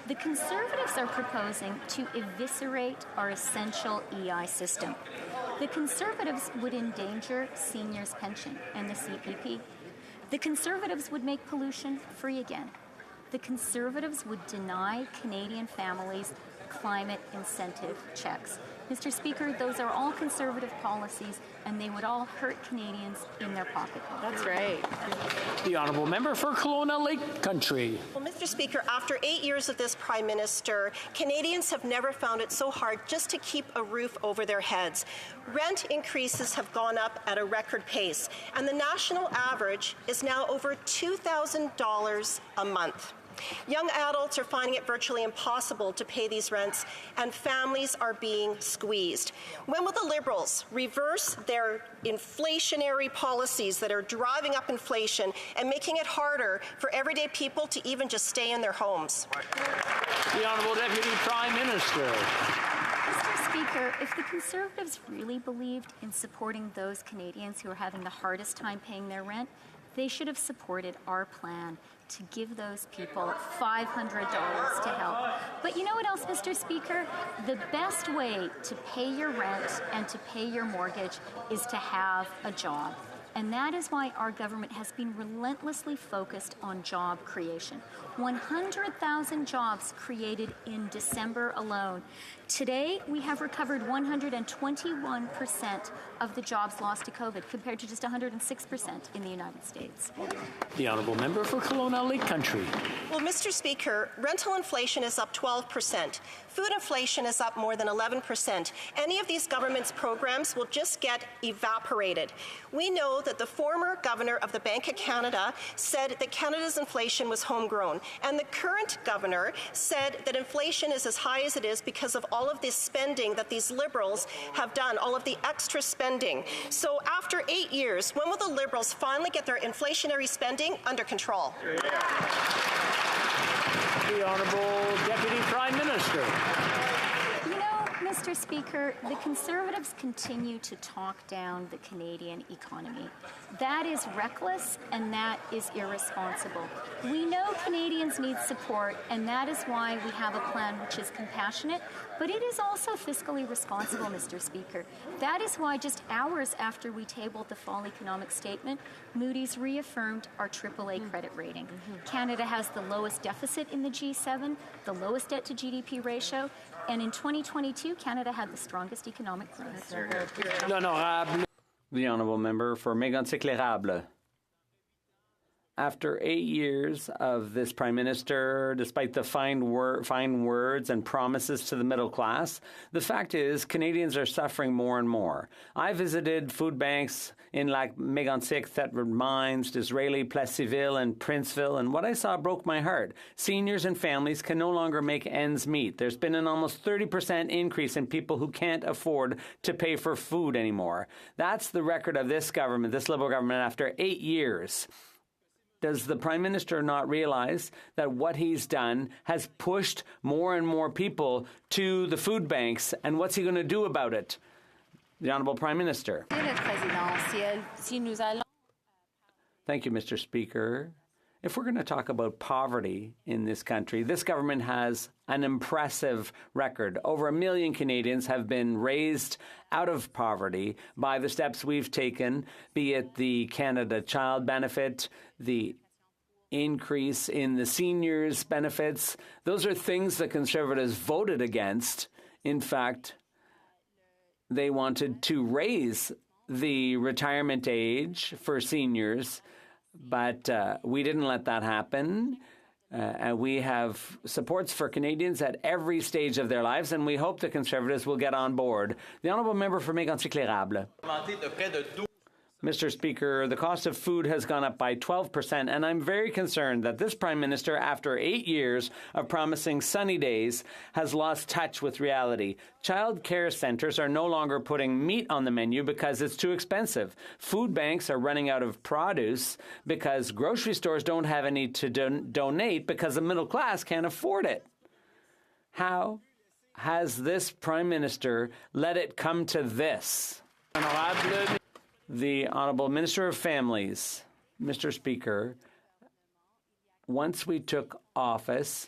The Conservatives are proposing to eviscerate our essential EI system. The Conservatives would endanger seniors' pension and the CPP. The Conservatives would make pollution free again. The Conservatives would deny Canadian families climate incentive checks. Mr. Speaker, those are all Conservative policies, and they would all hurt Canadians in their pocketbook. That's right. The Honourable Member for Kelowna Lake Country. Well, Mr. Speaker, after 8 years of this Prime Minister, Canadians have never found it so hard just to keep a roof over their heads. Rent increases have gone up at a record pace, and the national average is now over $2,000 a month. Young adults are finding it virtually impossible to pay these rents, and families are being squeezed. When will the Liberals reverse their inflationary policies that are driving up inflation and making it harder for everyday people to even just stay in their homes? The Honourable Deputy Prime Minister. Mr. Speaker, if the Conservatives really believed in supporting those Canadians who are having the hardest time paying their rent, they should have supported our plan to give those people $500 to help. But you know what else, Mr. Speaker? The best way to pay your rent and to pay your mortgage is to have a job. And that is why our government has been relentlessly focused on job creation. 100,000 jobs created in December alone. Today, we have recovered 121% of the jobs lost to COVID, compared to just 106% in the United States. The honourable member for Kelowna Lake Country. Well, Mr. Speaker, rental inflation is up 12%. Food inflation is up more than 11%. Any of these government's programs will just get evaporated. We know that the former governor of the Bank of Canada said that Canada's inflation was homegrown, and the current governor said that inflation is as high as it is because of all of this spending that these Liberals have done, all of the extra spending. So after 8 years, when will the Liberals finally get their inflationary spending under control? The Honourable Deputy Prime Minister. You know, Mr. Speaker, the Conservatives continue to talk down the Canadian economy. That is reckless and that is irresponsible. We know Canadians need support, and that is why we have a plan which is compassionate, but it is also fiscally responsible, Mr. Speaker. That is why just hours after we tabled the fall economic statement, Moody's reaffirmed our AAA credit rating. Canada has the lowest deficit in the G7, the lowest debt to GDP ratio, and in 2022, Canada had the strongest economic growth. The honourable member for Mégantic-L'Érable. After 8 years of this Prime Minister, despite the fine words and promises to the middle class, the fact is Canadians are suffering more and more. I visited food banks in Mégantic, Thetford Mines, Disraeli, Plessisville, and Princeville, and what I saw broke my heart. Seniors and families can no longer make ends meet. There's been an almost 30% increase in people who can't afford to pay for food anymore. That's the record of this government, this Liberal government, after 8 years. Does the Prime Minister not realize that what he's done has pushed more and more people to the food banks, and what's he going to do about it? The Honourable Prime Minister. Thank you, Mr. Speaker. If we're going to talk about poverty in this country, this government has an impressive record. Over 1 million Canadians have been raised out of poverty by the steps we've taken, be it the Canada Child Benefit, the increase in the seniors' benefits. Those are things the Conservatives voted against. In fact, they wanted to raise the retirement age for seniors, but we didn't let that happen. And we have supports for Canadians at every stage of their lives, and we hope the Conservatives will get on board. The honourable member for Mégantic-L'Érable. Mr. Speaker, the cost of food has gone up by 12%, and I'm very concerned that this Prime Minister, after 8 years of promising sunny days, has lost touch with reality. Child care centres are no longer putting meat on the menu because it's too expensive. Food banks are running out of produce because grocery stores don't have any to donate because the middle class can't afford it. How has this Prime Minister let it come to this? The Honourable Minister of Families. Mr. Speaker, once we took office,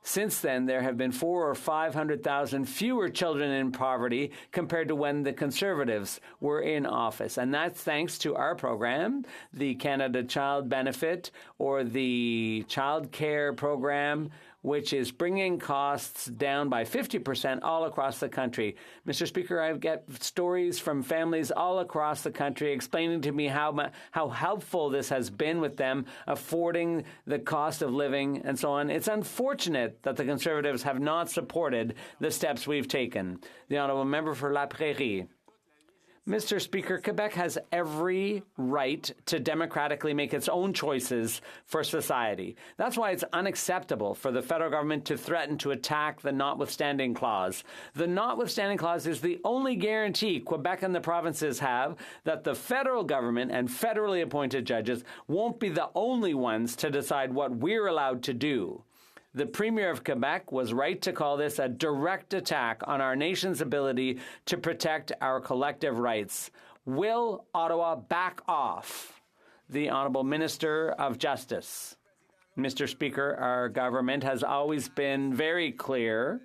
since then there have been 400,000 or 500,000 fewer children in poverty compared to when the Conservatives were in office. And that's thanks to our program, the Canada Child Benefit, or the Child Care Program, which is bringing costs down by 50% all across the country. Mr. Speaker, I get stories from families all across the country explaining to me how helpful this has been with them affording the cost of living and so on. It's unfortunate that the Conservatives have not supported the steps we've taken. The Honourable Member for La Prairie. Mr. Speaker, Quebec has every right to democratically make its own choices for society. That's why it's unacceptable for the federal government to threaten to attack the Notwithstanding Clause. The Notwithstanding Clause is the only guarantee Quebec and the provinces have that the federal government and federally appointed judges won't be the only ones to decide what we're allowed to do. The Premier of Quebec was right to call this a direct attack on our nation's ability to protect our collective rights. Will Ottawa back off? The Honourable Minister of Justice. Mr. Speaker, our government has always been very clear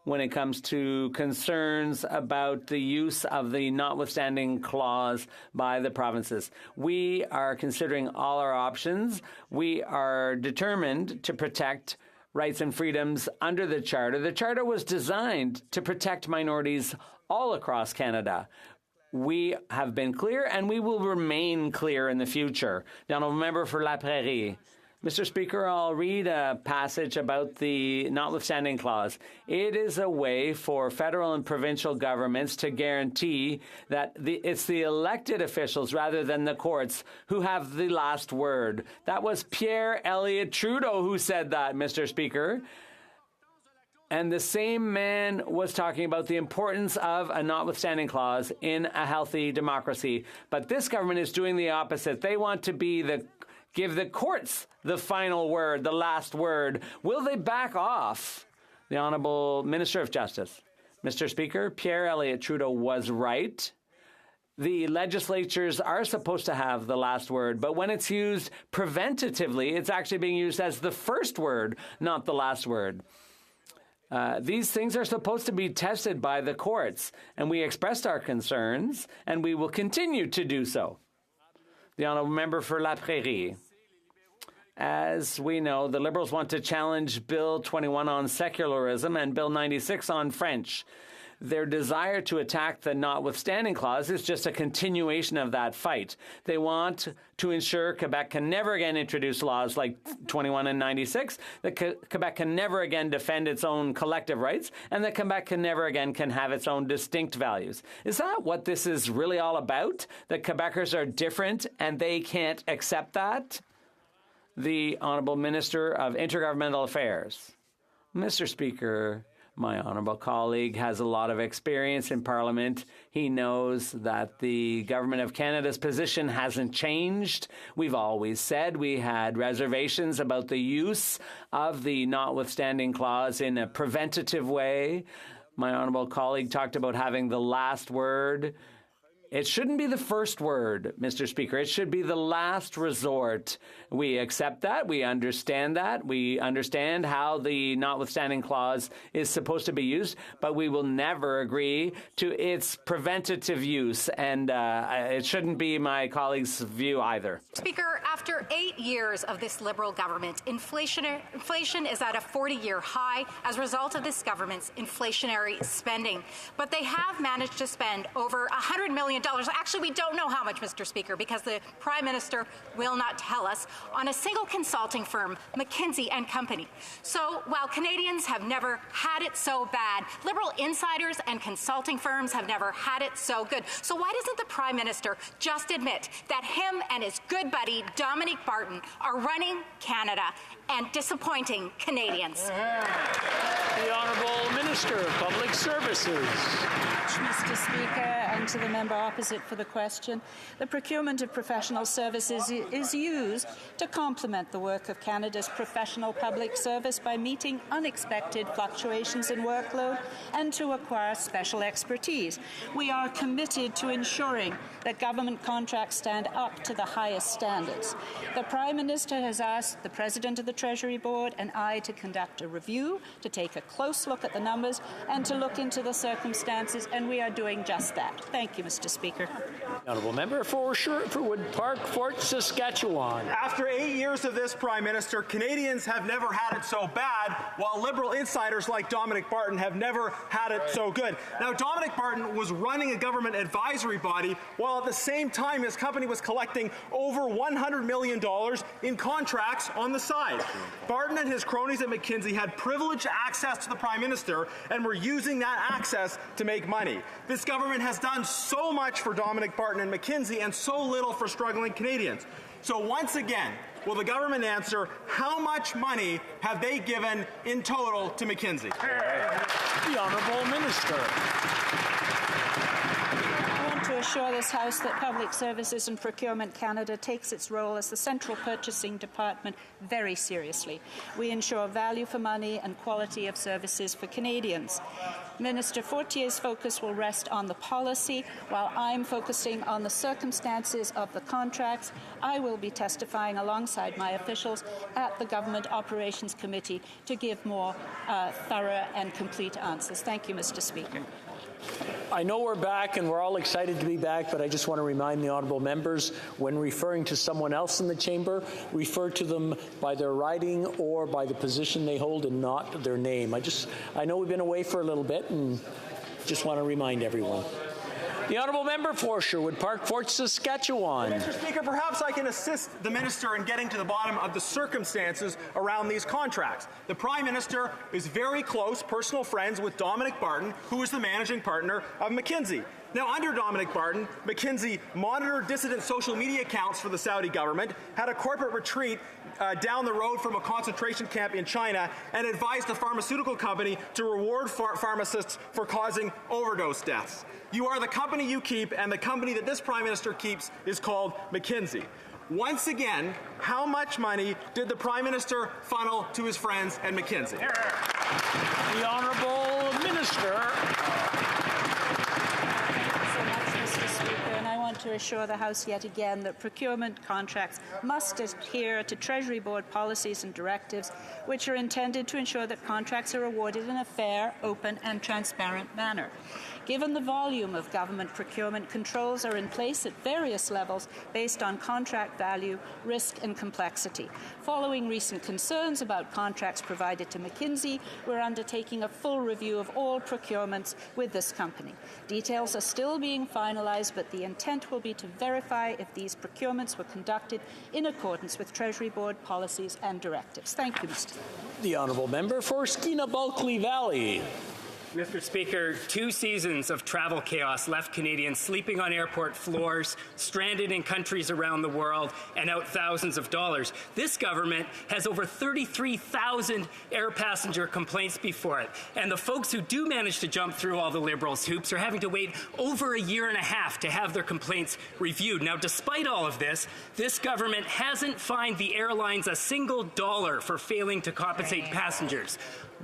when it comes to concerns about the use of the notwithstanding clause by the provinces. We are considering all our options. We are determined to protect rights and freedoms under the Charter. The Charter was designed to protect minorities all across Canada. We have been clear, and we will remain clear in the future. The Honourable Member for La Prairie. Mr. Speaker, I'll read a passage about the notwithstanding clause. It is a way for federal and provincial governments to guarantee that it's the elected officials rather than the courts who have the last word. That was Pierre Elliott Trudeau who said that, Mr. Speaker. And the same man was talking about the importance of a notwithstanding clause in a healthy democracy. But this government is doing the opposite. They want to give the courts the final word, the last word. Will they back off? The Honourable Minister of Justice. Mr. Speaker, Pierre Elliott Trudeau was right. The legislatures are supposed to have the last word, but when it's used preventatively, it's actually being used as the first word, not the last word. These things are supposed to be tested by the courts, and we expressed our concerns, and we will continue to do so. The Honourable Member for La Prairie. As we know, the Liberals want to challenge Bill 21 on secularism and Bill 96 on French. Their desire to attack the notwithstanding clause is just a continuation of that fight. They want to ensure Quebec can never again introduce laws like 21 and 96, that Quebec can never again defend its own collective rights, and that Quebec can never again can have its own distinct values. Is that what this is really all about? That Quebecers are different and they can't accept that? The Honourable Minister of Intergovernmental Affairs. Mr. Speaker, my honourable colleague has a lot of experience in Parliament. He knows that the Government of Canada's position hasn't changed. We've always said we had reservations about the use of the notwithstanding clause in a preventative way. My honourable colleague talked about having the last word. It shouldn't be the first word, Mr. Speaker. It should be the last resort. We accept that. We understand that. We understand how the notwithstanding clause is supposed to be used, but we will never agree to its preventative use, and it shouldn't be my colleague's view either. Speaker, after 8 years of this Liberal government, inflation is at a 40-year high as a result of this government's inflationary spending. But they have managed to spend over $100 million. Actually, we don't know how much, Mr. Speaker, because the Prime Minister will not tell us, on a single consulting firm, McKinsey & Company. So while Canadians have never had it so bad, Liberal insiders and consulting firms have never had it so good. So why doesn't the Prime Minister just admit that him and his good buddy, Dominic Barton, are running Canada and disappointing Canadians? The Honourable Minister of Public Services. Mr. Speaker, and to the member opposite for the question. The procurement of professional services is used to complement the work of Canada's professional public service by meeting unexpected fluctuations in workload and to acquire special expertise. We are committed to ensuring that government contracts stand up to the highest standards. The Prime Minister has asked the President of the Treasury Board and I to conduct a review, to take a close look at the numbers and to look into the circumstances, and we are doing just that. Thank you, Mr. Speaker. Honourable Member for Sherwood Park, Fort Saskatchewan. After 8 years of this Prime Minister, Canadians have never had it so bad, while Liberal insiders like Dominic Barton have never had it so good. Now, Dominic Barton was running a government advisory body, while at the same time his company was collecting over $100 million in contracts on the side. Barton and his cronies at McKinsey had privileged access to the Prime Minister and were using that access to make money. This government has done so much for Dominic Barton and McKinsey and so little for struggling Canadians. So once again, will the government answer how much money have they given in total to McKinsey? The Honourable Minister. I want to assure this House that Public Services and Procurement Canada takes its role as the central purchasing department very seriously. We ensure value for money and quality of services for Canadians. Minister Fortier's focus will rest on the policy, while I'm focusing on the circumstances of the contracts. I will be testifying alongside my officials at the Government Operations Committee to give more thorough and complete answers. Thank you, Mr. Speaker. I know we're back and we're all excited to be back, but I just want to remind the honourable members, when referring to someone else in the chamber, refer to them by their riding or by the position they hold and not their name. I know we've been away for a little bit and just want to remind everyone. The honourable member for Sherwood Park, Fort Saskatchewan. Mr. Speaker, perhaps I can assist the minister in getting to the bottom of the circumstances around these contracts. The Prime Minister is very close personal friends with Dominic Barton, who is the managing partner of McKinsey. Now, under Dominic Barton, McKinsey monitored dissident social media accounts for the Saudi government, had a corporate retreat down the road from a concentration camp in China, and advised a pharmaceutical company to reward pharmacists for causing overdose deaths. You are the company you keep, and the company that this Prime Minister keeps is called McKinsey. Once again, how much money did the Prime Minister funnel to his friends at McKinsey? The Honourable Minister. To assure the House yet again that procurement contracts must adhere to Treasury Board policies and directives which are intended to ensure that contracts are awarded in a fair, open and transparent manner. Given the volume of government procurement, controls are in place at various levels based on contract value, risk and complexity. Following recent concerns about contracts provided to McKinsey, we're undertaking a full review of all procurements with this company. Details are still being finalized, but the intent will be to verify if these procurements were conducted in accordance with Treasury Board policies and directives. Thank you, Mr. The honourable member for Skeena-Bulkley Valley. Mr. Speaker, 2 seasons of travel chaos left Canadians sleeping on airport floors, stranded in countries around the world, and out thousands of dollars. This government has over 33,000 air passenger complaints before it, and the folks who do manage to jump through all the Liberals' hoops are having to wait over a year and a half to have their complaints reviewed. Now, despite all of this, this government hasn't fined the airlines a single dollar for failing to compensate passengers.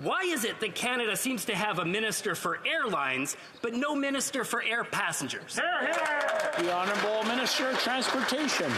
Why is it that Canada seems to have a minister for airlines, but no minister for air passengers? The Honourable Minister of Transportation.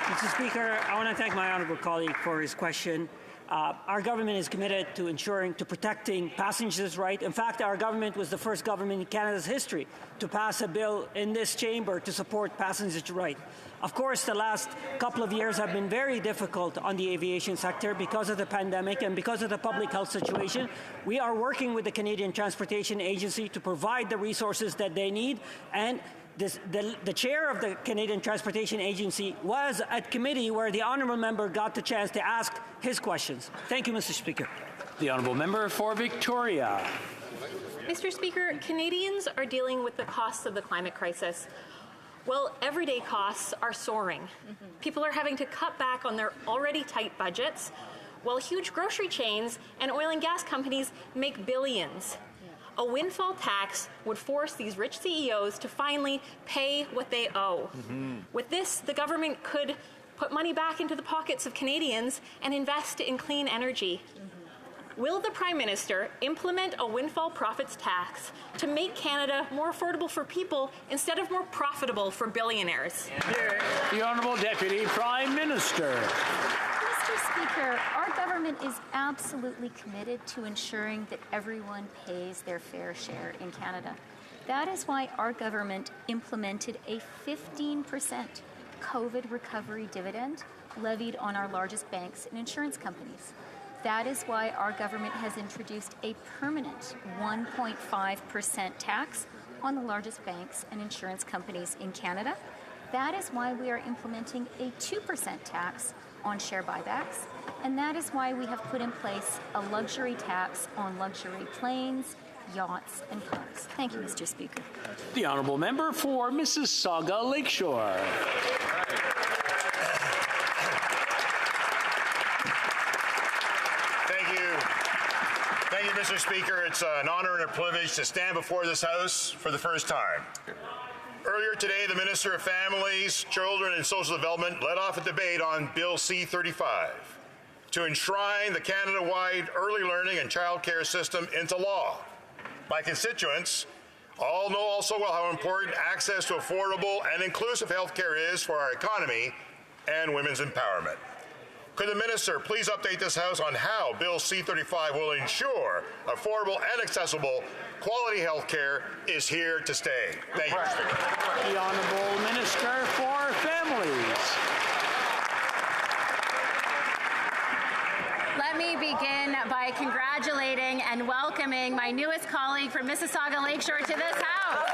Mr. Speaker, I want to thank my honourable colleague for his question. Our government is committed to protecting passengers' rights. In fact, our government was the first government in Canada's history to pass a bill in this chamber to support passengers' rights. Of course, the last couple of years have been very difficult on the aviation sector because of the pandemic and because of the public health situation. We are working with the Canadian Transportation Agency to provide the resources that they need, and the chair of the Canadian Transportation Agency was at committee where the honourable member got the chance to ask his questions. Thank you, Mr. Speaker. The honourable member for Victoria. Mr. Speaker, Canadians are dealing with the costs of the climate crisis. Well, everyday costs are soaring. People are having to cut back on their already tight budgets, while huge grocery chains and oil and gas companies make billions. A windfall tax would force these rich CEOs to finally pay what they owe. With this, the government could put money back into the pockets of Canadians and invest in clean energy. Will the Prime Minister implement a windfall profits tax to make Canada more affordable for people instead of more profitable for billionaires? The Honourable Deputy Prime Minister. Mr. Speaker, our government is absolutely committed to ensuring that everyone pays their fair share in Canada. That is why our government implemented a 15% COVID recovery dividend levied on our largest banks and insurance companies. That is why our government has introduced a permanent 1.5% tax on the largest banks and insurance companies in Canada. That is why we are implementing a 2% tax on share buybacks. And that is why we have put in place a luxury tax on luxury planes, yachts, and cars. Thank you, Mr. Speaker. The honourable member for Mississauga Lakeshore. Thank you, Mr. Speaker. It's an honor and a privilege to stand before this House for the first time. Earlier today, the Minister of Families, Children and Social Development led off a debate on Bill C-35 to enshrine the Canada-wide early learning and child care system into law. My constituents all know also well how important access to affordable and inclusive health care is for our economy and women's empowerment. Could the Minister please update this House on how Bill C-35 will ensure affordable and accessible quality health care is here to stay? Thank you, Mr. Speaker. The Honourable Minister for Families. Let me begin by congratulating and welcoming my newest colleague from Mississauga Lakeshore to this House.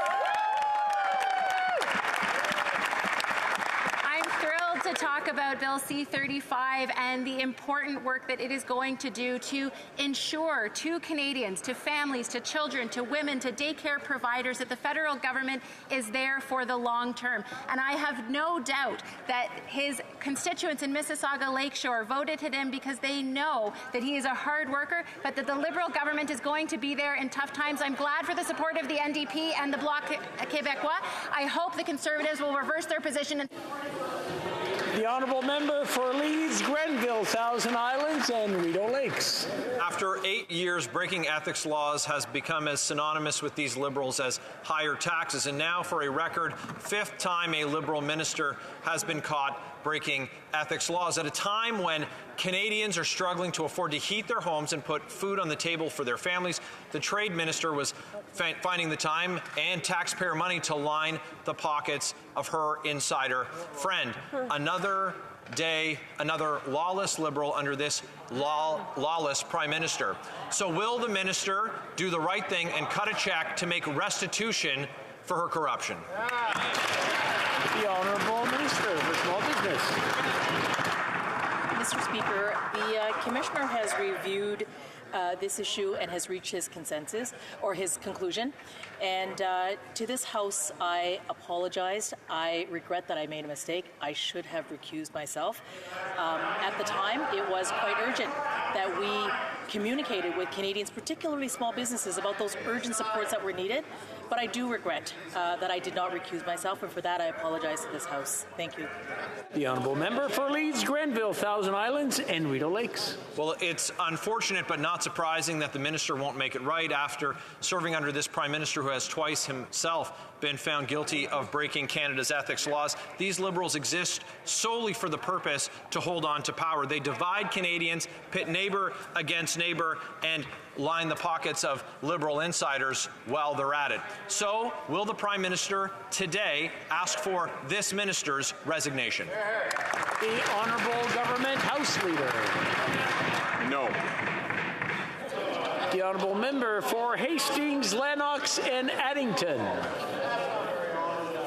I'm thrilled to talk about Bill C-35 and the important work that it is going to do to ensure to Canadians, to families, to children, to women, to daycare providers that the federal government is there for the long term. And I have no doubt that his constituents in Mississauga Lakeshore voted him because they know that he is a hard worker, but that the Liberal government is going to be there in tough times. I'm glad for the support of the NDP and the Bloc Québécois. I hope the Conservatives will reverse their position. The Honourable Member for Leeds, Grenville, Thousand Islands and Rideau Lakes. After 8 years, breaking ethics laws has become as synonymous with these Liberals as higher taxes. And now, for a record 5th time, a Liberal minister has been caught breaking ethics laws at a time when Canadians are struggling to afford to heat their homes and put food on the table for their families. The Trade Minister was finding the time and taxpayer money to line the pockets of her insider friend. Another day, another lawless Liberal under this lawless Prime Minister. So will the Minister do the right thing and cut a check to make restitution for her corruption? The Honourable Minister for Small Business. Mr. Speaker, the Commissioner has reviewed this issue and has reached his consensus or his conclusion. And to this House, I apologize. I regret that I made a mistake. I should have recused myself. At the time, it was quite urgent that we communicated with Canadians, particularly small businesses, about those urgent supports that were needed. But I do regret that I did not recuse myself, and for that I apologize to this House. Thank you. The Honourable Member for Leeds, Grenville, Thousand Islands and Rideau Lakes. Well, it's unfortunate but not surprising that the Minister won't make it right after serving under this Prime Minister who has twice himself been found guilty of breaking Canada's ethics laws. These Liberals exist solely for the purpose to hold on to power. They divide Canadians, pit neighbour against neighbour, and line the pockets of Liberal insiders while they're at it. So, will the Prime Minister today ask for this Minister's resignation? The Honourable Government House Leader. No. The Honourable Member for Hastings, Lennox and Addington.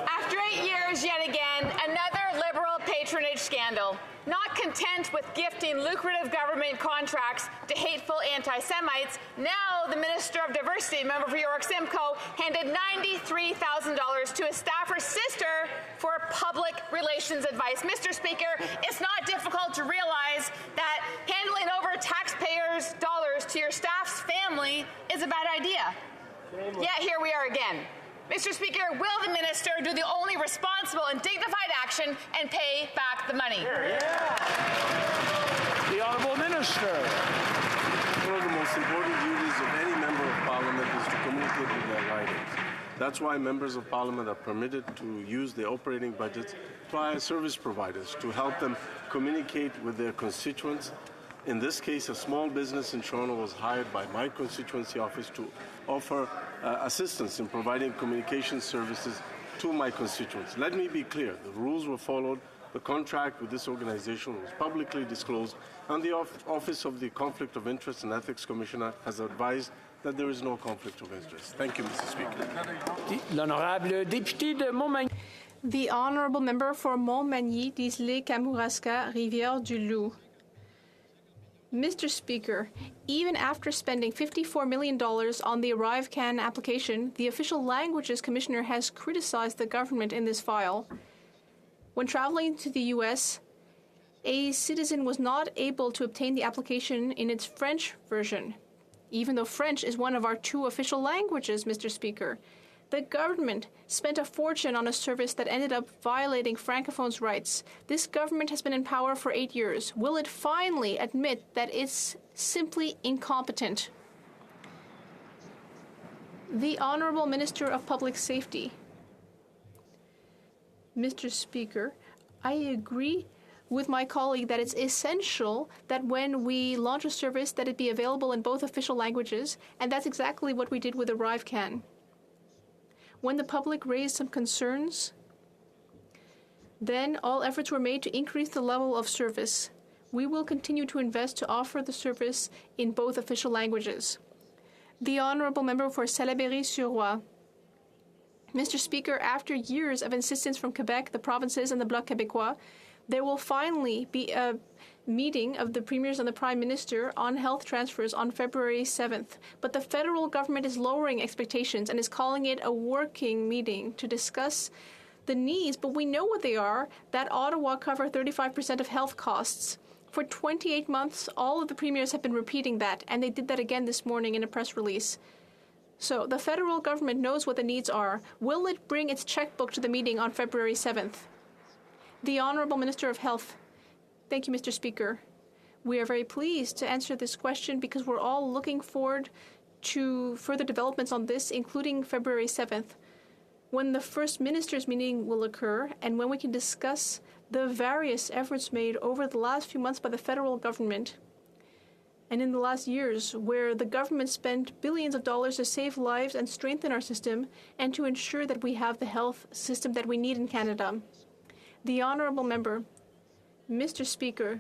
After 8 years, yet again, another Liberal patronage scandal. Not content with gifting lucrative government contracts to hateful anti-Semites, now the Minister of Diversity, member for York Simcoe, handed $93,000 to a staffer's sister for public relations advice. Mr. Speaker, it's not difficult to realize that handling over taxpayers' dollars to your staff's family is a bad idea. Yet here we are again. Mr. Speaker, will the Minister do the only responsible and dignified action and pay back the money? The Honourable Minister. One of the most important duties of any Member of Parliament is to communicate with their ridings. That's why Members of Parliament are permitted to use their operating budgets to hire service providers to help them communicate with their constituents. In this case, a small business in Toronto was hired by my constituency office to offer assistance in providing communication services to my constituents. Let me be clear, the rules were followed, the contract with this organization was publicly disclosed, and the Office of the Conflict of Interest and Ethics Commissioner has advised that there is no conflict of interest. Thank you, Mr. Speaker. L'honorable député de Montmagny. The Honourable Member for Montmagny, Islay, Kamouraska, Rivière-du-Loup. Mr. Speaker, even after spending $54 million on the ArriveCAN application, the official languages commissioner has criticized the government in this file. When traveling to the U.S., a citizen was not able to obtain the application in its French version. even though French is one of our 2 official languages, Mr. Speaker. The government spent a fortune on a service that ended up violating Francophones' rights. This government has been in power for 8 years. Will it finally admit that it's simply incompetent? The Honourable Minister of Public Safety. Mr. Speaker, I agree with my colleague that it's essential that when we launch a service that it be available in both official languages, and that's exactly what we did with ArriveCAN. When the public raised some concerns, then all efforts were made to increase the level of service. We will continue to invest to offer the service in both official languages. The Honourable Member for Salaberry-sur-Roi. Mr. Speaker, after years of insistence from Quebec, the provinces, and the Bloc Québécois, there will finally be a meeting of the premiers and the prime minister on health transfers on February 7th. But the federal government is lowering expectations and is calling it a working meeting to discuss the needs. But we know what they are, that Ottawa cover 35% of health costs. For 28 months, all of the premiers have been repeating that, and they did that again this morning in a press release. So the federal government knows what the needs are. Will it bring its checkbook to the meeting on February 7th? The Honourable Minister of Health. Thank you, Mr. Speaker. We are very pleased to answer this question because we're all looking forward to further developments on this, including February 7th, when the First Ministers' meeting will occur and when we can discuss the various efforts made over the last few months by the federal government and in the last years, where the government spent billions of dollars to save lives and strengthen our system and to ensure that we have the health system that we need in Canada. The Honourable Member, Mr. Speaker,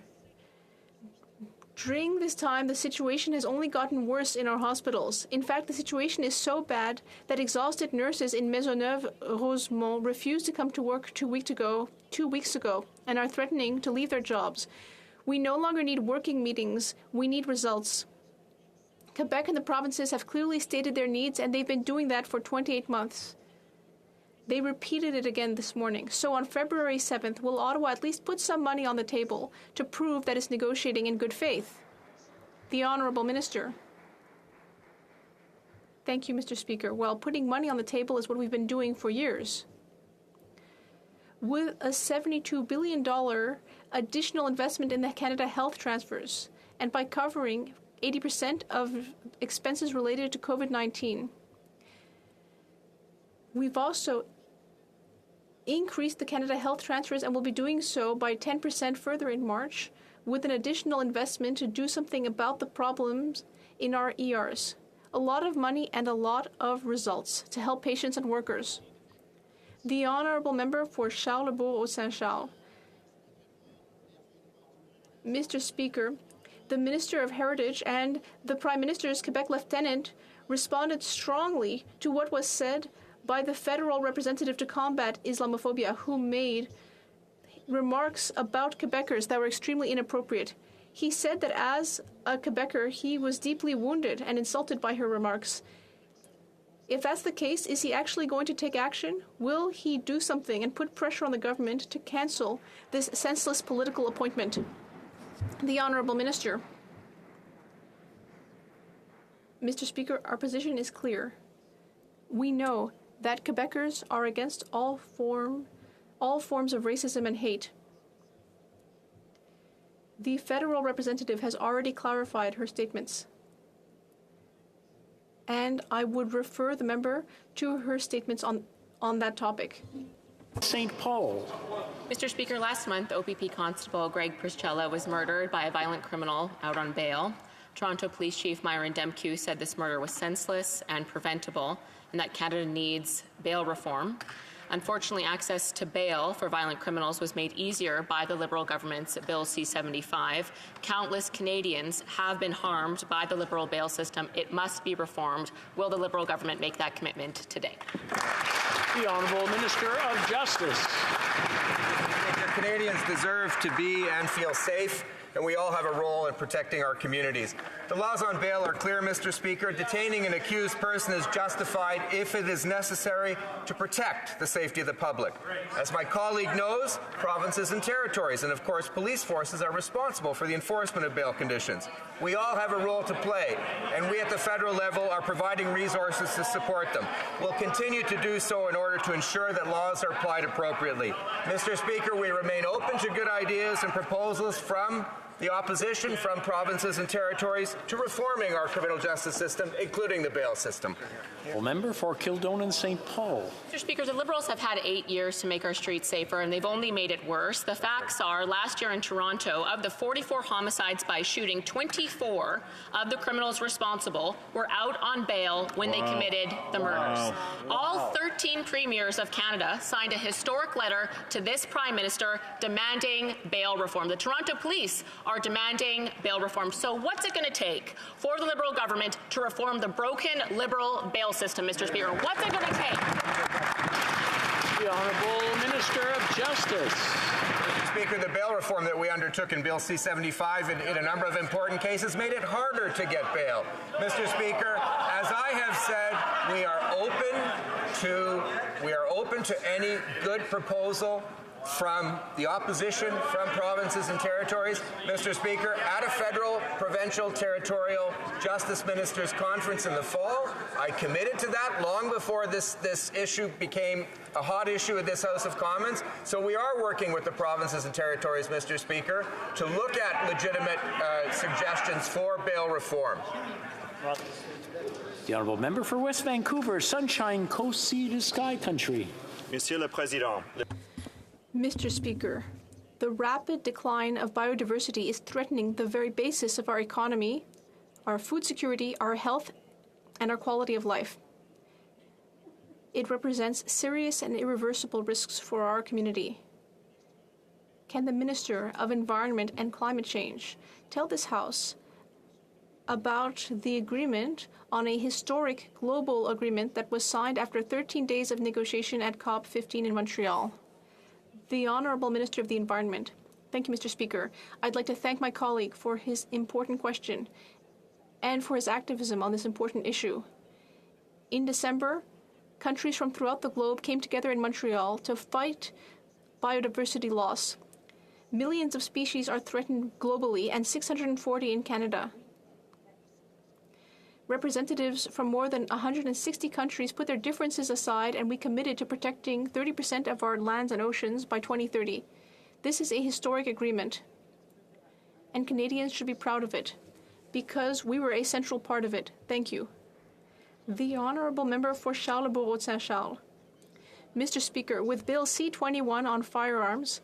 during this time, the situation has only gotten worse in our hospitals. In fact, the situation is so bad that exhausted nurses in Maisonneuve-Rosemont refused to come to work 2 weeks ago, and are threatening to leave their jobs. We no longer need working meetings. We need results. Quebec and the provinces have clearly stated their needs, and they've been doing that for 28 months. They repeated it again this morning. So on February 7th, will Ottawa at least put some money on the table to prove that it's negotiating in good faith? The Honourable Minister. Thank you, Mr. Speaker. Well, putting money on the table is what we've been doing for years. With a $72 billion additional investment in the Canada health transfers, and by covering 80% of expenses related to COVID-19, we've also increased the Canada health transfers and will be doing so by 10% further in March, with an additional investment to do something about the problems in our ERs. A lot of money and a lot of results to help patients and workers. The Honourable Member for Charlebourg-Saint-Charles. Mr. Speaker, the Minister of Heritage and the Prime Minister's Quebec Lieutenant responded strongly to what was said by the federal representative to combat Islamophobia, who made remarks about Quebecers that were extremely inappropriate. He said that as a Quebecer, he was deeply wounded and insulted by her remarks. If that's the case, is he actually going to take action? Will he do something and put pressure on the government to cancel this senseless political appointment? The Honourable Minister. Mr. Speaker, our position is clear. We know that Quebecers are against all forms of racism and hate. The federal representative has already clarified her statements, and I would refer the member to her statements on that topic. St. Paul. Mr. Speaker, last month, OPP Constable Greg Priscilla was murdered by a violent criminal out on bail. Toronto Police Chief Myron Demkew said this murder was senseless and preventable, and that Canada needs bail reform. Unfortunately, access to bail for violent criminals was made easier by the Liberal government's Bill C-75. Countless Canadians have been harmed by the Liberal bail system. It must be reformed. Will the Liberal government make that commitment today? The Honourable Minister of Justice. Canadians deserve to be and feel safe. and we all have a role in protecting our communities. The laws on bail are clear, Mr. Speaker. Detaining an accused person is justified if it is necessary to protect the safety of the public. As my colleague knows, provinces and territories, and of course police forces, are responsible for the enforcement of bail conditions. We all have a role to play, and we at the federal level are providing resources to support them. We'll continue to do so in order to ensure that laws are applied appropriately. Mr. Speaker, we remain open to good ideas and proposals from the opposition, from provinces and territories, to reforming our criminal justice system, including the bail system. Well, member for Kildonan St. Paul. Mr. Speaker, the Liberals have had 8 years to make our streets safer, and they've only made it worse. The facts are, last year in Toronto, of the 44 homicides by shooting, 24 of the criminals responsible were out on bail when they committed the murders. All 13 premiers of Canada signed a historic letter to this Prime Minister demanding bail reform. The Toronto Police are demanding bail reform. So what's it going to take for the Liberal government to reform the broken Liberal bail system, Mr. Speaker? What's it going to take? The Honourable Minister of Justice. Mr. Speaker, the bail reform that we undertook in Bill C-75 in a number of important cases made it harder to get bail. Mr. Speaker, as I have said, we are open to any good proposal from the opposition, from provinces and territories. Mr. Speaker, at a federal, provincial, territorial justice ministers conference in the fall, I committed to that long before this issue became a hot issue at this House of Commons. So we are working with the provinces and territories, Mr. Speaker, to look at legitimate suggestions for bail reform. The Honourable Member for West Vancouver, Sunshine Coast, Sea to Sky Country. Monsieur le Président. Mr. Speaker, the rapid decline of biodiversity is threatening the very basis of our economy, our food security, our health, and our quality of life. It represents serious and irreversible risks for our community. Can the Minister of Environment and Climate Change tell this House about the agreement on a historic global agreement that was signed after 13 days of negotiation at COP15 in Montreal? The Honourable Minister of the Environment. Thank you, Mr. Speaker. I'd like to thank my colleague for his important question and for his activism on this important issue. In December, countries from throughout the globe came together in Montreal to fight biodiversity loss. Millions of species are threatened globally and 640 in Canada. Representatives from more than 160 countries put their differences aside, and we committed to protecting 30% of our lands and oceans by 2030. This is a historic agreement, and Canadians should be proud of it, because we were a central part of it. Thank you. The Honourable Member for Charlesbourg-Saint Charles. Mr. Speaker, with Bill C-21 on firearms,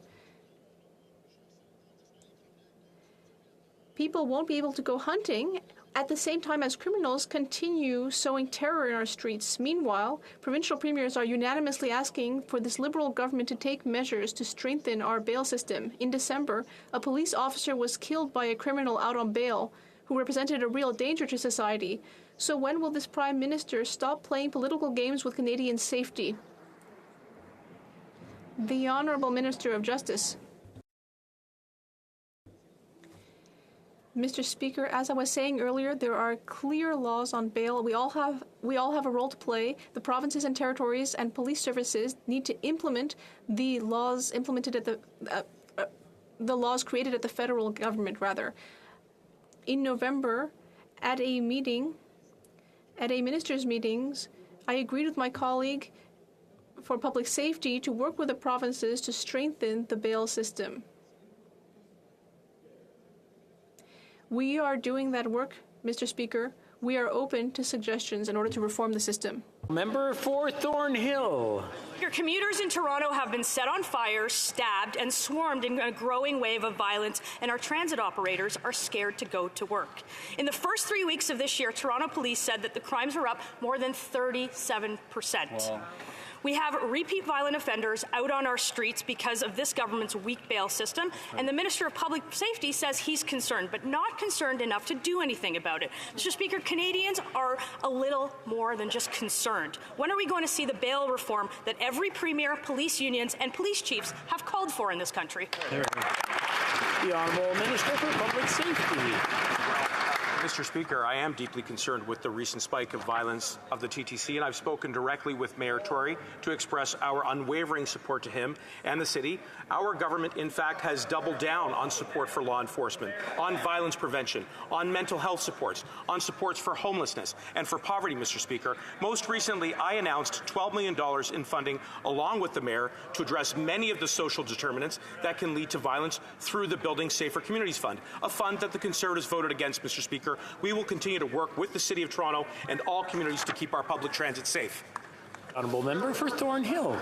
people won't be able to go hunting at the same time as criminals continue sowing terror in our streets. Meanwhile, provincial premiers are unanimously asking for this Liberal government to take measures to strengthen our bail system. In December, a police officer was killed by a criminal out on bail who represented a real danger to society. So when will this Prime Minister stop playing political games with Canadian safety? The Honourable Minister of Justice. Mr. Speaker, as I was saying earlier, there are clear laws on bail. We all have a role to play. The provinces and territories and police services need to implement the laws implemented at the laws created at the federal government, rather. In November, at a ministers' meetings, I agreed with my colleague for public safety to work with the provinces to strengthen the bail system. We are doing that work, Mr. Speaker. We are open to suggestions in order to reform the system. Member for Thornhill. Your commuters in Toronto have been set on fire, stabbed, and swarmed in a growing wave of violence, and our transit operators are scared to go to work. In the first 3 weeks of this year, Toronto police said that the crimes were up more than 37%. Wow. We have repeat violent offenders out on our streets because of this government's weak bail system, and the Minister of Public Safety says he's concerned, but not concerned enough to do anything about it. Mr. Speaker, Canadians are a little more than just concerned. When are we going to see the bail reform that every premier, police unions, and police chiefs have called for in this country? The Honourable Minister for Public Safety. Mr. Speaker, I am deeply concerned with the recent spike of violence of the TTC, and I've spoken directly with Mayor Tory to express our unwavering support to him and the city. Our government, in fact, has doubled down on support for law enforcement, on violence prevention, on mental health supports, on supports for homelessness and for poverty, Mr. Speaker. Most recently, I announced $12 million in funding, along with the Mayor, to address many of the social determinants that can lead to violence through the Building Safer Communities Fund, a fund that the Conservatives voted against, Mr. Speaker. We will continue to work with the City of Toronto and all communities to keep our public transit safe. Honourable Member for Thornhill.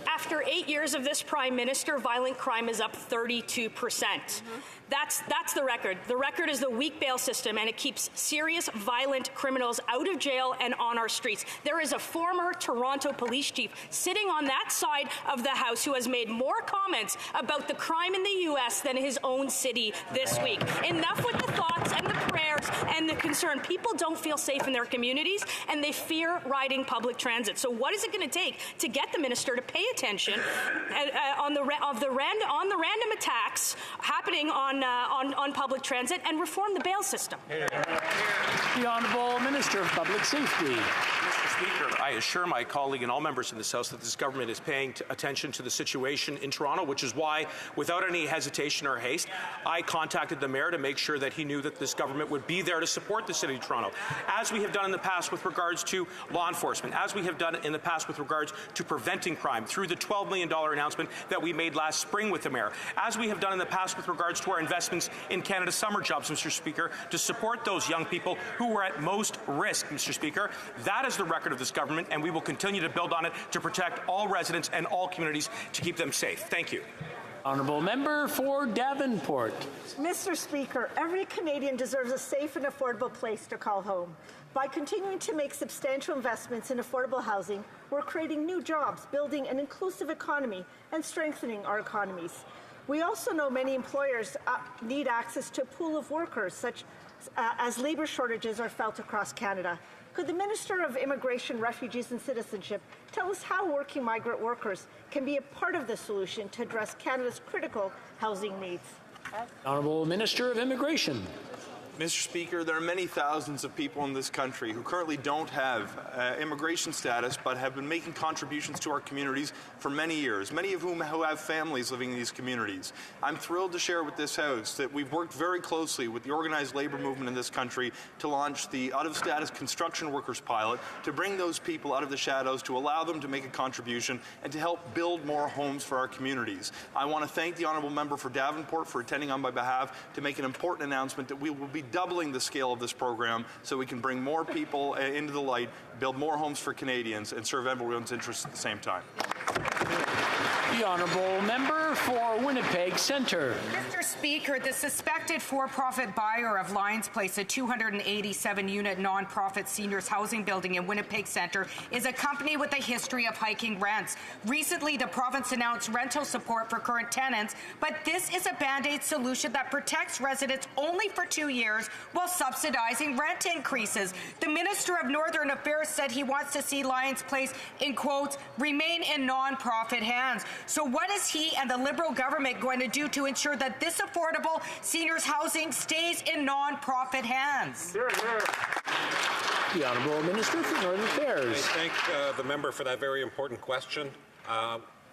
After 8 years of this Prime Minister, violent crime is up 32%. That's the record. The record is the weak bail system, and it keeps serious, violent criminals out of jail and on our streets. There is a former Toronto police chief sitting on that side of the House who has made more comments about the crime in the U.S. than his own city this week. Enough with the thoughts and the prayers and the concern. People don't feel safe in their communities, and they fear riding public transit. So what is it going to take to get the minister to pay attention on the random attacks happening on public transit and reform the bail system? The Honourable Minister of Public Safety. Mr. Speaker, I assure my colleague and all members in this House that this government is paying attention to the situation in Toronto, which is why, without any hesitation or haste, I contacted the Mayor to make sure that he knew that this government would be there to support the City of Toronto, as we have done in the past with regards to law enforcement, as we have done in the past with regards to preventing crime through the $12 million announcement that we made last spring with the Mayor, as we have done in the past with regards to our investments in Canada's summer jobs, Mr. Speaker, to support those young people who are at most risk, Mr. Speaker. That is the record of this government, and we will continue to build on it to protect all residents and all communities to keep them safe. Thank you. Honourable Member for Davenport. Mr. Speaker, every Canadian deserves a safe and affordable place to call home. By continuing to make substantial investments in affordable housing, we're creating new jobs, building an inclusive economy, and strengthening our economies. We also know many employers need access to a pool of workers, such as labour shortages are felt across Canada. Could the Minister of Immigration, Refugees and Citizenship tell us how working migrant workers can be a part of the solution to address Canada's critical housing needs? Honourable Minister of Immigration. Mr. Speaker, there are many thousands of people in this country who currently don't have immigration status but have been making contributions to our communities for many years, many of whom have families living in these communities. I'm thrilled to share with this House that we've worked very closely with the organized labor movement in this country to launch the out-of-status construction workers pilot to bring those people out of the shadows, to allow them to make a contribution and to help build more homes for our communities. I want to thank the Honourable Member for Davenport for attending on my behalf to make an important announcement that we will be doubling the scale of this program so we can bring more people into the light, build more homes for Canadians, and serve everyone's interests at the same time. The Honourable Member for Winnipeg Centre. Mr. Speaker, the suspected for-profit buyer of Lions Place, a 287-unit non-profit seniors housing building in Winnipeg Centre, is a company with a history of hiking rents. Recently, the province announced rental support for current tenants, but this is a Band-Aid solution that protects residents only for 2 years while subsidizing rent increases. The Minister of Northern Affairs said he wants to see Lions Place, in quotes, remain in non-profit hands. So what is he and the Liberal government going to do to ensure that this affordable seniors housing stays in non-profit hands? The Honourable Minister for Northern Affairs. I thank the member for that very important question.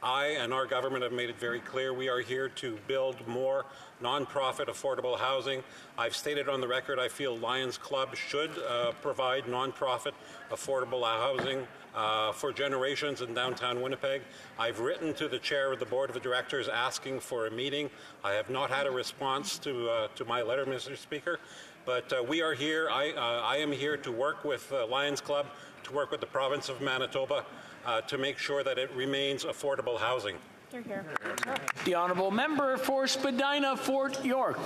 I and our government have made it very clear we are here to build more non-profit affordable housing. I've stated on the record I feel Lions Club should provide non-profit affordable housing for generations in downtown Winnipeg. I've written to the chair of the board of directors asking for a meeting. I have not had a response to my letter, Mr. Speaker, but we are here. I am here to work with Lions Club, to work with the province of Manitoba, to make sure that it remains affordable housing. The Honourable Member for Spadina Fort York.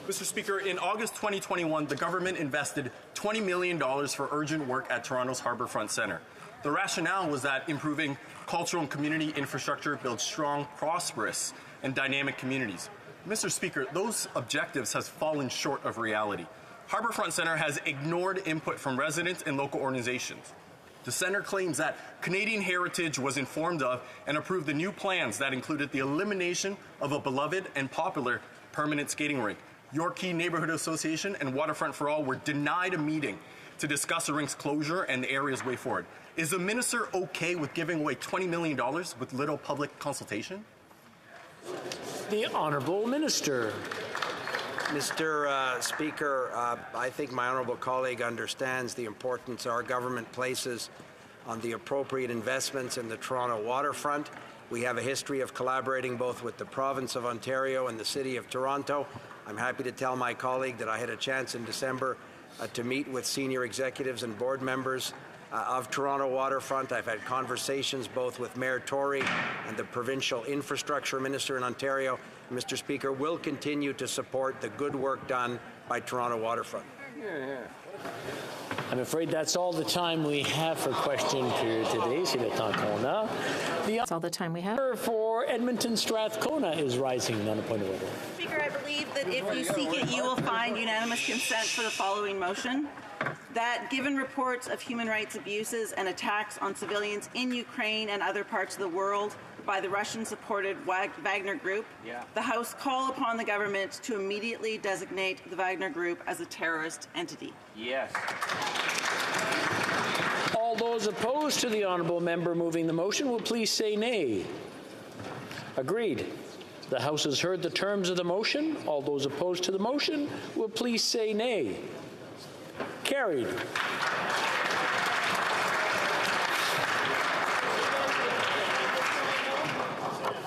Mr. Speaker, in August 2021, the government invested $20 million for urgent work at Toronto's Harbourfront Centre. The rationale was that improving cultural and community infrastructure builds strong, prosperous, and dynamic communities. Mr. Speaker, those objectives have fallen short of reality. Harbourfront Centre has ignored input from residents and local organizations. The centre claims that Canadian Heritage was informed of and approved the new plans that included the elimination of a beloved and popular permanent skating rink. Your Key Neighborhood Association and Waterfront for All were denied a meeting to discuss the rink's closure and the area's way forward. Is the minister okay with giving away $20 million with little public consultation? The Honourable Minister. Mr. Speaker, I think my honourable colleague understands the importance our government places on the appropriate investments in the Toronto waterfront. We have a history of collaborating both with the province of Ontario and the City of Toronto. I'm happy to tell my colleague that I had a chance in December to meet with senior executives and board members of Toronto Waterfront. I've had conversations both with Mayor Tory and the Provincial Infrastructure Minister in Ontario. Mr. Speaker, we'll continue to support the good work done by Toronto Waterfront. I'm afraid that's all the time we have for question period today. C'est le temps qu'on a. That's all the time we have. For Edmonton Strathcona is rising on a point of order. Speaker, I believe that if you seek it, you will find unanimous consent for the following motion. That given reports of human rights abuses and attacks on civilians in Ukraine and other parts of the world by the Russian-supported Wagner Group, the House call upon the government to immediately designate the Wagner Group as a terrorist entity. Yes. All those opposed to the honourable member moving the motion will please say nay. Agreed. The House has heard the terms of the motion. All those opposed to the motion will please say nay. Carried.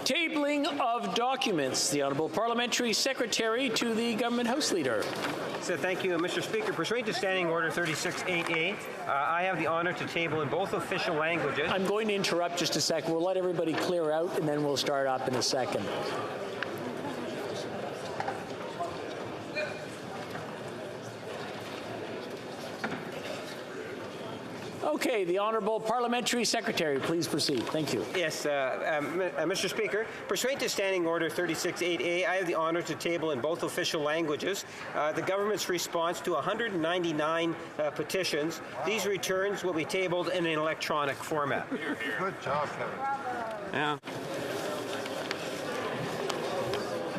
Tabling of documents. The Honourable Parliamentary Secretary to the Government House Leader. So thank you, Mr. Speaker. Pursuant to Standing Order 3688, I have the honour to table in both official languages. I'm going to interrupt just a second. We'll let everybody clear out and then we'll start up in a second. Okay, the Honourable Parliamentary Secretary, please proceed. Thank you. Yes, Mr. Speaker, pursuant to Standing Order 3688, I have the honour to table in both official languages the government's response to 199 petitions. These returns will be tabled in an electronic format. Good job, Kevin. Yeah.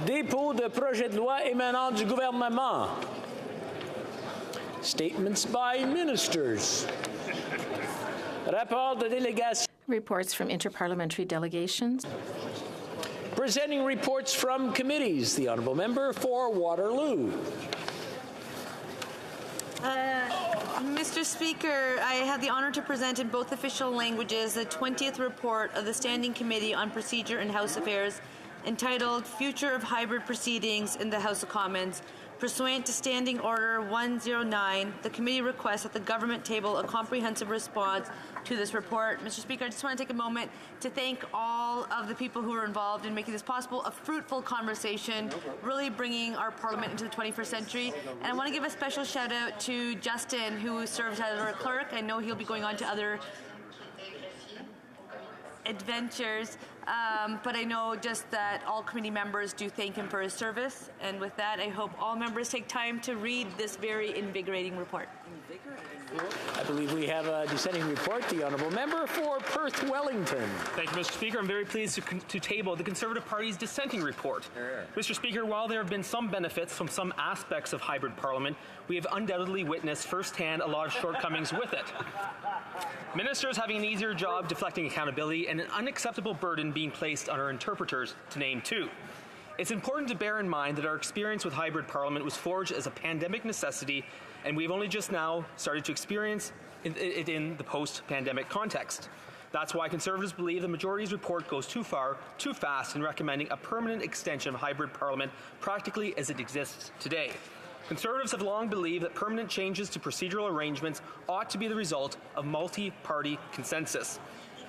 Dépôt de projet de loi émanant du gouvernement. Statements by ministers. Rapport de délégation. Reports from interparliamentary delegations. Presenting reports from committees. The Honourable Member for Waterloo. Mr. Speaker, I have the honour to present in both official languages the 20th report of the Standing Committee on Procedure and House Affairs entitled Future of Hybrid Proceedings in the House of Commons. Pursuant to Standing Order 109, the committee requests that the government table a comprehensive response to this report. Mr. Speaker, I just want to take a moment to thank all of the people who are involved in making this possible, a fruitful conversation, really bringing our Parliament into the 21st century. And I want to give a special shout out to Justin, who serves as our clerk. I know he'll be going on to other adventures, but I know just that all committee members do thank him for his service. And with that, I hope all members take time to read this very invigorating report. I believe we have a dissenting report. The Honourable Member for Perth Wellington. Thank you, Mr. Speaker. I'm very pleased to table the Conservative Party's dissenting report. Mr. Speaker, while there have been some benefits from some aspects of hybrid parliament, we have undoubtedly witnessed firsthand a lot of shortcomings with it. Ministers having an easier job deflecting accountability and an unacceptable burden being placed on our interpreters, to name two. It's important to bear in mind that our experience with hybrid parliament was forged as a pandemic necessity, and we've only just now started to experience it in the post-pandemic context. That's why Conservatives believe the majority's report goes too far, too fast in recommending a permanent extension of hybrid parliament practically as it exists today. Conservatives have long believed that permanent changes to procedural arrangements ought to be the result of multi-party consensus.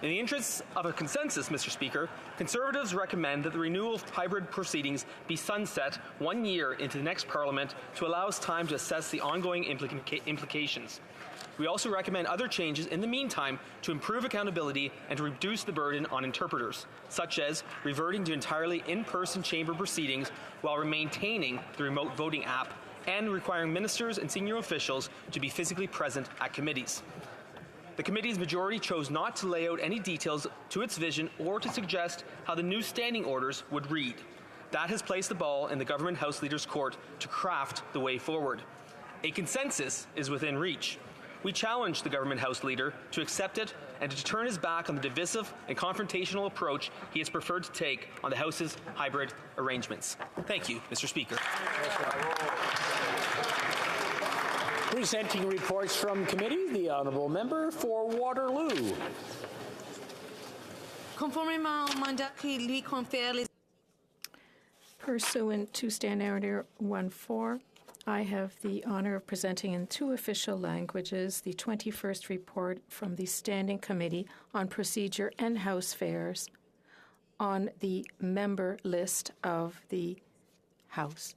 In the interests of a consensus, Mr. Speaker, Conservatives recommend that the renewal of hybrid proceedings be sunset 1 year into the next Parliament to allow us time to assess the ongoing implications. We also recommend other changes in the meantime to improve accountability and to reduce the burden on interpreters, such as reverting to entirely in-person chamber proceedings while maintaining the remote voting app and requiring ministers and senior officials to be physically present at committees. The committee's majority chose not to lay out any details to its vision or to suggest how the new standing orders would read. That has placed the ball in the government House Leader's court to craft the way forward. A consensus is within reach. We challenge the government House Leader to accept it and to turn his back on the divisive and confrontational approach he has preferred to take on the House's hybrid arrangements. Thank you, Mr. Speaker. Presenting reports from committee, the Honourable Member for Waterloo. Conformément au mandat qui lui confère les... Pursuant to Standing Order 1.4, I have the honor of presenting in 2 official languages the 21st report from the Standing Committee on Procedure and House Affairs on the member list of the House.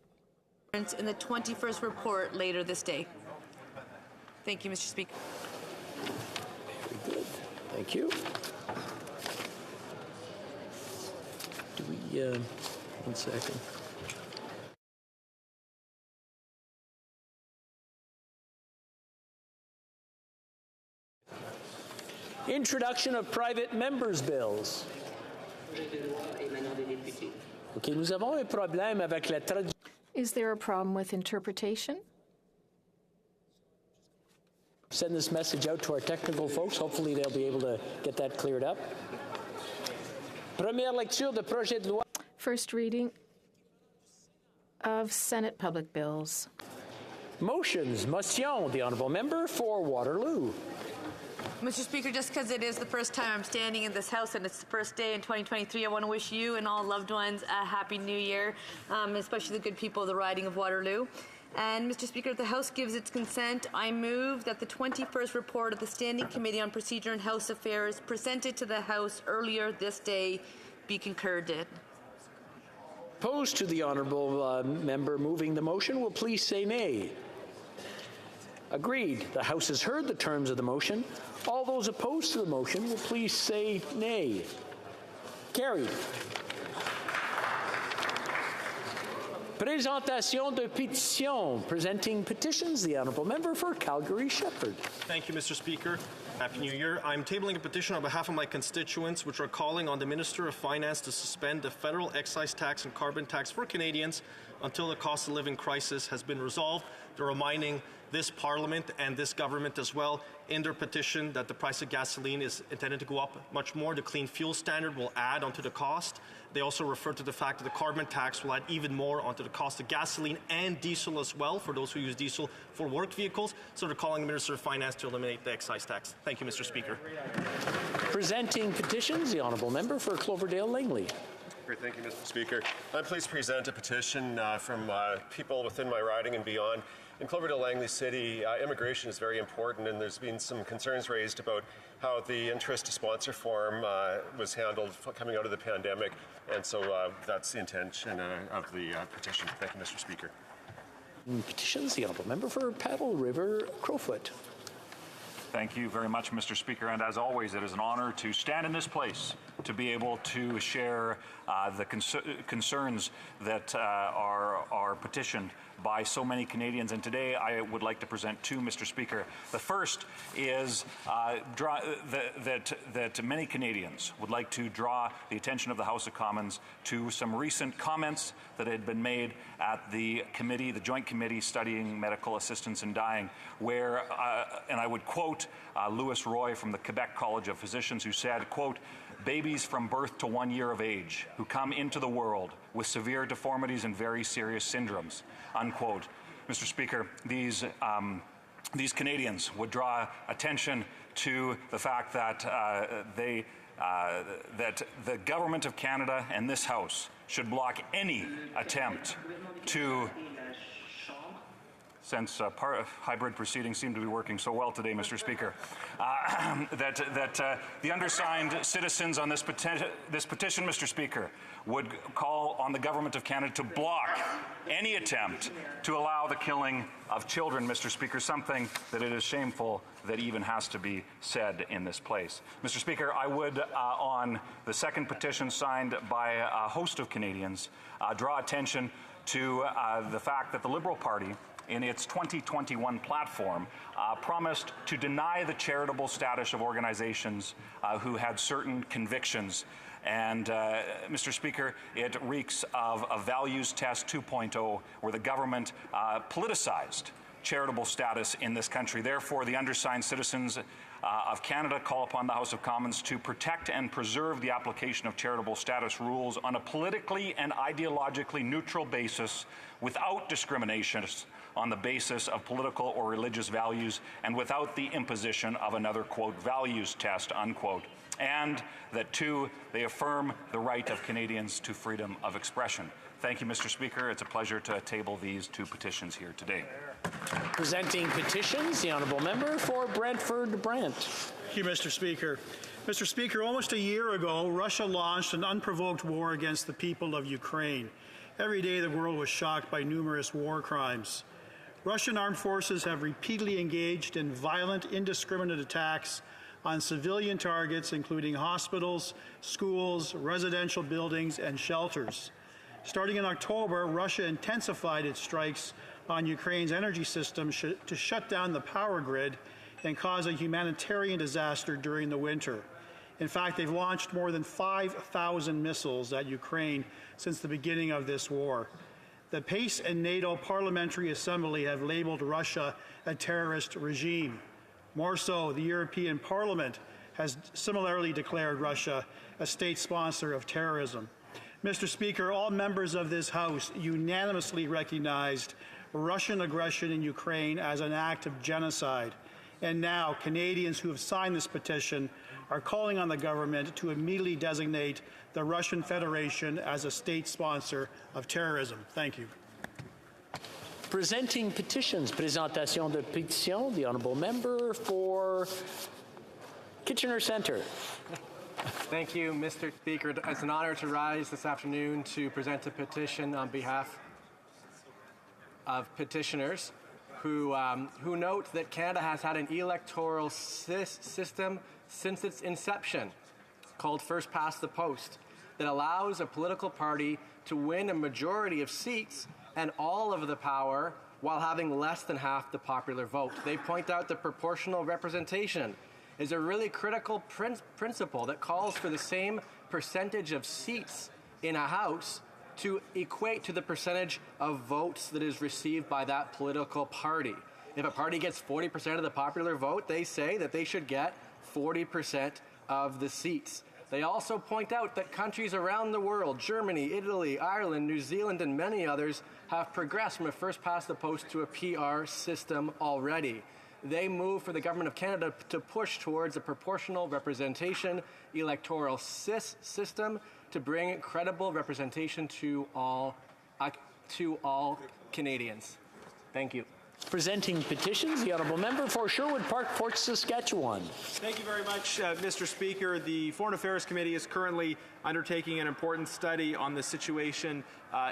In the 21st report later this day. Thank you, Mr. Speaker. Very good. Thank you. Do we, 1 second. Introduction of private members' bills. OK, nous avons un problème avec la traduction. Is there a problem with interpretation? Send this message out to our technical folks. Hopefully they'll be able to get that cleared up. Première lecture de projet de loi. First reading of Senate public bills. Motions. Motion. The Honourable Member for Waterloo. Mr. Speaker, just because it is the first time I'm standing in this House and it's the first day in 2023, I want to wish you and all loved ones a Happy New Year, especially the good people of the riding of Waterloo. And, Mr. Speaker, if the House gives its consent, I move that the 21st report of the Standing Committee on Procedure and House Affairs presented to the House earlier this day be concurred in. Opposed to the Honourable Member moving the motion will please say nay. Agreed. The House has heard the terms of the motion. All those opposed to the motion will please say nay. Carried. Présentation de pétitions. Presenting petitions, the Honourable Member for Calgary-Shepherd. Thank you, Mr. Speaker. Happy New Year. I'm tabling a petition on behalf of my constituents, which are calling on the Minister of Finance to suspend the federal excise tax and carbon tax for Canadians until the cost of living crisis has been resolved. They're reminding this Parliament and this government as well in their petition that the price of gasoline is intended to go up much more. The clean fuel standard will add onto the cost. They also refer to the fact that the carbon tax will add even more onto the cost of gasoline and diesel as well for those who use diesel for work vehicles. So they're calling the Minister of Finance to eliminate the excise tax. Thank you, Mr. Speaker. Presenting petitions, the Honourable Member for Cloverdale-Langley. Great, thank you, Mr. Speaker. I'm pleased to present a petition from people within my riding and beyond. In Cloverdale-Langley City, immigration is very important, and there's been some concerns raised about how the interest to sponsor form was handled coming out of the pandemic, and so that's the intention of the petition. Thank you, Mr. Speaker. Petitions, the Honourable Member for Paddle River Crowfoot. Thank you very much, Mr. Speaker, and as always, it is an honor to stand in this place to be able to share the concerns that are petitioned by so many Canadians. And today I would like to present 2, Mr. Speaker. The first is that many Canadians would like to draw the attention of the House of Commons to some recent comments that had been made at the committee, the Joint Committee Studying Medical Assistance in Dying, where, and I would quote Louis Roy from the Quebec College of Physicians, who said, quote, "Babies from birth to 1 year of age who come into the world with severe deformities and very serious syndromes," unquote. Mr. Speaker, these Canadians would draw attention to the fact that that the Government of Canada and this House should block any attempt to, since hybrid proceedings seem to be working so well today, Mr. Speaker, that the undersigned citizens on this petition, Mr. Speaker, would call on the Government of Canada to block any attempt to allow the killing of children, Mr. Speaker, something that it is shameful that even has to be said in this place. Mr. Speaker, I would, on the second petition signed by a host of Canadians, draw attention to the fact that the Liberal Party, in its 2021 platform, promised to deny the charitable status of organizations who had certain convictions. And, Mr. Speaker, it reeks of a values test 2.0, where the government politicized charitable status in this country. Therefore, the undersigned citizens of Canada call upon the House of Commons to protect and preserve the application of charitable status rules on a politically and ideologically neutral basis, without discrimination on the basis of political or religious values, and without the imposition of another, quote, values test, unquote. And that, two, they affirm the right of Canadians to freedom of expression. Thank you, Mr. Speaker. It's a pleasure to table these two petitions here today. Presenting petitions, the honourable member for Brantford-Brant. Thank you, Mr. Speaker. Mr. Speaker, almost a year ago, Russia launched an unprovoked war against the people of Ukraine. Every day, the world was shocked by numerous war crimes. Russian armed forces have repeatedly engaged in violent, indiscriminate attacks on civilian targets, including hospitals, schools, residential buildings, and shelters. Starting in October, Russia intensified its strikes on Ukraine's energy system to shut down the power grid and cause a humanitarian disaster during the winter. In fact, they've launched more than 5,000 missiles at Ukraine since the beginning of this war. The PACE and NATO Parliamentary Assembly have labeled Russia a terrorist regime. More so, the European Parliament has similarly declared Russia a state sponsor of terrorism. Mr. Speaker, all members of this House unanimously recognized Russian aggression in Ukraine as an act of genocide. And now, Canadians who have signed this petition are calling on the government to immediately designate the Russian Federation as a state sponsor of terrorism. Thank you. Presenting petitions, présentation de pétition, the honourable member for Kitchener Centre. Thank you, Mr. Speaker. It's an honor to rise this afternoon to present a petition on behalf of petitioners who note that Canada has had an electoral system since its inception, called First Past the Post, that allows a political party to win a majority of seats and all of the power while having less than half the popular vote. They point out that proportional representation is a really critical principle that calls for the same percentage of seats in a house to equate to the percentage of votes that is received by that political party. If a party gets 40% of the popular vote, they say that they should get 40% of the seats. They also point out that countries around the world, Germany, Italy, Ireland, New Zealand, and many others, have progressed from a first past the post to a PR system already. They move for the Government of Canada to push towards a proportional representation electoral system to bring credible representation to all Canadians. Thank you. Presenting petitions, the honourable member for Sherwood Park, Fort Saskatchewan. Thank you very much, Mr. Speaker. The Foreign Affairs Committee is currently undertaking an important study on the situation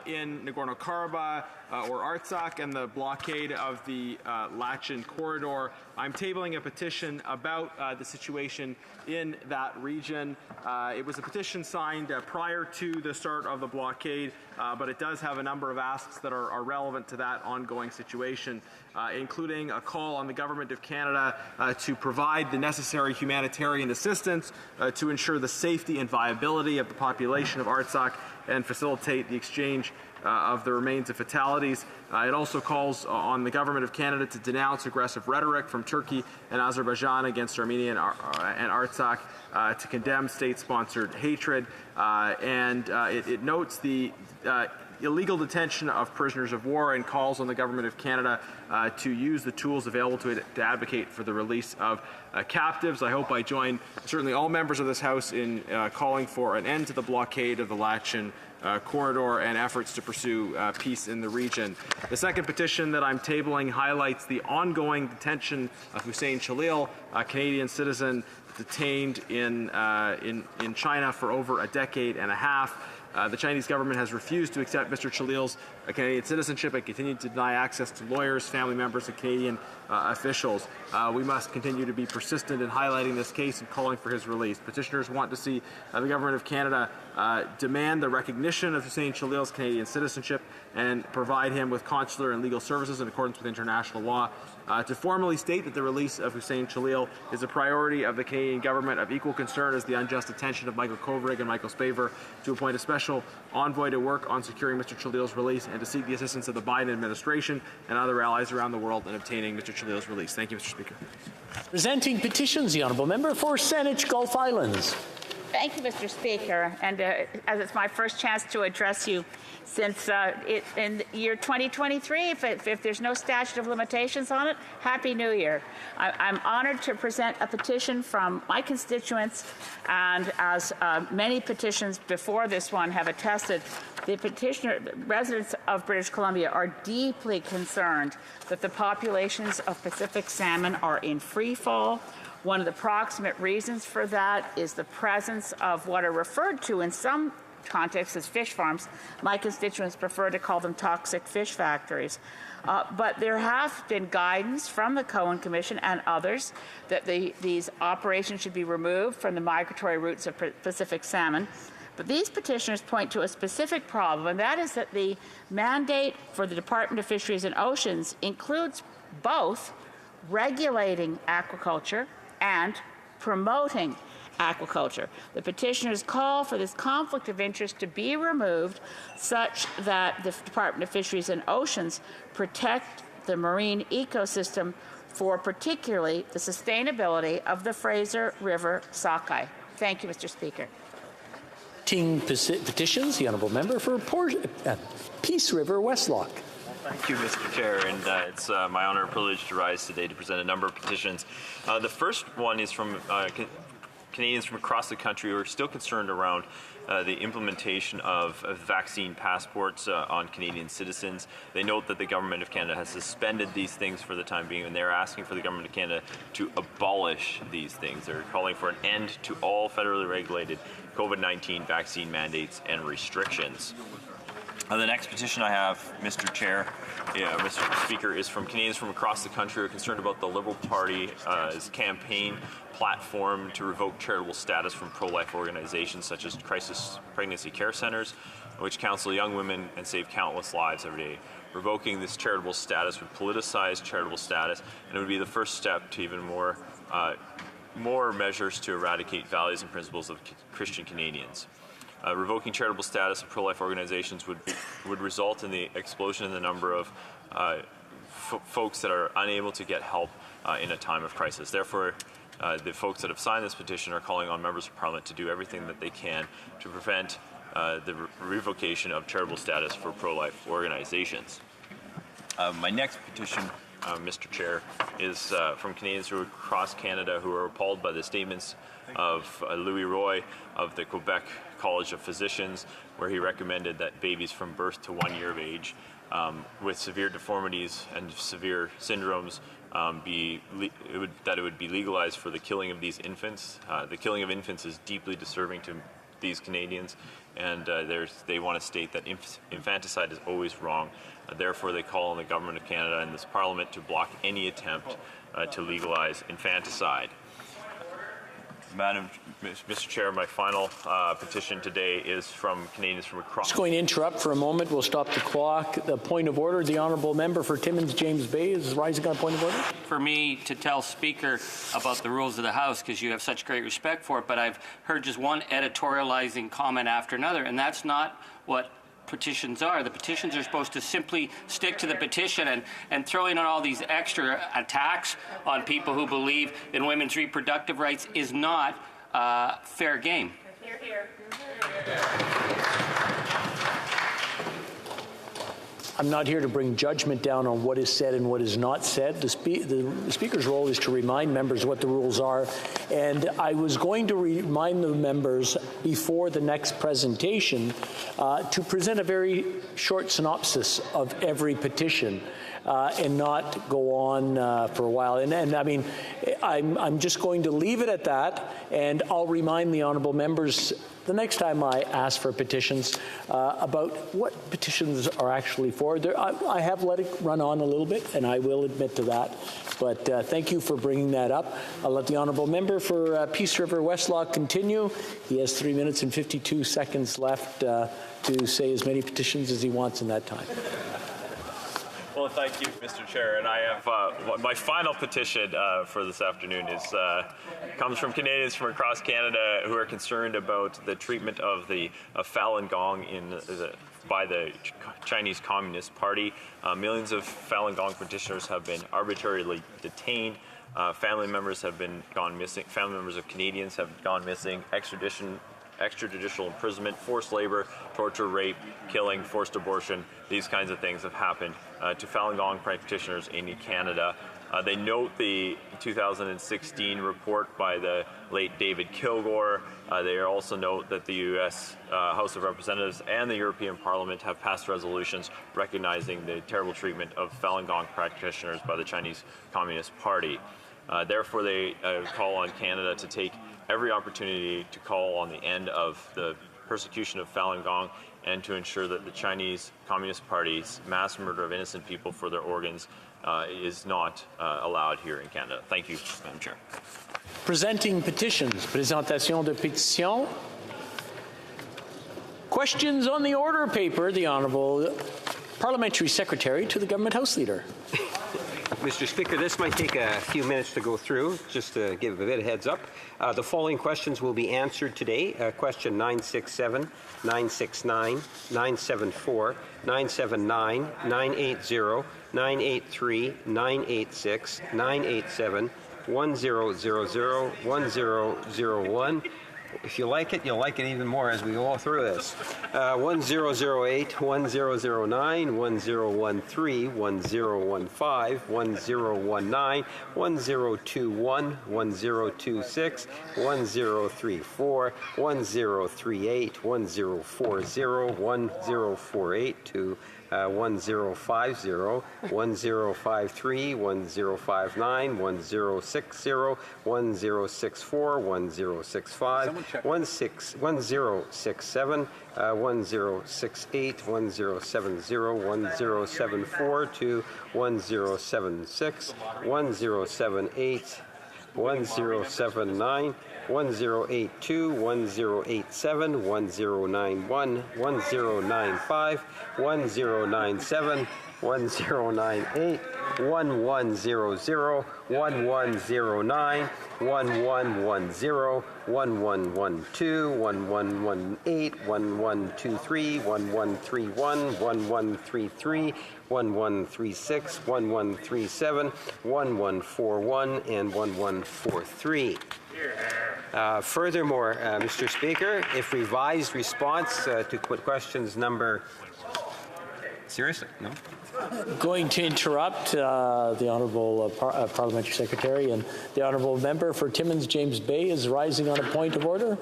in Nagorno-Karabakh or Artsakh and the blockade of the Lachin corridor. I'm tabling a petition about the situation in that region. It was a petition signed prior to the start of the blockade, but it does have a number of asks that are relevant to that ongoing situation, including a call on the Government of Canada to provide the necessary humanitarian assistance to ensure the safety and viability of the population of Artsakh and facilitate the exchange of the remains of fatalities. It also calls on the Government of Canada to denounce aggressive rhetoric from Turkey and Azerbaijan against Armenia and Artsakh, to condemn state-sponsored hatred, and it notes the illegal detention of prisoners of war and calls on the Government of Canada to use the tools available to it to advocate for the release of captives. I hope I join certainly all members of this House in calling for an end to the blockade of the Lachin corridor and efforts to pursue peace in the region. The second petition that I'm tabling highlights the ongoing detention of Hussein Khalil, a Canadian citizen detained in China for over a decade and a half. The Chinese government has refused to accept Mr. Chalil's Canadian citizenship and continued to deny access to lawyers, family members, and Canadian officials. We must continue to be persistent in highlighting this case and calling for his release. Petitioners want to see the government of Canada demand the recognition of Hussein Chalil's Canadian citizenship and provide him with consular and legal services in accordance with international law. To formally state that the release of Hussein Chalil is a priority of the Canadian government. Of equal concern is the unjust detention of Michael Kovrig and Michael Spavor. To appoint a special envoy to work on securing Mr. Chalil's release and to seek the assistance of the Biden administration and other allies around the world in obtaining Mr. Chalil's release. Thank you, Mr. Speaker. Presenting petitions, the honourable member for Saanich Gulf Islands. Thank you, Mr. Speaker. And as it's my first chance to address you since in the year 2023, if there's no statute of limitations on it, Happy New Year. I'm honored to present a petition from my constituents, and as many petitions before this one have attested, the residents of British Columbia are deeply concerned that the populations of Pacific salmon are in free fall. One of the proximate reasons for that is the presence of what are referred to in some contexts as fish farms. My constituents prefer to call them toxic fish factories. But there have been guidance from the Cohen Commission and others that these operations should be removed from the migratory routes of Pacific salmon. But these petitioners point to a specific problem, and that is that the mandate for the Department of Fisheries and Oceans includes both regulating aquaculture and promoting aquaculture. The petitioners call for this conflict of interest to be removed such that the Department of Fisheries and Oceans protect the marine ecosystem for particularly the sustainability of the Fraser River sockeye. Thank you, Mr. Speaker. Petitions, the honourable member for Peace River Westlock. Thank you, Mr. Chair, and it's my honor and privilege to rise today to present a number of petitions. The first one is from Canadians from across the country who are still concerned around the implementation of vaccine passports on Canadian citizens. They note that the Government of Canada has suspended these things for the time being, and they're asking for the Government of Canada to abolish these things. They're calling for an end to all federally regulated COVID-19 vaccine mandates and restrictions. The next petition I have, Mr. Chair, Mr. Speaker, is from Canadians from across the country who are concerned about the Liberal Party's campaign platform to revoke charitable status from pro-life organizations such as crisis pregnancy care centers, which counsel young women and save countless lives every day. Revoking this charitable status would politicize charitable status, and it would be the first step to even more measures to eradicate values and principles of Christian Canadians. Revoking charitable status of pro-life organizations would result in the explosion in the number of folks that are unable to get help in a time of crisis. Therefore, the folks that have signed this petition are calling on members of Parliament to do everything that they can to prevent the revocation of charitable status for pro-life organizations. My next petition, Mr. Chair, is from Canadians who are across Canada who are appalled by the statements of Louis Roy of the Quebec College of Physicians, where he recommended that babies from birth to 1 year of age with severe deformities and severe syndromes that it would be legalized for the killing of these infants. The killing of infants is deeply disturbing to these Canadians, and they want to state that infanticide is always wrong. Therefore, they call on the Government of Canada and this Parliament to block any attempt to legalize infanticide. Mr. Chair, my final petition today is from Canadians from across. Just going to interrupt for a moment. We'll stop the clock. The point of order. The honourable member for Timmins James Bay is rising on point of order. For me to tell Speaker about the rules of the House, because you have such great respect for it, but I've heard just one editorializing comment after another, and that's not what petitions are. The petitions are supposed to simply stick to the petition, and throwing on all these extra attacks on people who believe in women's reproductive rights is not fair game. Hear, hear. I'm not here to bring judgment down on what is said and what is not said. The Speaker's role is to remind members what the rules are, and I was going to remind the members before the next presentation to present a very short synopsis of every petition and not go on for a while. And I mean, I'm just going to leave it at that, and I'll remind the honourable members the next time I ask for petitions about what petitions are actually for. I have let it run on a little bit, and I will admit to that. But thank you for bringing that up. I'll let the honourable member for Peace River Westlock continue. He has 3 minutes and 52 seconds left to say as many petitions as he wants in that time. Well, thank you, Mr. Chair. And I have my final petition for this afternoon comes from Canadians from across Canada who are concerned about the treatment of the Falun Gong by the Chinese Communist Party. Millions of Falun Gong petitioners have been arbitrarily detained. Family members have gone missing. Family members of Canadians have gone missing. Extrajudicial imprisonment, forced labor, torture, rape, killing, forced abortion, these kinds of things have happened to Falun Gong practitioners in Canada. They note the 2016 report by the late David Kilgore. They also note that the U.S. House of Representatives and the European Parliament have passed resolutions recognizing the terrible treatment of Falun Gong practitioners by the Chinese Communist Party. Therefore, they call on Canada to take every opportunity to call on the end of the persecution of Falun Gong and to ensure that the Chinese Communist Party's mass murder of innocent people for their organs is not allowed here in Canada. Thank you, Madam Chair. Presenting petitions. Présentation de pétitions. Questions on the order paper. The Honourable Parliamentary Secretary to the Government House Leader. Mr. Speaker, this might take a few minutes to go through, just to give a bit of heads up. The following questions will be answered today. Question 967, 969, 974, 979, 980, 983, 986, 987, 1000, 1001. If you like it, you'll like it even more as we go through this. 1008, 1009, 1013, 1015, 1019, 1021, 1026, 1034, 1038, 1040, 1048 to 1050, 1053, 1059, 1060, 1064, 1065, 1067, 1068, 1070, 1074 to 1076, 1078, 1079, 1082, 1087, 1091, 1095, 1097, 1098, 1100, 1109, 1110, 1112, 1118, 1123, 1131, 1133, 1136, 1137, 1141, and 1143. Furthermore, Mr. Speaker, if revised response to questions number... Seriously? No? Going to interrupt the Honourable Parliamentary Secretary, and the Honourable Member for Timmins James Bay is rising on a point of order.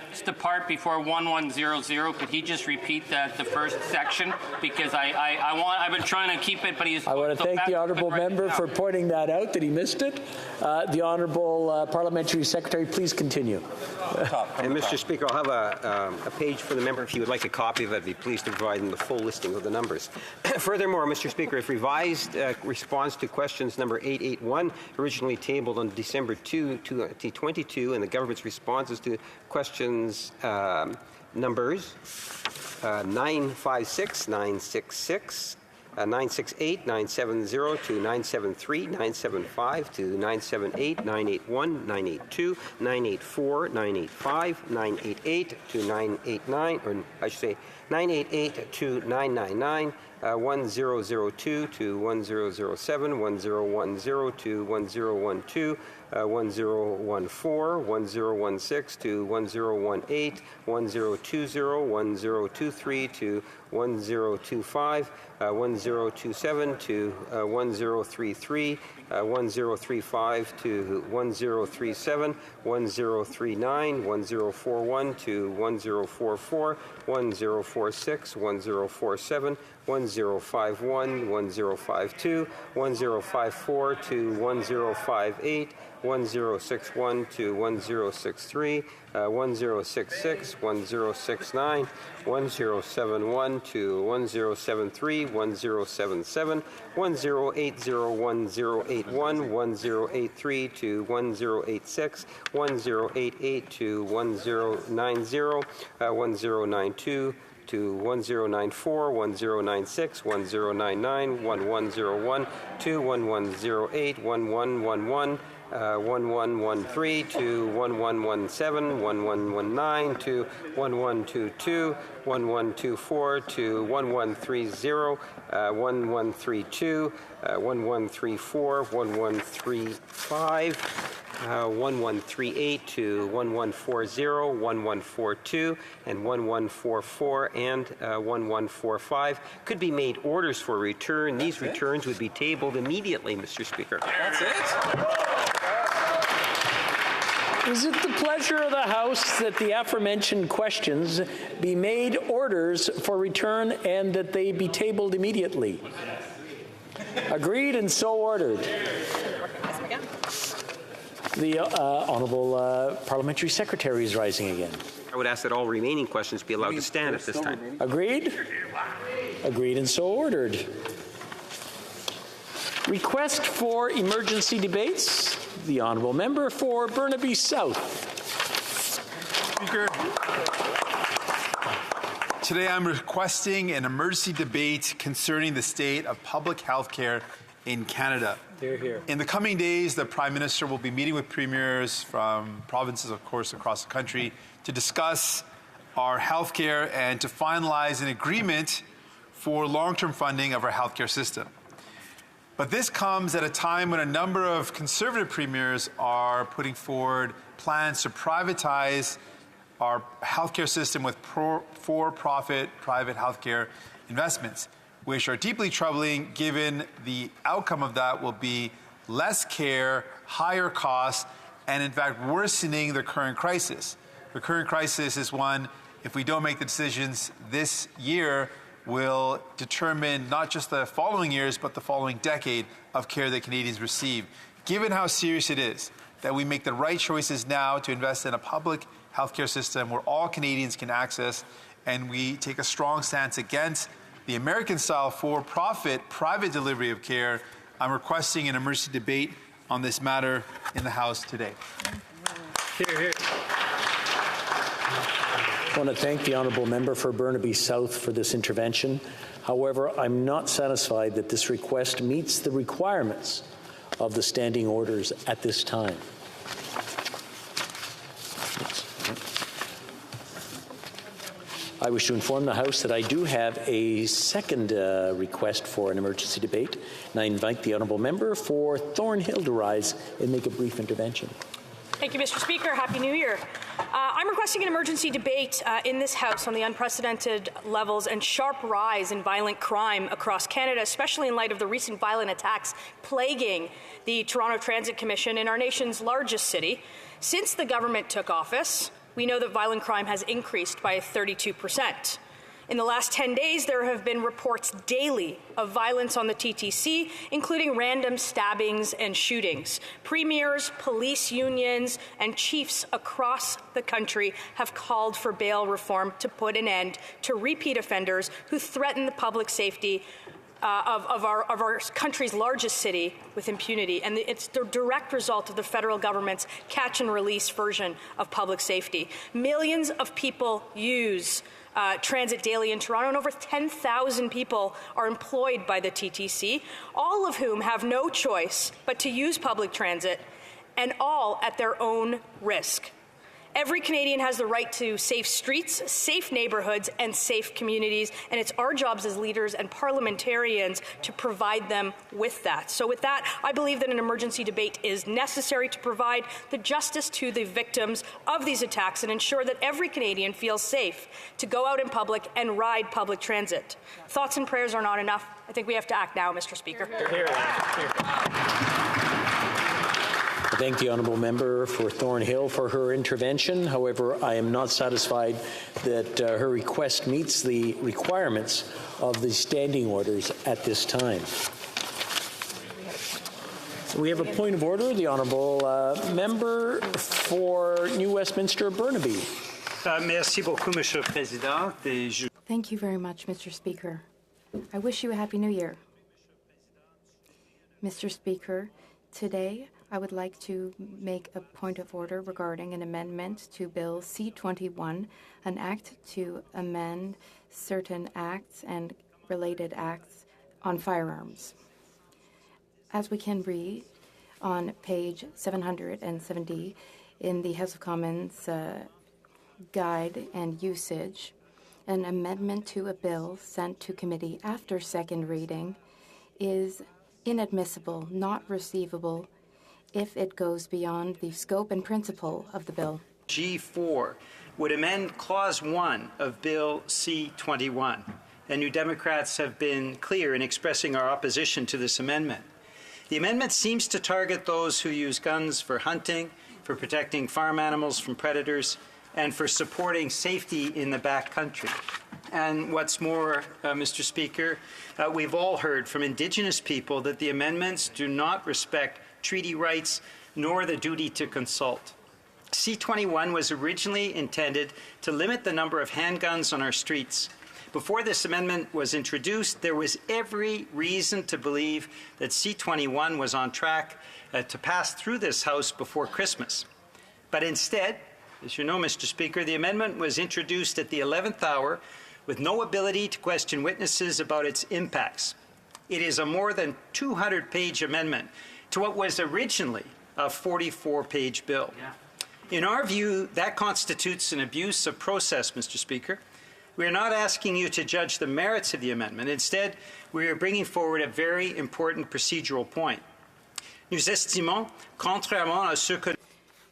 Just the part before 1100, could he just repeat the first section? Because I've been trying to keep it, but he's... I want to thank the Honourable Member for pointing that out, that he missed it. The Honourable Parliamentary Secretary, please continue. And Mr. Speaker, I'll have a page for the member. If you would like a copy of it, I'd be pleased to provide him the full listing of the numbers. Furthermore, Mr. Speaker, if revised response to questions number 881, originally tabled on December 2, 2022, and the government's responses to questions numbers 956, 966, 968, 970 to 973, 975 to 978, 981, 982, 984, 985, 988 to 989, or I should say 988 to 999, 1002 to 1007, 1010 to 1012, 1014, 1016 to 1018, 1020, 1023 to 1025, 1027 to 1033, 1035 to 1037, 1039, 1041 to 1044, 1044 1046, 1047, 1051, 1052, 1054 to 1058, 1061 to 1063, 1066, 1069, 1071 to 1073, 1077, 1080, 1081, 1083 to 1086, 1088 to 1090, 1092 to 1094, 1096, 1099, 1101 to 1108, 1111, 1113 to 1117, 1119 to 1122, 1124 to 1130, 1132, 1134, 1135, 1138 to 1140, 1142, and 1144 and 1145 could be made orders for return. These returns would be tabled immediately, Mr. Speaker. That's it? Is it the pleasure of the House that the aforementioned questions be made orders for return and that they be tabled immediately? Agreed and so ordered. The Honourable Parliamentary Secretary is rising again. I would ask that all remaining questions be allowed to stand at this time. Agreed? Agreed and so ordered. Request for emergency debates. The Honourable Member for Burnaby South. Speaker, today I'm requesting an emergency debate concerning the state of public health care in Canada. Hear, hear. In the coming days, the Prime Minister will be meeting with premiers from provinces, of course, across the country to discuss our health care and to finalize an agreement for long-term funding of our healthcare system. But this comes at a time when a number of Conservative premiers are putting forward plans to privatize our healthcare system with for-profit private healthcare investments, which are deeply troubling given the outcome of that will be less care, higher costs, and in fact worsening the current crisis. The current crisis is one, if we don't make the decisions this year, will determine not just the following years, but the following decade of care that Canadians receive. Given how serious it is that we make the right choices now to invest in a public healthcare system where all Canadians can access, and we take a strong stance against the American-style for-profit private delivery of care, I'm requesting an emergency debate on this matter in the House today. Hear, hear. I want to thank the Honourable Member for Burnaby South for this intervention. However, I'm not satisfied that this request meets the requirements of the standing orders at this time. I wish to inform the House that I do have a second request for an emergency debate, and I invite the Honourable Member for Thornhill to rise and make a brief intervention. Thank you, Mr. Speaker. Happy New Year. I'm requesting an emergency debate in this House on the unprecedented levels and sharp rise in violent crime across Canada, especially in light of the recent violent attacks plaguing the Toronto Transit Commission in our nation's largest city. Since the government took office, we know that violent crime has increased by 32%. In the last 10 days, there have been reports daily of violence on the TTC, including random stabbings and shootings. Premiers, police unions, and chiefs across the country have called for bail reform to put an end to repeat offenders who threaten the public safety of our country's largest city with impunity. And it's the direct result of the federal government's catch-and-release version of public safety. Millions of people use transit daily in Toronto, and over 10,000 people are employed by the TTC, all of whom have no choice but to use public transit, and all at their own risk. Every Canadian has the right to safe streets, safe neighbourhoods, and safe communities, and it's our jobs as leaders and parliamentarians to provide them with that. So with that, I believe that an emergency debate is necessary to provide the justice to the victims of these attacks and ensure that every Canadian feels safe to go out in public and ride public transit. Thoughts and prayers are not enough. I think we have to act now, Mr. Speaker. I thank the honourable member for Thornhill for her intervention. However, I am not satisfied that her request meets the requirements of the standing orders at this time. We have a point of order. The honourable member for New Westminster Burnaby. Merci beaucoup, Monsieur le Président. Thank you very much, Mr. Speaker. I wish you a Happy New Year. Mr. Speaker, today I would like to make a point of order regarding an amendment to Bill C-21, an act to amend certain acts and related acts on firearms. As we can read on page 770 in the House of Commons Guide and Usage, an amendment to a bill sent to committee after second reading is inadmissible, not receivable, if it goes beyond the scope and principle of the bill. G4 would amend Clause 1 of Bill C-21, and New Democrats have been clear in expressing our opposition to this amendment. The amendment seems to target those who use guns for hunting, for protecting farm animals from predators, and for supporting safety in the backcountry. And what's more, Mr. Speaker, we've all heard from Indigenous people that the amendments do not respect treaty rights nor the duty to consult. C-21 was originally intended to limit the number of handguns on our streets. Before this amendment was introduced, there was every reason to believe that C-21 was on track to pass through this House before Christmas. But instead, as you know, Mr. Speaker, the amendment was introduced at the 11th hour with no ability to question witnesses about its impacts. It is a more than 200-page amendment to what was originally a 44-page bill. In our view, that constitutes an abuse of process, Mr. Speaker. We are not asking you to judge the merits of the amendment. Instead, we are bringing forward a very important procedural point. Nous estimons, contrairement à ce que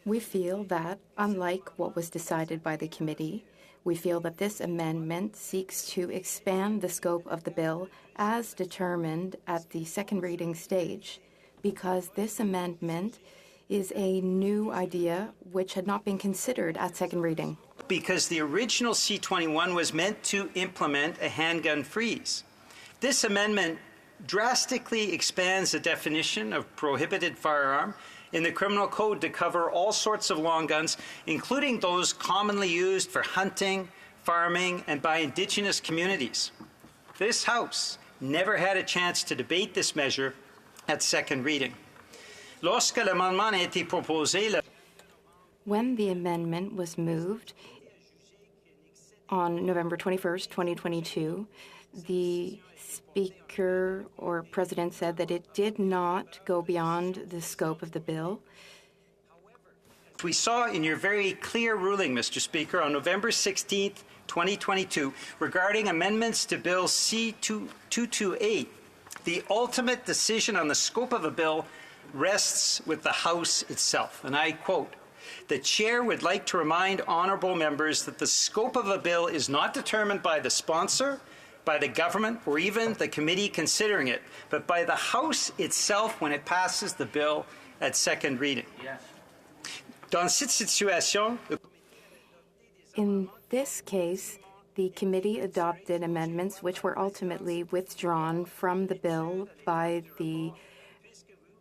we feel that, unlike what was decided by the committee, we feel that this amendment seeks to expand the scope of the bill as determined at the second reading stage, because this amendment is a new idea which had not been considered at second reading. Because the original C-21 was meant to implement a handgun freeze. This amendment drastically expands the definition of prohibited firearm in the criminal code to cover all sorts of long guns, including those commonly used for hunting, farming, and by Indigenous communities. This House never had a chance to debate this measure at second reading. Lorsque l'amendement a été proposé, when the amendment was moved on November 21st, 2022, the Speaker or President said that it did not go beyond the scope of the bill. We saw in your very clear ruling, Mr. Speaker, on November 16th, 2022, regarding amendments to Bill C-228, the ultimate decision on the scope of a bill rests with the House itself. And I quote, "The Chair would like to remind honourable members that the scope of a bill is not determined by the sponsor, by the government, or even the committee considering it, but by the House itself when it passes the bill at second reading." Dans cette situation, in this case, the committee adopted amendments which were ultimately withdrawn from the bill by the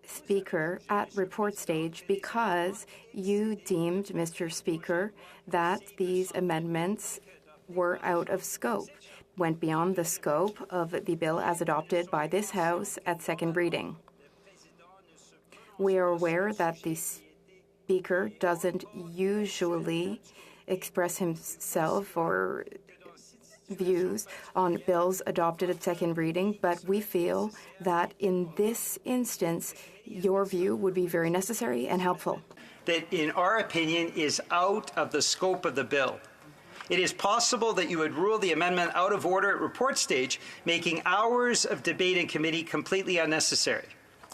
Speaker at report stage because you deemed, Mr. Speaker, that these amendments were out of scope, went beyond the scope of the bill as adopted by this House at second reading. We are aware that the Speaker doesn't usually express himself or views on bills adopted at second reading, but we feel that in this instance, your view would be very necessary and helpful. That, in our opinion, is out of the scope of the bill. It is possible that you would rule the amendment out of order at report stage, making hours of debate in committee completely unnecessary.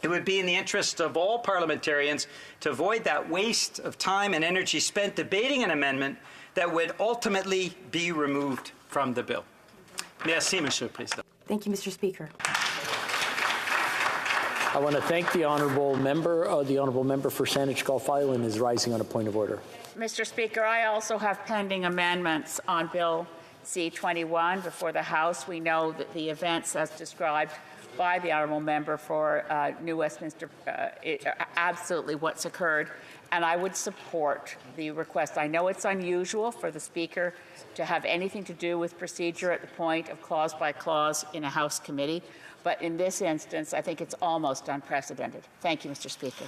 It would be in the interest of all parliamentarians to avoid that waste of time and energy spent debating an amendment that would ultimately be removed from the bill. Merci, Monsieur le Président. Thank you, Mr. Speaker. I want to thank the honourable member. The honourable member for Saanich Gulf Island is rising on a point of order. Mr. Speaker, I also have pending amendments on Bill C-21 before the House. We know that the events as described by the honourable member for New Westminster absolutely what's occurred, and I would support the request. I know it's unusual for the Speaker to have anything to do with procedure at the point of clause by clause in a House committee, but in this instance, I think it's almost unprecedented. Thank you, Mr. Speaker.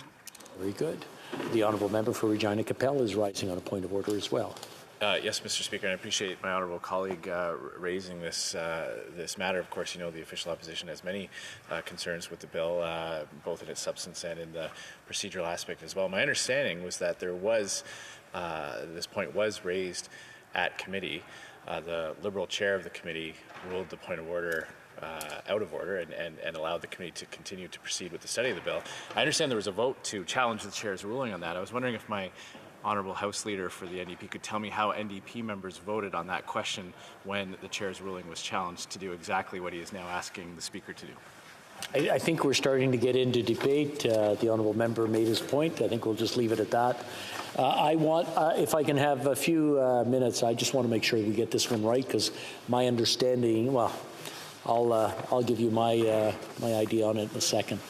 Very good. The honourable member for Regina Capel is rising on a point of order as well. Yes, Mr. Speaker, and I appreciate my honourable colleague raising this matter. Of course, you know the official opposition has many concerns with the bill, both in its substance and in the procedural aspect as well. My understanding was that there was this point was raised at committee. The Liberal chair of the committee ruled the point of order out of order and allowed the committee to continue to proceed with the study of the bill. I understand there was a vote to challenge the chair's ruling on that. I was wondering if my honourable House Leader for the NDP could tell me how NDP members voted on that question when the chair's ruling was challenged to do exactly what he is now asking the Speaker to do. I think we're starting to get into debate. The honourable member made his point. I think we'll just leave it at that. I want, if I can have a few minutes, I just want to make sure we get this one right, because my understanding, well, I'll give you my idea on it in a second.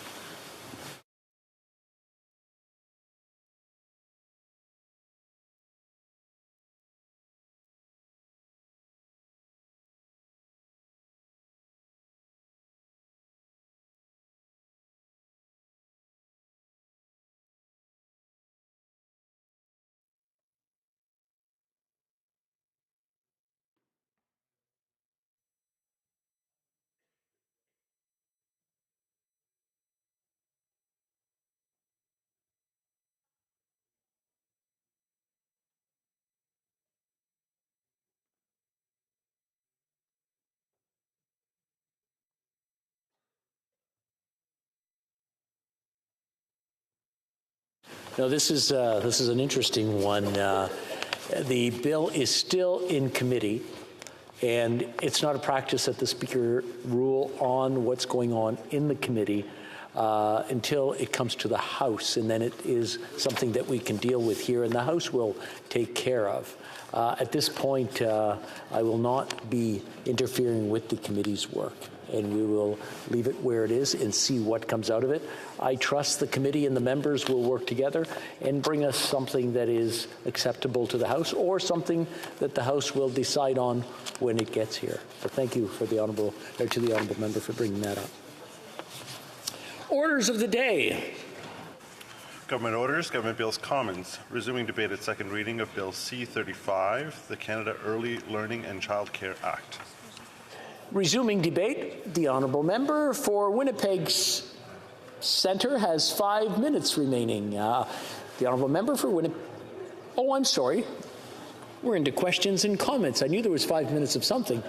Now, this is an interesting one. The bill is still in committee, and it's not a practice that the Speaker rule on what's going on in the committee until it comes to the House, and then it is something that we can deal with here, and the House will take care of. At this point, I will not be interfering with the committee's work, and we will leave it where it is and see what comes out of it. I trust the committee and the members will work together and bring us something that is acceptable to the House, or something that the House will decide on when it gets here. But thank you for the honourable, to the honourable member for bringing that up. Orders of the day. Government orders, Government Bills Commons. Resuming debate at second reading of Bill C-35, the Canada Early Learning and Childcare Act. Resuming debate, the honourable member for Winnipeg's Centre has 5 minutes remaining. The honourable member for Winnipeg. Oh, I'm sorry. We're into questions and comments. I knew there was 5 minutes of something.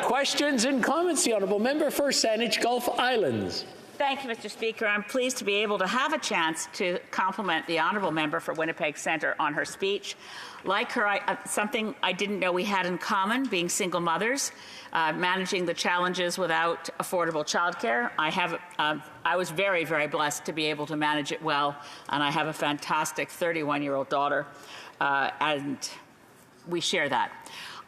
Questions and comments. The honourable member for Saanich Gulf Islands. Thank you, Mr. Speaker. I'm pleased to be able to have a chance to compliment the honourable member for Winnipeg Centre on her speech. Like her, something I didn't know we had in common, being single mothers, managing the challenges without affordable childcare. I was very, very blessed to be able to manage it well, and I have a fantastic 31-year-old daughter, and we share that.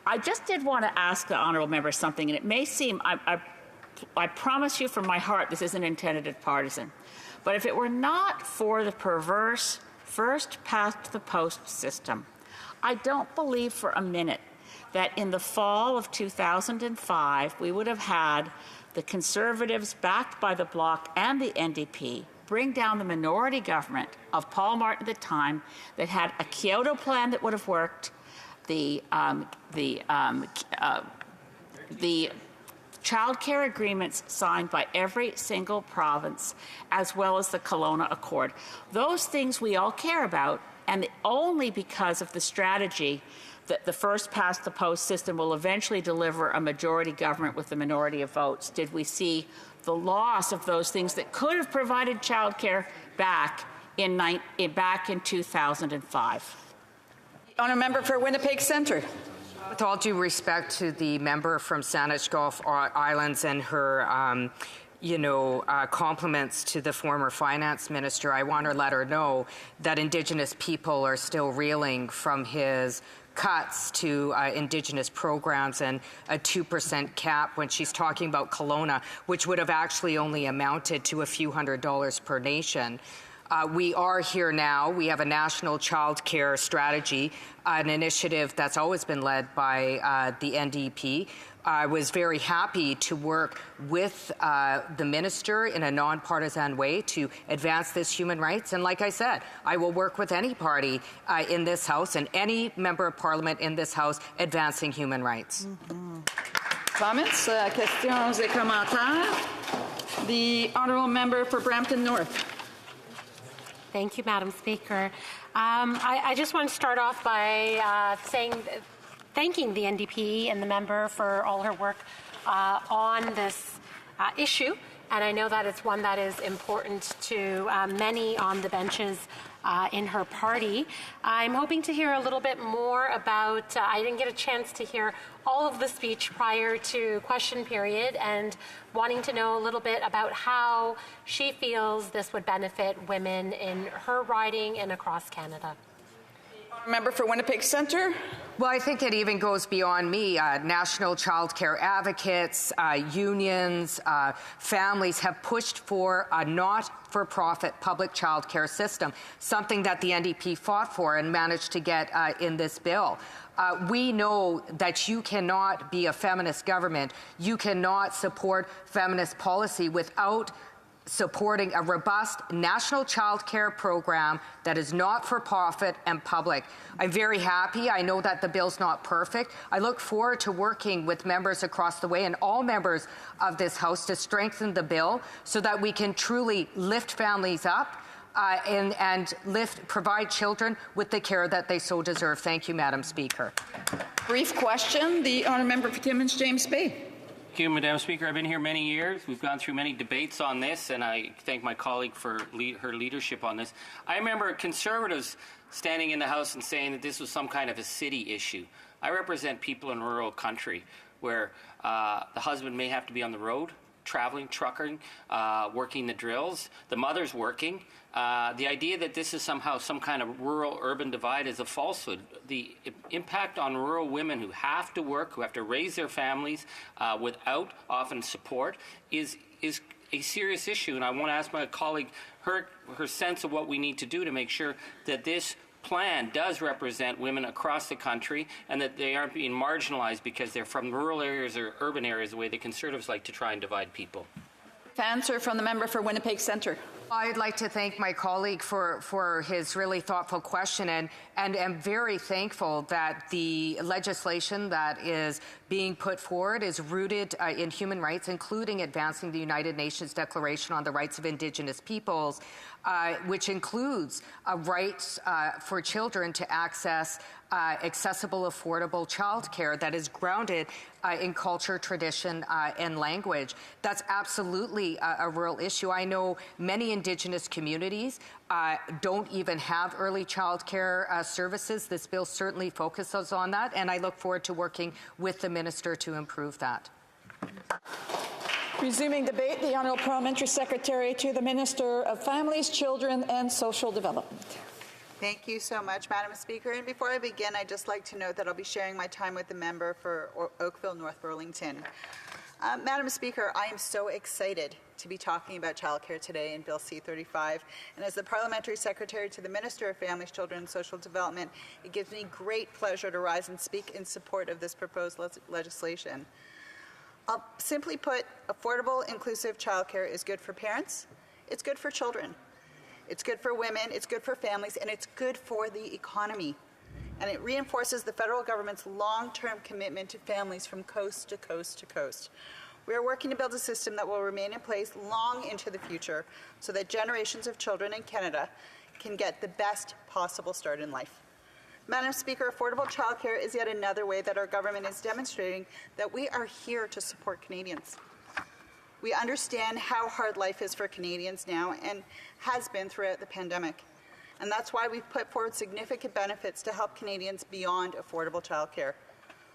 I just did want to ask the honourable member something, and it may seem, I promise you from my heart this isn't intended as partisan, but if it were not for the perverse first-past-the-post system, I don't believe for a minute that in the fall of 2005 we would have had the Conservatives, backed by the Bloc and the NDP, bring down the minority government of Paul Martin at the time that had a Kyoto plan that would have worked, the child care agreements signed by every single province, as well as the Kelowna Accord. Those things we all care about, and only because of the strategy that the first-past-the-post system will eventually deliver a majority government with the minority of votes did we see the loss of those things that could have provided child care back in 2005. Honourable member for Winnipeg Centre. With all due respect to the member from Saanich Gulf Islands and her compliments to the former finance minister, I want to let her know that Indigenous people are still reeling from his cuts to Indigenous programs and a 2% cap when she's talking about Kelowna, which would have actually only amounted to a few $100s per nation. We are here now. We have a national child care strategy, an initiative that's always been led by the NDP. I was very happy to work with the minister in a nonpartisan way to advance this human rights. And like I said, I will work with any party in this House and any member of Parliament in this House advancing human rights. Comments, questions et commentaires. The honourable member for Brampton North. Thank you, Madam Speaker. I just want to start off by thanking the NDP and the member for all her work on this issue. And I know that it's one that is important to many on the benches in her party. I'm hoping to hear a little bit more about, I didn't get a chance to hear all of the speech prior to question period, and wanting to know a little bit about how she feels this would benefit women in her riding and across Canada. Member for Winnipeg Centre. Well, I think it even goes beyond me. National child care advocates, unions, families have pushed for a not-for-profit public child care system, something that the NDP fought for and managed to get in this bill. We know that you cannot be a feminist government, you cannot support feminist policy without supporting a robust national child care program that is not-for-profit and public. I'm very happy. I know that the bill's not perfect. I look forward to working with members across the way and all members of this House to strengthen the bill so that we can truly lift families up and provide children with the care that they so deserve. Thank you, Madam Speaker. Brief question. The honourable member for Timmins, James Bay. Thank you, Madam Speaker. I've been here many years. We've gone through many debates on this, and I thank my colleague for her leadership on this. I remember Conservatives standing in the House and saying that this was some kind of a city issue. I represent people in rural country where the husband may have to be on the road, traveling, trucking, working the drills, the mother's working. The idea that this is somehow some kind of rural-urban divide is a falsehood. The impact on rural women who have to work, who have to raise their families without often support is a serious issue. And I want to ask my colleague her sense of what we need to do to make sure that this plan does represent women across the country and that they aren't being marginalized because they're from rural areas or urban areas the way the Conservatives like to try and divide people. Answer from the member for Winnipeg Centre. I'd like to thank my colleague for his really thoughtful question, and am very thankful that the legislation that is being put forward is rooted in human rights, including advancing the United Nations Declaration on the Rights of Indigenous Peoples, which includes rights for children to access accessible, affordable child care that is grounded in culture, tradition, and language. That's absolutely a real issue. I know many Indigenous communities don't even have early child care services. This bill certainly focuses on that, and I look forward to working with the minister to improve that. Resuming debate, the Honourable Parliamentary Secretary to the Minister of Families, Children and Social Development. Thank you so much, Madam Speaker. And before I begin, I'd just like to note that I'll be sharing my time with the member for Oakville, North Burlington. Madam Speaker, I am so excited to be talking about childcare today in Bill C-35. And as the Parliamentary Secretary to the Minister of Families, Children and Social Development, it gives me great pleasure to rise and speak in support of this proposed legislation. Simply put, affordable, inclusive childcare is good for parents, it's good for children. It's good for women, it's good for families, and it's good for the economy. And it reinforces the federal government's long-term commitment to families from coast to coast to coast. We are working to build a system that will remain in place long into the future so that generations of children in Canada can get the best possible start in life. Madam Speaker, affordable childcare is yet another way that our government is demonstrating that we are here to support Canadians. We understand how hard life is for Canadians now and has been throughout the pandemic. And that's why we've put forward significant benefits to help Canadians beyond affordable childcare.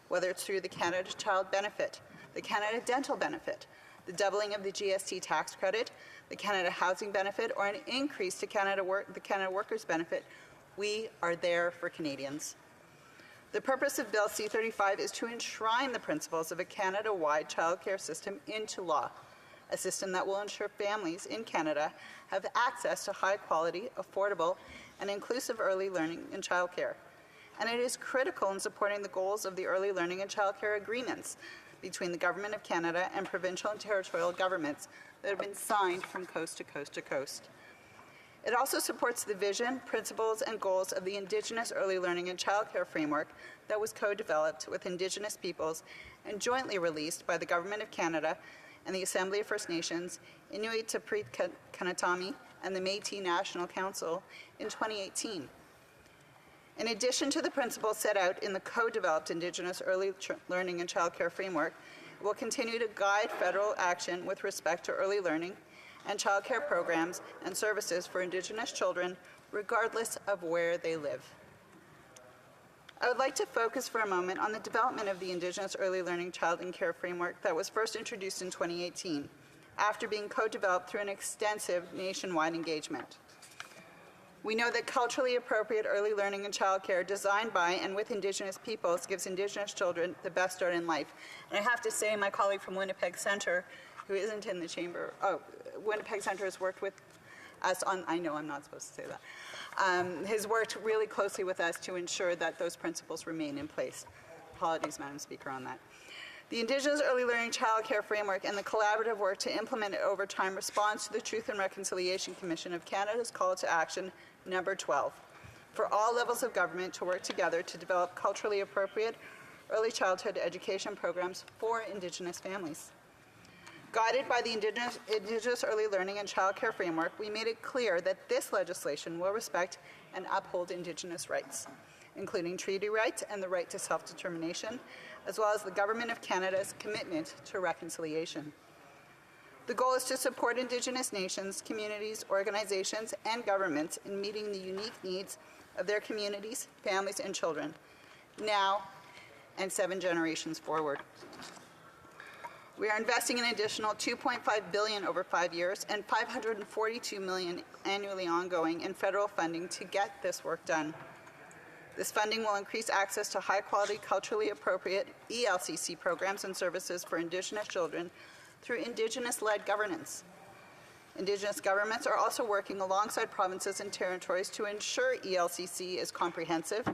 whether it's through the Canada Child Benefit, the Canada Dental Benefit, the doubling of the GST tax credit, the Canada Housing Benefit, or an increase to the Canada Workers Benefit. We are there for Canadians. The purpose of Bill C-35 is to enshrine the principles of a Canada-wide childcare system into law, a system that will ensure families in Canada have access to high-quality, affordable, and inclusive early learning and childcare. And it is critical in supporting the goals of the early learning and childcare agreements between the Government of Canada and provincial and territorial governments that have been signed from coast to coast to coast. It also supports the vision, principles, and goals of the Indigenous Early Learning and Childcare Framework that was co-developed with Indigenous peoples and jointly released by the Government of Canada and the Assembly of First Nations, Inuit Taprit Kanatami, and the Métis National Council in 2018. In addition to the principles set out in the co-developed Indigenous Early Learning and Childcare Framework, it will continue to guide federal action with respect to early learning and childcare programs and services for Indigenous children, regardless of where they live. I would like to focus for a moment on the development of the Indigenous Early Learning Child and Care Framework that was first introduced in 2018, after being co-developed through an extensive nationwide engagement. We know that culturally appropriate early learning and childcare designed by and with Indigenous peoples gives Indigenous children the best start in life. And I have to say, my colleague from Winnipeg Centre, who isn't in the chamber, Winnipeg Centre has worked with us on, I know I'm not supposed to say that, has worked really closely with us to ensure that those principles remain in place. Apologies, Madam Speaker, on that. The Indigenous Early Learning Childcare Framework and the collaborative work to implement it over time responds to the Truth and Reconciliation Commission of Canada's call to action number 12 for all levels of government to work together to develop culturally appropriate early childhood education programs for Indigenous families. Guided by the Indigenous Early Learning and Childcare Framework, we made it clear that this legislation will respect and uphold Indigenous rights, including treaty rights and the right to self-determination, as well as the Government of Canada's commitment to reconciliation. The goal is to support Indigenous nations, communities, organizations, and governments in meeting the unique needs of their communities, families, and children, now and 7 generations forward. We are investing an additional $2.5 billion over 5 years and $542 million annually ongoing in federal funding to get this work done. This funding will increase access to high-quality, culturally appropriate ELCC programs and services for Indigenous children through Indigenous-led governance. Indigenous governments are also working alongside provinces and territories to ensure ELCC is comprehensive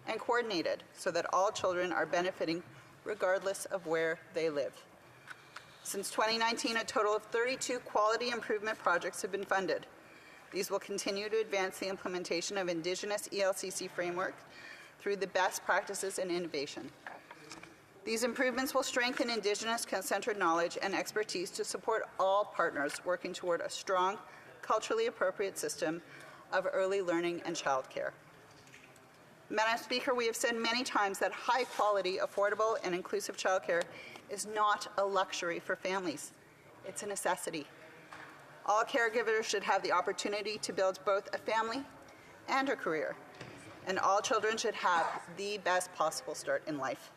and coordinated so that all children are benefiting regardless of where they live. Since 2019, a total of 32 quality improvement projects have been funded. These will continue to advance the implementation of Indigenous ELCC framework through the best practices and innovation. These improvements will strengthen Indigenous-centered knowledge and expertise to support all partners working toward a strong, culturally appropriate system of early learning and childcare. Madam Speaker, we have said many times that high-quality, affordable, and inclusive childcare is not a luxury for families. It's a necessity. All caregivers should have the opportunity to build both a family and a career, and all children should have the best possible start in life.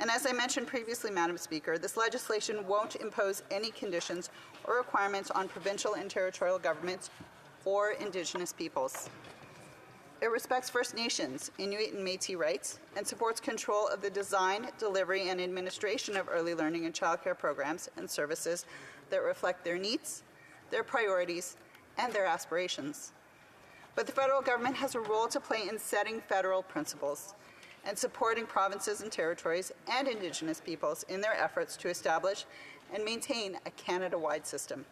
And as I mentioned previously, Madam Speaker, this legislation won't impose any conditions or requirements on provincial and territorial governments or Indigenous peoples. It respects First Nations, Inuit and Métis rights, and supports control of the design, delivery, and administration of early learning and childcare programs and services that reflect their needs, their priorities, and their aspirations. But the federal government has a role to play in setting federal principles and supporting provinces and territories and Indigenous peoples in their efforts to establish and maintain a Canada-wide system.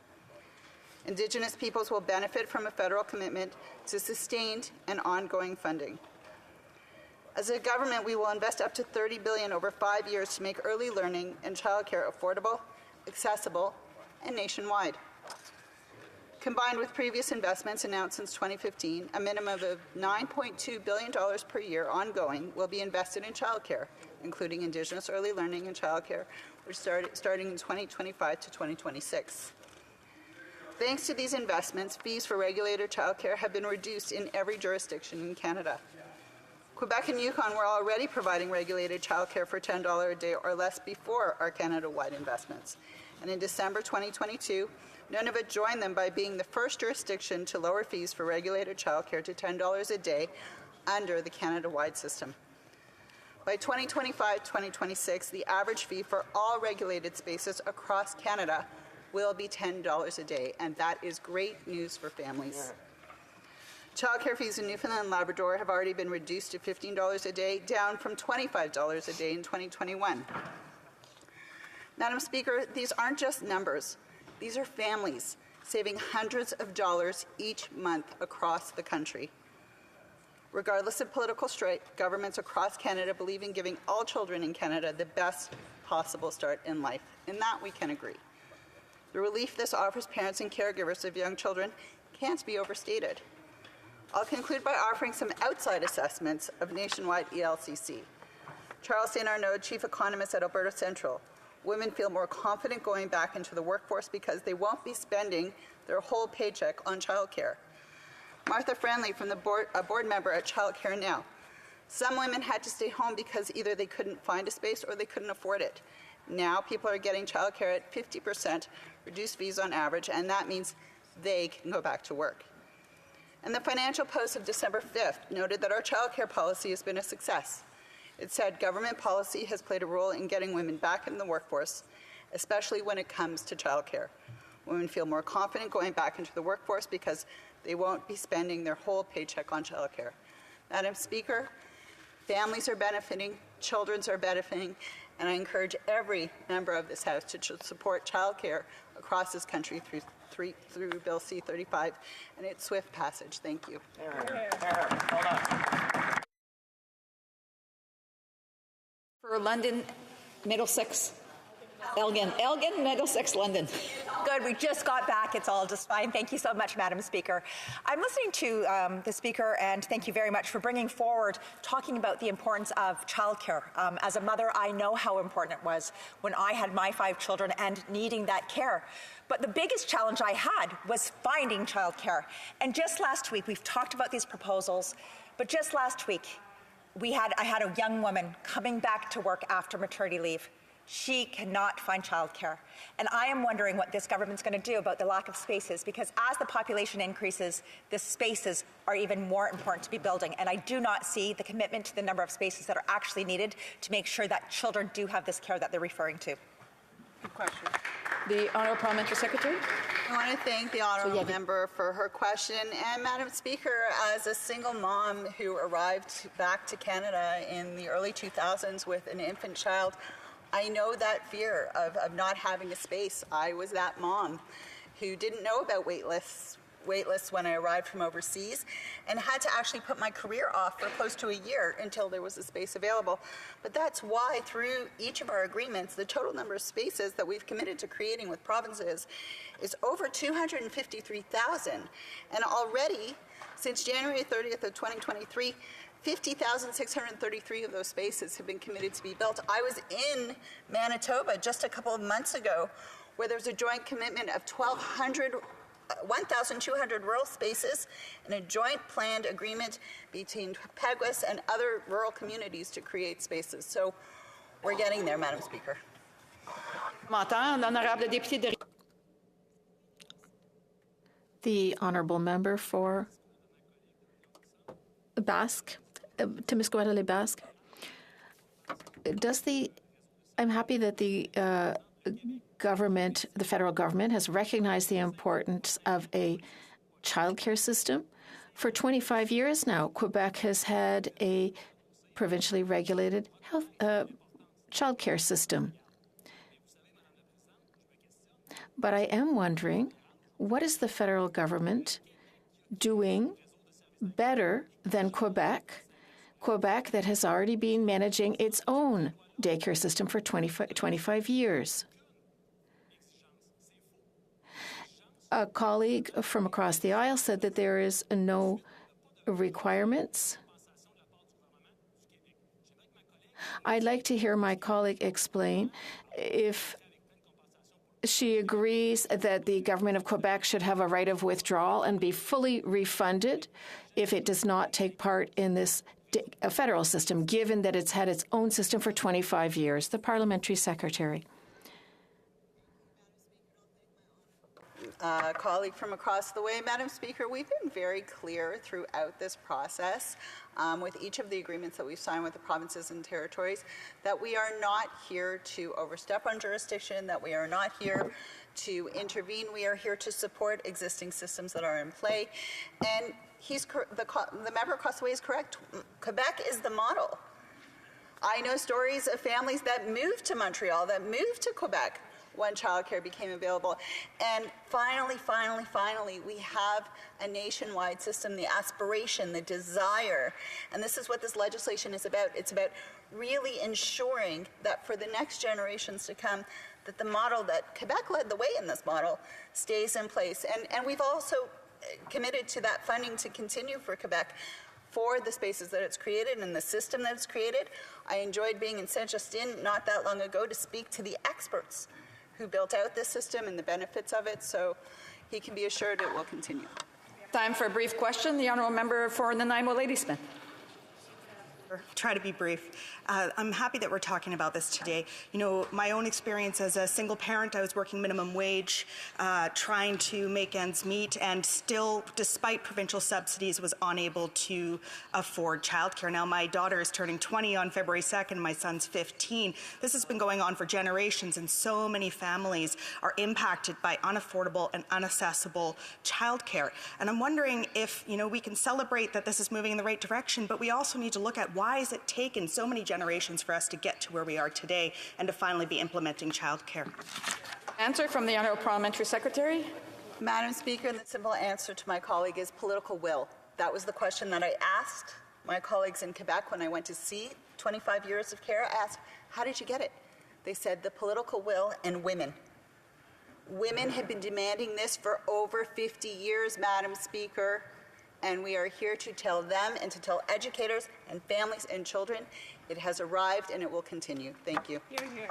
Indigenous peoples will benefit from a federal commitment to sustained and ongoing funding. As a government, we will invest up to $30 billion over 5 years to make early learning and childcare affordable, accessible, and nationwide. Combined with previous investments announced since 2015, a minimum of $9.2 billion per year ongoing will be invested in childcare, including Indigenous early learning and childcare, which starting in 2025 to 2026. Thanks to these investments, fees for regulated childcare have been reduced in every jurisdiction in Canada. Quebec and Yukon were already providing regulated childcare for $10 a day or less before our Canada-wide investments. And in December 2022, Nunavut joined them by being the first jurisdiction to lower fees for regulated childcare to $10 a day under the Canada-wide system. By 2025-2026, the average fee for all regulated spaces across Canada will be $10 a day, and that is great news for families. Childcare fees in Newfoundland and Labrador have already been reduced to $15 a day, down from $25 a day in 2021. Madam Speaker, these aren't just numbers. These are families saving hundreds of dollars each month across the country. Regardless of political stripe, governments across Canada believe in giving all children in Canada the best possible start in life. In that, we can agree. The relief this offers parents and caregivers of young children can't be overstated. I'll conclude by offering some outside assessments of nationwide ELCC. Charles St. Arnaud, Chief Economist at Alberta Central. Women feel more confident going back into the workforce because they won't be spending their whole paycheck on childcare. Martha Friendly, from a board member at Childcare Now. Some women had to stay home because either they couldn't find a space or they couldn't afford it. Now people are getting childcare at 50% reduced fees on average, and that means they can go back to work. And the Financial Post of December 5th noted that our childcare policy has been a success. It said government policy has played a role in getting women back in the workforce, especially when it comes to childcare. Women feel more confident going back into the workforce because they won't be spending their whole paycheck on childcare. Madam Speaker, families are benefiting, children are benefiting, and I encourage every member of this House to support childcare across this country through Bill C-35 and its swift passage. Thank you. For London, Middlesex, Elgin, Middlesex, London. Good. We just got back. It's all just fine. Thank you so much, Madam Speaker. I'm listening to the Speaker, and thank you very much for bringing forward talking about the importance of childcare. As a mother, I know how important it was when I had my 5 children and needing that care. But the biggest challenge I had was finding childcare. And just last week, we've talked about these proposals, but just last week, I had a young woman coming back to work after maternity leave. She cannot find childcare. And I am wondering what this government's going to do about the lack of spaces, because as the population increases, the spaces are even more important to be building. And I do not see the commitment to the number of spaces that are actually needed to make sure that children do have this care that they're referring to. Good question. The Honourable Parliamentary Secretary. I want to thank the honourable member for her question. And Madam Speaker, as a single mom who arrived back to Canada in the early 2000s with an infant child, I know that fear of not having a space. I was that mom who didn't know about wait lists when I arrived from overseas and had to actually put my career off for close to a year until there was a space available. But that's why through each of our agreements, the total number of spaces that we've committed to creating with provinces is over 253,000. And already, since January 30th of 2023, 50,633 of those spaces have been committed to be built. I was in Manitoba just a couple of months ago where there's a joint commitment of 1,200 rural spaces and a joint planned agreement between Peguis and other rural communities to create spaces. So we're getting there, Madam Speaker. The honourable member for Basque, Témiscouata-les-Basques. I'm happy that the government, the federal government, has recognized the importance of a childcare system. For 25 years now, Quebec has had a provincially regulated childcare system. But I am wondering, what is the federal government doing better than Quebec? Quebec that has already been managing its own daycare system for 25 years. A colleague from across the aisle said that there is no requirements. I'd like to hear my colleague explain if she agrees that the government of Quebec should have a right of withdrawal and be fully refunded if it does not take part in this federal system, given that it's had its own system for 25 years. The parliamentary secretary. Colleague from across the way, Madam Speaker, we've been very clear throughout this process with each of the agreements that we've signed with the provinces and territories that we are not here to overstep on jurisdiction, that we are not here to intervene. We are here to support existing systems that are in play. And the member across the way is correct. Quebec is the model. I know stories of families that moved to Montreal, that moved to Quebec when childcare became available. And finally, we have a nationwide system, the aspiration, the desire. And this is what this legislation is about. It's about really ensuring that for the next generations to come, that the model that Quebec led the way in this model stays in place. And we've also committed to that funding to continue for Quebec for the spaces that it's created and the system that it's created. I enjoyed being in Saint-Justine not that long ago to speak to the experts who built out this system and the benefits of it, so he can be assured it will continue. Time for a brief question. The honourable member for Nanaimo Ladysmith. Try to be brief. I'm happy that we're talking about this today. You know, my own experience as a single parent, I was working minimum wage, trying to make ends meet, and still, despite provincial subsidies, was unable to afford childcare. Now, my daughter is turning 20 on February 2nd, my son's 15. This has been going on for generations, and so many families are impacted by unaffordable and inaccessible childcare. And I'm wondering if, you know, we can celebrate that this is moving in the right direction, but we also need to look at why has it taken so many generations for us to get to where we are today and to finally be implementing childcare. Answer from the Honourable Parliamentary Secretary. Madam Speaker, the simple answer to my colleague is political will. That was the question that I asked my colleagues in Quebec when I went to see 25 years of care. I asked, how did you get it? They said the political will and women. Women have been demanding this for over 50 years, Madam Speaker. And we are here to tell them and to tell educators and families and children it has arrived and it will continue. Thank you. Hear, hear.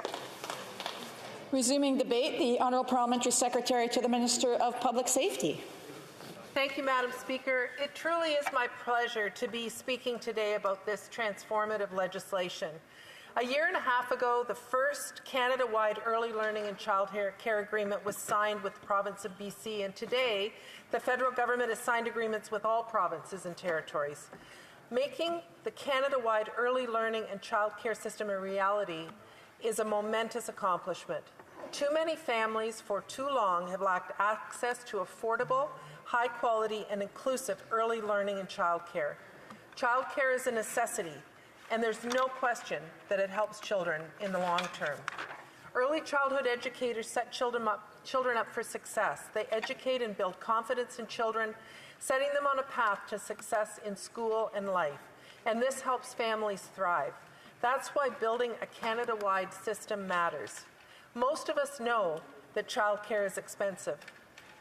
Resuming debate, the Honourable Parliamentary Secretary to the Minister of Public Safety. Thank you, Madam Speaker. It truly is my pleasure to be speaking today about this transformative legislation. A year and a half ago, the first Canada-wide early learning and childcare agreement was signed with the province of BC, and today, the federal government has signed agreements with all provinces and territories. Making the Canada-wide early learning and childcare system a reality is a momentous accomplishment. Too many families for too long have lacked access to affordable, high-quality, and inclusive early learning and childcare. Childcare is a necessity, and there's no question that it helps children in the long term. Early childhood educators set children up for success. They educate and build confidence in children, setting them on a path to success in school and life. And this helps families thrive. That's why building a Canada-wide system matters. Most of us know that childcare is expensive.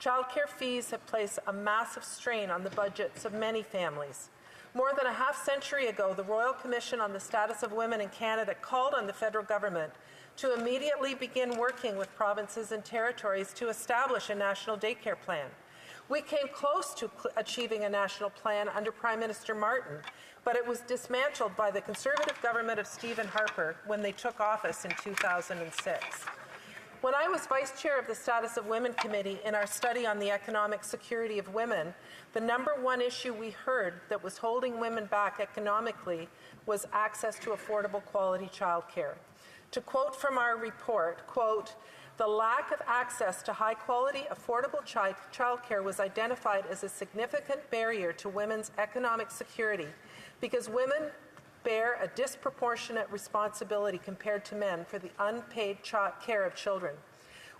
Childcare fees have placed a massive strain on the budgets of many families. More than a half-century ago, the Royal Commission on the Status of Women in Canada called on the federal government to immediately begin working with provinces and territories to establish a national daycare plan. We came close to achieving a national plan under Prime Minister Martin, but it was dismantled by the Conservative government of Stephen Harper when they took office in 2006. When I was Vice Chair of the Status of Women Committee in our study on the economic security of women, the number one issue we heard that was holding women back economically was access to affordable quality childcare. To quote from our report, quote, "The lack of access to high-quality, affordable childcare was identified as a significant barrier to women's economic security because women bear a disproportionate responsibility compared to men for the unpaid care of children.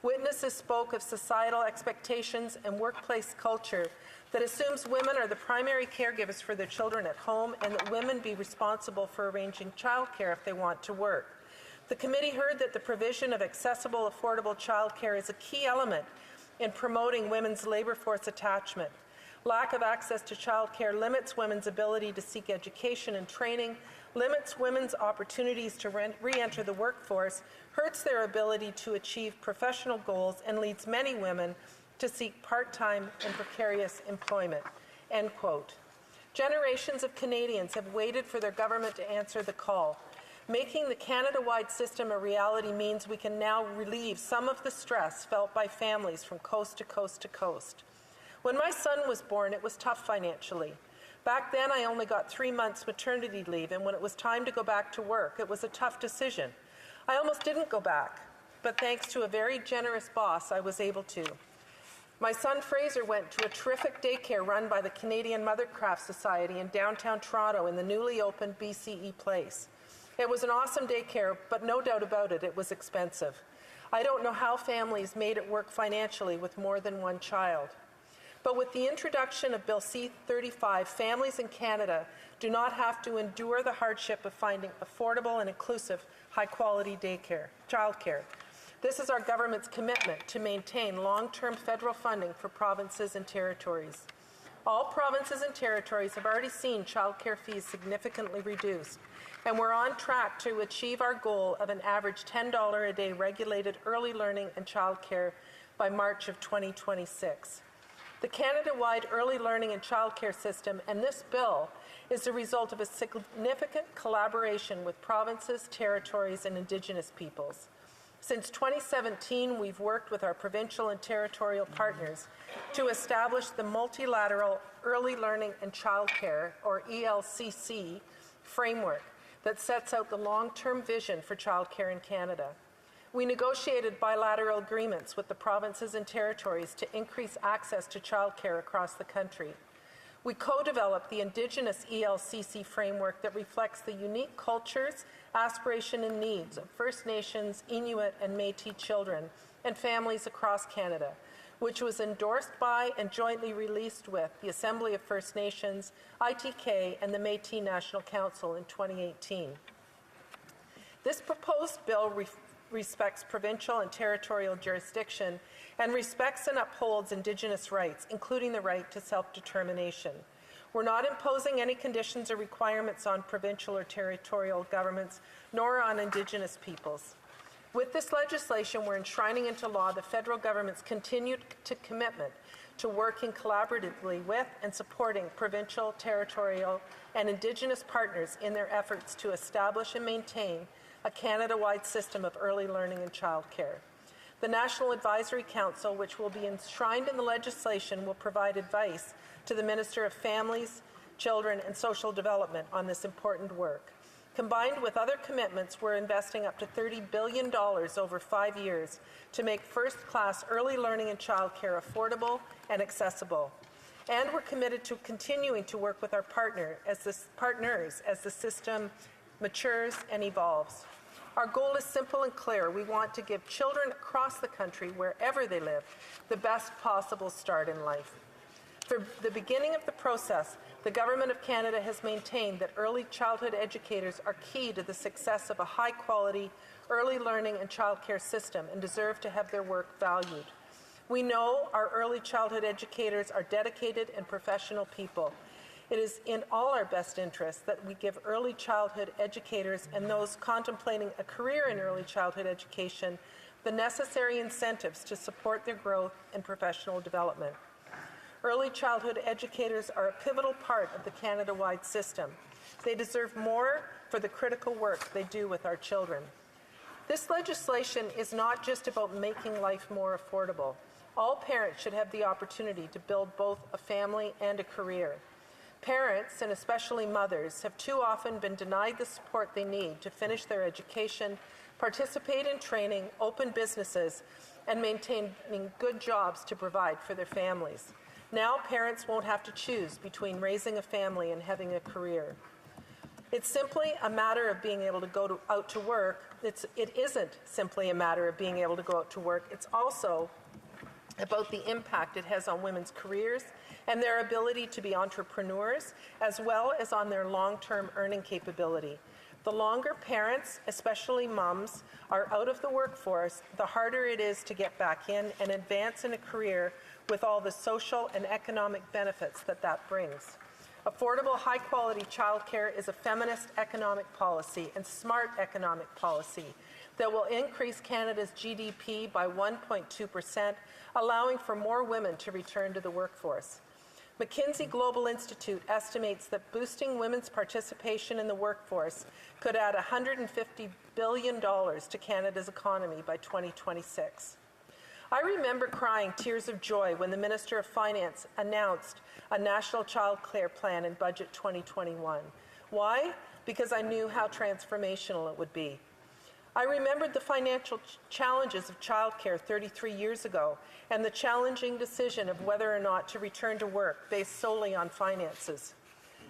Witnesses spoke of societal expectations and workplace culture that assumes women are the primary caregivers for their children at home and that women be responsible for arranging childcare if they want to work. The committee heard that the provision of accessible, affordable childcare is a key element in promoting women's labor force attachment. Lack of access to childcare limits women's ability to seek education and training, limits women's opportunities to re-enter the workforce, hurts their ability to achieve professional goals, and leads many women to seek part-time and precarious employment." End quote. Generations of Canadians have waited for their government to answer the call. Making the Canada-wide system a reality means we can now relieve some of the stress felt by families from coast to coast to coast. When my son was born, it was tough financially. Back then, I only got 3 months maternity leave, and when it was time to go back to work, it was a tough decision. I almost didn't go back, but thanks to a very generous boss, I was able to. My son Fraser went to a terrific daycare run by the Canadian Mothercraft Society in downtown Toronto in the newly opened BCE Place. It was an awesome daycare, but no doubt about it, it was expensive. I don't know how families made it work financially with more than one child. But with the introduction of Bill C-35, families in Canada do not have to endure the hardship of finding affordable and inclusive, high-quality childcare. This is our government's commitment to maintain long-term federal funding for provinces and territories. All provinces and territories have already seen childcare fees significantly reduced, and we're on track to achieve our goal of an average $10 a day regulated early learning and childcare by March of 2026. The Canada-wide early learning and childcare system and this bill is the result of a significant collaboration with provinces, territories, and Indigenous peoples. Since 2017, we've worked with our provincial and territorial partners to establish the Multilateral Early Learning and Childcare, or ELCC, framework that sets out the long-term vision for childcare in Canada. We negotiated bilateral agreements with the provinces and territories to increase access to childcare across the country. We co-developed the Indigenous ELCC framework that reflects the unique cultures, aspiration, and needs of First Nations, Inuit, and Métis children and families across Canada, which was endorsed by and jointly released with the Assembly of First Nations, ITK, and the Métis National Council in 2018. This proposed bill respects provincial and territorial jurisdiction and respects and upholds Indigenous rights, including the right to self-determination. We're not imposing any conditions or requirements on provincial or territorial governments, nor on Indigenous peoples. With this legislation, we're enshrining into law the federal government's continued commitment to working collaboratively with and supporting provincial, territorial, and Indigenous partners in their efforts to establish and maintain a Canada-wide system of early learning and childcare. The National Advisory Council, which will be enshrined in the legislation, will provide advice to the Minister of Families, Children, and Social Development on this important work. Combined with other commitments, we're investing up to $30 billion over 5 years to make first-class early learning and childcare affordable and accessible. And we're committed to continuing to work with our partners as the system matures and evolves. Our goal is simple and clear. We want to give children across the country, wherever they live, the best possible start in life. From the beginning of the process, the Government of Canada has maintained that early childhood educators are key to the success of a high-quality early learning and childcare system and deserve to have their work valued. We know our early childhood educators are dedicated and professional people. It is in all our best interests that we give early childhood educators and those contemplating a career in early childhood education the necessary incentives to support their growth and professional development. Early childhood educators are a pivotal part of the Canada-wide system. They deserve more for the critical work they do with our children. This legislation is not just about making life more affordable. All parents should have the opportunity to build both a family and a career. Parents, and especially mothers, have too often been denied the support they need to finish their education, participate in training, open businesses, and maintaining good jobs to provide for their families. Now parents won't have to choose between raising a family and having a career. It's simply a matter of being able to go out to work. It isn't simply a matter of being able to go out to work. It's also about the impact it has on women's careers and their ability to be entrepreneurs, as well as on their long-term earning capability. The longer parents, especially moms, are out of the workforce, the harder it is to get back in and advance in a career with all the social and economic benefits that brings. Affordable, high-quality childcare is a feminist economic policy and smart economic policy that will increase Canada's GDP by 1.2%, allowing for more women to return to the workforce. McKinsey Global Institute estimates that boosting women's participation in the workforce could add $150 billion to Canada's economy by 2026. I remember crying tears of joy when the Minister of Finance announced a National Child Care Plan in Budget 2021. Why? Because I knew how transformational it would be. I remembered the financial challenges of childcare 33 years ago and the challenging decision of whether or not to return to work based solely on finances.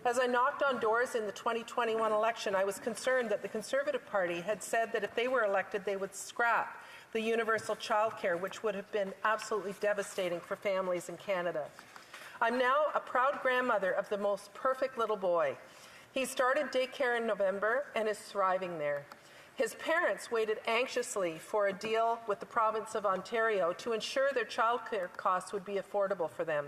As I knocked on doors in the 2021 election, I was concerned that the Conservative Party had said that if they were elected, they would scrap the universal childcare, which would have been absolutely devastating for families in Canada. I'm now a proud grandmother of the most perfect little boy. He started daycare in November and is thriving there. His parents waited anxiously for a deal with the province of Ontario to ensure their childcare costs would be affordable for them.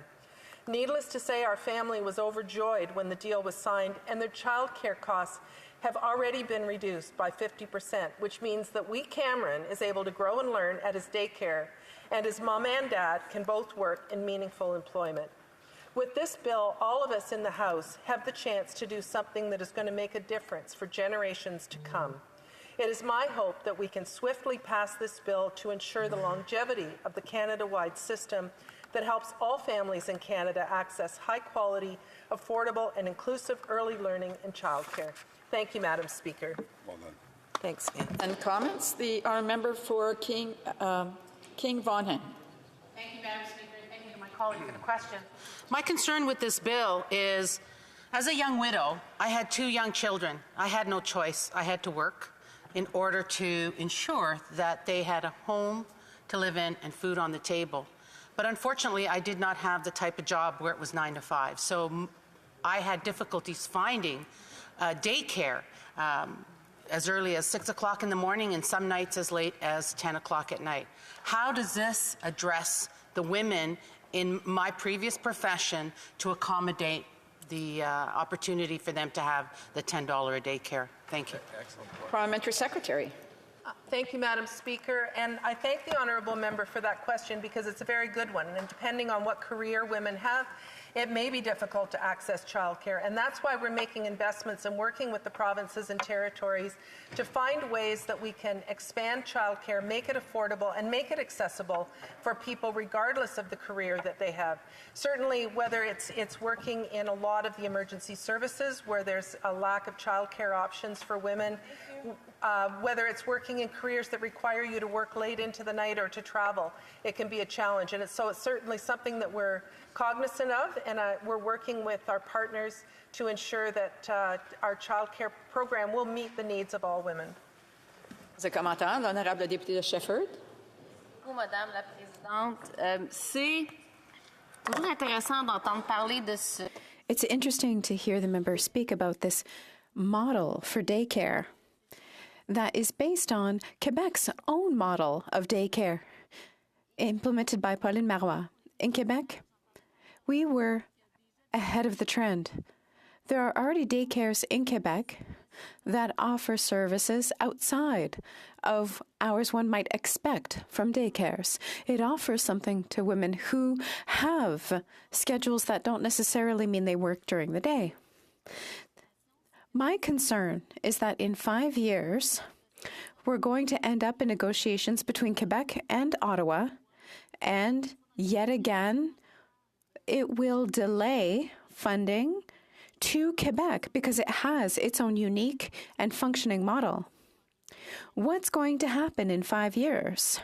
Needless to say, our family was overjoyed when the deal was signed, and their childcare costs have already been reduced by 50%, which means that wee Cameron is able to grow and learn at his daycare, and his mom and dad can both work in meaningful employment. With this bill, all of us in the House have the chance to do something that is going to make a difference for generations to come. It is my hope that we can swiftly pass this bill to ensure the longevity of the Canada-wide system that helps all families in Canada access high-quality, affordable, and inclusive early learning and childcare. Thank you, Madam Speaker. Well done. Thanks. And comments? The honourable member for King Vaughan. Thank you, Madam Speaker, and thank you to my colleague for the question. My concern with this bill is, as a young widow, I had 2 young children. I had no choice. I had to work in order to ensure that they had a home to live in and food on the table. But unfortunately, I did not have the type of job where it was 9 to 5. So I had difficulties finding daycare as early as 6 o'clock in the morning and some nights as late as 10 o'clock at night. How does this address the women in my previous profession to accommodate the opportunity for them to have the $10 a day care? Thank you. Excellent. Parliamentary Secretary. Thank you, Madam Speaker, and I thank the honourable member for that question because it's a very good one, and depending on what career women have, it may be difficult to access childcare, and that's why we're making investments and working with the provinces and territories to find ways that we can expand childcare, make it affordable, and make it accessible for people regardless of the career that they have. Certainly, whether it's working in a lot of the emergency services where there's a lack of childcare options for women, whether it's working in careers that require you to work late into the night or to travel, it can be a challenge. And so it's certainly something that we're cognizant of, and we're working with our partners to ensure that our child care program will meet the needs of all women. Un commentaire, l'honorable député de Shefford. Madame la Présidente, c'est toujours intéressant d'entendre parler de ce. It's interesting to hear the member speak about this model for daycare that is based on Quebec's own model of daycare, implemented by Pauline Marois. In Quebec, we were ahead of the trend. There are already daycares in Quebec that offer services outside of hours one might expect from daycares. It offers something to women who have schedules that don't necessarily mean they work during the day. My concern is that in 5 years, we're going to end up in negotiations between Quebec and Ottawa, and yet again, it will delay funding to Quebec because it has its own unique and functioning model. What's going to happen in 5 years?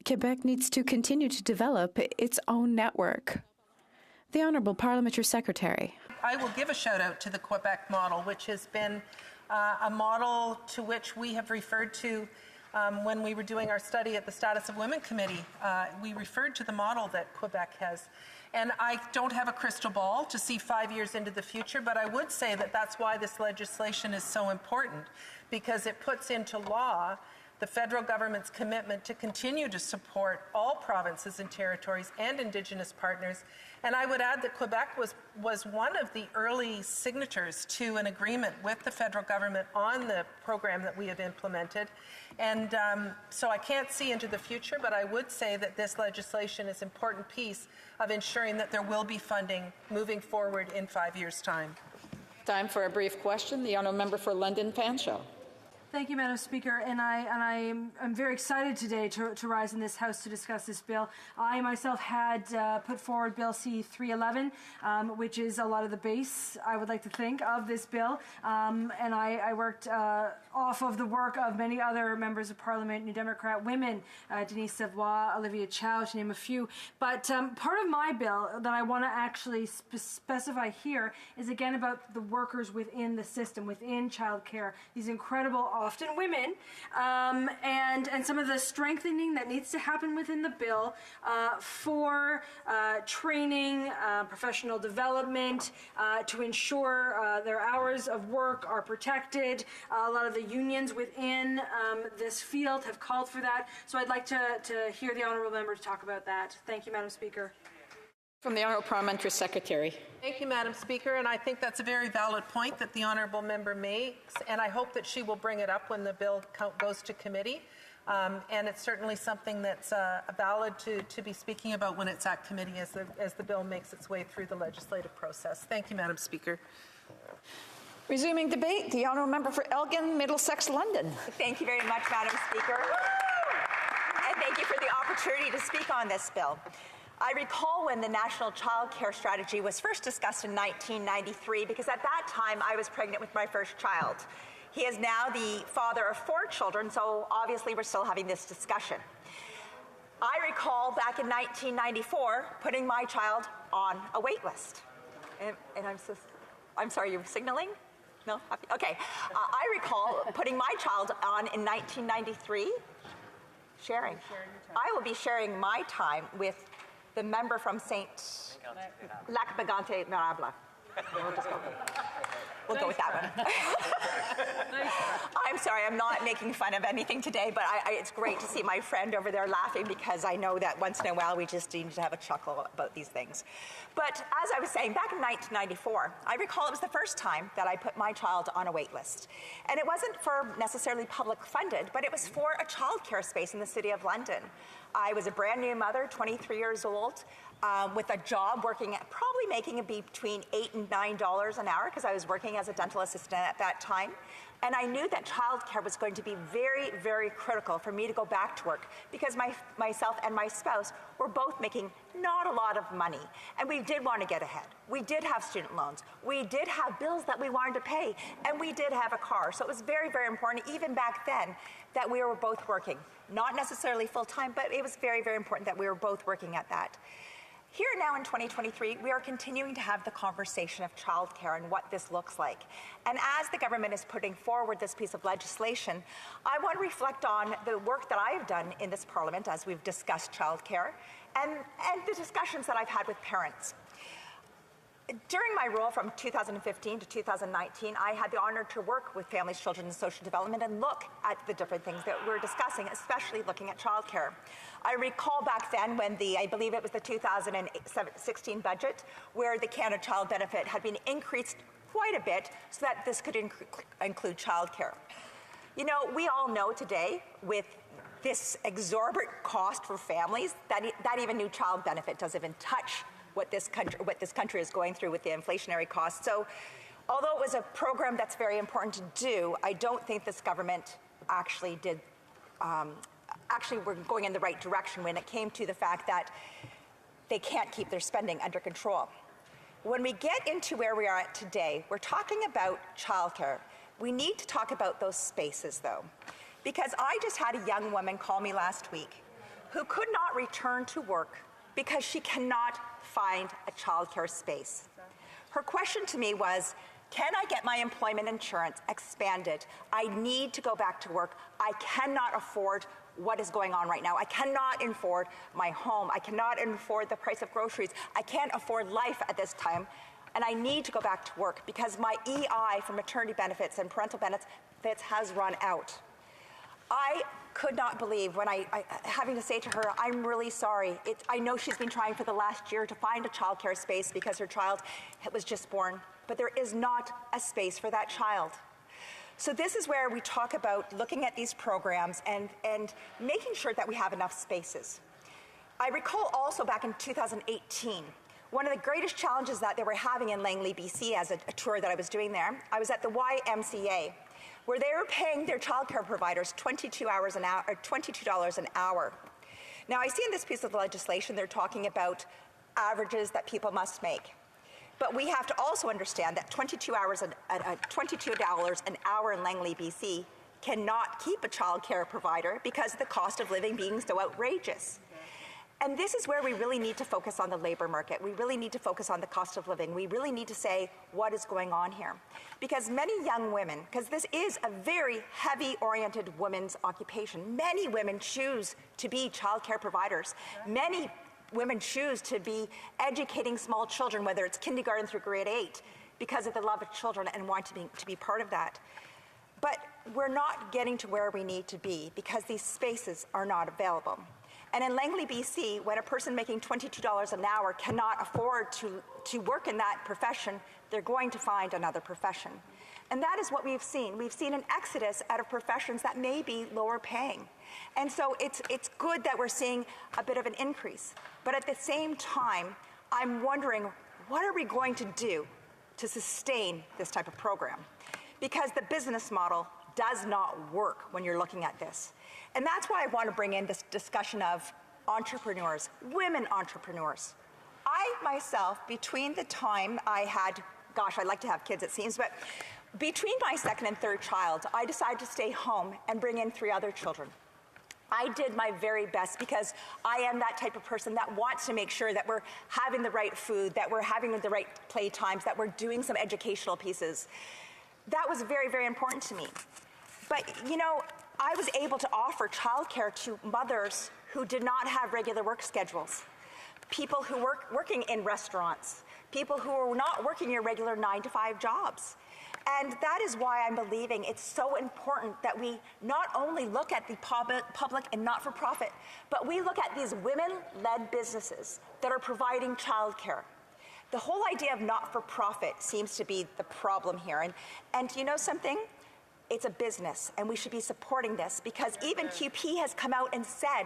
Quebec needs to continue to develop its own network. The Honourable Parliamentary Secretary. I will give a shout out to the Quebec model, which has been a model to which we have referred to when we were doing our study at the Status of Women Committee. We referred to the model that Quebec has. And I don't have a crystal ball to see 5 years into the future, but I would say that that's why this legislation is so important, because it puts into law the federal government's commitment to continue to support all provinces and territories and Indigenous partners. And I would add that Quebec was one of the early signatories to an agreement with the federal government on the program that we have implemented. And so I can't see into the future, but I would say that this legislation is an important piece of ensuring that there will be funding moving forward in 5 years' time. Time for a brief question. The honourable member for London Fanshawe. Thank you, Madam Speaker, and I'm very excited today to rise in this House to discuss this bill. I myself had put forward Bill C-311, which is a lot of the base, I would like to think, of this bill, and I worked off of the work of many other members of Parliament, New Democrat women, Denise Savoy, Olivia Chow, to name a few. But part of my bill that I want to actually specify here is again about the workers within the system, within childcare. These incredible, often women, and some of the strengthening that needs to happen within the bill for training, professional development, to ensure their hours of work are protected. A lot of the unions within this field have called for that, so I'd like to hear the honourable member talk about that. Thank you, Madam Speaker. From the Honourable Parliamentary Secretary. Thank you, Madam Speaker, and I think that's a very valid point that the honourable member makes, and I hope that she will bring it up when the bill goes to committee. And it's certainly something that's valid to be speaking about when it's at committee as the bill makes its way through the legislative process. Thank you, Madam Speaker. Resuming debate, the honourable member for Elgin, Middlesex, London. Thank you very much, Madam Speaker. And thank you for the opportunity to speak on this bill. I recall when the National Child Care Strategy was first discussed in 1993, because at that time I was pregnant with my first child. He is now the father of 4 children, so obviously we're still having this discussion. I recall back in 1994 putting my child on a wait list. And I'm sorry, you're signaling? No? Happy? Okay. I recall putting my child on in 1993, sharing. I will be sharing my time with the member from St. Lac-Mégantic-Mirable. We'll go with that one. I'm sorry, I'm not making fun of anything today, but it's great to see my friend over there laughing, because I know that once in a while we just need to have a chuckle about these things. But as I was saying, back in 1994, I recall it was the first time that I put my child on a wait list. And it wasn't for necessarily public funded, but it was for a childcare space in the City of London. I was a brand new mother, 23 years old, with a job working at probably making it between $8 and $9 an hour, because I was working as a dental assistant at that time. And I knew that childcare was going to be very, very critical for me to go back to work, because myself and my spouse were both making not a lot of money. And we did want to get ahead. We did have student loans. We did have bills that we wanted to pay. And we did have a car. So it was very, very important, even back then, that we were both working. Not necessarily full-time, but it was very, very important that we were both working at that. Here now in 2023, we are continuing to have the conversation of childcare and what this looks like. And as the government is putting forward this piece of legislation, I want to reflect on the work that I have done in this Parliament as we've discussed childcare and the discussions that I've had with parents. During my role from 2015 to 2019, I had the honor to work with families, children, and social development and look at the different things that we're discussing, especially looking at childcare. I recall back then when I believe it was the 2016 budget, where the Canada Child Benefit had been increased quite a bit so that this could include childcare. You know, we all know today with this exorbitant cost for families that even new child benefit doesn't even touch what this country is going through with the inflationary costs. So although it was a program that's very important to do, I don't think this government actually did, we're going in the right direction when it came to the fact that they can't keep their spending under control. When we get into where we are at today, we're talking about childcare. We need to talk about those spaces though, because I just had a young woman call me last week who could not return to work because she cannot find a childcare space. Her question to me was, can I get my employment insurance expanded? I need to go back to work. I cannot afford what is going on right now. I cannot afford my home. I cannot afford the price of groceries. I can't afford life at this time. And I need to go back to work because my EI for maternity benefits and parental benefits has run out. I could not believe when I having to say to her, I'm really sorry. I know she's been trying for the last year to find a childcare space because her child was just born, but there is not a space for that child. So this is where we talk about looking at these programs and making sure that we have enough spaces. I recall also back in 2018, one of the greatest challenges that they were having in Langley, BC, as a tour that I was doing there, I was at the YMCA, where they were paying their childcare providers $22 an hour. Now, I see in this piece of legislation they're talking about averages that people must make. But we have to also understand that $22 an hour in Langley, BC cannot keep a childcare provider because of the cost of living being so outrageous. And this is where we really need to focus on the labor market. We really need to focus on the cost of living. We really need to say what is going on here. Because many young women, because this is a very heavy-oriented women's occupation, many women choose to be childcare providers. Many women choose to be educating small children, whether it's kindergarten through grade 8, because of the love of children and want to be part of that. But we're not getting to where we need to be because these spaces are not available. And in Langley, BC, when a person making $22 an hour cannot afford to work in that profession, they're going to find another profession. And that is what we've seen. We've seen an exodus out of professions that may be lower paying. And so it's good that we're seeing a bit of an increase. But at the same time, I'm wondering, what are we going to do to sustain this type of program? Because the business model does not work when you're looking at this. And that's why I want to bring in this discussion of entrepreneurs, women entrepreneurs. I myself, between the time I had, gosh, I'd like to have kids it seems, but between my second and third child, I decided to stay home and bring in 3 other children. I did my very best because I am that type of person that wants to make sure that we're having the right food, that we're having the right play times, that we're doing some educational pieces. That was very, very important to me. But, you know, I was able to offer childcare to mothers who did not have regular work schedules, people who were working in restaurants, people who were not working your regular 9-to-5 jobs. And that is why I'm believing it's so important that we not only look at the public and not-for-profit, but we look at these women-led businesses that are providing childcare. The whole idea of not-for-profit seems to be the problem here. And you know something? It's a business, and we should be supporting this because even QP has come out and said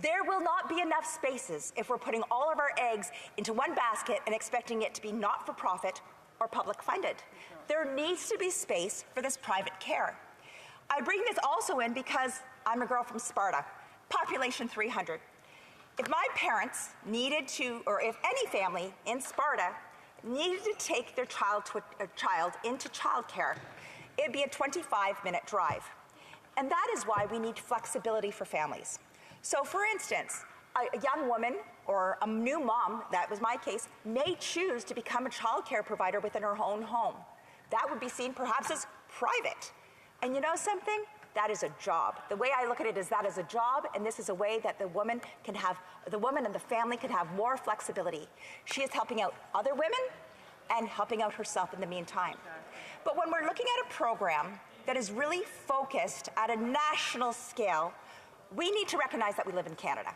there will not be enough spaces if we're putting all of our eggs into one basket and expecting it to be not-for-profit or public funded. There needs to be space for this private care. I bring this also in because I'm a girl from Sparta, population 300. If my parents needed to, or if any family in Sparta needed to take their child into childcare, it'd be a 25-minute drive. And that is why we need flexibility for families. So for instance, a young woman or a new mom, that was my case, may choose to become a childcare provider within her own home. That would be seen perhaps as private. And you know something? That is a job. The way I look at it is that is a job, and this is a way that the woman and the family can have more flexibility. She is helping out other women and helping out herself in the meantime. But when we're looking at a program that is really focused at a national scale, we need to recognize that we live in Canada.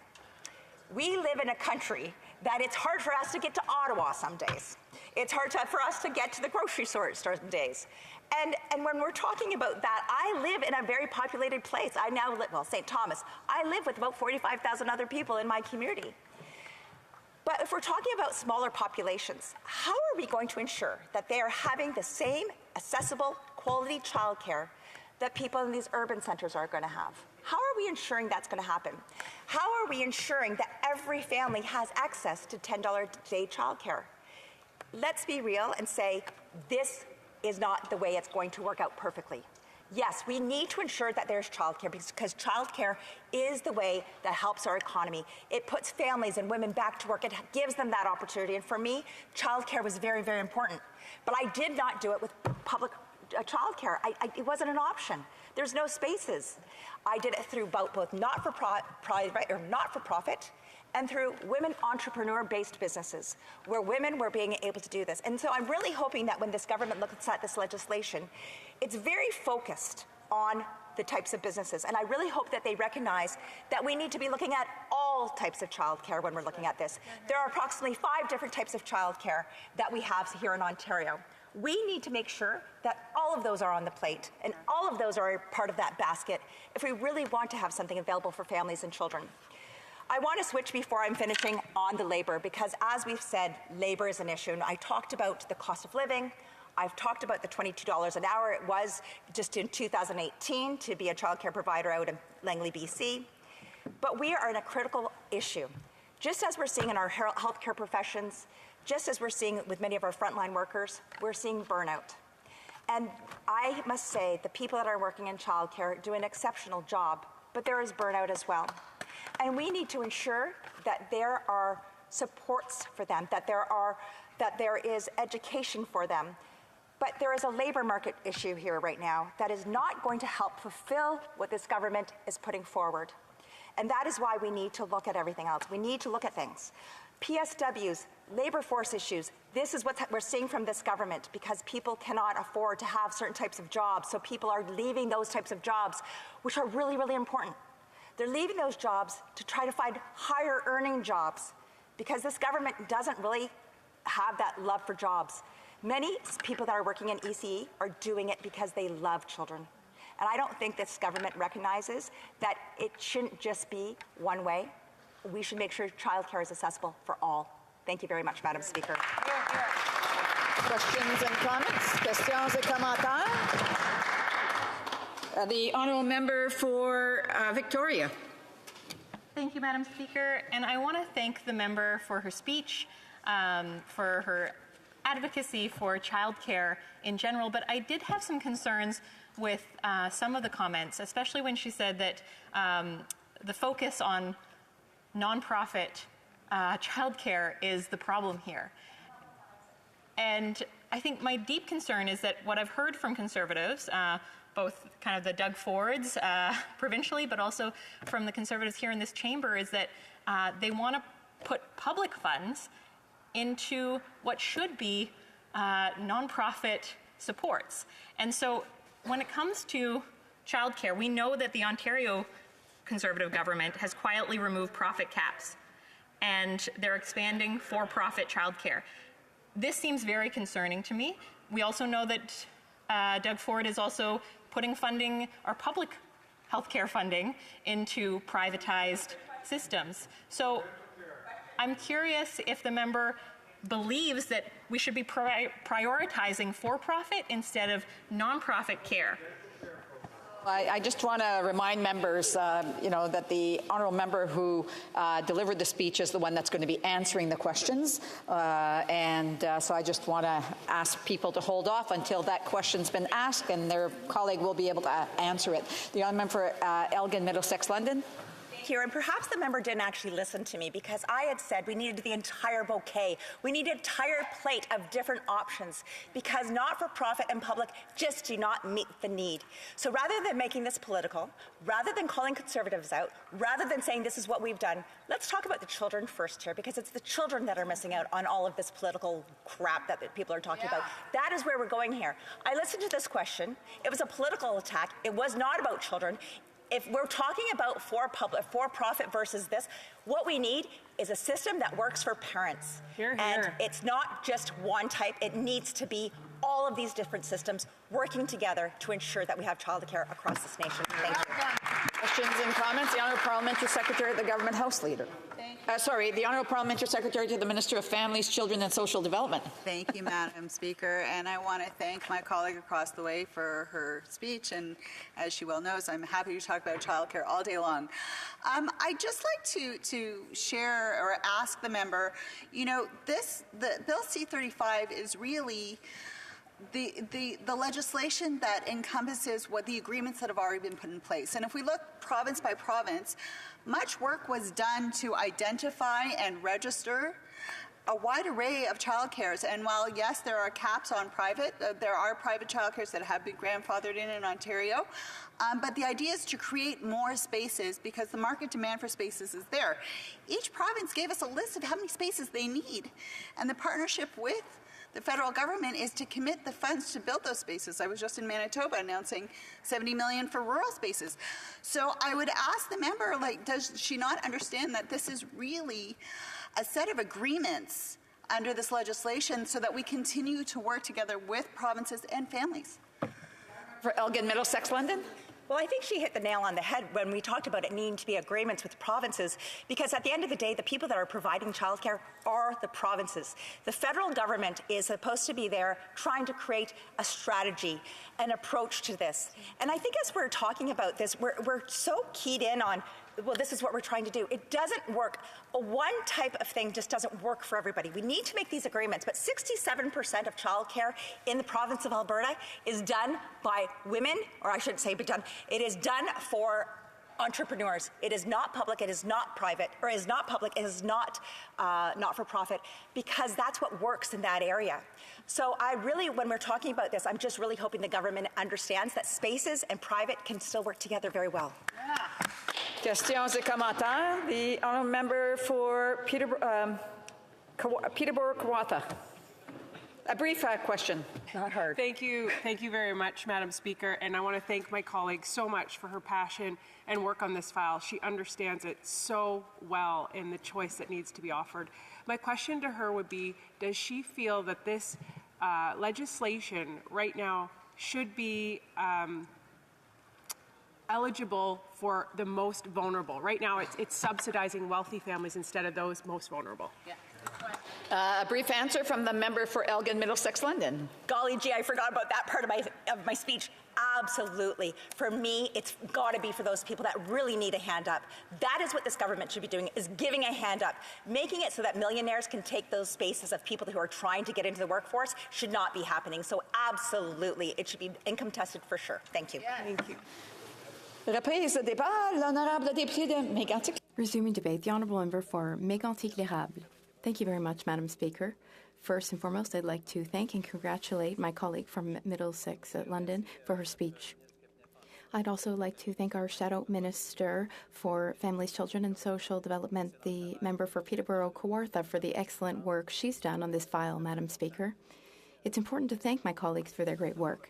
We live in a country that it's hard for us to get to Ottawa some days. It's hard for us to get to the grocery store some days. And when we're talking about that, I live in a very populated place. I now live, well, St. Thomas. I live with about 45,000 other people in my community. But if we're talking about smaller populations, how are we going to ensure that they are having the same accessible, quality childcare that people in these urban centers are going to have? How are we ensuring that's going to happen? How are we ensuring that every family has access to $10 a day childcare? Let's be real and say this is not the way it's going to work out perfectly. Yes, we need to ensure that there's childcare because childcare is the way that helps our economy. It puts families and women back to work. It gives them that opportunity. And for me, childcare was very, very important. But I did not do it with public childcare. It wasn't an option. There's no spaces. I did it through both not-for-profit and through women entrepreneur-based businesses where women were being able to do this. And so I'm really hoping that when this government looks at this legislation, it's very focused on the types of businesses. And I really hope that they recognize that we need to be looking at all types of childcare when we're looking at this. There are approximately 5 different types of childcare that we have here in Ontario. We need to make sure that all of those are on the plate and all of those are part of that basket if we really want to have something available for families and children. I want to switch before I'm finishing on the labor because, as we've said, labor is an issue. And I talked about the cost of living. I've talked about the $22 an hour. It was just in 2018 to be a childcare provider out in Langley, BC. But we are in a critical issue. Just as we're seeing in our healthcare professions, just as we're seeing with many of our frontline workers, we're seeing burnout. And I must say, the people that are working in childcare do an exceptional job, but there is burnout as well. And we need to ensure that there are supports for them, that there is education for them. But there is a labor market issue here right now that is not going to help fulfill what this government is putting forward. And that is why we need to look at everything else. We need to look at things. PSWs, labor force issues, this is what we're seeing from this government because people cannot afford to have certain types of jobs. So people are leaving those types of jobs, which are really, really important. They're leaving those jobs to try to find higher earning jobs because this government doesn't really have that love for jobs. Many people that are working in ECE are doing it because they love children. And I don't think this government recognizes that it shouldn't just be one way. We should make sure childcare is accessible for all. Thank you very much, Madam Speaker. Questions and comments? Questions et commentaires? The honourable member for Victoria. Thank you, Madam Speaker. And I want to thank the member for her speech, for her advocacy for childcare in general. But I did have some concerns with some of the comments, especially when she said that the focus on nonprofit childcare is the problem here. And I think my deep concern is that what I've heard from Conservatives, both kind of the Doug Fords provincially, but also from the Conservatives here in this chamber, is that they want to put public funds into what should be nonprofit supports. And so when it comes to childcare, we know that the Ontario Conservative government has quietly removed profit caps, and they're expanding for-profit childcare. This seems very concerning to me. We also know that Doug Ford is also putting funding, our public healthcare funding, into privatized systems. So I'm curious if the member believes that we should be prioritizing for-profit instead of nonprofit care. I just want to remind members, that the honourable member who delivered the speech is the one that's going to be answering the questions. So I just want to ask people to hold off until that question's been asked and their colleague will be able to answer it. The honourable member for Elgin, Middlesex, London. Here, and perhaps the member didn't actually listen to me because I had said we needed the entire bouquet. We need an entire plate of different options because not-for-profit and public just do not meet the need. So rather than making this political, rather than calling Conservatives out, rather than saying this is what we've done, let's talk about the children first here because it's the children that are missing out on all of this political crap that people are talking about. That is where we're going here. I listened to this question. It was a political attack. It was not about children. If we're talking about for-profit versus this, what we need is a system that works for parents. Hear, hear. And it's not just one type. It needs to be all of these different systems working together to ensure that we have childcare across this nation. Thank you. Questions and comments? The Honourable Parliamentary Secretary, the Government House Leader. The Honourable Parliamentary Secretary to the Minister of Families, Children and Social Development. Thank you, Madam Speaker, and I want to thank my colleague across the way for her speech, and as she well knows, I'm happy to talk about childcare all day long. I'd just like to share or ask the member, the Bill C-35 is really the legislation that encompasses what the agreements that have already been put in place. And if we look province by province, much work was done to identify and register a wide array of childcares. And while, yes, there are caps on private, there are private childcares that have been grandfathered in Ontario. But the idea is to create more spaces because the market demand for spaces is there. Each province gave us a list of how many spaces they need. And the partnership with the federal government is to commit the funds to build those spaces. I was just in Manitoba announcing $70 million for rural spaces. So I would ask the member, like, does she not understand that this is really a set of agreements under this legislation so that we continue to work together with provinces and families? For Elgin, Middlesex, London? Well, I think she hit the nail on the head when we talked about it needing to be agreements with provinces, because at the end of the day, the people that are providing childcare are the provinces. The federal government is supposed to be there trying to create a strategy, an approach to this. And I think as we're talking about this, we're so keyed in on, well, this is what we're trying to do. It doesn't work. One type of thing just doesn't work for everybody. We need to make these agreements, but 67% of childcare in the province of Alberta is done by women, or I shouldn't say but done, it is done for entrepreneurs. It is not public, it is not private, or it is not public, it is not not-for-profit, because that's what works in that area. So I really, when we're talking about this, I'm just really hoping the government understands that spaces and private can still work together very well. Yeah. Questions et commentaires. The honourable member for Peterborough-Kawartha. A brief question, not hard. Thank you very much, Madam Speaker, and I want to thank my colleague so much for her passion and work on this file. She understands it so well in the choice that needs to be offered. My question to her would be, does she feel that this legislation right now should be eligible for the most vulnerable? Right now, it's subsidizing wealthy families instead of those most vulnerable. Yeah. A brief answer from the member for Elgin, Middlesex, London. Golly gee, I forgot about that part of my speech. Absolutely. For me, it's got to be for those people that really need a hand up. That is what this government should be doing, is giving a hand up. Making it so that millionaires can take those spaces of people who are trying to get into the workforce should not be happening. So absolutely, it should be income tested for sure. Thank you. Yeah. Thank you. Reprise de débat, l'honorable député de Mégantic. Resuming debate, the Honourable Member for Mégantic-l'Érable. Thank you very much, Madam Speaker. First and foremost, I'd like to thank and congratulate my colleague from Middlesex at London for her speech. I'd also like to thank our Shadow Minister for Families, Children and Social Development, the member for Peterborough-Kawartha, for the excellent work she's done on this file, Madam Speaker. It's important to thank my colleagues for their great work.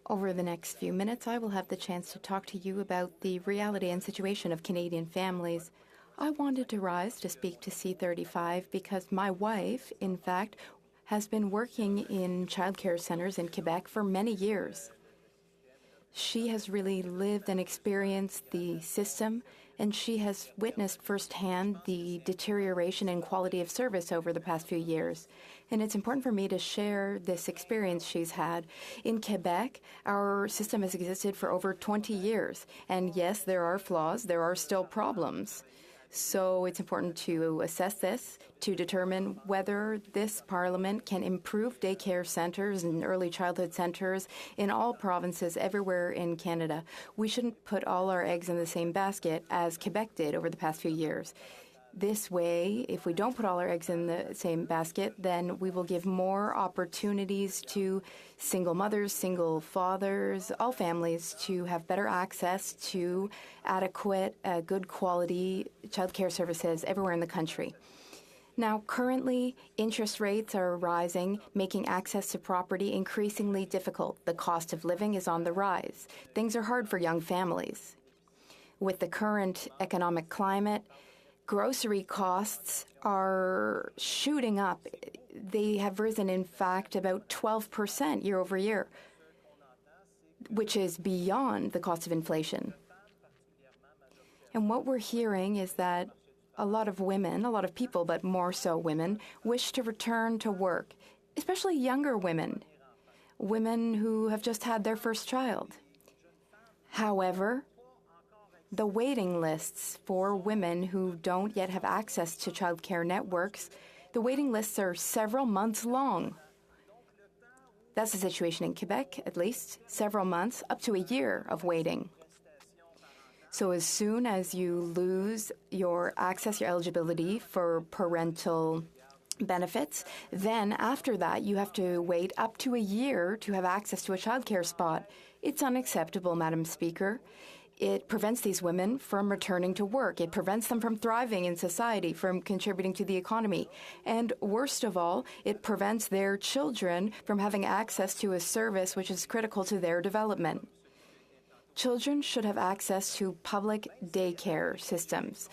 Over the next few minutes, I will have the chance to talk to you about the reality and situation of Canadian families. I wanted to rise to speak to C35 because my wife, in fact, has been working in childcare centres in Quebec for many years. She has really lived and experienced the system, and she has witnessed firsthand the deterioration in quality of service over the past few years. And it's important for me to share this experience she's had. In Quebec, our system has existed for over 20 years. And yes, there are flaws, there are still problems. So it's important to assess this, to determine whether this Parliament can improve daycare centres and early childhood centres in all provinces everywhere in Canada. We shouldn't put all our eggs in the same basket as Quebec did over the past few years. This way, if we don't put all our eggs in the same basket, then we will give more opportunities to single mothers, single fathers, all families to have better access to adequate, good quality childcare services everywhere in the country. Now, currently, interest rates are rising, making access to property increasingly difficult. The cost of living is on the rise. Things are hard for young families. With the current economic climate, grocery costs are shooting up. They have risen, in fact, about 12% year over year, which is beyond the cost of inflation. And what we're hearing is that a lot of women, a lot of people, but more so women, wish to return to work, especially younger women, women who have just had their first child. However, the waiting lists for women who don't yet have access to childcare networks, the waiting lists are several months long. That's the situation in Quebec, at least, several months, up to a year of waiting. So as soon as you lose your access, your eligibility for parental benefits, then after that you have to wait up to a year to have access to a childcare spot. It's unacceptable, Madam Speaker. It prevents these women from returning to work. It prevents them from thriving in society, from contributing to the economy. And worst of all, it prevents their children from having access to a service which is critical to their development. Children should have access to public daycare systems,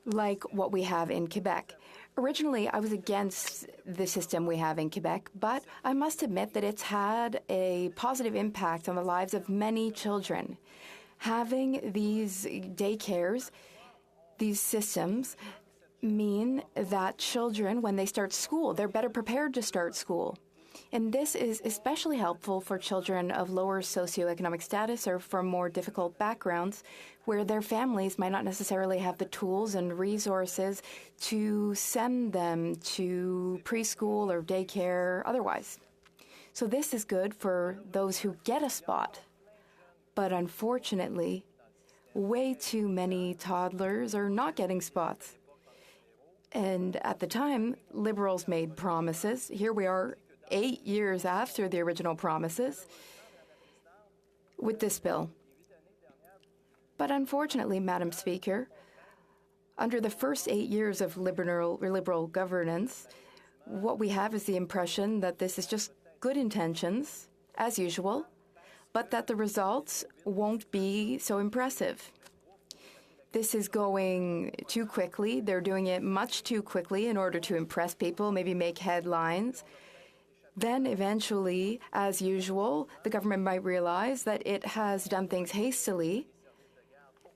like what we have in Quebec. Originally, I was against the system we have in Quebec, but I must admit that it's had a positive impact on the lives of many children. Having these daycares, these systems, mean that children, when they start school, they're better prepared to start school. And this is especially helpful for children of lower socioeconomic status or from more difficult backgrounds, where their families might not necessarily have the tools and resources to send them to preschool or daycare otherwise. So this is good for those who get a spot. But unfortunately, way too many toddlers are not getting spots. And at the time, Liberals made promises. Here we are 8 years after the original promises with this bill. But unfortunately, Madam Speaker, under the first 8 years of liberal governance, what we have is the impression that this is just good intentions, as usual, but that the results won't be so impressive. This is going too quickly. They're doing it much too quickly in order to impress people, maybe make headlines. Then eventually, as usual, the government might realize that it has done things hastily,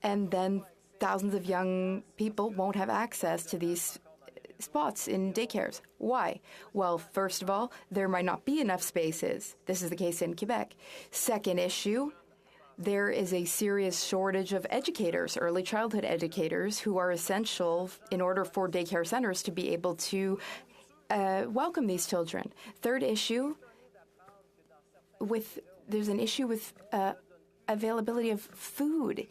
and then thousands of young people won't have access to these spots in daycares. Why? Well, first of all, there might not be enough spaces. This is the case in Quebec. Second issue, there is a serious shortage of educators, early childhood educators, who are essential in order for daycare centers to be able to welcome these children. Third issue, there's an issue with availability of food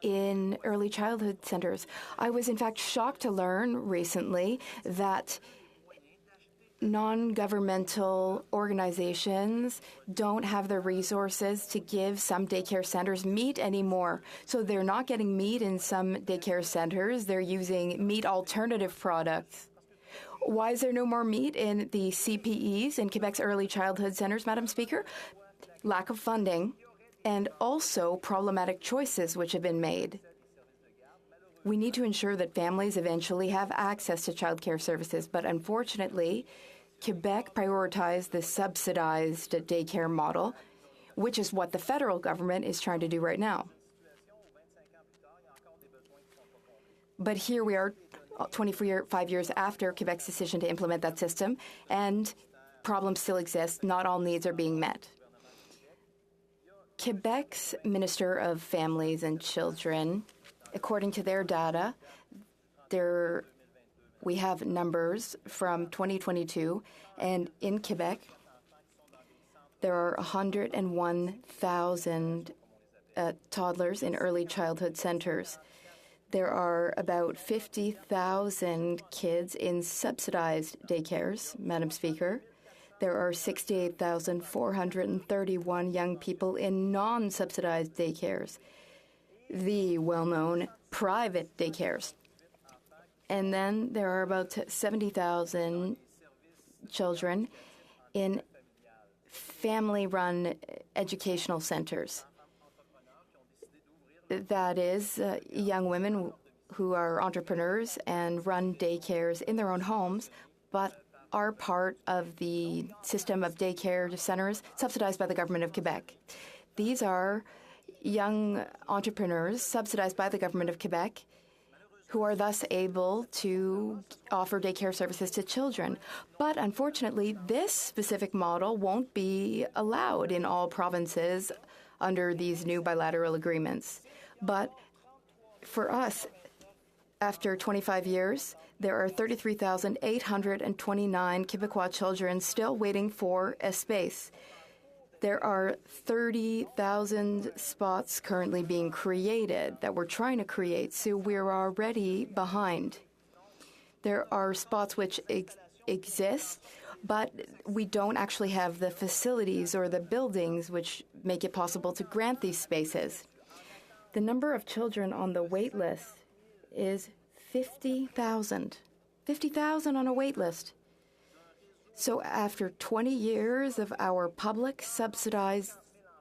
in early childhood centers. I was in fact shocked to learn recently that non-governmental organizations don't have the resources to give some daycare centers meat anymore. So they're not getting meat in some daycare centers. They're using meat alternative products. Why is there no more meat in the CPEs, in Quebec's early childhood centers, Madam Speaker? Lack of funding, and also problematic choices which have been made. We need to ensure that families eventually have access to childcare services, but unfortunately, Quebec prioritized the subsidized daycare model, which is what the federal government is trying to do right now. But here we are, 25 years after Quebec's decision to implement that system, and problems still exist. Not all needs are being met. Quebec's Minister of Families and Children, according to their data, we have numbers from 2022, and in Quebec, there are 101,000 toddlers in early childhood centers. There are about 50,000 kids in subsidized daycares, Madam Speaker. There are 68,431 young people in non-subsidized daycares, the well-known private daycares. And then there are about 70,000 children in family-run educational centers. That is, young women who are entrepreneurs and run daycares in their own homes, but are part of the system of daycare centers subsidized by the government of Quebec. These are young entrepreneurs subsidized by the government of Quebec who are thus able to offer daycare services to children. But unfortunately, this specific model won't be allowed in all provinces under these new bilateral agreements. But for us, after 25 years, there are 33,829 Quebecois children still waiting for a space. There are 30,000 spots currently being created that we're trying to create, so we're already behind. There are spots which exist, but we don't actually have the facilities or the buildings which make it possible to grant these spaces. The number of children on the wait list is 50,000. 50,000 on a wait list. So after 20 years of our public subsidized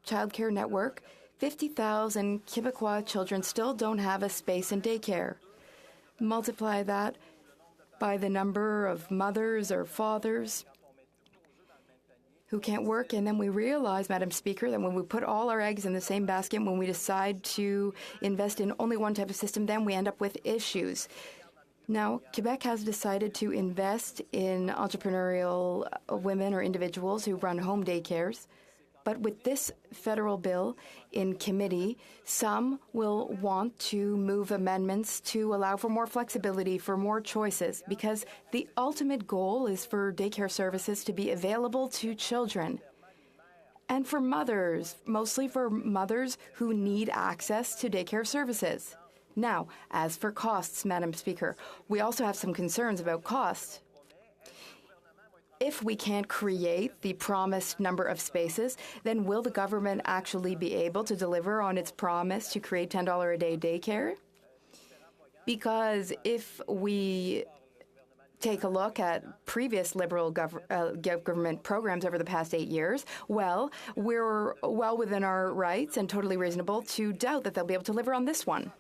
childcare network, 50,000 Quebecois children still don't have a space in daycare. Multiply that by the number of mothers or fathers who can't work, and then we realize, Madam Speaker, that when we put all our eggs in the same basket, when we decide to invest in only one type of system, then we end up with issues. Now, Quebec has decided to invest in entrepreneurial women or individuals who run home daycares. But with this federal bill in committee, some will want to move amendments to allow for more flexibility, for more choices, because the ultimate goal is for daycare services to be available to children and for mothers, mostly for mothers who need access to daycare services. Now, as for costs, Madam Speaker, we also have some concerns about costs. If we can't create the promised number of spaces, then will the government actually be able to deliver on its promise to create $10 a day daycare? Because if we take a look at previous Liberal government programs over the past 8 years, well, we're well within our rights and totally reasonable to doubt that they'll be able to deliver on this one.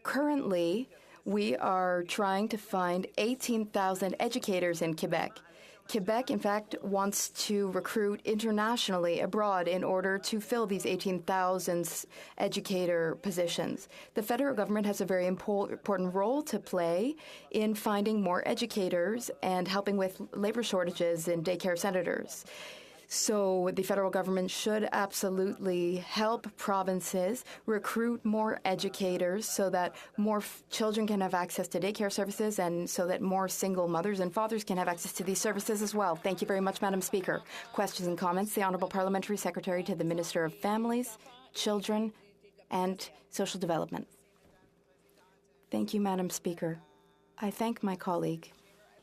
Currently, we are trying to find 18,000 educators in Quebec. Quebec, in fact, wants to recruit internationally abroad in order to fill these 18,000 educator positions. The federal government has a very important role to play in finding more educators and helping with labor shortages in daycare centers. So the federal government should absolutely help provinces recruit more educators so that more children can have access to daycare services and so that more single mothers and fathers can have access to these services as well. Thank you very much, Madam Speaker. Questions and comments? The Honourable Parliamentary Secretary to the Minister of Families, Children and Social Development. Thank you, Madam Speaker. I thank my colleague.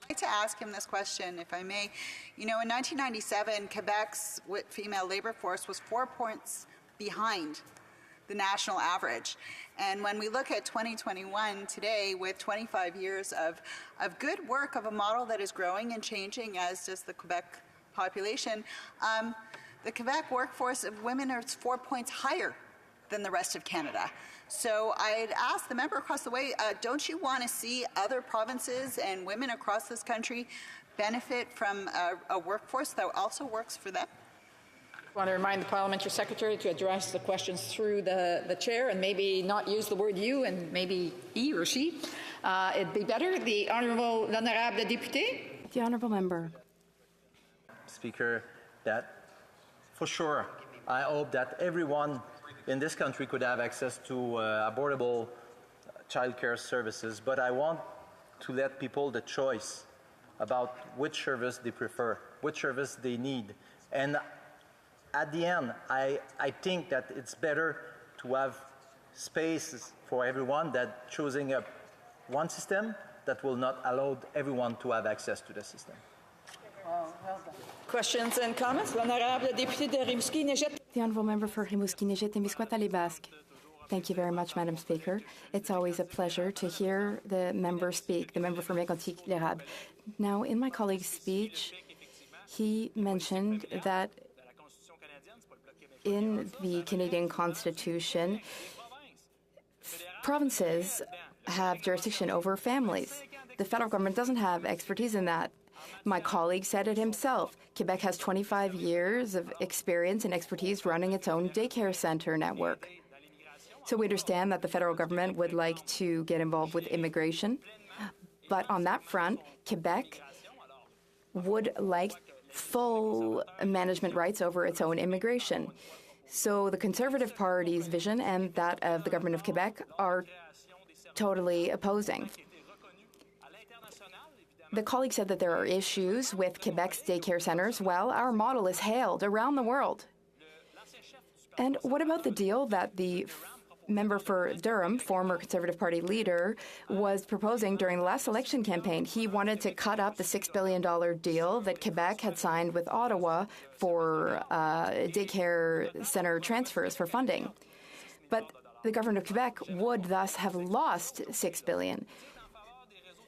I'd like to ask him this question, if I may. You know, in 1997, Quebec's female labor force was 4 points behind the national average. And when we look at 2021 today, with 25 years of good work of a model that is growing and changing, as does the Quebec population, the Quebec workforce of women is 4 points higher than the rest of Canada. So I'd ask the member across the way, don't you want to see other provinces and women across this country benefit from a workforce that also works for them? I want to remind the Parliamentary Secretary to address the questions through the chair and maybe not use the word you and maybe he or she. It'd be better. The Honourable Député. The Honourable Member. Speaker, that for sure, I hope that everyone in this country could have access to affordable childcare services, but I want to let people the choice about which service they prefer, which service they need. And at the end, I think that it's better to have spaces for everyone than choosing one system that will not allow everyone to have access to the system. Questions and comments? L'honorable député de Rimouski-Nejet. The Honourable Member for Rimouski-Nejet-Témiscouata-Les-Basques. Thank you very much, Madam Speaker. It's always a pleasure to hear the member speak, the member for Mégantic-L'Érable. Now, in my colleague's speech, he mentioned that in the Canadian Constitution, provinces have jurisdiction over families. The federal government doesn't have expertise in that. My colleague said it himself. Quebec has 25 years of experience and expertise running its own daycare center network. So we understand that the federal government would like to get involved with immigration. But on that front, Quebec would like full management rights over its own immigration. So the Conservative Party's vision and that of the government of Quebec are totally opposing. The colleague said that there are issues with Quebec's daycare centers. Well, our model is hailed around the world. And what about the deal that the member for Durham, former Conservative Party leader, was proposing during the last election campaign? He wanted to cut up the $6 billion deal that Quebec had signed with Ottawa for daycare center transfers for funding. But the government of Quebec would thus have lost $6 billion.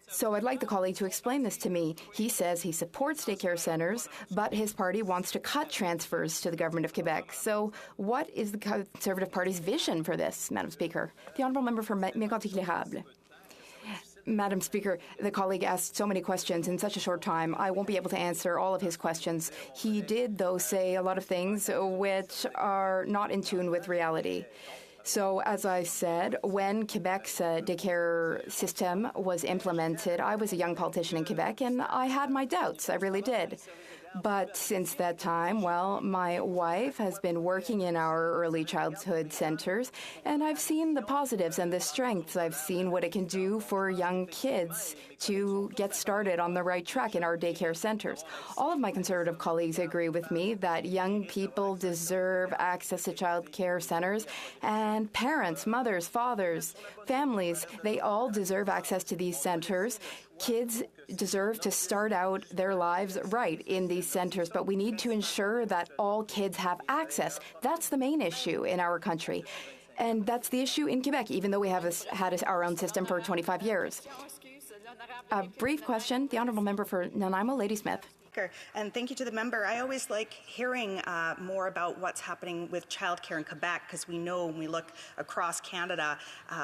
So I'd like the colleague to explain this to me. He says he supports daycare centres, but his party wants to cut transfers to the government of Quebec. So what is the Conservative Party's vision for this, Madam Speaker? The Honourable Member for Mégantic-L'Érable. Madam Speaker, the colleague asked so many questions in such a short time. I won't be able to answer all of his questions. He did, though, say a lot of things which are not in tune with reality. So, as I said, when Quebec's daycare system was implemented, I was a young politician in Quebec, and I had my doubts. I really did. But since that time, well, my wife has been working in our early childhood centres, and I've seen the positives and the strengths. I've seen what it can do for young kids to get started on the right track in our daycare centres. All of my Conservative colleagues agree with me that young people deserve access to child care centres, and parents, mothers, fathers, families, they all deserve access to these centres. Kids deserve to start out their lives right in these centres, but we need to ensure that all kids have access. That's the main issue in our country. And that's the issue in Quebec, even though we have had our own system for 25 years. A brief question. The Honourable Member for Nanaimo, Lady Smith. And thank you to the member. I always like hearing more about what's happening with childcare in Quebec, because we know when we look across Canada,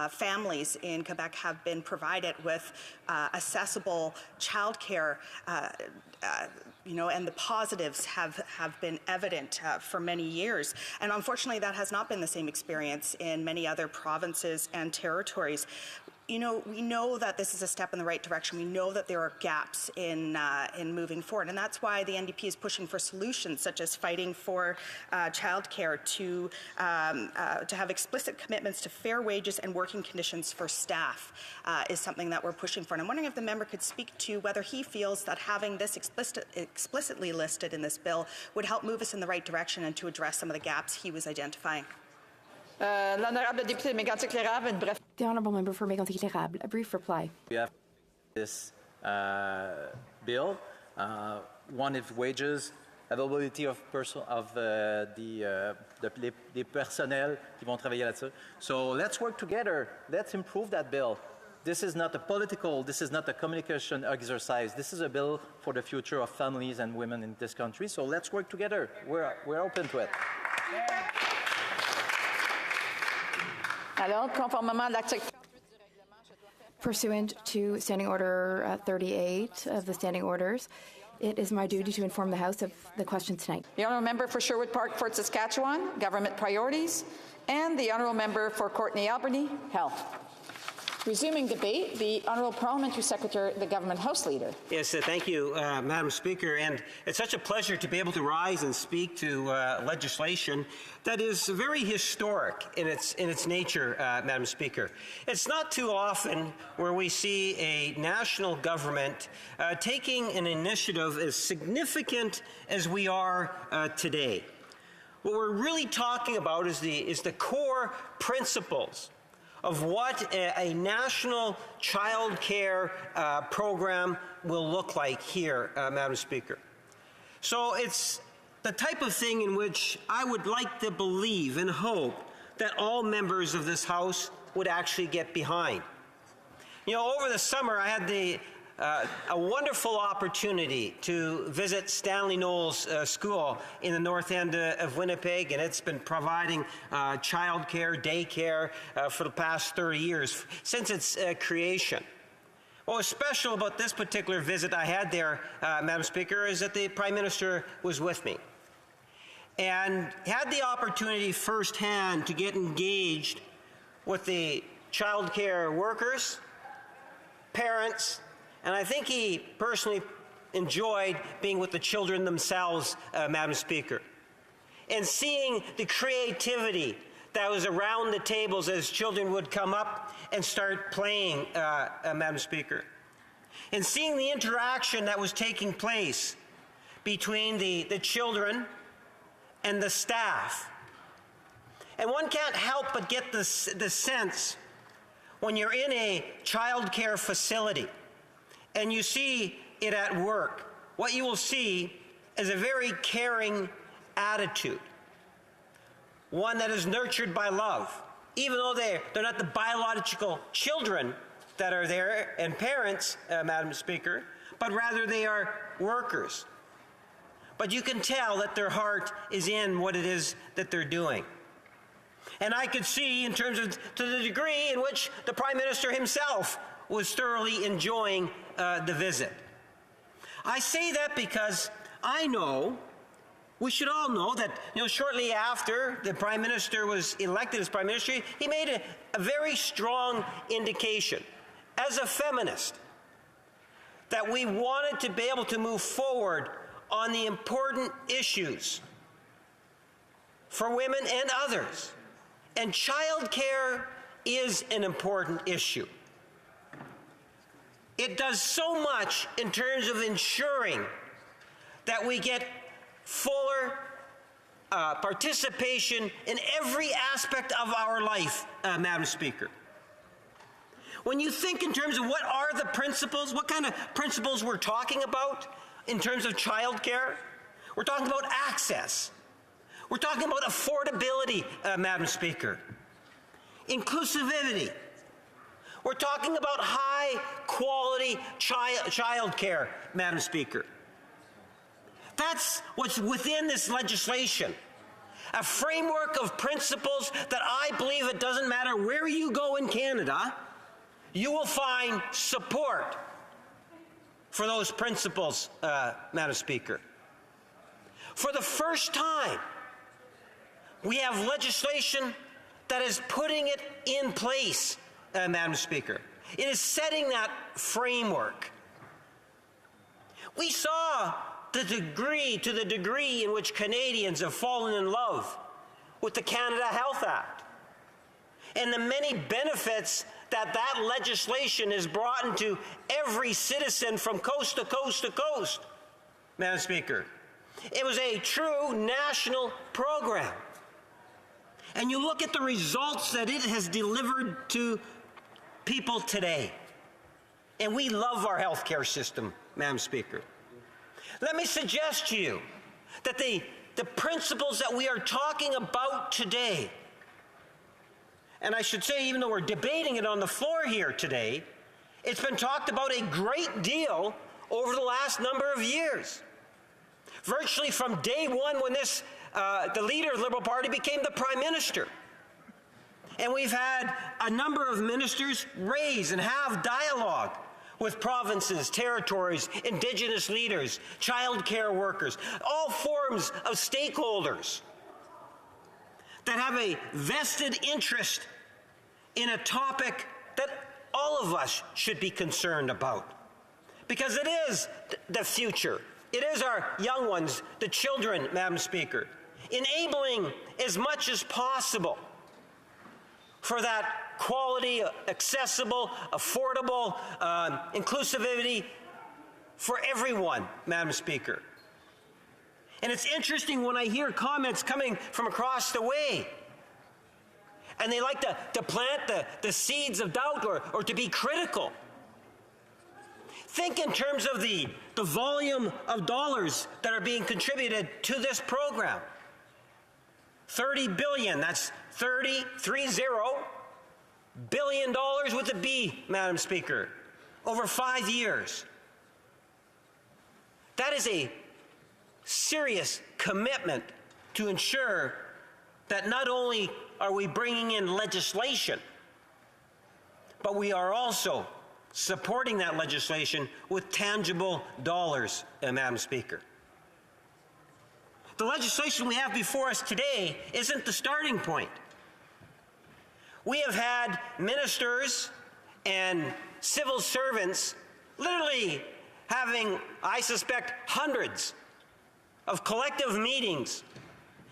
families in Quebec have been provided with accessible childcare, and the positives have been evident for many years. And unfortunately, that has not been the same experience in many other provinces and territories. We know that this is a step in the right direction. We know that there are gaps in moving forward, and that's why the NDP is pushing for solutions such as fighting for childcare, to have explicit commitments to fair wages and working conditions for staff is something that we're pushing for. And I'm wondering if the member could speak to whether he feels that having this explicitly listed in this bill would help move us in the right direction and to address some of the gaps he was identifying. The Honourable Member for Mégantic-L'Érable, a brief reply. We have this bill. One is wages, availability of des personnels qui vont travailler là-dessus. So let's work together. Let's improve that bill. This is not a communication exercise. This is a bill for the future of families and women in this country. So let's work together. We're open to it. Pursuant to Standing Order 38 of the Standing Orders, it is my duty to inform the House of the question tonight. The Honourable Member for Sherwood Park, Fort Saskatchewan, Government Priorities, and the Honourable Member for Courtenay-Alberni, Health. Resuming debate, the Honourable Parliamentary Secretary, the Government House Leader. Yes, thank you, Madam Speaker. And it's such a pleasure to be able to rise and speak to legislation that is very historic in its nature, Madam Speaker. It's not too often where we see a national government taking an initiative as significant as we are today. What we're really talking about is the core principles of what a national child care program will look like here, Madam Speaker. So it's the type of thing in which I would like to believe and hope that all members of this House would actually get behind. Over the summer, I had a wonderful opportunity to visit Stanley Knowles School in the north end of Winnipeg, and it's been providing child care, daycare for the past 30 years, since its creation. What was special about this particular visit I had there, Madam Speaker, is that the Prime Minister was with me and had the opportunity firsthand to get engaged with the child care workers, parents, and I think he personally enjoyed being with the children themselves, Madam Speaker, and seeing the creativity that was around the tables as children would come up and start playing, Madam Speaker, and seeing the interaction that was taking place between the children and the staff. And one can't help but get the sense when you're in a child care facility and you see it at work, what you will see is a very caring attitude, one that is nurtured by love, even though they're not the biological children that are there and parents, Madam Speaker, but rather they are workers. But you can tell that their heart is in what it is that they're doing. And I could see, in terms of to the degree in which the Prime Minister himself was thoroughly enjoying the visit. I say that because I know, we should all know that, shortly after the Prime Minister was elected as Prime Minister, he made a very strong indication, as a feminist, that we wanted to be able to move forward on the important issues for women and others. And childcare is an important issue. It does so much in terms of ensuring that we get fuller participation in every aspect of our life, Madam Speaker. When you think in terms of what are the principles, what kind of principles we're talking about in terms of childcare, we're talking about access. We're talking about affordability, Madam Speaker. Inclusivity. We're talking about high-quality childcare, Madam Speaker. That's what's within this legislation. A framework of principles that I believe it doesn't matter where you go in Canada, you will find support for those principles, Madam Speaker. For the first time, we have legislation that is putting it in place, Madam Speaker. It is setting that framework. We saw to the degree in which Canadians have fallen in love with the Canada Health Act and the many benefits that legislation has brought into every citizen from coast to coast to coast, Madam Speaker. It was a true national program. And you look at the results that it has delivered to people today. And we love our healthcare system, Madam Speaker. Let me suggest to you that the principles that we are talking about today, and I should say, even though we're debating it on the floor here today, it's been talked about a great deal over the last number of years. Virtually from day one when the leader of the Liberal Party became the Prime Minister. And we've had a number of ministers raise and have dialogue with provinces, territories, Indigenous leaders, child care workers, all forms of stakeholders that have a vested interest in a topic that all of us should be concerned about. Because it is the future. It is our young ones, the children, Madam Speaker. Enabling as much as possible for that quality, accessible, affordable, inclusivity for everyone, Madam Speaker. And it's interesting when I hear comments coming from across the way, and they like to plant the seeds of doubt or to be critical. Think in terms of the volume of dollars that are being contributed to this program. $30 billion, that's 30 billion dollars with a B, Madam Speaker, over 5 years. That is a serious commitment to ensure that not only are we bringing in legislation, but we are also supporting that legislation with tangible dollars, Madam Speaker. The legislation we have before us today isn't the starting point. We have had ministers and civil servants literally having, I suspect, hundreds of collective meetings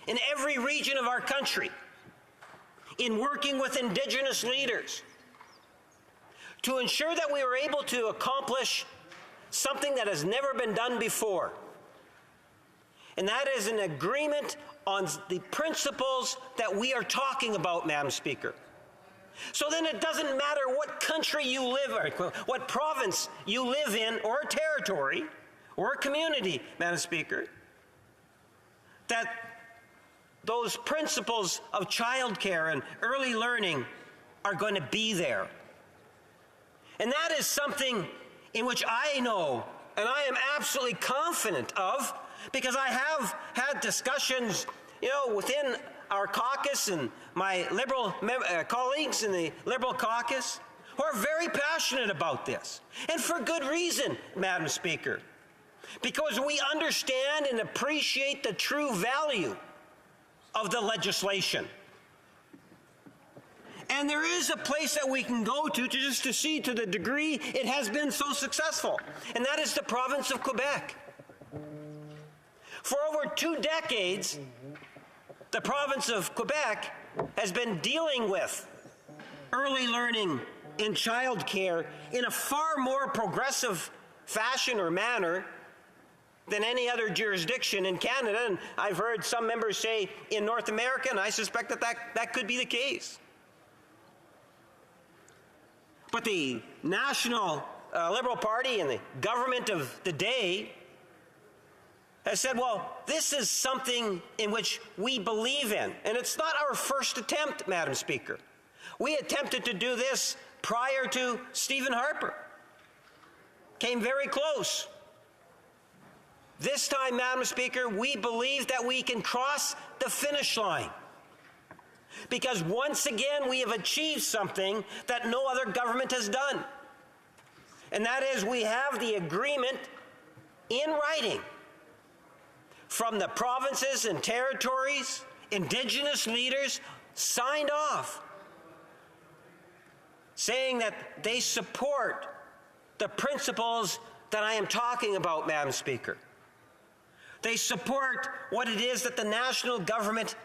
in every region of our country, in working with Indigenous leaders to ensure that we were able to accomplish something that has never been done before. And that is an agreement on the principles that we are talking about, Madam Speaker. So then it doesn't matter what country you live in, what province you live in, or a territory, or a community, Madam Speaker, that those principles of childcare and early learning are going to be there. And that is something in which I know and I am absolutely confident of, because I have had discussions, within our caucus and my Liberal colleagues in the Liberal caucus who are very passionate about this. And for good reason, Madam Speaker, because we understand and appreciate the true value of the legislation. And there is a place that we can go to just to see to the degree it has been so successful, and that is the province of Quebec. For over 2 decades, the province of Quebec has been dealing with early learning in childcare in a far more progressive fashion or manner than any other jurisdiction in Canada. And I've heard some members say in North America, and I suspect that could be the case. But the National Liberal Party and the government of the day has said, well, this is something in which we believe in. And it's not our first attempt, Madam Speaker. We attempted to do this prior to Stephen Harper. Came very close. This time, Madam Speaker, we believe that we can cross the finish line. Because once again, we have achieved something that no other government has done. And that is, we have the agreement in writing from the provinces and territories, Indigenous leaders signed off, saying that they support the principles that I am talking about, Madam Speaker. They support what it is that the national government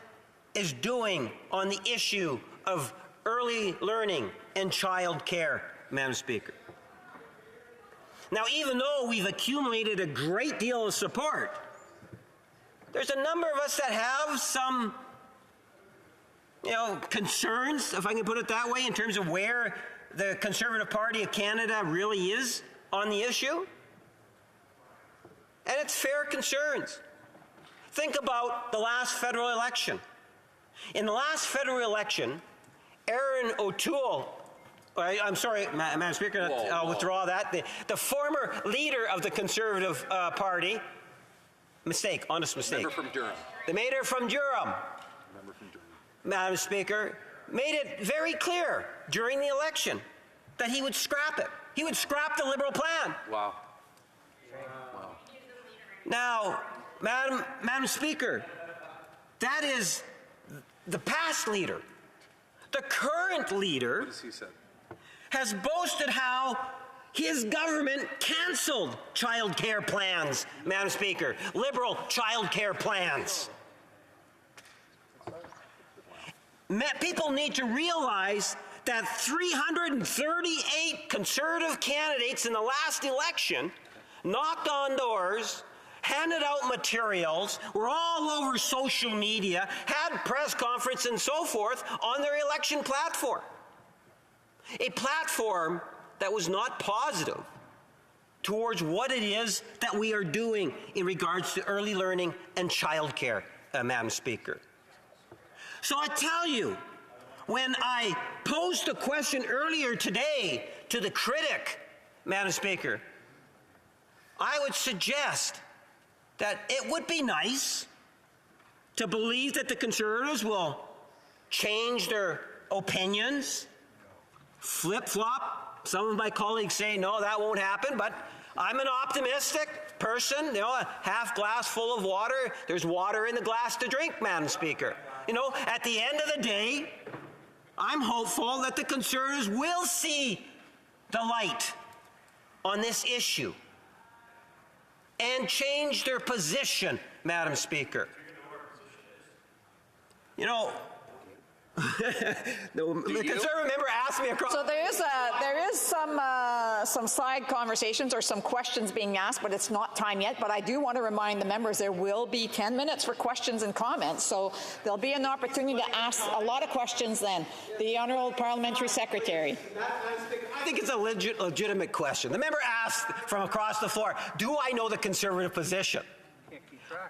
is doing on the issue of early learning and child care, Madam Speaker. Now, even though we've accumulated a great deal of support, there's a number of us that have some, concerns, if I can put it that way, in terms of where the Conservative Party of Canada really is on the issue. And it's fair concerns. Think about the last federal election. In the last federal election, Erin O'Toole, I'm sorry, Madam Speaker, I'll withdraw that. The former leader of the Conservative Party, honest mistake. Member from Durham. They made her from Durham. Member from Durham. Madam Speaker, made it very clear during the election that he would scrap it. He would scrap the Liberal plan. Wow. Now, Madam Speaker, that is the past leader. The current leader has boasted how his government canceled child care plans, Madam Speaker, Liberal child care plans. People need to realize that 338 Conservative candidates in the last election knocked on doors, handed out materials, were all over social media, had press conference and so forth on their election platform. A platform that was not positive towards what it is that we are doing in regards to early learning and childcare, Madam Speaker. So I tell you, when I posed a question earlier today to the critic, Madam Speaker, I would suggest that it would be nice to believe that the Conservatives will change their opinions, flip-flop. Some of my colleagues say, no, that won't happen, but I'm an optimistic person, a half glass full of water. There's water in the glass to drink, Madam Speaker. At the end of the day, I'm hopeful that the Conservatives will see the light on this issue and change their position, Madam Speaker. The Conservative member asked me across. So there is some side conversations or some questions being asked, but it's not time yet. But I do want to remind the members there will be 10 minutes for questions and comments. So there'll be an opportunity to ask a lot of questions then. The Honourable Parliamentary Secretary. I think it's a legitimate question. The member asked from across the floor, do I know the Conservative position?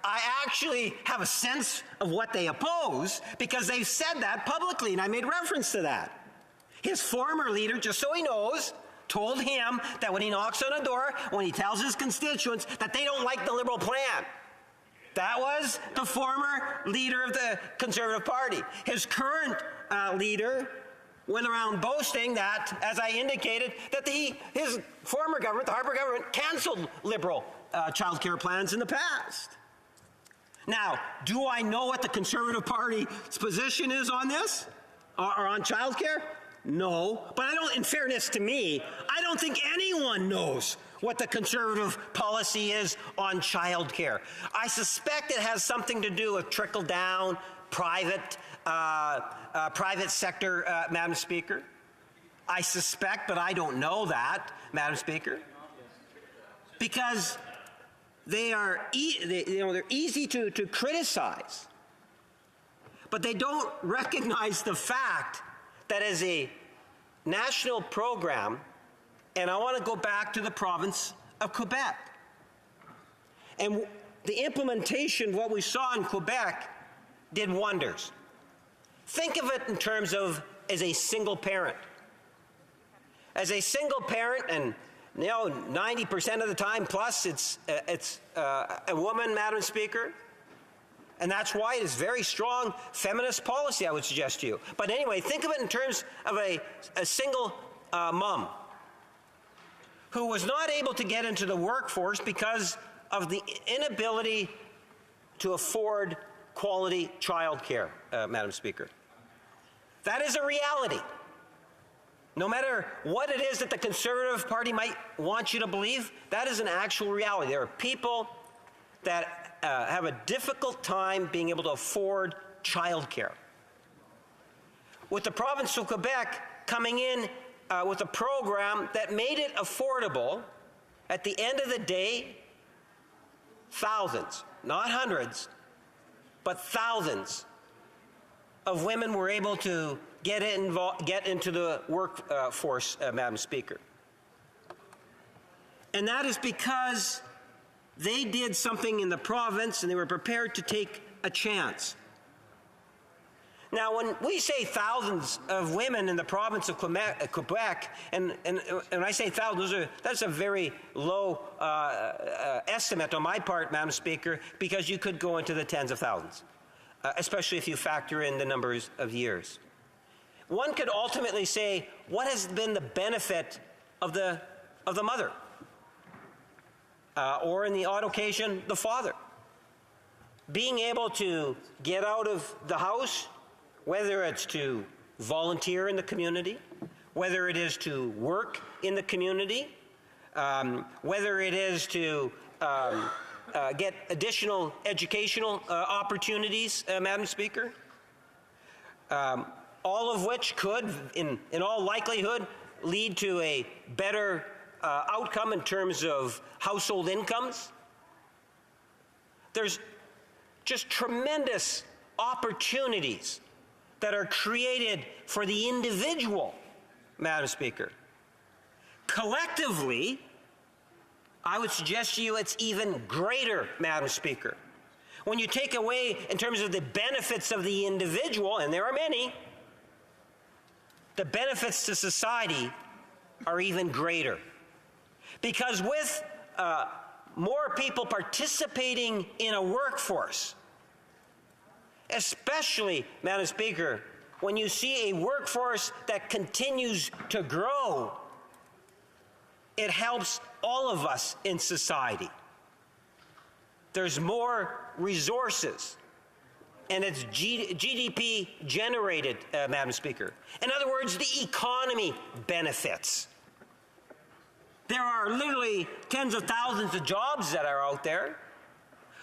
I actually have a sense of what they oppose because they've said that publicly, and I made reference to that. His former leader, just so he knows, told him that when he knocks on a door, when he tells his constituents that they don't like the Liberal plan. That was the former leader of the Conservative Party. His current leader went around boasting that, as I indicated, that his former government, the Harper government, canceled Liberal childcare plans in the past. Now, do I know what the Conservative Party's position is on this, or on childcare? No, but I don't, in fairness to me, I don't think anyone knows what the Conservative policy is on childcare. I suspect it has something to do with trickle-down, private sector, Madam Speaker. I suspect, but I don't know that, Madam Speaker, because they're easy to criticize, but they don't recognize the fact that as a national program, and I want to go back to the province of Quebec, and the implementation of what we saw in Quebec did wonders. Think of it in terms of as a single parent. As a single parent, and 90% of the time plus it's a woman, Madam Speaker. And that's why it is very strong feminist policy, I would suggest to you. But anyway, think of it in terms of a single mom who was not able to get into the workforce because of the inability to afford quality child care, Madam Speaker. That is a reality. No matter what it is that the Conservative Party might want you to believe, that is an actual reality. There are people that have a difficult time being able to afford childcare. With the province of Quebec coming in with a program that made it affordable, at the end of the day, thousands, not hundreds, but thousands of women were able to get into the workforce, Madam Speaker. And that is because they did something in the province and they were prepared to take a chance. Now, when we say thousands of women in the province of Quebec, and when I say thousands, that's a very low estimate on my part, Madam Speaker, because you could go into the tens of thousands, especially if you factor in the numbers of years. One could ultimately say, what has been the benefit of the mother? Or in the odd occasion, the father. Being able to get out of the house, whether it's to volunteer in the community, whether it is to work in the community, whether it is to get additional educational opportunities, Madam Speaker, all of which could, in all likelihood, lead to a better outcome in terms of household incomes. There's just tremendous opportunities that are created for the individual, Madam Speaker. Collectively, I would suggest to you it's even greater, Madam Speaker. When you take away, in terms of the benefits of the individual, and there are many, the benefits to society are even greater. Because with more people participating in a workforce, especially, Madam Speaker, when you see a workforce that continues to grow, it helps all of us in society. There's more resources, and it's GDP generated, Madam Speaker. In other words, the economy benefits. There are literally tens of thousands of jobs that are out there.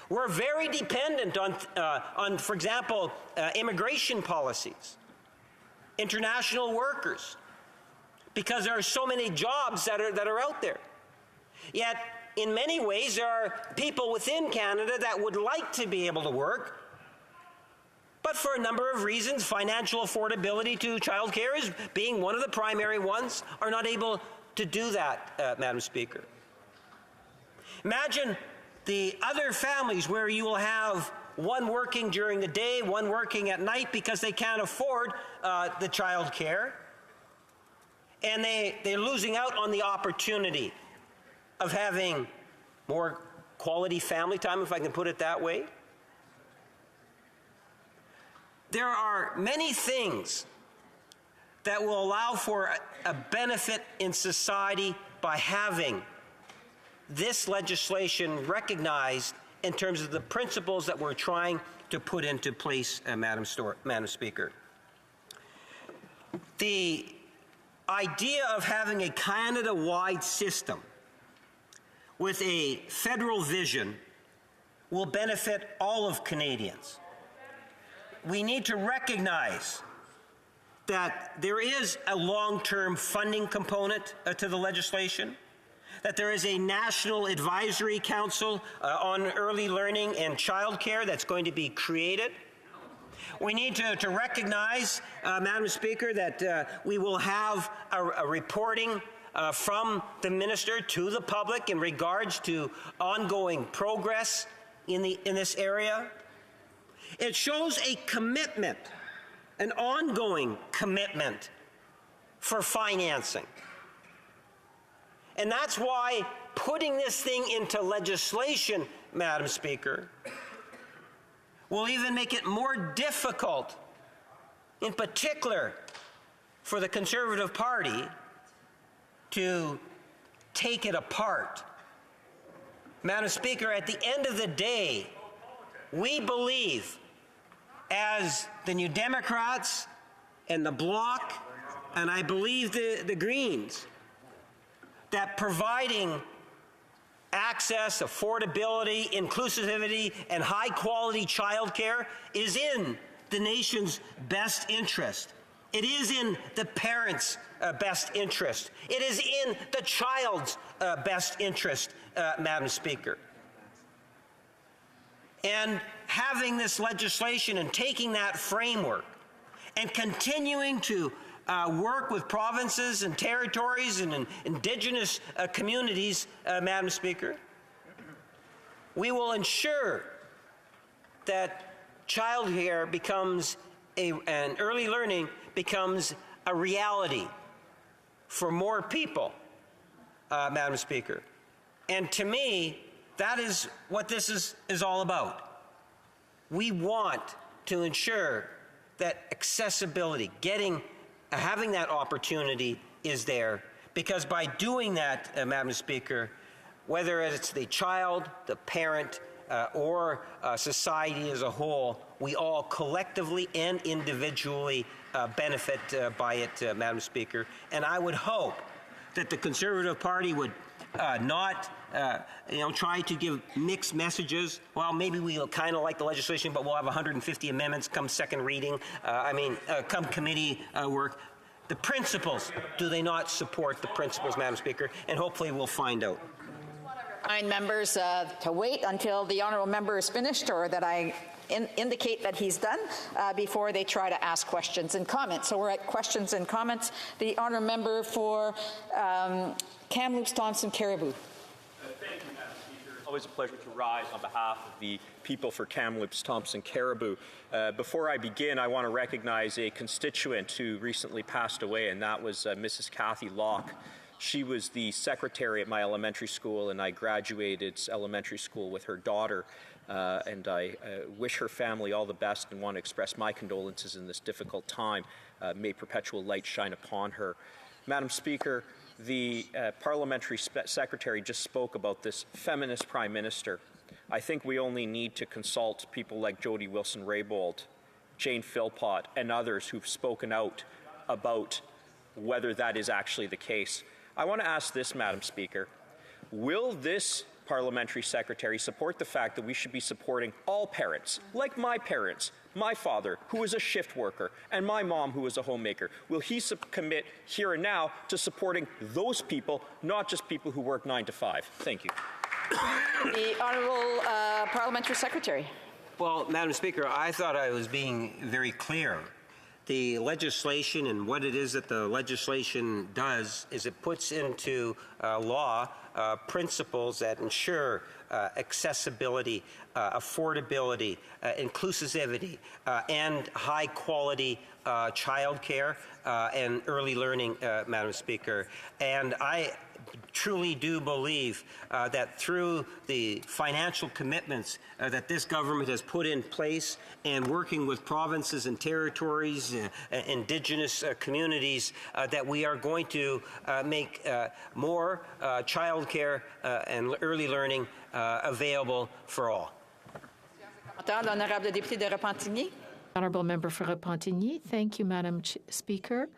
We're very dependent on, for example, immigration policies, international workers, because there are so many jobs that are out there. Yet, in many ways, there are people within Canada that would like to be able to work, but for a number of reasons, financial affordability to childcare is being one of the primary ones, are not able to do that, Madam Speaker. Imagine the other families where you will have one working during the day, one working at night because they can't afford the child care, and they're losing out on the opportunity of having more quality family time, if I can put it that way. There are many things that will allow for a benefit in society by having this legislation recognized in terms of the principles that we're trying to put into place, Madam Speaker. The idea of having a Canada-wide system with a federal vision will benefit all of Canadians. We need to recognize that there is a long-term funding component to the legislation, that there is a National Advisory Council on Early Learning and Childcare that's going to be created. We need to recognize, Madam Speaker, that we will have a reporting from the Minister to the public in regards to ongoing progress in this area. It shows a commitment, an ongoing commitment for financing. And that's why putting this thing into legislation, Madam Speaker, will even make it more difficult, in particular for the Conservative Party, to take it apart. Madam Speaker, at the end of the day, we believe, as the New Democrats and the Bloc, and I believe the Greens, that providing access, affordability, inclusivity, and high-quality childcare is in the nation's best interest. It is in the parents' best interest. It is in the child's best interest, Madam Speaker. And having this legislation and taking that framework and continuing to work with provinces and territories and Indigenous communities, Madam Speaker, we will ensure that childcare becomes and early learning becomes a reality for more people, Madam Speaker. And to me, that is what this is all about. We want to ensure that accessibility, having that opportunity is there, because by doing that, Madam Speaker, whether it's the child, the parent, or society as a whole, we all collectively and individually benefit by it, Madam Speaker. And I would hope that the Conservative Party would not try to give mixed messages. Well, maybe we'll kind of like the legislation, but we'll have 150 amendments come second reading, come committee work. The principles, do they not support the principles, Madam Speaker? And hopefully we'll find out. Remind members to wait until the honourable member is finished, or that I indicate that he's done before they try to ask questions and comments. So we're at questions and comments. The honourable member for Kamloops, Thompson, Caribou. Thank you, Madam Speaker. It's always a pleasure to rise on behalf of the people for Kamloops, Thompson, Caribou. Before I begin, I want to recognize a constituent who recently passed away, and that was Mrs. Kathy Locke. She was the secretary at my elementary school, and I graduated elementary school with her daughter. And I wish her family all the best and want to express my condolences in this difficult time. May perpetual light shine upon her. Madam Speaker, the parliamentary secretary just spoke about this feminist prime minister. I think we only need to consult people like Jody Wilson-Raybould, Jane Philpott, and others who've spoken out about whether that is actually the case. I want to ask this, Madam Speaker. Will this parliamentary secretary support the fact that we should be supporting all parents, like my parents, my father, who is a shift worker, and my mom, who is a homemaker? Will he commit here and now to supporting those people, not just people who work 9 to 5? Thank you. The honourable parliamentary secretary. Well, Madam Speaker, I thought I was being very clear the legislation and what it is that the legislation does is it puts into law principles that ensure accessibility, affordability, inclusivity, and high-quality childcare and early learning, Madam Speaker. And I truly do believe that through the financial commitments that this government has put in place and working with provinces and territories, Indigenous communities, that we are going to make more childcare and early learning available for all. Honourable Member for Repentigny. Thank you, Madam Speaker.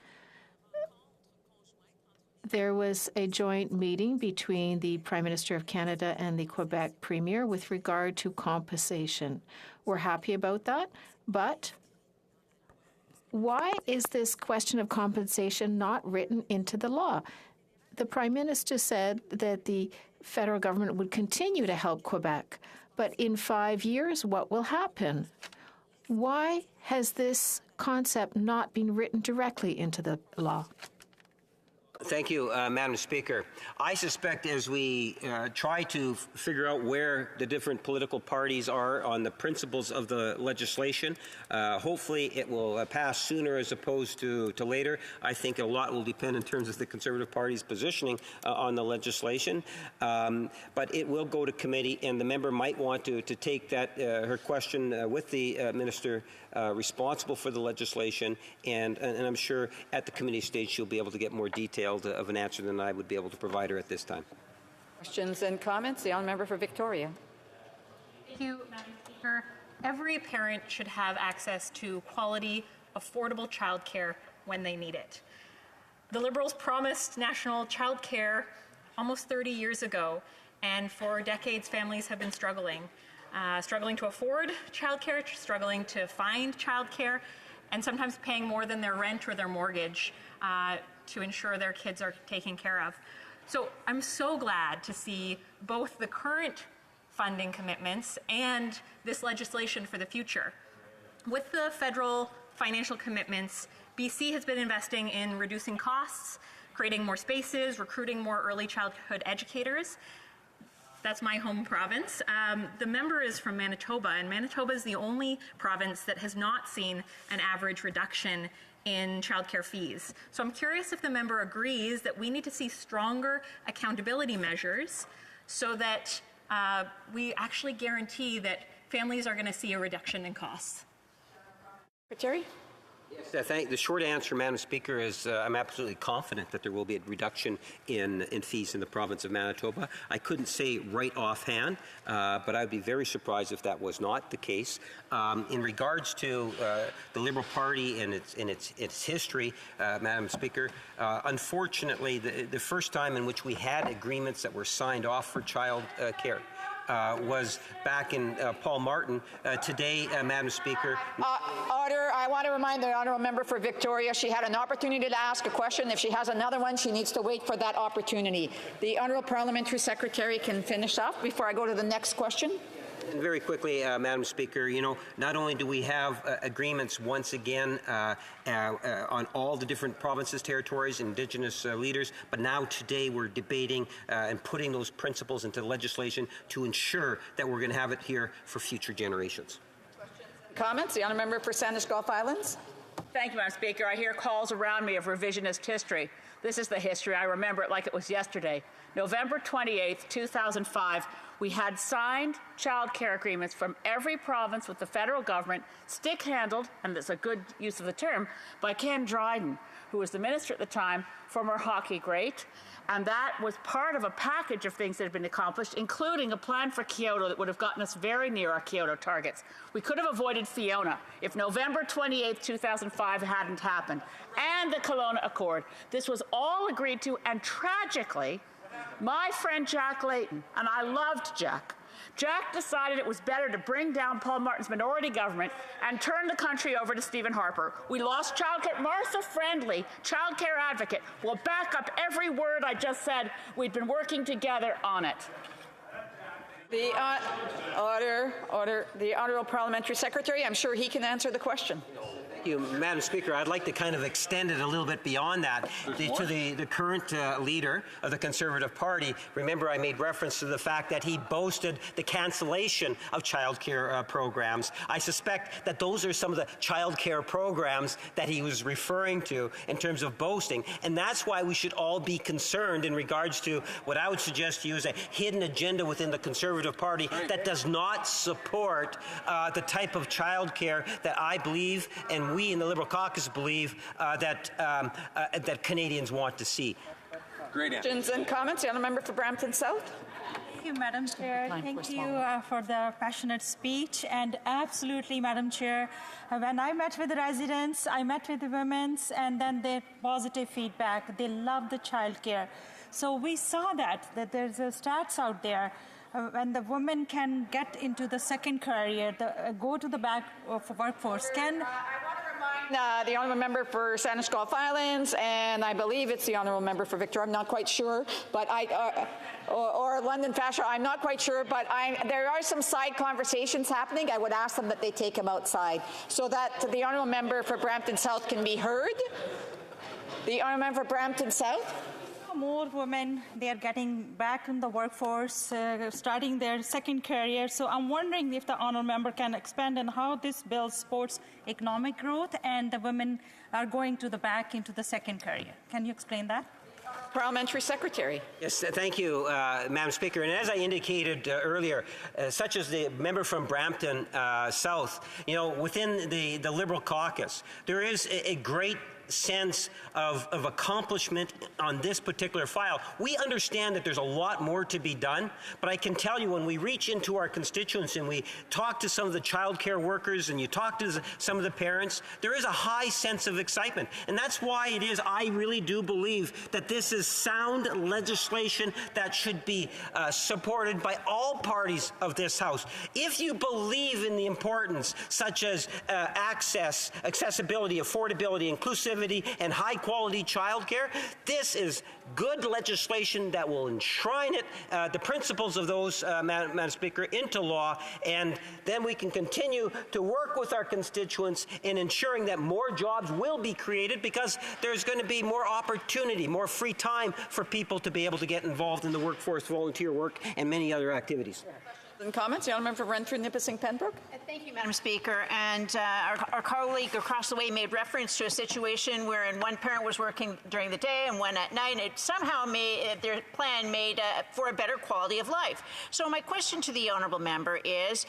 There was a joint meeting between the Prime Minister of Canada and the Quebec Premier with regard to compensation. We're happy about that, but why is this question of compensation not written into the law? The Prime Minister said that the federal government would continue to help Quebec, but in 5 years, what will happen? Why has this concept not been written directly into the law? Thank you, Madam Speaker. I suspect as we try to figure out where the different political parties are on the principles of the legislation, hopefully it will pass sooner as opposed to later. I think a lot will depend in terms of the Conservative Party's positioning on the legislation. But it will go to committee, and the member might want to take that her question with the minister responsible for the legislation, and I'm sure at the committee stage she'll be able to get more detailed of an answer than I would be able to provide her at this time. Questions and comments? The honourable member for Victoria. Thank you, Madam Speaker. Every parent should have access to quality, affordable childcare when they need it. The Liberals promised national childcare almost 30 years ago, and for decades families have been struggling to afford childcare, struggling to find childcare, and sometimes paying more than their rent or their mortgage to ensure their kids are taken care of. So I'm so glad to see both the current funding commitments and this legislation for the future. With the federal financial commitments, BC has been investing in reducing costs, creating more spaces, recruiting more early childhood educators. That's my home province. The member is from Manitoba, and Manitoba is the only province that has not seen an average reduction in childcare fees. So I'm curious if the member agrees that we need to see stronger accountability measures so that we actually guarantee that families are going to see a reduction in costs. Secretary? The short answer, Madam Speaker, is I'm absolutely confident that there will be a reduction in fees in the province of Manitoba. I couldn't say right offhand, but I'd be very surprised if that was not the case. In regards to the Liberal Party and its history, Madam Speaker, unfortunately, the first time in which we had agreements that were signed off for child care was back in Paul Martin. Today, Madam Speaker. Order. I want to remind the honourable member for Victoria she had an opportunity to ask a question. If she has another one, she needs to wait for that opportunity. The honourable parliamentary secretary can finish up before I go to the next question. And very quickly, Madam Speaker, not only do we have agreements once again on all the different provinces, territories, Indigenous leaders, but now today we're debating and putting those principles into legislation to ensure that we're going to have it here for future generations. Comments? The honourable member for Sandwich Gulf Islands. Thank you, Madam Speaker. I hear calls around me of revisionist history. This is the history. I remember it like it was yesterday. November 28th, 2005, we had signed child care agreements from every province with the federal government, stick-handled, and that's a good use of the term, by Ken Dryden, who was the minister at the time, former HoC great. And that was part of a package of things that had been accomplished, including a plan for Kyoto that would have gotten us very near our Kyoto targets. We could have avoided Fiona if November 28, 2005 hadn't happened, and the Kelowna Accord. This was all agreed to, and tragically, my friend Jack Layton, and I loved Jack, Jack decided it was better to bring down Paul Martin's minority government and turn the country over to Stephen Harper. We lost childcare. Martha Friendly, childcare advocate, will back up every word I just said. We've been working together on it. The order. The honourable parliamentary secretary. I'm sure he can answer the question. Thank you, Madam Speaker. I'd like to kind of extend it a little bit beyond that to the current leader of the Conservative Party. Remember, I made reference to the fact that he boasted the cancellation of childcare programs. I suspect that those are some of the childcare programs that he was referring to in terms of boasting, and that's why we should all be concerned in regards to what I would suggest to you is a hidden agenda within the Conservative Party that does not support the type of childcare that I believe and we in the Liberal caucus believe that Canadians want to see. Great answer. Questions and comments? The member for Brampton South. Thank you, Madam Chair. Thank you for the passionate speech. And absolutely, Madam Chair, when I met with the residents, I met with the women, and then their positive feedback. They love the childcare. So we saw that there's stats out there. When the woman can get into the second career, go to the back of workforce, can... The Honourable Member for Sandwich Gulf Islands, and I believe it's the Honourable Member for Victor. I'm not quite sure, but or London Fasher. I'm not quite sure, but there are some side conversations happening. I would ask them that they take them outside so that the Honourable Member for Brampton South can be heard. The Honourable Member for Brampton South. More women, they are getting back in the workforce, starting their second career. So I'm wondering if the honourable member can expand on how this bill supports economic growth and the women are going to the back into the second career. Can you explain that? Parliamentary Secretary. Yes, thank you, Madam Speaker. And as I indicated earlier, such as the member from Brampton South, within the Liberal caucus, there is a great sense of accomplishment on this particular file. We understand that there's a lot more to be done, but I can tell you when we reach into our constituents and we talk to some of the childcare workers and you talk to some of the parents, there is a high sense of excitement. And that's why it is, I really do believe that this is sound legislation that should be supported by all parties of this House. If you believe in the importance such as access, accessibility, affordability, inclusivity, and high-quality childcare, this is good legislation that will enshrine the principles of those, Madam Speaker, into law, and then we can continue to work with our constituents in ensuring that more jobs will be created because there's going to be more opportunity, more free time for people to be able to get involved in the workforce, volunteer work, and many other activities. And comments? The Honourable Member for Renfrew, Nipissing, Pembroke. Thank you, Madam Speaker. And our colleague across the way made reference to a situation wherein one parent was working during the day and one at night. And it somehow made their plan made for a better quality of life. So my question to the Honourable Member is,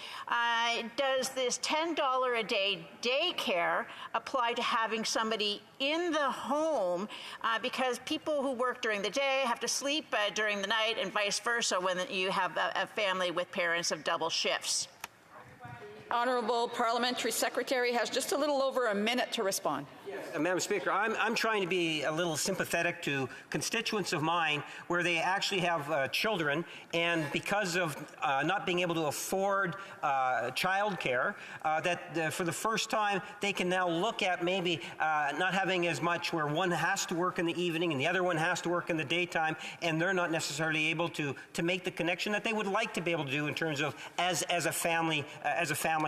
does this $10 a day daycare apply to having somebody in the home? Because people who work during the day have to sleep during the night and vice versa when you have a family with parents of double shifts. Honourable Parliamentary Secretary has just a little over a minute to respond. Madam Speaker, I'm trying to be a little sympathetic to constituents of mine where they actually have children, and because of not being able to afford childcare, that for the first time they can now look at maybe not having as much where one has to work in the evening and the other one has to work in the daytime, and they're not necessarily able to make the connection that they would like to be able to do in terms of as a family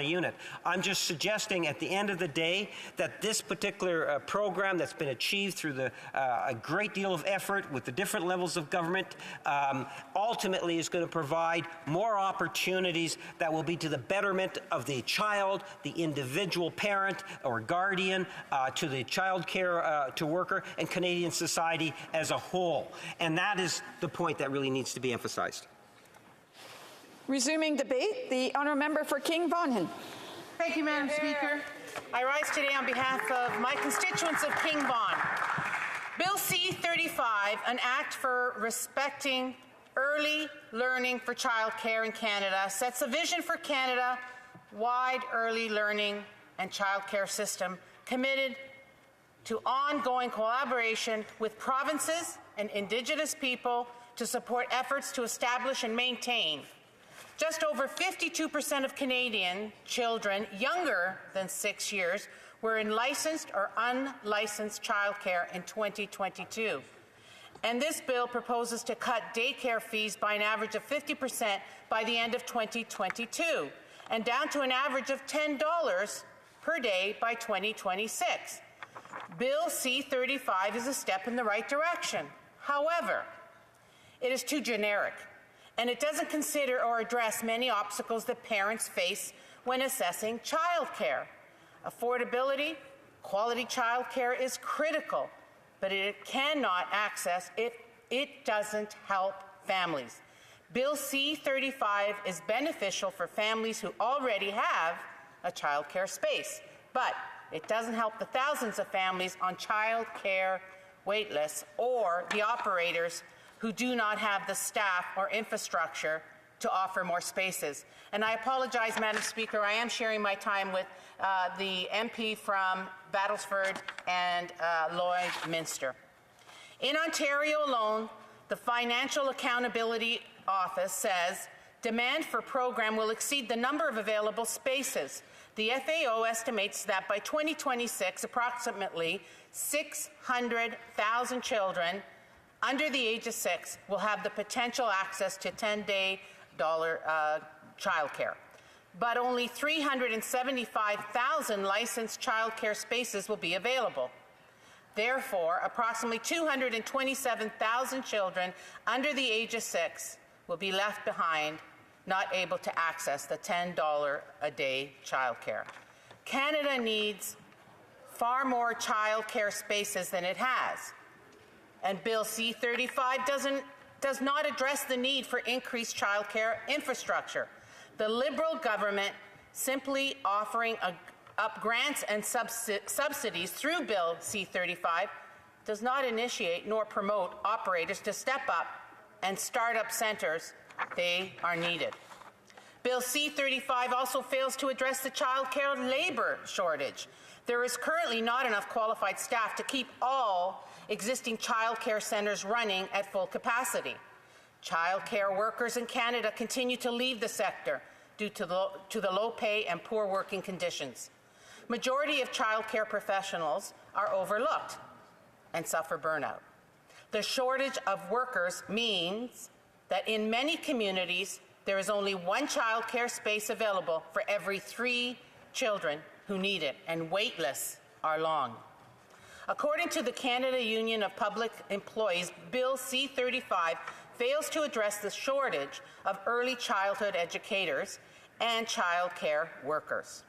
unit. I'm just suggesting at the end of the day that this particular program that's been achieved through a great deal of effort with the different levels of government ultimately is going to provide more opportunities that will be to the betterment of the child, the individual parent or guardian, to the child care to worker, and Canadian society as a whole. And that is the point that really needs to be emphasized. Resuming debate, the Honourable Member for King Vaughan. Thank you, Madam Speaker. I rise today on behalf of my constituents of King Vaughan. Bill C-35, an act for respecting early learning for childcare in Canada, sets a vision for Canada-wide early learning and childcare system committed to ongoing collaboration with provinces and Indigenous people to support efforts to establish and maintain. Just over 52% of Canadian children younger than 6 years were in licensed or unlicensed childcare in 2022. And this bill proposes to cut daycare fees by an average of 50% by the end of 2022, and down to an average of $10 per day by 2026. Bill C-35 is a step in the right direction. However, it is too generic, and it doesn't consider or address many obstacles that parents face when assessing childcare. Affordability, quality childcare is critical, but it cannot access if it doesn't help families. Bill C-35 is beneficial for families who already have a childcare space, but it doesn't help the thousands of families on childcare wait lists or the operators who do not have the staff or infrastructure to offer more spaces. And I apologize, Madam Speaker, I am sharing my time with the MP from Battlesford and Lloydminster. In Ontario alone, the Financial Accountability Office says demand for program will exceed the number of available spaces. The FAO estimates that by 2026, approximately 600,000 children under the age of 6 will have the potential access to $10-day childcare. But only 375,000 licensed childcare spaces will be available. Therefore, approximately 227,000 children under the age of 6 will be left behind, not able to access the $10 a day childcare. Canada needs far more childcare spaces than it has, and Bill C-35 does not address the need for increased childcare infrastructure. The Liberal government simply offering up grants and subsidies through Bill C-35 does not initiate nor promote operators to step up and start up centres. They are needed. Bill C-35 also fails to address the childcare labour shortage. There is currently not enough qualified staff to keep all existing childcare centres running at full capacity. Childcare workers in Canada continue to leave the sector due to the low pay and poor working conditions. Majority of childcare professionals are overlooked and suffer burnout. The shortage of workers means that in many communities, there is only one childcare space available for every 3 children who need it, and wait lists are long. According to the Canada Union of Public Employees, Bill C-35 fails to address the shortage of early childhood educators and childcare workers.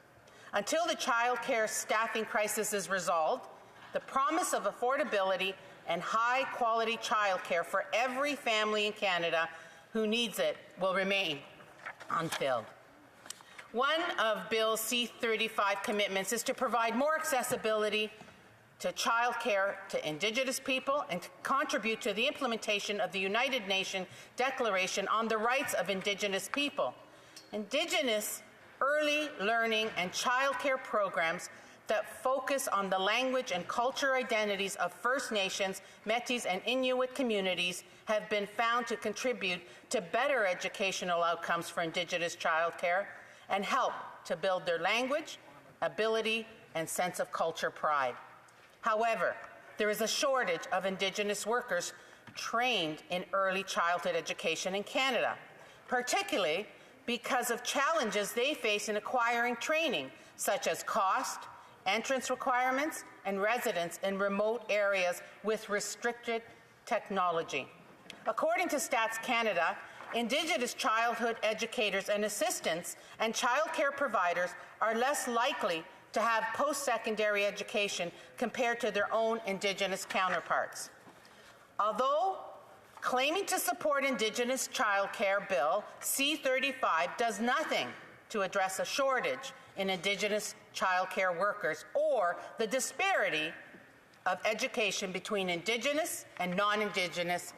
Until the childcare staffing crisis is resolved, the promise of affordability and high-quality childcare for every family in Canada who needs it will remain unfilled. One of Bill C-35 commitments is to provide more accessibility to childcare to Indigenous people and to contribute to the implementation of the United Nations Declaration on the Rights of Indigenous People. Indigenous early learning and childcare programs that focus on the language and culture identities of First Nations, Métis, and Inuit communities have been found to contribute to better educational outcomes for Indigenous childcare and help to build their language, ability, and sense of culture pride. However, there is a shortage of Indigenous workers trained in early childhood education in Canada, particularly because of challenges they face in acquiring training, such as cost, entrance requirements, and residence in remote areas with restricted technology. According to Stats Canada, Indigenous childhood educators and assistants and childcare providers are less likely to have post-secondary education compared to their own Indigenous counterparts. Although claiming to support Indigenous childcare, Bill C-35 does nothing to address a shortage in Indigenous childcare workers or the disparity of education between Indigenous and non-Indigenous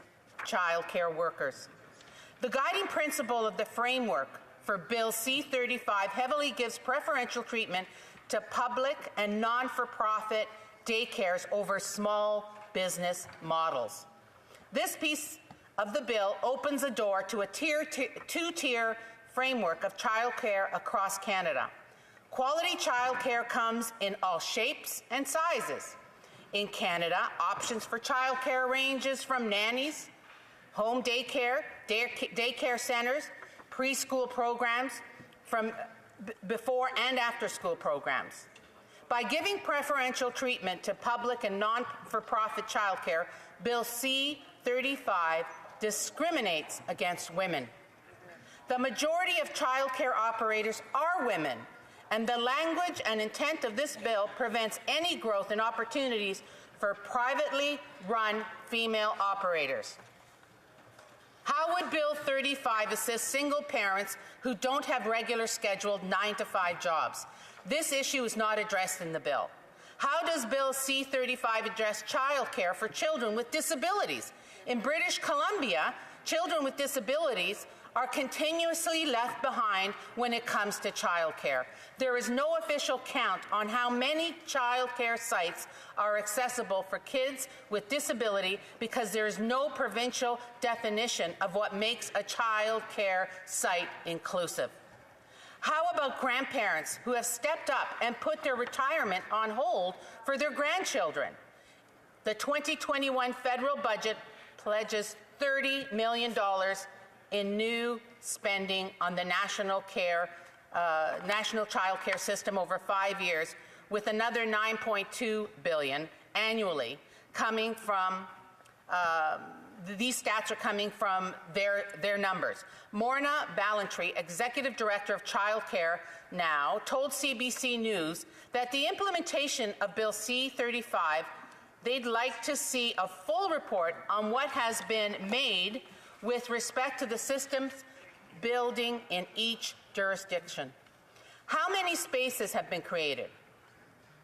childcare workers. The guiding principle of the framework for Bill C-35 heavily gives preferential treatment to public and non-for-profit daycares over small business models. This piece of the bill opens a door to a two-tier framework of childcare across Canada. Quality childcare comes in all shapes and sizes. In Canada, options for childcare ranges from nannies, home daycare, daycare centers, preschool programs, from before and after school programs. By giving preferential treatment to public and non-for-profit childcare, Bill C-35 discriminates against women. The majority of childcare operators are women, and the language and intent of this bill prevents any growth in opportunities for privately run female operators. How would Bill 35 assist single parents who don't have regular scheduled 9-to-5 jobs? This issue is not addressed in the bill. How does Bill C-35 address childcare for children with disabilities? In British Columbia, children with disabilities are continuously left behind when it comes to childcare. There is no official count on how many childcare sites are accessible for kids with disability because there is no provincial definition of what makes a childcare site inclusive. How about grandparents who have stepped up and put their retirement on hold for their grandchildren? The 2021 federal budget pledges $30 million in new spending on the national child care system over 5 years, with another $9.2 billion annually coming from. These stats are coming from their numbers. Morna Ballantyre, Executive Director of Child Care Now, told CBC News that the implementation of Bill C-35, they'd like to see a full report on what has been made with respect to the systems building in each jurisdiction. How many spaces have been created?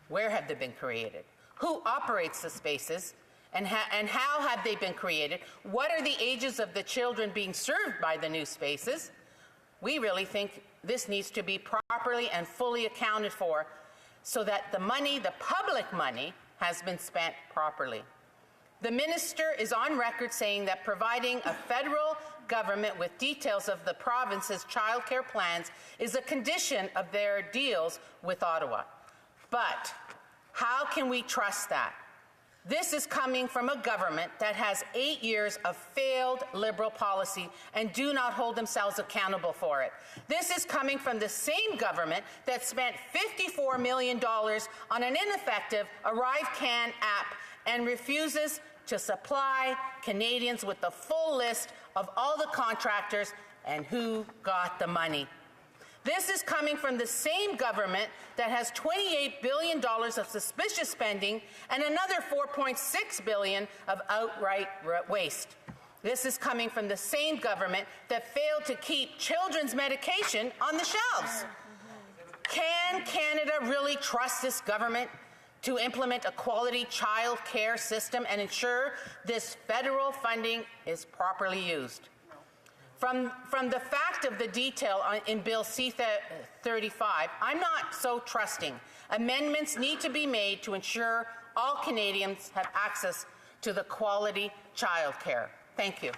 Where have they been created? Who operates the spaces? And how have they been created? What are the ages of the children being served by the new spaces? We really think this needs to be properly and fully accounted for so that the money, the public money, has been spent properly. The minister is on record saying that providing a federal government with details of the province's childcare plans is a condition of their deals with Ottawa. But how can we trust that? This is coming from a government that has 8 years of failed Liberal policy and do not hold themselves accountable for it. This is coming from the same government that spent $54 million on an ineffective ArriveCan app and refuses to supply Canadians with the full list of all the contractors and who got the money. This is coming from the same government that has $28 billion of suspicious spending and another $4.6 billion of outright waste. This is coming from the same government that failed to keep children's medication on the shelves. Can Canada really trust this government to implement a quality child care system and ensure this federal funding is properly used? From the fact of the detail in Bill C-35, I'm not so trusting. Amendments need to be made to ensure all Canadians have access to the quality child care. Thank you.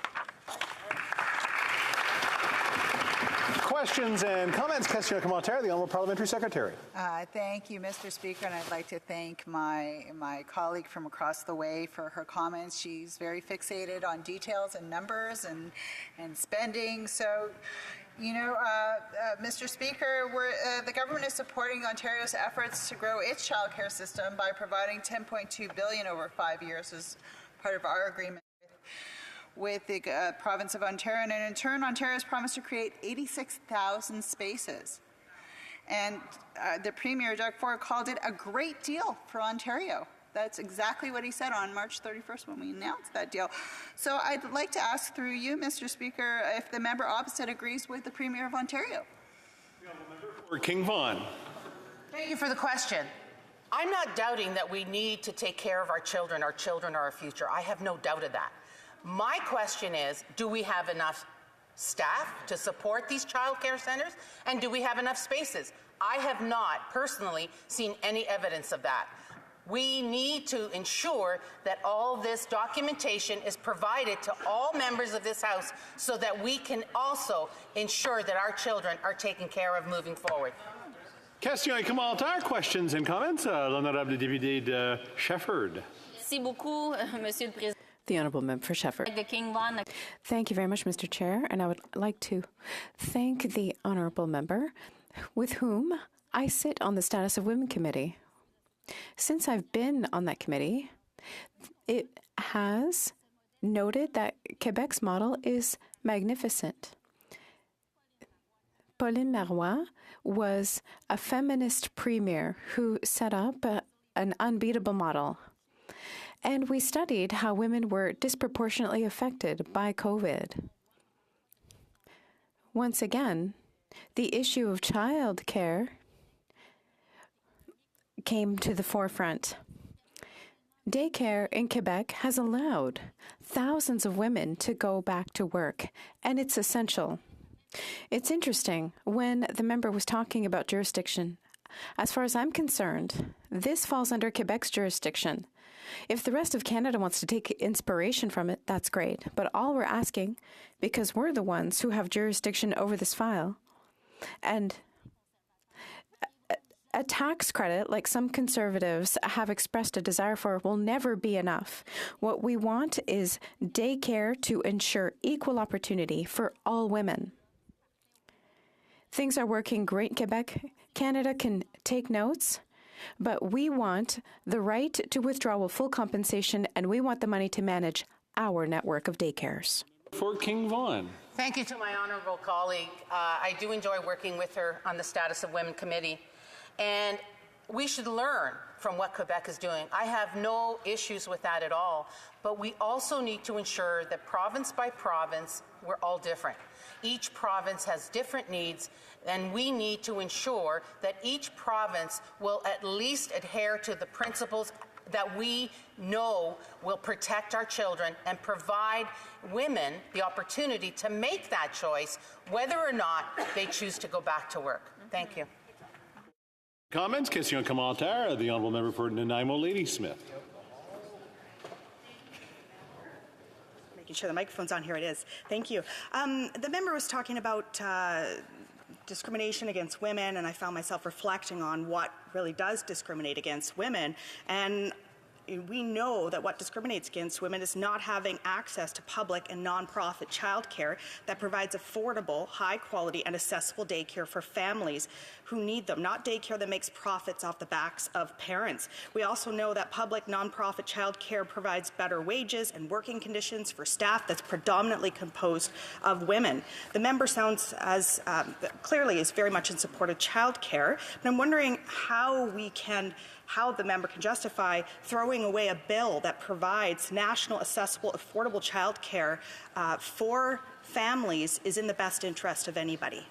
Questions and comments. Question and commentaire, the Honourable Parliamentary Secretary. Thank you, Mr. Speaker, and I'd like to thank my colleague from across the way for her comments. She's very fixated on details and numbers and spending. So, you know, Mr. Speaker, the government is supporting Ontario's efforts to grow its childcare system by providing $10.2 billion over 5 years as part of our agreement with the province of Ontario, and in turn, Ontario has promised to create 86,000 spaces. And the Premier, Doug Ford, called it a great deal for Ontario. That's exactly what he said on March 31st when we announced that deal. So I'd like to ask through you, Mr. Speaker, if the member opposite agrees with the Premier of Ontario. The Honourable Member for King Vaughan. Thank you for the question. I'm not doubting that we need to take care of our children. Our children are our future. I have no doubt of that. My question is, do we have enough staff to support these child care centres? And do we have enough spaces? I have not personally seen any evidence of that. We need to ensure that all this documentation is provided to all members of this House so that we can also ensure that our children are taken care of moving forward. Question et commentaire. Questions and comments. L'honorable député de Shefford. Merci beaucoup, Monsieur le Président. The Honourable Member for Shefford. Thank you very much, Mr. Chair, and I would like to thank the Honourable Member with whom I sit on the Status of Women Committee. Since I've been on that committee, it has noted that Quebec's model is magnificent. Pauline Marois was a feminist premier who set up an unbeatable model. And we studied how women were disproportionately affected by COVID. Once again, the issue of child care came to the forefront. Daycare in Quebec has allowed thousands of women to go back to work, and it's essential. It's interesting, when the member was talking about jurisdiction, as far as I'm concerned, this falls under Quebec's jurisdiction. If the rest of Canada wants to take inspiration from it, that's great. But all we're asking, because we're the ones who have jurisdiction over this file, and a tax credit, like some Conservatives have expressed a desire for, will never be enough. What we want is daycare to ensure equal opportunity for all women. Things are working great in Quebec. Canada can take notes, but we want the right to withdrawal full compensation, and we want the money to manage our network of daycares. For King Vaughan. Thank you to my honourable colleague. I do enjoy working with her on the Status of Women Committee, and we should learn from what Quebec is doing. I have no issues with that at all, but we also need to ensure that province by province, we're all different. Each province has different needs, and we need to ensure that each province will at least adhere to the principles that we know will protect our children and provide women the opportunity to make that choice, whether or not they choose to go back to work. Thank you. Comments? Question commentaire. The honourable member for Nanaimo, Ladysmith. Making sure the microphone's on. Here it is. Thank you. The member was talking about discrimination against women, and I found myself reflecting on what really does discriminate against women. And we know that what discriminates against women is not having access to public and nonprofit childcare that provides affordable, high-quality, and accessible daycare for families who need them, not daycare that makes profits off the backs of parents. We also know that public nonprofit childcare provides better wages and working conditions for staff that's predominantly composed of women. The member sounds as clearly is very much in support of childcare, and I'm wondering how the member can justify throwing away a bill that provides national, accessible, affordable childcare for families is in the best interest of anybody.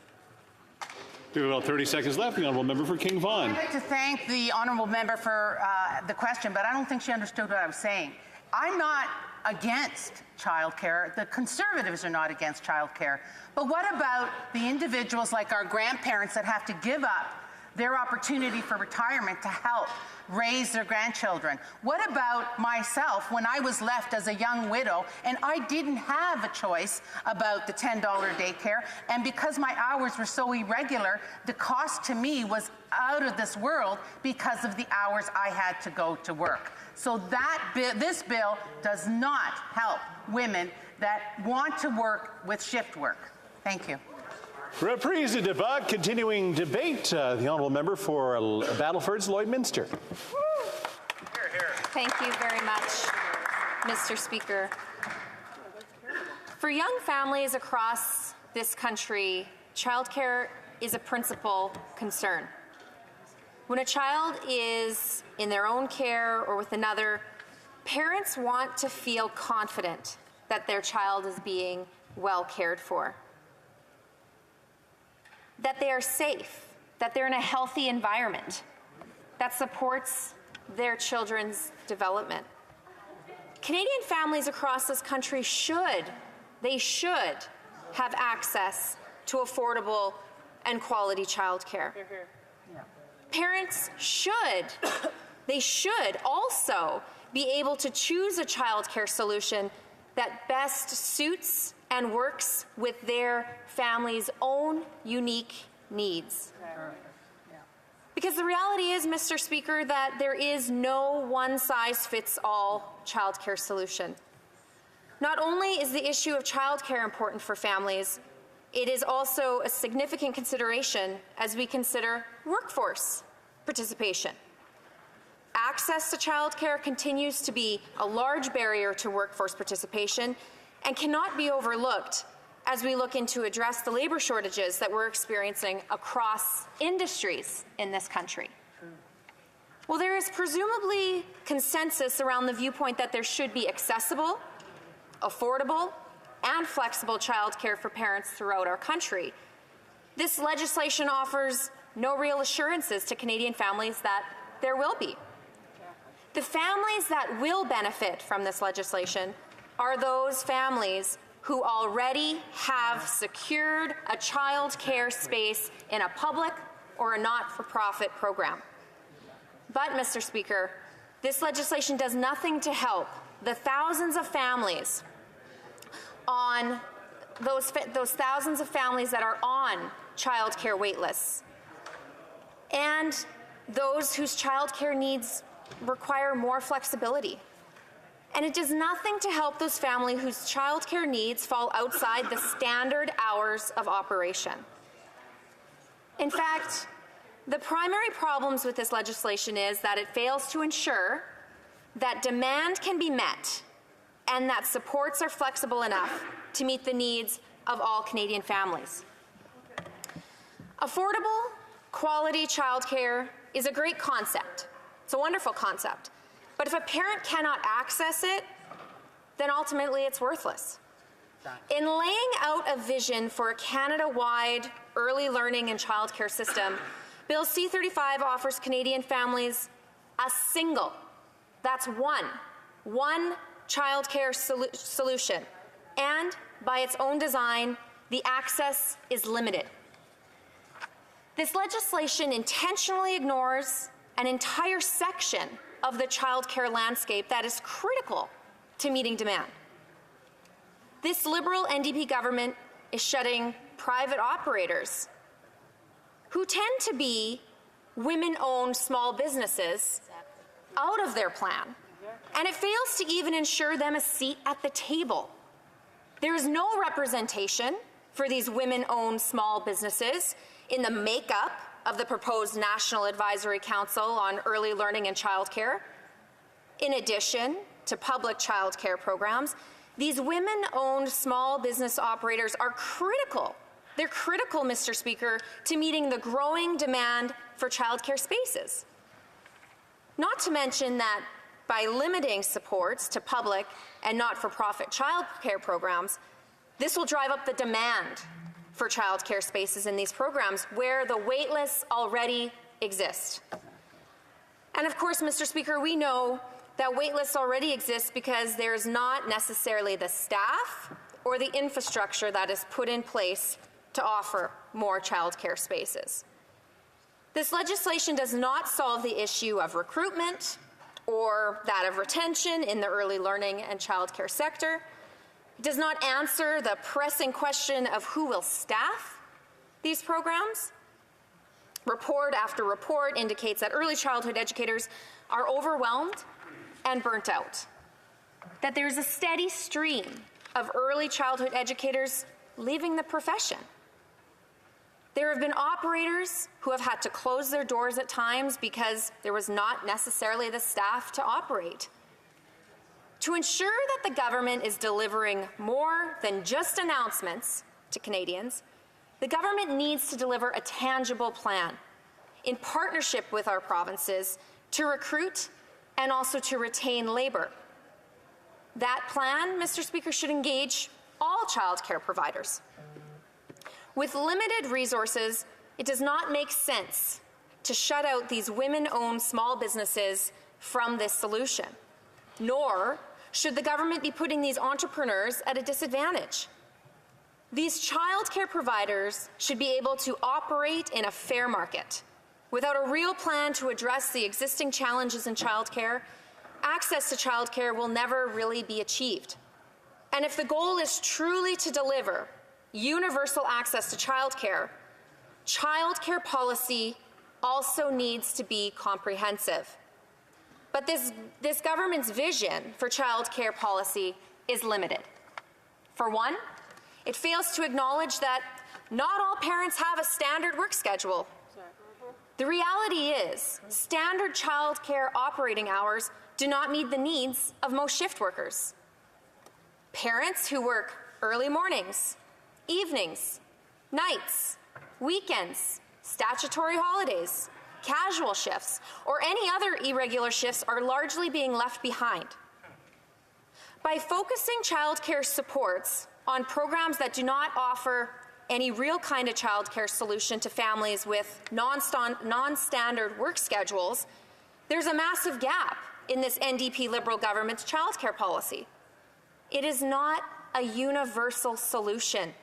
We have about 30 seconds left. The honourable member for King Vaughan. I'd like to thank the honourable member for the question, but I don't think she understood what I was saying. I'm not against childcare. The Conservatives are not against childcare. But what about the individuals like our grandparents that have to give up their opportunity for retirement to help raise their grandchildren? What about myself when I was left as a young widow and I didn't have a choice about the $10 daycare, and because my hours were so irregular, the cost to me was out of this world because of the hours I had to go to work. So this bill does not help women that want to work with shift work. Thank you. Reprise de débat, continuing debate. The honourable member for Battleford's Lloydminster. Thank you very much, Mr. Speaker. For young families across this country, childcare is a principal concern. When a child is in their own care or with another, parents want to feel confident that their child is being well cared for, that they are safe, that they're in a healthy environment that supports their children's development. Canadian families across this country should have access to affordable and quality childcare. Parents should also be able to choose a childcare solution that best suits and works with their family's own unique needs. Because the reality is, Mr. Speaker, that there is no one-size-fits-all childcare solution. Not only is the issue of childcare important for families, it is also a significant consideration as we consider workforce participation. Access to childcare continues to be a large barrier to workforce participation and cannot be overlooked as we look into address the labor shortages that we're experiencing across industries in this country. Well, there is presumably consensus around the viewpoint that there should be accessible, affordable, and flexible childcare for parents throughout our country. This legislation offers no real assurances to Canadian families that there will be. The families that will benefit from this legislation are those families who already have secured a child care space in a public or a not-for-profit program. But, Mr. Speaker, this legislation does nothing to help the thousands of families on those thousands of families that are on child care wait lists and those whose child care needs require more flexibility. And it does nothing to help those families whose childcare needs fall outside the standard hours of operation. In fact, the primary problems with this legislation is that it fails to ensure that demand can be met and that supports are flexible enough to meet the needs of all Canadian families. Affordable, quality childcare is a great concept. It's a wonderful concept. But if a parent cannot access it, then ultimately it's worthless. In laying out a vision for a Canada-wide early learning and childcare system, Bill C-35 offers Canadian families a single, that's one childcare solution. And by its own design, the access is limited. This legislation intentionally ignores an entire section of the childcare landscape that is critical to meeting demand. This Liberal NDP government is shutting private operators who tend to be women-owned small businesses out of their plan, and it fails to even ensure them a seat at the table. There is no representation for these women-owned small businesses in the makeup of the proposed National Advisory Council on Early Learning and Childcare. In addition to public childcare programs, these women-owned small business operators are critical. They're critical, Mr. Speaker, to meeting the growing demand for childcare spaces. Not to mention that by limiting supports to public and not-for-profit childcare programs, this will drive up the demand for childcare spaces in these programs where the wait lists already exist. And of course, Mr. Speaker, we know that wait lists already exist because there's not necessarily the staff or the infrastructure that is put in place to offer more childcare spaces. This legislation does not solve the issue of recruitment or that of retention in the early learning and childcare sector. It does not answer the pressing question of who will staff these programs. Report after report indicates that early childhood educators are overwhelmed and burnt out, that there's a steady stream of early childhood educators leaving the profession. There have been operators who have had to close their doors at times because there was not necessarily the staff to operate. To ensure that the government is delivering more than just announcements to Canadians, the government needs to deliver a tangible plan in partnership with our provinces to recruit and also to retain labor. That plan, Mr. Speaker, should engage all childcare providers. With limited resources, it does not make sense to shut out these women-owned small businesses from this solution, nor should the government be putting these entrepreneurs at a disadvantage. These childcare providers should be able to operate in a fair market. Without a real plan to address the existing challenges in childcare, access to childcare will never really be achieved. And if the goal is truly to deliver universal access to childcare policy also needs to be comprehensive. But this government's vision for childcare policy is limited. For one, it fails to acknowledge that not all parents have a standard work schedule. The reality is, standard childcare operating hours do not meet the needs of most shift workers. Parents who work early mornings, evenings, nights, weekends, statutory holidays, casual shifts, or any other irregular shifts are largely being left behind. By focusing childcare supports on programs that do not offer any real kind of childcare solution to families with non-standard work schedules, there's a massive gap in this NDP Liberal government's childcare policy. It is not a universal solution.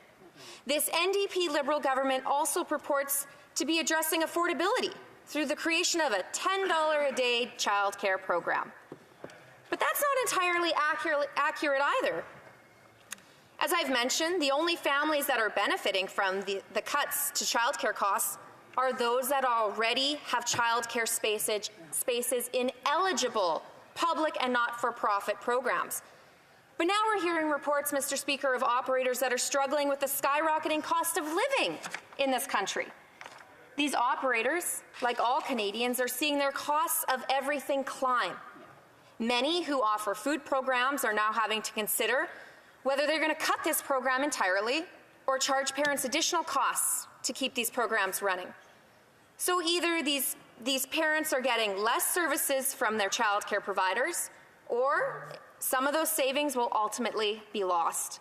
This NDP Liberal government also purports to be addressing affordability through the creation of a $10 a day childcare program. But that's not entirely accurate either. As I've mentioned, the only families that are benefiting from the cuts to childcare costs are those that already have childcare spaces in eligible public and not-for-profit programs. But now we're hearing reports, Mr. Speaker, of operators that are struggling with the skyrocketing cost of living in this country. These operators, like all Canadians, are seeing their costs of everything climb. Many who offer food programs are now having to consider whether they're going to cut this program entirely or charge parents additional costs to keep these programs running. So either these parents are getting less services from their childcare providers, or some of those savings will ultimately be lost.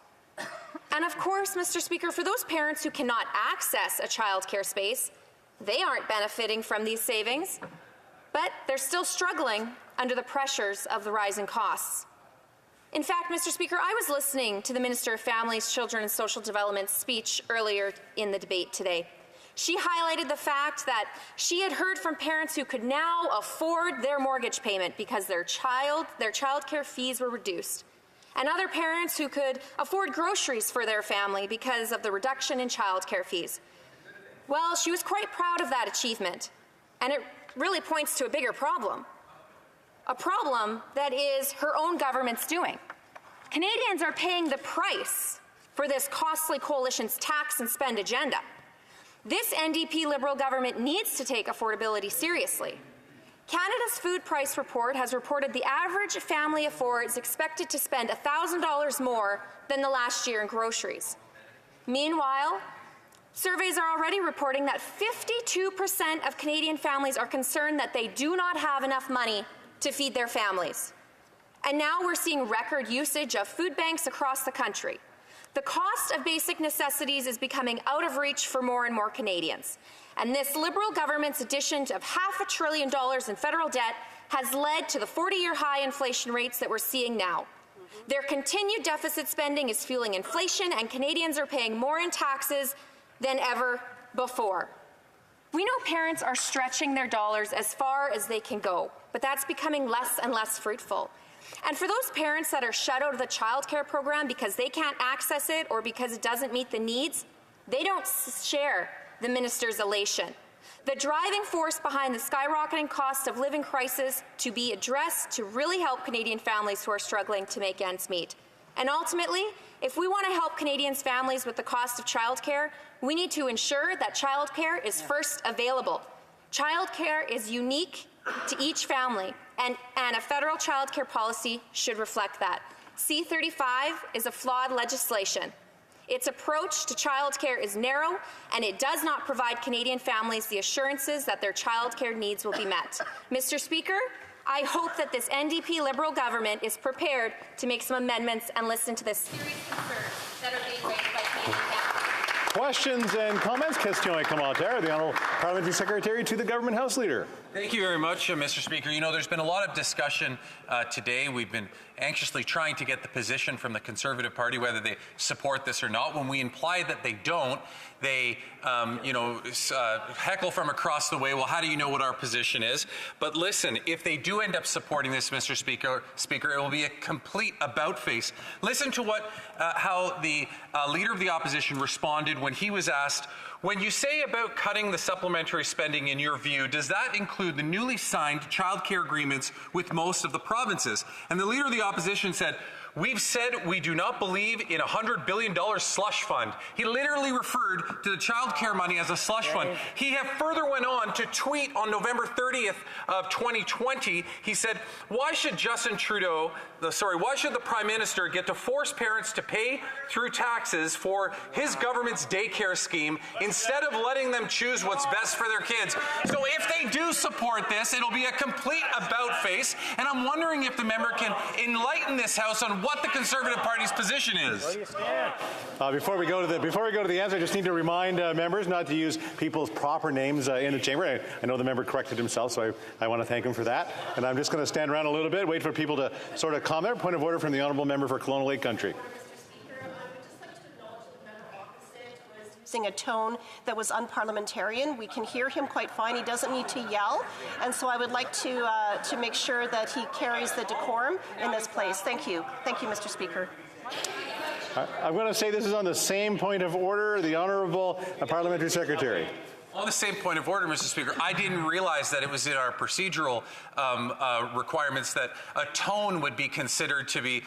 And of course, Mr. Speaker, for those parents who cannot access a childcare space, they aren't benefiting from these savings, but they're still struggling under the pressures of the rising costs. In fact, Mr. Speaker, I was listening to the Minister of Families, Children and Social Development's speech earlier in the debate today. She highlighted the fact that she had heard from parents who could now afford their mortgage payment because their childcare fees were reduced, and other parents who could afford groceries for their family because of the reduction in childcare fees. Well, she was quite proud of that achievement, and it really points to a bigger problem. A problem that is her own government's doing. Canadians are paying the price for this costly coalition's tax and spend agenda. This NDP Liberal government needs to take affordability seriously. Canada's Food Price Report has reported the average family of four is expected to spend $1,000 more than the last year in groceries. Meanwhile, surveys are already reporting that 52% of Canadian families are concerned that they do not have enough money to feed their families. And now we're seeing record usage of food banks across the country. The cost of basic necessities is becoming out of reach for more and more Canadians. And this Liberal government's addition of $500 billion in federal debt has led to the 40-year high inflation rates that we're seeing now. Their continued deficit spending is fueling inflation, and Canadians are paying more in taxes than ever before. We know parents are stretching their dollars as far as they can go, but that's becoming less and less fruitful. And for those parents that are shut out of the childcare program because they can't access it or because it doesn't meet the needs, they don't share the minister's elation. The driving force behind the skyrocketing cost of living crisis to be addressed to really help Canadian families who are struggling to make ends meet. And ultimately, if we want to help Canadians' families with the cost of childcare, we need to ensure that childcare is first available. Childcare is unique to each family, and a federal childcare policy should reflect that. C-35 is a flawed legislation. Its approach to childcare is narrow, and it does not provide Canadian families the assurances that their childcare needs will be met. Mr. Speaker, I hope that this NDP Liberal government is prepared to make some amendments and listen to the serious concerns that are being raised by Canadian families. Questions and comments? Question et commentaire. The Honourable Parliamentary Secretary to the Government House Leader. Thank you very much, Mr. Speaker. You know, there's been a lot of discussion today. We've been anxiously trying to get the position from the Conservative Party, whether they support this or not. When we imply that they don't, they, heckle from across the way, well, how do you know what our position is? But listen, if they do end up supporting this, Mr. Speaker, it will be a complete about-face. Listen to how the Leader of the Opposition responded when he was asked, when you say about cutting the supplementary spending, in your view, does that include the newly signed childcare agreements with most of the provinces? And the Leader of the Opposition said, We've said we do not believe in a $100 billion slush fund. He literally referred to the child care money as a slush fund. He further went on to tweet on November 30th of 2020. He said, why should why should the Prime Minister get to force parents to pay through taxes for his government's daycare scheme instead of letting them choose what's best for their kids? So if they do support this, it'll be a complete about-face, and I'm wondering if the member can enlighten this House on what the Conservative Party's position is. Before we go to the answer, I just need to remind members not to use people's proper names in the chamber. I know the member corrected himself, so I want to thank him for that. And I'm just going to stand around a little bit, wait for people to sort of comment. Point of order from the honourable member for Kelowna Lake Country. Using a tone that was unparliamentarian. We can hear him quite fine. He doesn't need to yell. And so I would like to make sure that he carries the decorum in this place. Thank you. Thank you, Mr. Speaker. I'm going to say this is on the same point of order. The Honourable Parliamentary Secretary. On the same point of order, Mr. Speaker, I didn't realize that it was in our procedural requirements that a tone would be considered to be,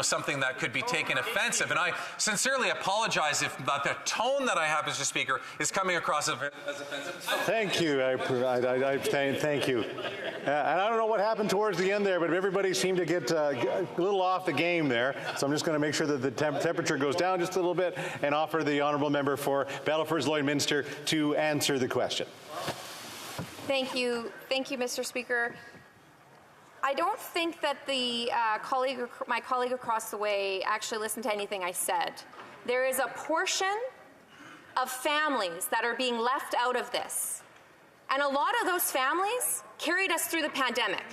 something that could be taken offensive. And I sincerely apologize if the tone that I have, Mr. Speaker, is coming across as offensive. Thank you. Thank you. And I don't know what happened towards the end there, but everybody seemed to get a little off the game there. So I'm just going to make sure that the temperature goes down just a little bit and offer the honourable member for Battleford's Lloydminster to answer the question. Thank you, Mr. Speaker. I don't think that my colleague across the way actually listened to anything I said. There is a portion of families that are being left out of this. And a lot of those families carried us through the pandemic.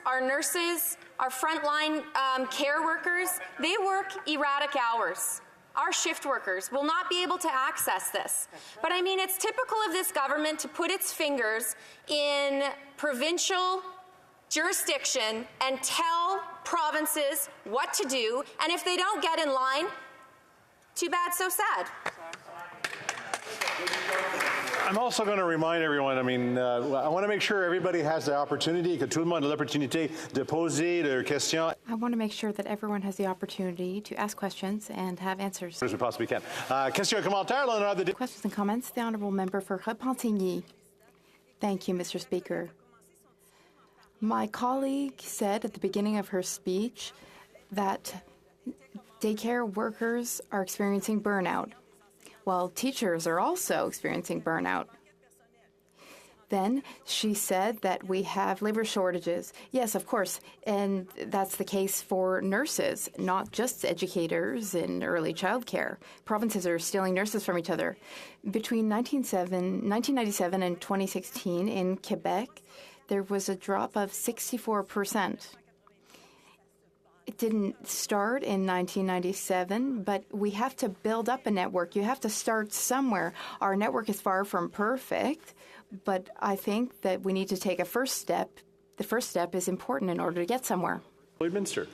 Our nurses, our frontline care workers, they work erratic hours. Our shift workers will not be able to access this. But I mean, it's typical of this government to put its fingers in provincial jurisdiction and tell provinces what to do. And if they don't get in line, too bad, so sad. I'm also going to remind everyone, I want to make sure everybody has the opportunity, que tout le monde a l'opportunité de poser leurs questions. I want to make sure that everyone has the opportunity to ask questions and have answers. As we possibly can. Question, commentaire, questions and comments. The honourable member for Repentigny. Thank you, Mr. Speaker. My colleague said at the beginning of her speech that daycare workers are experiencing burnout. Well, teachers are also experiencing burnout. Then she said that we have labor shortages. Yes, of course, and that's the case for nurses, not just educators in early childcare. Provinces are stealing nurses from each other. Between 1997 and 2016 in Quebec, there was a drop of 64%. It didn't start in 1997, but we have to build up a network. You have to start somewhere. Our network is far from perfect, but I think that we need to take a first step. The first step is important in order to get somewhere. Lloydminster.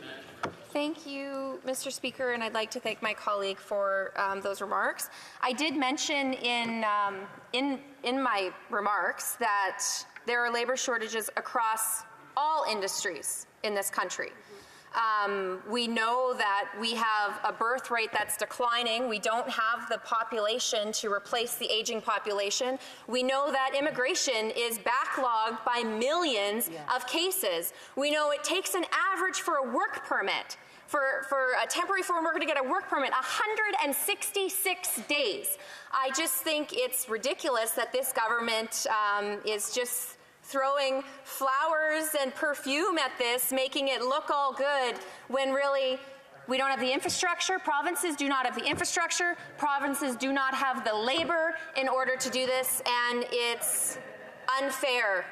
Thank you, Mr. Speaker, and I'd like to thank my colleague for those remarks. I did mention in my remarks that there are labor shortages across all industries in this country. We know that we have a birth rate that's declining. We don't have the population to replace the aging population. We know that immigration is backlogged by millions of cases. We know it takes an average for a work permit, for a temporary foreign worker to get a work permit, 166 days. I just think it's ridiculous that this government is just throwing flowers and perfume at this, making it look all good, when really we don't have the infrastructure. Provinces do not have the infrastructure. Provinces do not have the labor in order to do this, and it's unfair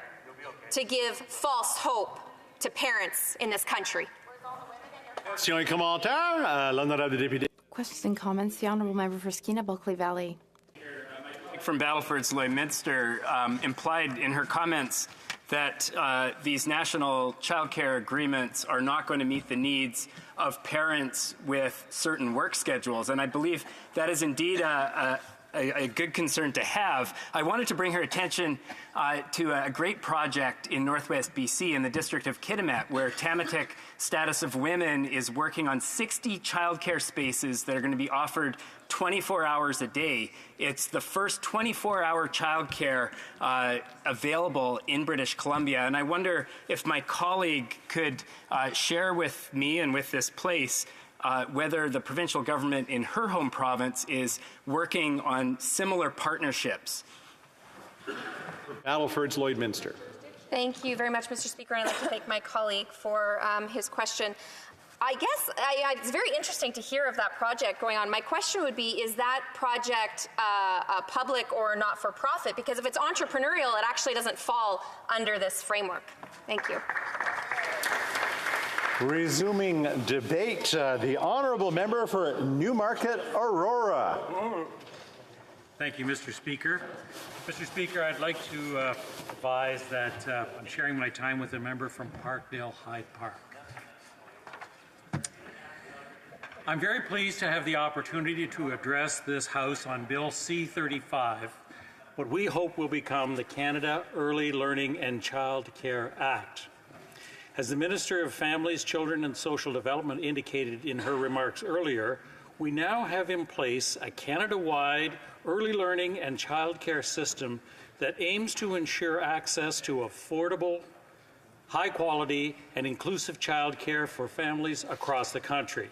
to give false hope to parents in this country. Questions and commentaires, l'honorable député. Questions and comments. The honourable member for Skeena Bulkley Valley. From Battleford's Lloydminster implied in her comments that these national childcare agreements are not going to meet the needs of parents with certain work schedules. And I believe that is indeed a a good concern to have. I wanted to bring her attention to a great project in Northwest BC in the district of Kitimat, where Tamatik Status of Women is working on 60 childcare spaces that are going to be offered 24 hours a day. It's the first 24-hour childcare available in British Columbia. And I wonder if my colleague could share with me and with this place whether the provincial government in her home province is working on similar partnerships. Battleford's Lloydminster. Thank you very much, Mr. Speaker. I'd like to thank my colleague for his question. I guess it's very interesting to hear of that project going on. My question would be, is that project public or not-for-profit? Because if it's entrepreneurial, it actually doesn't fall under this framework. Thank you. Resuming debate, the honourable member for Newmarket Aurora. Thank you, Mr. Speaker. Mr. Speaker, I'd like to advise that I'm sharing my time with a member from Parkdale Hyde Park. I'm very pleased to have the opportunity to address this House on Bill C-35, what we hope will become the Canada Early Learning and Child Care Act. As the Minister of Families, Children and Social Development indicated in her remarks earlier, we now have in place a Canada-wide early learning and child care system that aims to ensure access to affordable, high-quality and inclusive child care for families across the country.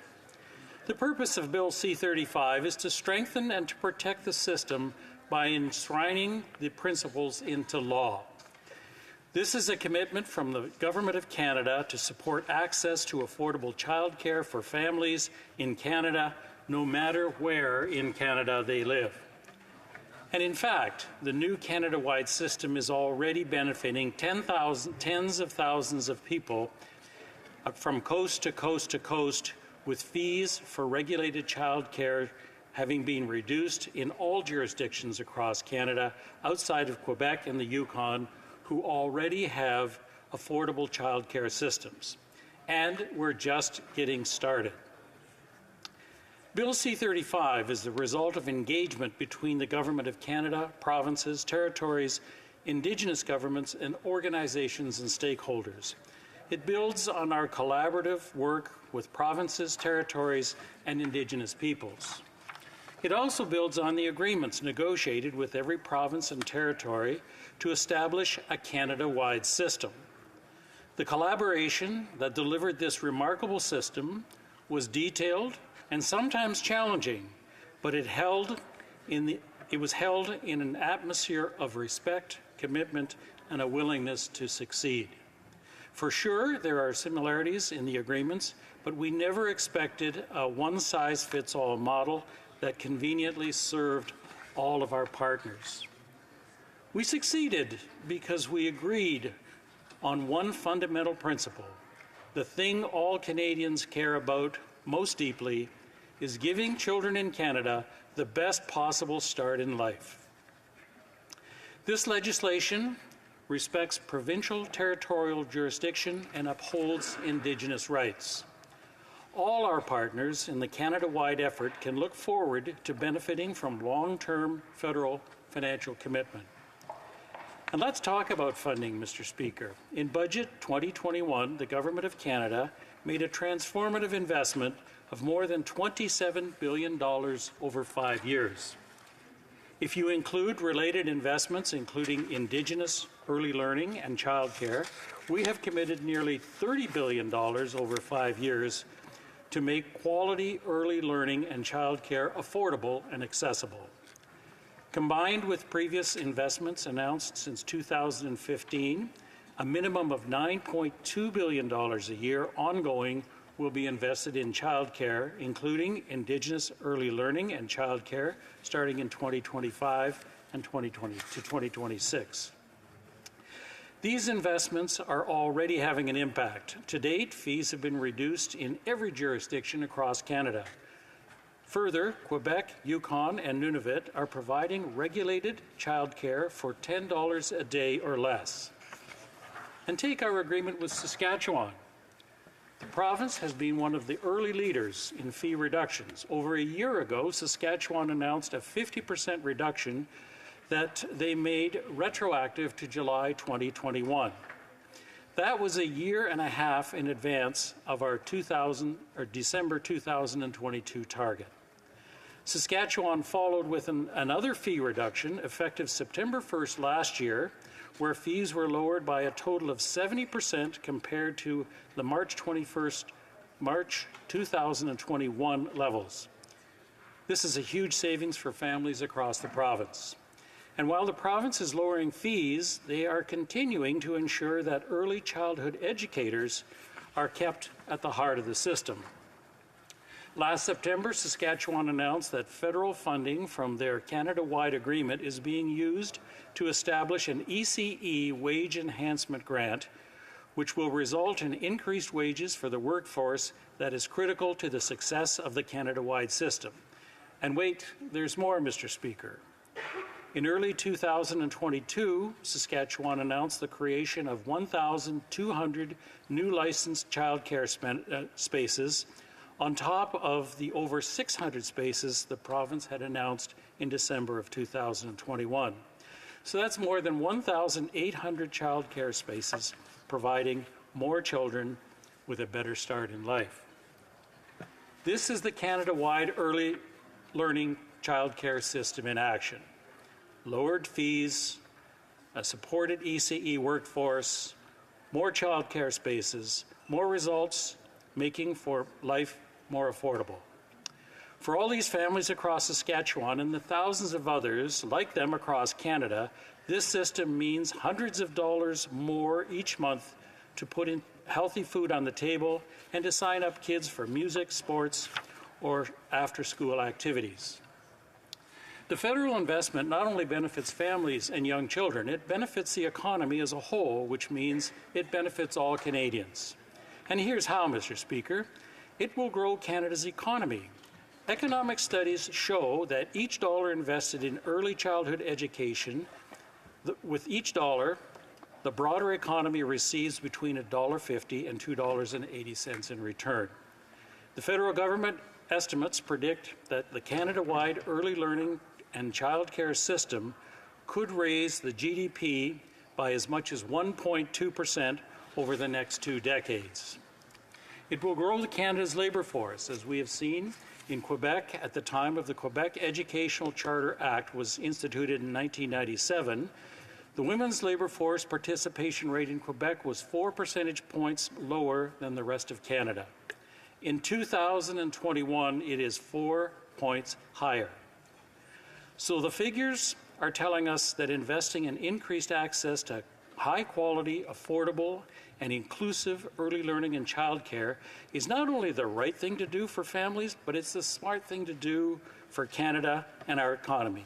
The purpose of Bill C-35 is to strengthen and to protect the system by enshrining the principles into law. This is a commitment from the Government of Canada to support access to affordable childcare for families in Canada, no matter where in Canada they live. And in fact, the new Canada-wide system is already benefiting tens of thousands of people from coast to coast to coast, with fees for regulated childcare having been reduced in all jurisdictions across Canada outside of Quebec and the Yukon, who already have affordable childcare systems. And we're just getting started. Bill C-35 is the result of engagement between the Government of Canada, provinces, territories, Indigenous governments, and organizations and stakeholders. It builds on our collaborative work with provinces, territories, and Indigenous peoples. It also builds on the agreements negotiated with every province and territory to establish a Canada-wide system. The collaboration that delivered this remarkable system was detailed and sometimes challenging, but it was held in an atmosphere of respect, commitment, and a willingness to succeed. For sure, there are similarities in the agreements, but we never expected a one-size-fits-all model that conveniently served all of our partners. We succeeded because we agreed on one fundamental principle. The thing all Canadians care about most deeply is giving children in Canada the best possible start in life. This legislation respects provincial territorial jurisdiction and upholds Indigenous rights. All our partners in the Canada-wide effort can look forward to benefiting from long-term federal financial commitment. And let's talk about funding, Mr. Speaker. In Budget 2021, the Government of Canada made a transformative investment of more than $27 billion over 5 years. If you include related investments, including Indigenous early learning and childcare, we have committed nearly $30 billion over 5 years to make quality early learning and childcare affordable and accessible. Combined with previous investments announced since 2015, a minimum of $9.2 billion a year ongoing will be invested in childcare, including Indigenous early learning and childcare, starting in 2025 and 2026. These investments are already having an impact. To date, fees have been reduced in every jurisdiction across Canada. Further, Quebec, Yukon, and Nunavut are providing regulated childcare for $10 a day or less. And take our agreement with Saskatchewan. The province has been one of the early leaders in fee reductions. Over a year ago, Saskatchewan announced a 50% reduction that they made retroactive to July 2021. That was a year and a half in advance of our December 2022 target. Saskatchewan followed with another fee reduction effective September 1st last year, where fees were lowered by a total of 70% compared to the March 2021 levels. This is a huge savings for families across the province. And while the province is lowering fees, they are continuing to ensure that early childhood educators are kept at the heart of the system. Last September, Saskatchewan announced that federal funding from their Canada-wide agreement is being used to establish an ECE wage enhancement grant, which will result in increased wages for the workforce that is critical to the success of the Canada-wide system. And wait, there's more, Mr. Speaker. In early 2022, Saskatchewan announced the creation of 1,200 new licensed childcare spaces on top of the over 600 spaces the province had announced in December of 2021. So that's more than 1,800 childcare spaces, providing more children with a better start in life. This is the Canada-wide early learning childcare system in action. Lowered fees, a supported ECE workforce, more childcare spaces, more results, making for life more affordable. For all these families across Saskatchewan and the thousands of others like them across Canada, this system means hundreds of dollars more each month to put in healthy food on the table and to sign up kids for music, sports, or after-school activities. The federal investment not only benefits families and young children, it benefits the economy as a whole, which means it benefits all Canadians. And here's how, Mr. Speaker. It will grow Canada's economy. Economic studies show that each dollar invested in early childhood education, with each dollar, the broader economy receives between $1.50 and $2.80 in return. The federal government estimates predict that the Canada-wide early learning and childcare system could raise the GDP by as much as 1.2% over the next 2 decades. It will grow Canada's labour force, as we have seen in Quebec at the time of the Quebec Educational Charter Act was instituted in 1997. The women's labour force participation rate in Quebec was 4 percentage points lower than the rest of Canada. In 2021, it is 4 points higher. So the figures are telling us that investing in increased access to high-quality, affordable, and inclusive early learning and childcare is not only the right thing to do for families, but it's the smart thing to do for Canada and our economy.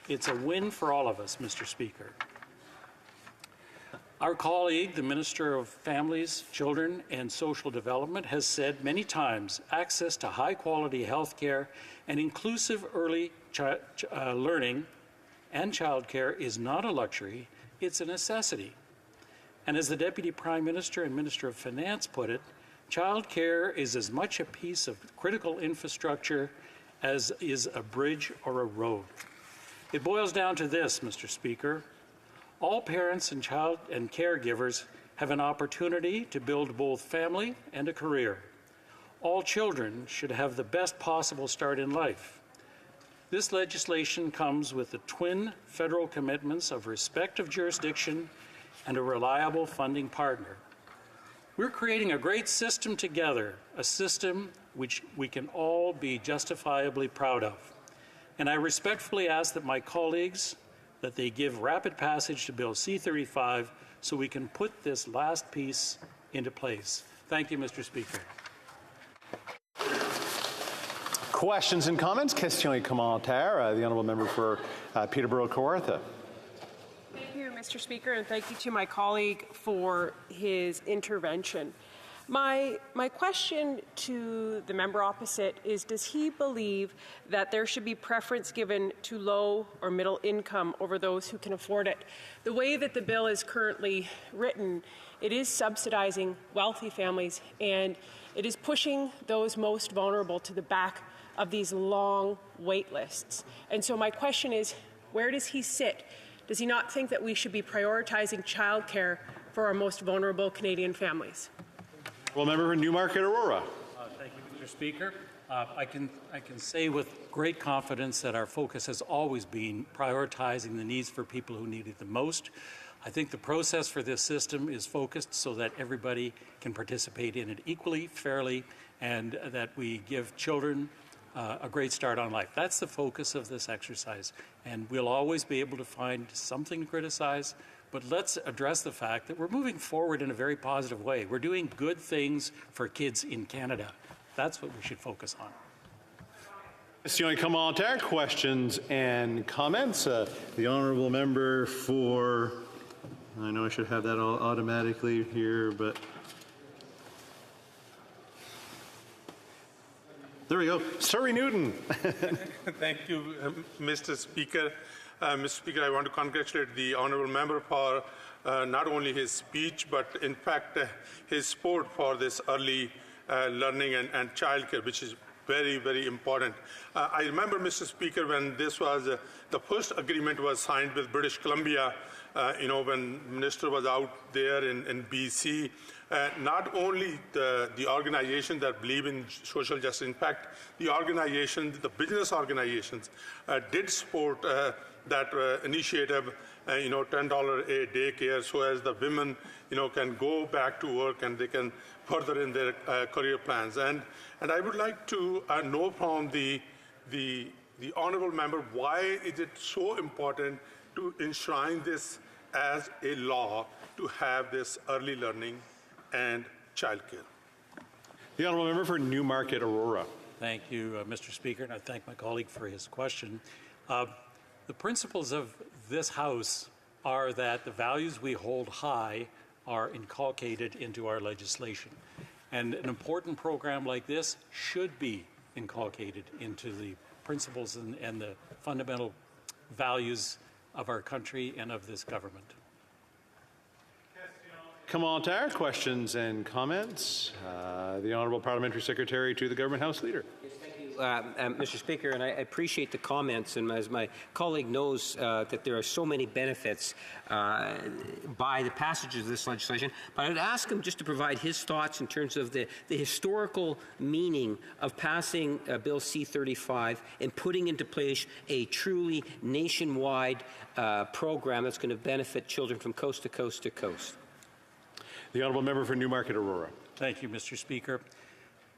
It's a win for all of us, Mr. Speaker. Our colleague, the Minister of Families, Children and Social Development, has said many times access to high-quality health care and inclusive early learning and childcare is not a luxury, it's a necessity. And as the Deputy Prime Minister and Minister of Finance put it, childcare is as much a piece of critical infrastructure as is a bridge or a road. It boils down to this, Mr. Speaker. All parents and child and caregivers have an opportunity to build both family and a career. All children should have the best possible start in life. This legislation comes with the twin federal commitments of respect of jurisdiction and a reliable funding partner. We're creating a great system together, a system which we can all be justifiably proud of. And I respectfully ask that my colleagues, that they give rapid passage to Bill C-35 so we can put this last piece into place. Thank you, Mr. Speaker. Questions and comments? Question et commentaire. The honourable member for Peterborough-Kawartha. Thank you, Mr. Speaker, and thank you to my colleague for his intervention. My question to the member opposite is, does he believe that there should be preference given to low or middle income over those who can afford it? The way that the bill is currently written, it is subsidizing wealthy families, and it is pushing those most vulnerable to the back of these long wait lists. And so my question is, where does he sit? Does he not think that we should be prioritizing childcare for our most vulnerable Canadian families? Well, member for Newmarket Aurora. Thank you, Mr. Speaker. I can say with great confidence that our focus has always been prioritizing the needs for people who need it the most. I think the process for this system is focused so that everybody can participate in it equally, fairly, and that we give children a great start on life. That's the focus of this exercise, and we'll always be able to find something to criticize, but let's address the fact that we're moving forward in a very positive way. We're doing good things for kids in Canada. That's what we should focus on. Question commentaire, questions and comments. The honourable member for, I know I should have that all automatically here, but there we go. Surrey Newton. Thank you, Mr. Speaker. Mr. Speaker, I want to congratulate the honourable member for not only his speech, but in fact his support for this early learning and childcare, which is very, very important. I remember, Mr. Speaker, when this was the first agreement was signed with British Columbia, when Minister was out there in BC. Not only the organizations that believe in social justice, in fact, the business organizations did support that initiative, $10 a daycare, so as the women, can go back to work and they can further in their career plans. And I would like to know from the honourable member, why is it so important to enshrine this as a law to have this early learning and childcare? The honourable member for Newmarket Aurora. Thank you, Mr. Speaker, and I thank my colleague for his question. The principles of this House are that the values we hold high are inculcated into our legislation. And an important program like this should be inculcated into the principles and the fundamental values of our country and of this government. Commentaire, questions and comments. The Honourable Parliamentary Secretary to the Government House Leader. Mr. Speaker, and I appreciate the comments, and as my colleague knows that there are so many benefits by the passage of this legislation, but I would ask him just to provide his thoughts in terms of the historical meaning of passing Bill C-35 and putting into place a truly nationwide program that's going to benefit children from coast to coast to coast. The honourable member for Newmarket Aurora. Thank you, Mr. Speaker.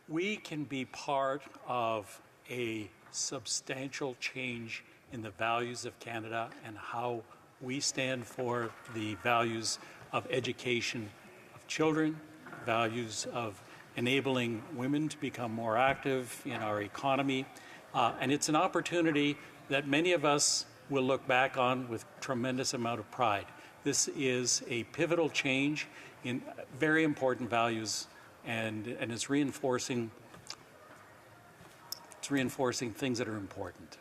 We can be part of a substantial change in the values of Canada and how we stand for the values of education of children, values of enabling women to become more active in our economy. And it's an opportunity that many of us will look back on with tremendous amount of pride. This is a pivotal change in very important values, and it's reinforcing things that are important.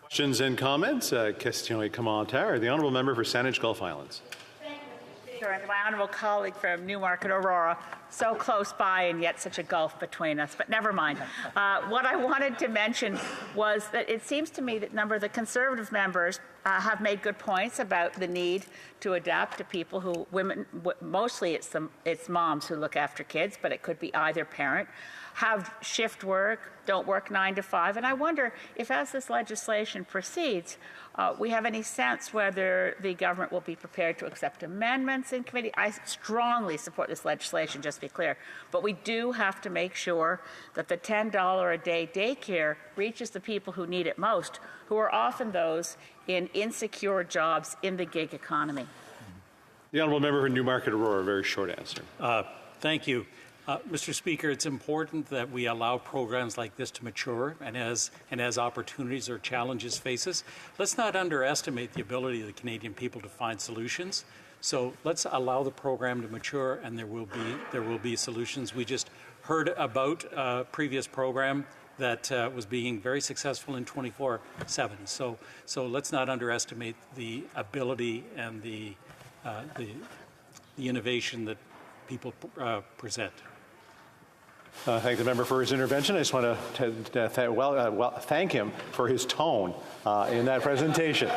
Questions and comments. Question et commentaire. The honourable member for Saanich Gulf Islands. And my honourable colleague from Newmarket Aurora, so close by and yet such a gulf between us, but never mind. What I wanted to mention was that it seems to me that a number of the Conservative members have made good points about the need to adapt to people who, mostly it's moms who look after kids, but it could be either parent, have shift work, don't work 9 to 5. And I wonder if as this legislation proceeds, we have any sense whether the government will be prepared to accept amendments in committee. I strongly support this legislation, just to be clear, but we do have to make sure that the $10 a day daycare reaches the people who need it most, who are often those in insecure jobs in the gig economy. The honourable member for Newmarket Aurora, a very short answer. Thank you. Mr. Speaker, it's important that we allow programs like this to mature, and as opportunities or challenges face us, let's not underestimate the ability of the Canadian people to find solutions. So let's allow the program to mature, and there will be solutions. We just heard about a previous program that was being very successful in 24/7. So let's not underestimate the ability and the innovation that people present. Thank the member for his intervention. I just want to thank him for his tone in that presentation.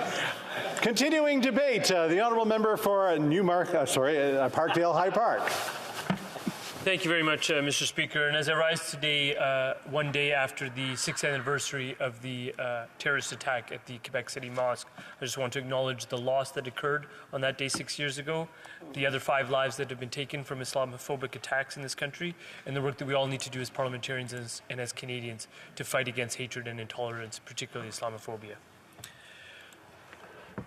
Continuing debate, the honourable member for Parkdale High Park. Thank you very much, Mr. Speaker. And as I rise today, one day after the 6th anniversary of the terrorist attack at the Quebec City Mosque, I just want to acknowledge the loss that occurred on that day 6 years ago, the other 5 lives that have been taken from Islamophobic attacks in this country, and the work that we all need to do as parliamentarians and as Canadians to fight against hatred and intolerance, particularly Islamophobia.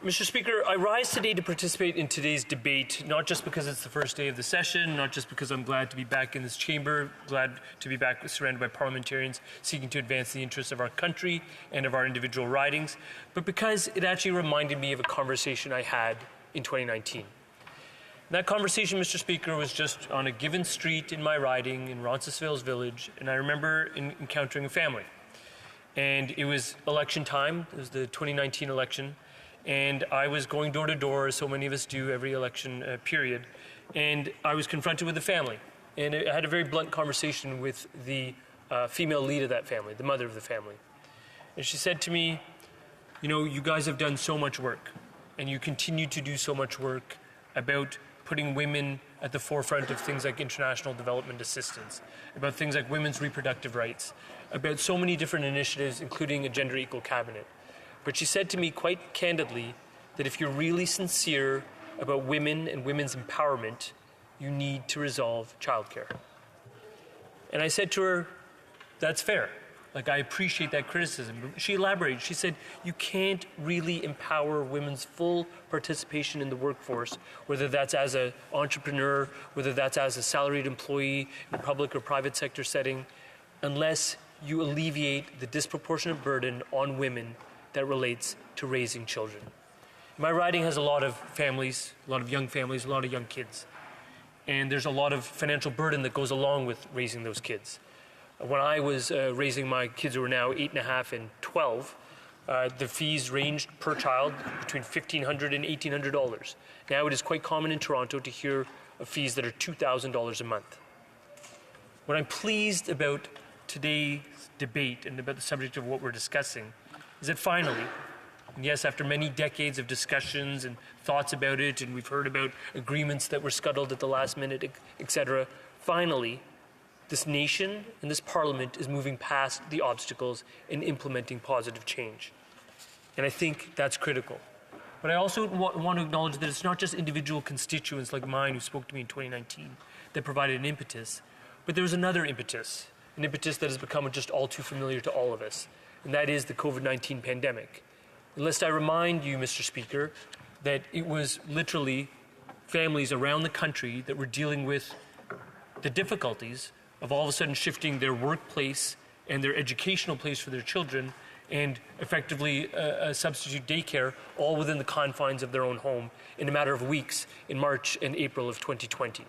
Mr. Speaker, I rise today to participate in today's debate, not just because it's the first day of the session, not just because I'm glad to be back in this chamber, glad to be back surrounded by parliamentarians seeking to advance the interests of our country and of our individual ridings, but because it actually reminded me of a conversation I had in 2019. That conversation, Mr. Speaker, was just on a given street in my riding in Roncesvalles Village, and I remember encountering a family. And it was election time, it was the 2019 election, and I was going door to door, as so many of us do every election period, and I was confronted with the family. And I had a very blunt conversation with the female lead of that family, the mother of the family. And she said to me, you know, you guys have done so much work, and you continue to do so much work about putting women at the forefront of things like international development assistance, about things like women's reproductive rights, about so many different initiatives, including a gender equal cabinet. But she said to me quite candidly that if you're really sincere about women and women's empowerment, you need to resolve childcare. And I said to her, that's fair. Like, I appreciate that criticism. She elaborated. She said, you can't really empower women's full participation in the workforce, whether that's as an entrepreneur, whether that's as a salaried employee in a public or private sector setting, unless you alleviate the disproportionate burden on women that relates to raising children. My riding has a lot of families, a lot of young families, a lot of young kids. And there's a lot of financial burden that goes along with raising those kids. When I was raising my kids who are now 8.5 and 12, the fees ranged per child between $1,500 and $1,800. Now it is quite common in Toronto to hear of fees that are $2,000 a month. What I'm pleased about today's debate and about the subject of what we're discussing is that finally, and yes, after many decades of discussions and thoughts about it, and we've heard about agreements that were scuttled at the last minute, etc., finally, this nation and this parliament is moving past the obstacles and implementing positive change. And I think that's critical. But I also want to acknowledge that it's not just individual constituents like mine who spoke to me in 2019 that provided an impetus, but there was another impetus, an impetus that has become just all too familiar to all of us, and that is the COVID-19 pandemic. Lest I remind you, Mr. Speaker, that it was literally families around the country that were dealing with the difficulties of all of a sudden shifting their workplace and their educational place for their children and effectively a substitute daycare all within the confines of their own home in a matter of weeks in March and April of 2020.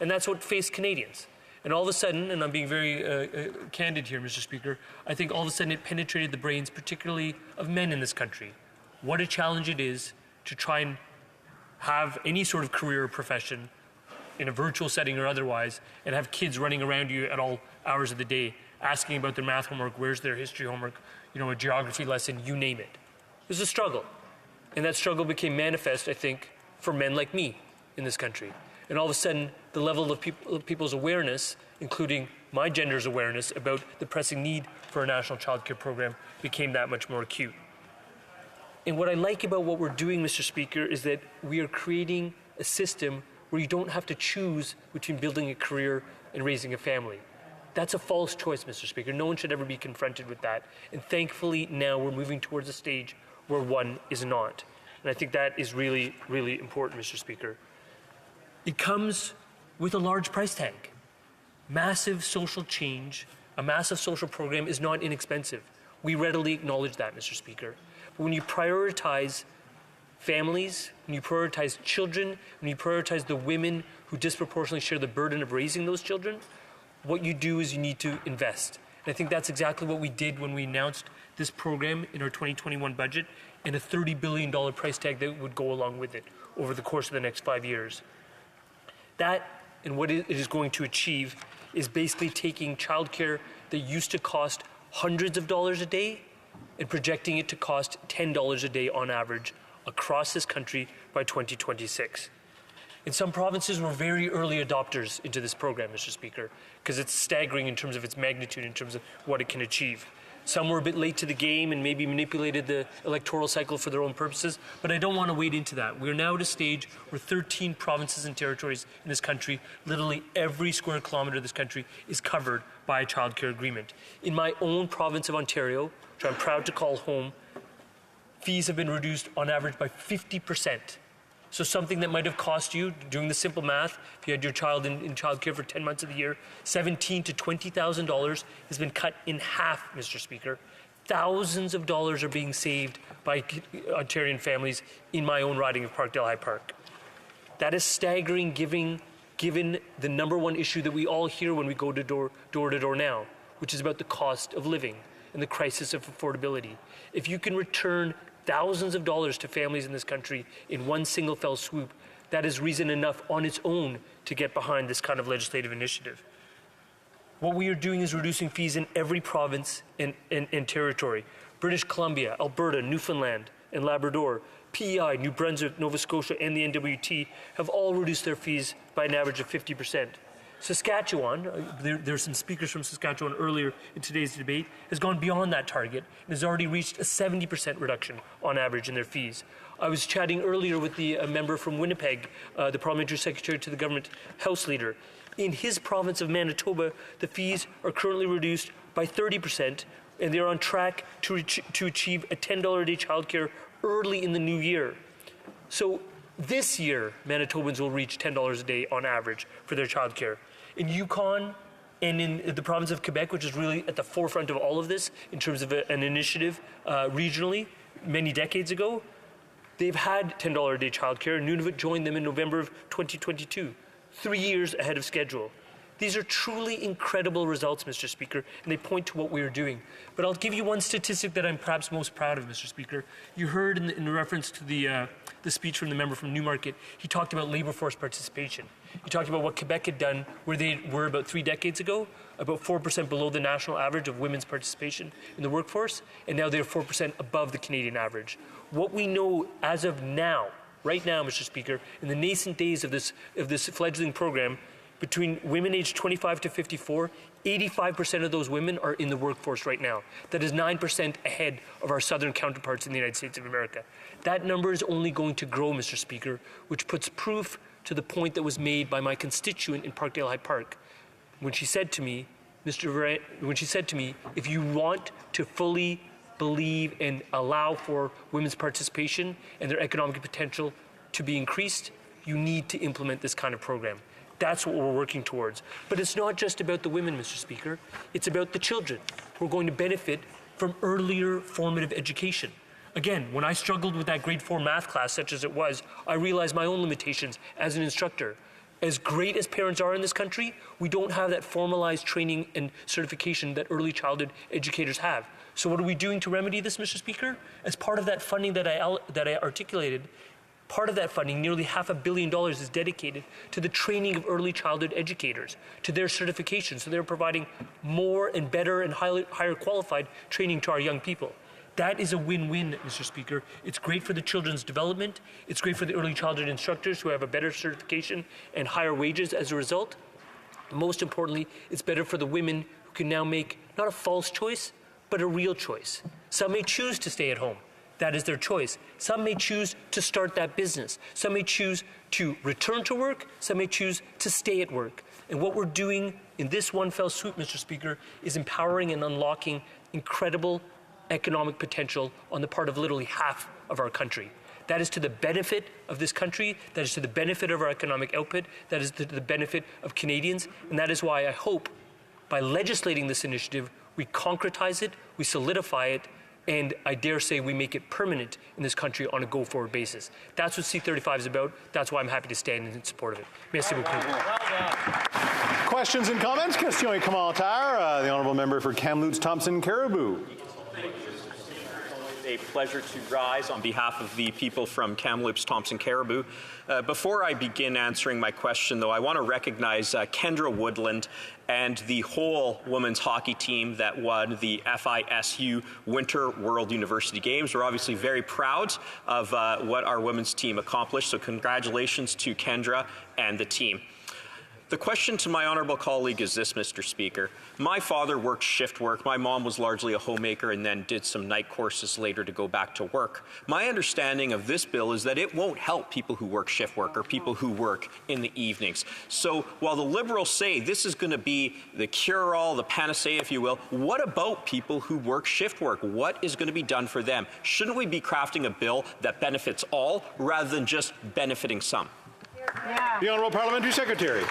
And that's what faced Canadians. And all of a sudden, and I'm being very candid here, Mr. Speaker, I think all of a sudden it penetrated the brains, particularly of men in this country. What a challenge it is to try and have any sort of career or profession in a virtual setting or otherwise, and have kids running around you at all hours of the day, asking about their math homework, where's their history homework, you know, a geography lesson, you name it. It was a struggle. And that struggle became manifest, I think, for men like me in this country. And all of a sudden, the level of people's awareness, including my gender's awareness about the pressing need for a national child care program, became that much more acute. And what I like about what we're doing, Mr. Speaker, is that we are creating a system where you don't have to choose between building a career and raising a family. That's a false choice, Mr. Speaker. No one should ever be confronted with that. And thankfully, now we're moving towards a stage where one is not. And I think that is really, really important, Mr. Speaker. It comes with a large price tag. Massive social change, a massive social program is not inexpensive. We readily acknowledge that, Mr. Speaker. But when you prioritize families, when you prioritize children, when you prioritize the women who disproportionately share the burden of raising those children, what you do is you need to invest. And I think that's exactly what we did when we announced this program in our 2021 budget and a $30 billion price tag that would go along with it over the course of the next 5 years. That and what it is going to achieve is basically taking childcare that used to cost hundreds of dollars a day and projecting it to cost $10 a day on average across this country by 2026. In some provinces, we're very early adopters into this program, Mr. Speaker, because it's staggering in terms of its magnitude, in terms of what it can achieve. Some were a bit late to the game and maybe manipulated the electoral cycle for their own purposes, but I don't want to wade into that. We're now at a stage where 13 provinces and territories in this country, literally every square kilometre of this country, is covered by a childcare agreement. In my own province of Ontario, which I'm proud to call home, fees have been reduced on average by 50%. So something that might have cost you, doing the simple math, if you had your child in childcare for 10 months of the year, $17,000 to $20,000 has been cut in half, Mr. Speaker. Thousands of dollars are being saved by Ontarian families in my own riding of Parkdale High Park. That is staggering given the number one issue that we all hear when we go to door to door now, which is about the cost of living and the crisis of affordability. If you can return thousands of dollars to families in this country in one single fell swoop, that is reason enough on its own to get behind this kind of legislative initiative. What we are doing is reducing fees in every province and territory. British Columbia, Alberta, Newfoundland, and Labrador, PEI, New Brunswick, Nova Scotia, and the NWT have all reduced their fees by an average of 50%. Saskatchewan, there's some speakers from Saskatchewan earlier in today's debate, has gone beyond that target and has already reached a 70% reduction on average in their fees. I was chatting earlier with a member from Winnipeg, the Parliamentary Secretary to the Government House Leader. In his province of Manitoba, the fees are currently reduced by 30%, and they're on track to achieve a $10 a day childcare early in the new year. So this year, Manitobans will reach $10 a day on average for their childcare. In Yukon and in the province of Quebec, which is really at the forefront of all of this in terms of an initiative regionally many decades ago, they've had $10 a day childcare. Nunavut joined them in November of 2022, 3 years ahead of schedule. These are truly incredible results, Mr. Speaker, and they point to what we are doing. But I'll give you one statistic that I'm perhaps most proud of, Mr. Speaker. You heard in reference to the speech from the member from Newmarket, he talked about labour force participation. He talked about what Quebec had done, where they were about 3 decades ago, about 4% below the national average of women's participation in the workforce, and now they're 4% above the Canadian average. What we know as of now, right now, Mr. Speaker, in the nascent days of this fledgling program, between women aged 25 to 54, 85% of those women are in the workforce right now. That is 9% ahead of our southern counterparts in the United States of America. That number is only going to grow, Mr. Speaker, which puts proof to the point that was made by my constituent in Parkdale High Park when she said to me, if you want to fully believe and allow for women's participation and their economic potential to be increased, you need to implement this kind of program. That's what we're working towards. But it's not just about the women, Mr. Speaker. It's about the children who are going to benefit from earlier formative education. Again, when I struggled with that grade 4 math class, such as it was, I realized my own limitations as an instructor. As great as parents are in this country, we don't have that formalized training and certification that early childhood educators have. So what are we doing to remedy this, Mr. Speaker? As part of that funding that I articulated, part of that funding, nearly $500 million, is dedicated to the training of early childhood educators, to their certification. So they're providing more and better and higher qualified training to our young people. That is a win-win, Mr. Speaker. It's great for the children's development. It's great for the early childhood instructors who have a better certification and higher wages as a result. Most importantly, it's better for the women who can now make not a false choice, but a real choice. Some may choose to stay at home. That is their choice. Some may choose to start that business. Some may choose to return to work. Some may choose to stay at work. And what we're doing in this one fell swoop, Mr. Speaker, is empowering and unlocking incredible economic potential on the part of literally half of our country. That is to the benefit of this country. That is to the benefit of our economic output. That is to the benefit of Canadians. And that is why I hope by legislating this initiative, we concretize it, we solidify it, and I dare say we make it permanent in this country on a go-forward basis. That's what C-35 is about. That's why I'm happy to stand in support of it. Merci beaucoup. Questions and comments? Question et commentaires. The Honourable Member for Kamloops Thompson Caribou. A pleasure to rise on behalf of the people from Kamloops Thompson Caribou. Before I begin answering my question, though, I want to recognize Kendra Woodland and the whole women's hockey team that won the FISU Winter World University Games. We're obviously very proud of what our women's team accomplished, so congratulations to Kendra and the team. The question to my honourable colleague is this, Mr. Speaker. My father worked shift work. My mom was largely a homemaker and then did some night courses later to go back to work. My understanding of this bill is that it won't help people who work shift work or people who work in the evenings. So while the Liberals say this is going to be the cure-all, the panacea, if you will, what about people who work shift work? What is going to be done for them? Shouldn't we be crafting a bill that benefits all rather than just benefiting some? Yeah. The Honourable Parliamentary Secretary.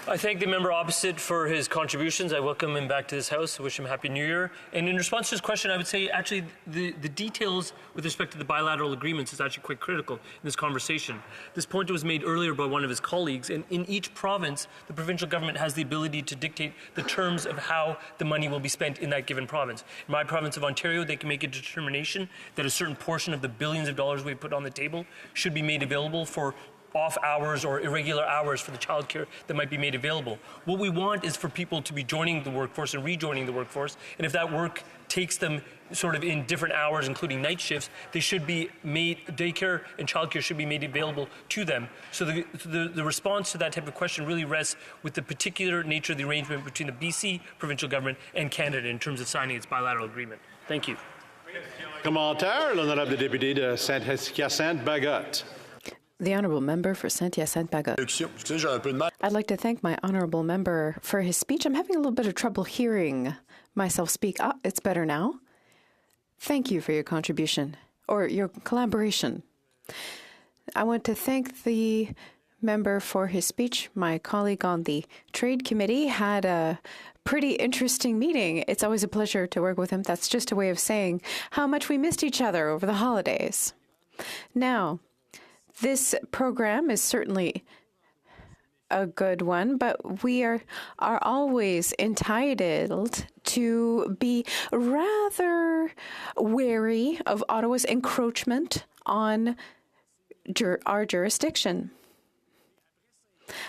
I thank the member opposite for his contributions. I welcome him back to this House. I wish him Happy New Year. And in response to his question, I would say actually the details with respect to the bilateral agreements is actually quite critical in this conversation. This point was made earlier by one of his colleagues, and in each province, the provincial government has the ability to dictate the terms of how the money will be spent in that given province. In my province of Ontario, they can make a determination that a certain portion of the billions of dollars we put on the table should be made available for off hours or irregular hours for the childcare that might be made available. What we want is for people to be joining the workforce and rejoining the workforce, and if that work takes them sort of in different hours, including night shifts, they should be made, daycare and childcare should be made available to them. So the response to that type of question really rests with the particular nature of the arrangement between the BC provincial government and Canada in terms of signing its bilateral agreement. Thank you. Commentaire, l'honorable député de Saint-Hyacinthe-Bagotte. The Honourable Member for Saint-Hyacinthe-Bagotte. I'd like to thank my Honourable Member for his speech. I'm having a little bit of trouble hearing myself speak. It's better now. Thank you for your contribution, or your collaboration. I want to thank the member for his speech. My colleague on the Trade Committee had a pretty interesting meeting. It's always a pleasure to work with him. That's just a way of saying how much we missed each other over the holidays. Now, this program is certainly a good one, but we are always entitled to be rather wary of Ottawa's encroachment on our jurisdiction.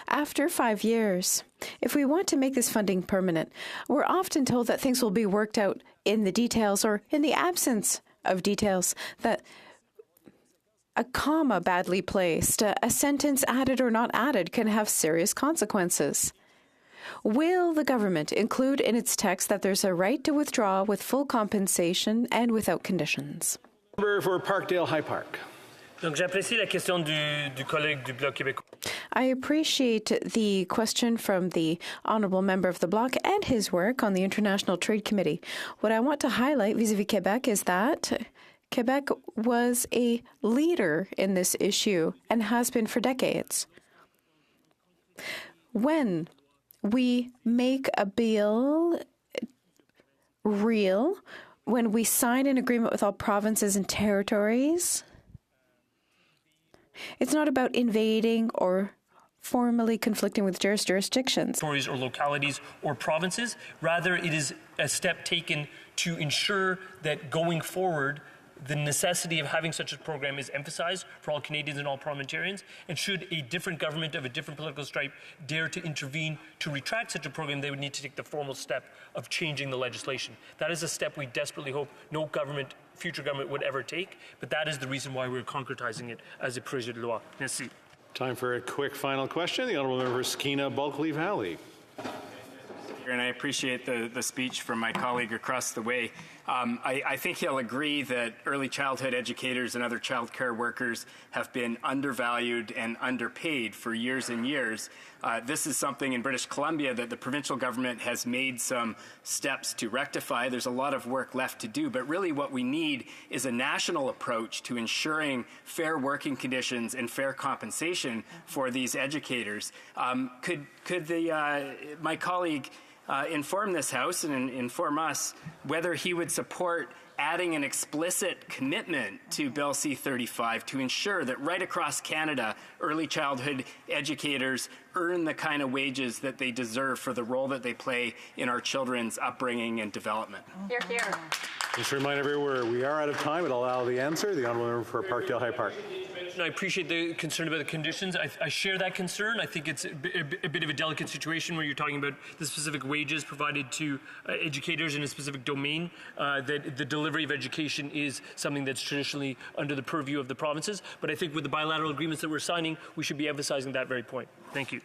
After 5 years, if we want to make this funding permanent, we're often told that things will be worked out in the details or in the absence of details, that a comma badly placed, a sentence added or not added can have serious consequences. Will the government include in its text that there's a right to withdraw with full compensation and without conditions? Member for Parkdale High Park. Donc, j'apprécie la question du collègue du Bloc québécois. I appreciate the question from the Honourable Member of the Bloc and his work on the International Trade Committee. What I want to highlight vis-à-vis Quebec is that Quebec was a leader in this issue and has been for decades. When we make a bill real, when we sign an agreement with all provinces and territories, it's not about invading or formally conflicting with jurisdictions. Or localities or provinces. Rather, it is a step taken to ensure that going forward, the necessity of having such a program is emphasized for all Canadians and all parliamentarians, and should a different government of a different political stripe dare to intervene to retract such a program, they would need to take the formal step of changing the legislation. That is a step we desperately hope no government, future government, would ever take, but that is the reason why we're concretizing it as a projet de loi. Merci. Time for a quick final question. The Honourable Member Skeena Bulkley Valley. And I appreciate the speech from my colleague across the way. I think he'll agree that early childhood educators and other child care workers have been undervalued and underpaid for years and years. This is something in British Columbia that the provincial government has made some steps to rectify. There's a lot of work left to do, but really what we need is a national approach to ensuring fair working conditions and fair compensation for these educators. Could my colleague inform this House and inform us whether he would support adding an explicit commitment to Bill C-35 to ensure that right across Canada, early childhood educators earn the kind of wages that they deserve for the role that they play in our children's upbringing and development. Hear, hear. Just to remind everyone, we are out of time. It'll allow the answer. The honourable member for Parkdale High Park. I appreciate the concern about the conditions. I share that concern. I think it's a bit of a delicate situation where you're talking about the specific wages provided to educators in a specific domain, that the delivery of education is something that's traditionally under the purview of the provinces. But I think with the bilateral agreements that we're signing, we should be emphasizing that very point. Thank you.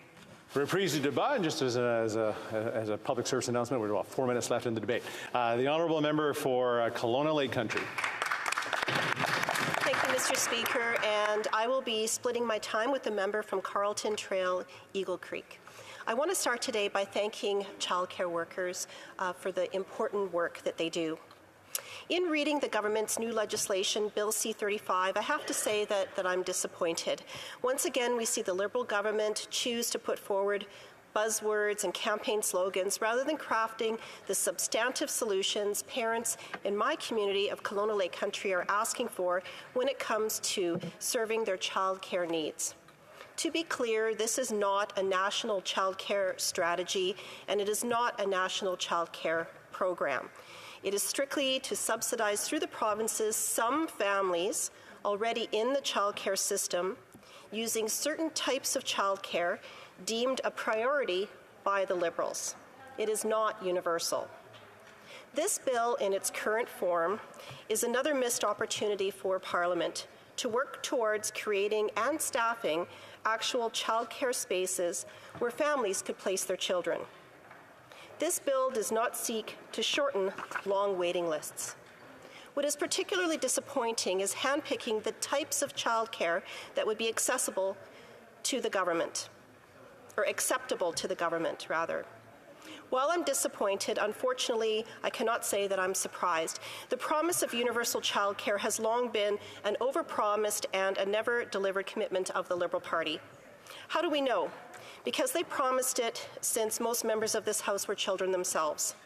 Reprise du débat, and just as a public service announcement, we're about 4 minutes left in the debate. The honourable member for Kelowna Lake Country. Thank you, Mr. Speaker, and I will be splitting my time with the member from Carlton Trail, Eagle Creek. I want to start today by thanking childcare workers for the important work that they do. In reading the government's new legislation, Bill C-35, I have to say that I'm disappointed. Once again, we see the Liberal government choose to put forward buzzwords and campaign slogans rather than crafting the substantive solutions parents in my community of Kelowna Lake Country are asking for when it comes to serving their child care needs. To be clear, this is not a national child care strategy, and it is not a national child care program. It is strictly to subsidize through the provinces some families already in the child care system using certain types of child care deemed a priority by the Liberals. It is not universal. This bill in its current form is another missed opportunity for Parliament to work towards creating and staffing actual child care spaces where families could place their children. This bill does not seek to shorten long waiting lists. What is particularly disappointing is handpicking the types of childcare that would be accessible to the government, or acceptable to the government, rather. While I'm disappointed, unfortunately, I cannot say that I'm surprised. The promise of universal childcare has long been an overpromised and a never-delivered commitment of the Liberal Party. How do we know? Because they promised it since most members of this House were children themselves.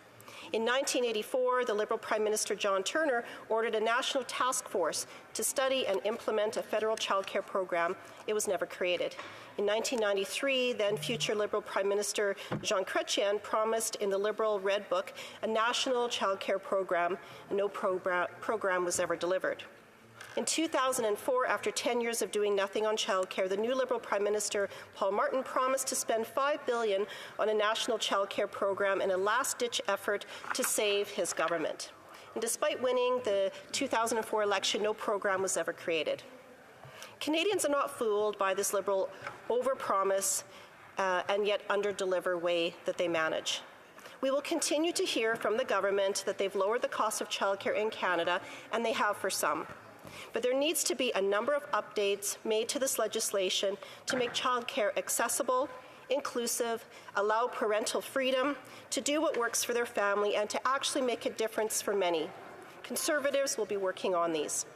In 1984, the Liberal Prime Minister John Turner ordered a national task force to study and implement a federal childcare program. It was never created. In 1993, then future Liberal Prime Minister Jean Chrétien promised in the Liberal Red Book a national childcare program, and no program was ever delivered. In 2004, after 10 years of doing nothing on childcare, the new Liberal Prime Minister, Paul Martin, promised to spend $5 billion on a national childcare program in a last-ditch effort to save his government. And despite winning the 2004 election, no program was ever created. Canadians are not fooled by this Liberal overpromise and yet underdeliver way that they manage. We will continue to hear from the government that they've lowered the cost of childcare in Canada, and they have for some. But there needs to be a number of updates made to this legislation to make childcare accessible, inclusive, allow parental freedom to do what works for their family, and to actually make a difference for many. Conservatives will be working on these.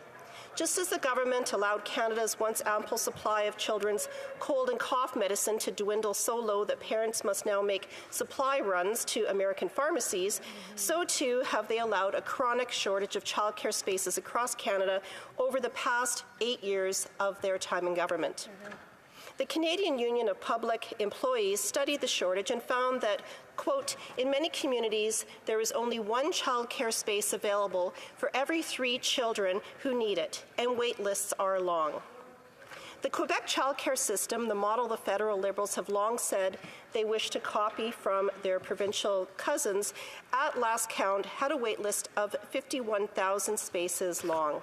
Just as the government allowed Canada's once ample supply of children's cold and cough medicine to dwindle so low that parents must now make supply runs to American pharmacies, so too have they allowed a chronic shortage of childcare spaces across Canada over the past 8 years of their time in government. The Canadian Union of Public Employees studied the shortage and found that, quote, in many communities, there is only one child care space available for every 3 children who need it, and wait lists are long. The Quebec child care system, the model the federal Liberals have long said they wish to copy from their provincial cousins, at last count had a wait list of 51,000 spaces long.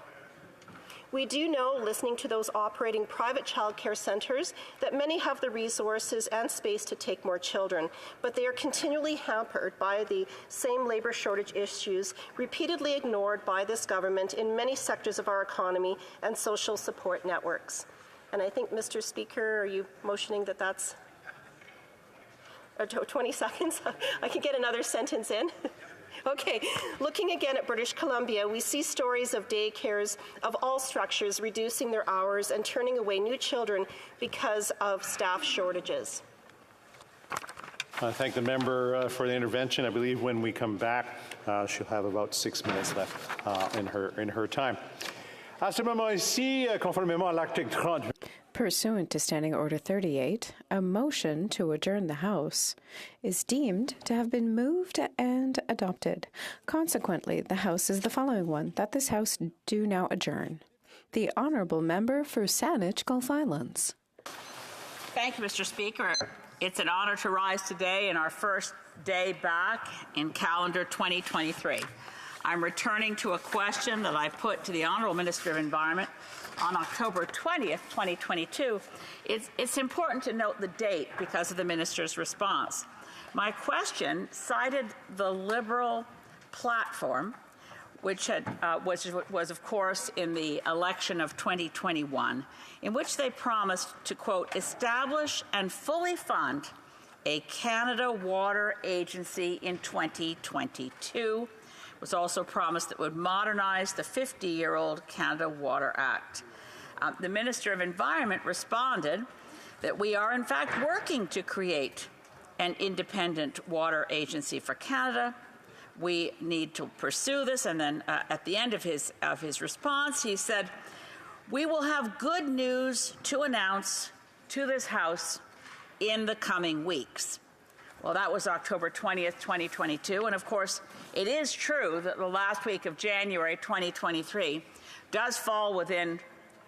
We do know, listening to those operating private child care centres, that many have the resources and space to take more children, but they are continually hampered by the same labour shortage issues repeatedly ignored by this government in many sectors of our economy and social support networks. And I think, Mr. Speaker, are you motioning that that's 20 seconds? I can get another sentence in. Okay, looking again at British Columbia, we see stories of daycares of all structures reducing their hours and turning away new children because of staff shortages. I thank the member for the intervention. I believe when we come back, she'll have about 6 minutes left in her time. À ce moment-ci, conformément à l'article 30. Pursuant to Standing Order 38, a motion to adjourn the House is deemed to have been moved and adopted. Consequently, the House is the following one, that this House do now adjourn. The Honourable Member for Saanich Gulf Islands. Thank you, Mr. Speaker. It's an honor to rise today in our first day back in calendar 2023. I'm returning to a question that I put to the Honourable Minister of Environment on October 20th, 2022. It's important to note the date because of the Minister's response. My question cited the Liberal platform, which was, of course, in the election of 2021, in which they promised to, quote, establish and fully fund a Canada Water Agency in 2022. It was also promised that it would modernize the 50-year-old Canada Water Act. The Minister of Environment responded that we are, in fact, working to create an independent water agency for Canada. We need to pursue this. And then at the end of his response, he said, we will have good news to announce to this House in the coming weeks. Well, that was October 20th, 2022. And of course, it is true that the last week of January 2023 does fall within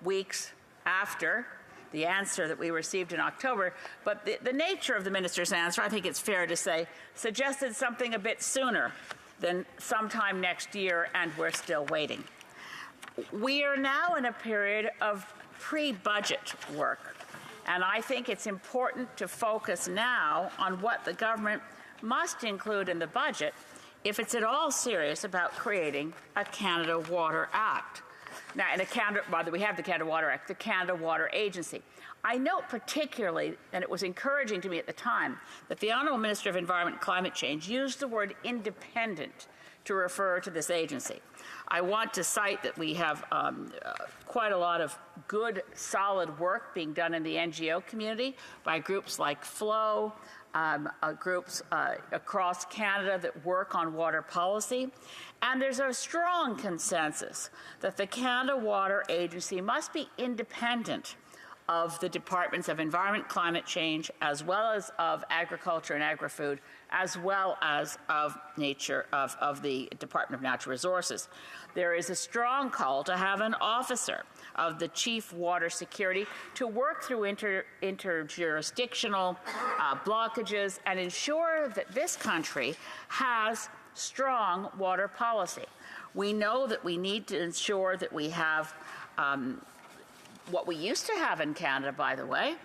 weeks after the answer that we received in October. But the nature of the minister's answer, I think it's fair to say, suggested something a bit sooner than sometime next year, and we're still waiting. We are now in a period of pre-budget work, and I think it's important to focus now on what the government must include in the budget if it's at all serious about creating a Canada Water Act. Now, we have the Canada Water Act, the Canada Water Agency. I note particularly, and it was encouraging to me at the time, that the Honourable Minister of Environment and Climate Change used the word independent to refer to this agency. I want to cite that we have quite a lot of good, solid work being done in the NGO community by groups like FLOW, groups across Canada that work on water policy. And there's a strong consensus that the Canada Water Agency must be independent of the Departments of Environment, Climate Change, as well as of Agriculture and Agri-Food, as well as of the Department of Natural Resources. There is a strong call to have an officer of the Chief Water Security to work through interjurisdictional blockages and ensure that this country has strong water policy. We know that we need to ensure that we have what we used to have in Canada, by the way,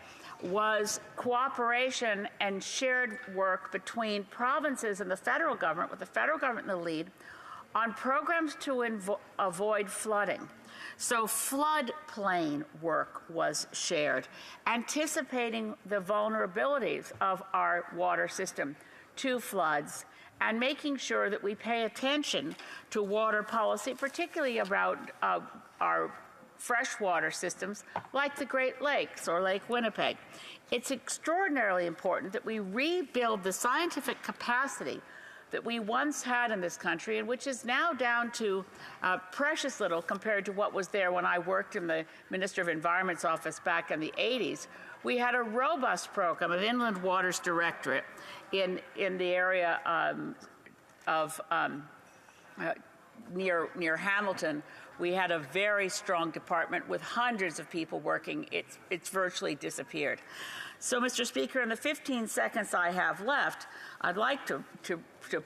was cooperation and shared work between provinces and the federal government, with the federal government in the lead, on programs to avoid flooding. So floodplain work was shared, anticipating the vulnerabilities of our water system to floods, and making sure that we pay attention to water policy, particularly about our freshwater systems like the Great Lakes or Lake Winnipeg. It's extraordinarily important that we rebuild the scientific capacity that we once had in this country, and which is now down to precious little compared to what was there when I worked in the Minister of Environment's office back in the 80s. We had a robust program of Inland Waters Directorate in the area near Hamilton. We had a very strong department with hundreds of people working. It's virtually disappeared. So, Mr. Speaker, in the 15 seconds I have left, I'd like to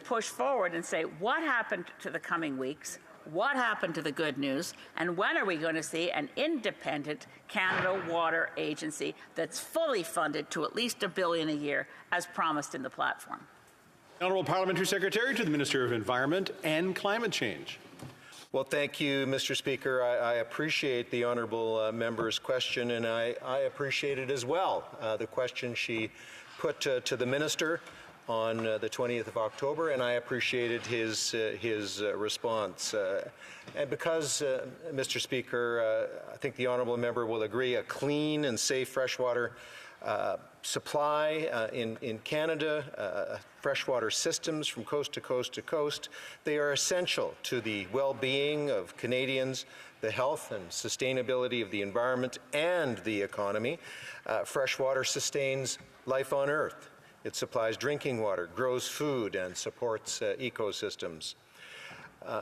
push forward and say what happened to the coming weeks, what happened to the good news, and when are we going to see an independent Canada Water Agency that's fully funded to at least $1 billion a year, as promised in the platform? Honourable Parliamentary Secretary to the Minister of Environment and Climate Change. Well, thank you, Mr. Speaker. I appreciate the honourable member's question, and I appreciate it as well. The question she put to the minister on the 20th of October, and I appreciated his response. And because, Mr. Speaker, I think the honourable member will agree, a clean and safe freshwater supply in Canada, freshwater systems from coast to coast to coast. They are essential to the well-being of Canadians, the health and sustainability of the environment and the economy. Freshwater sustains life on Earth. It supplies drinking water, grows food, and supports ecosystems.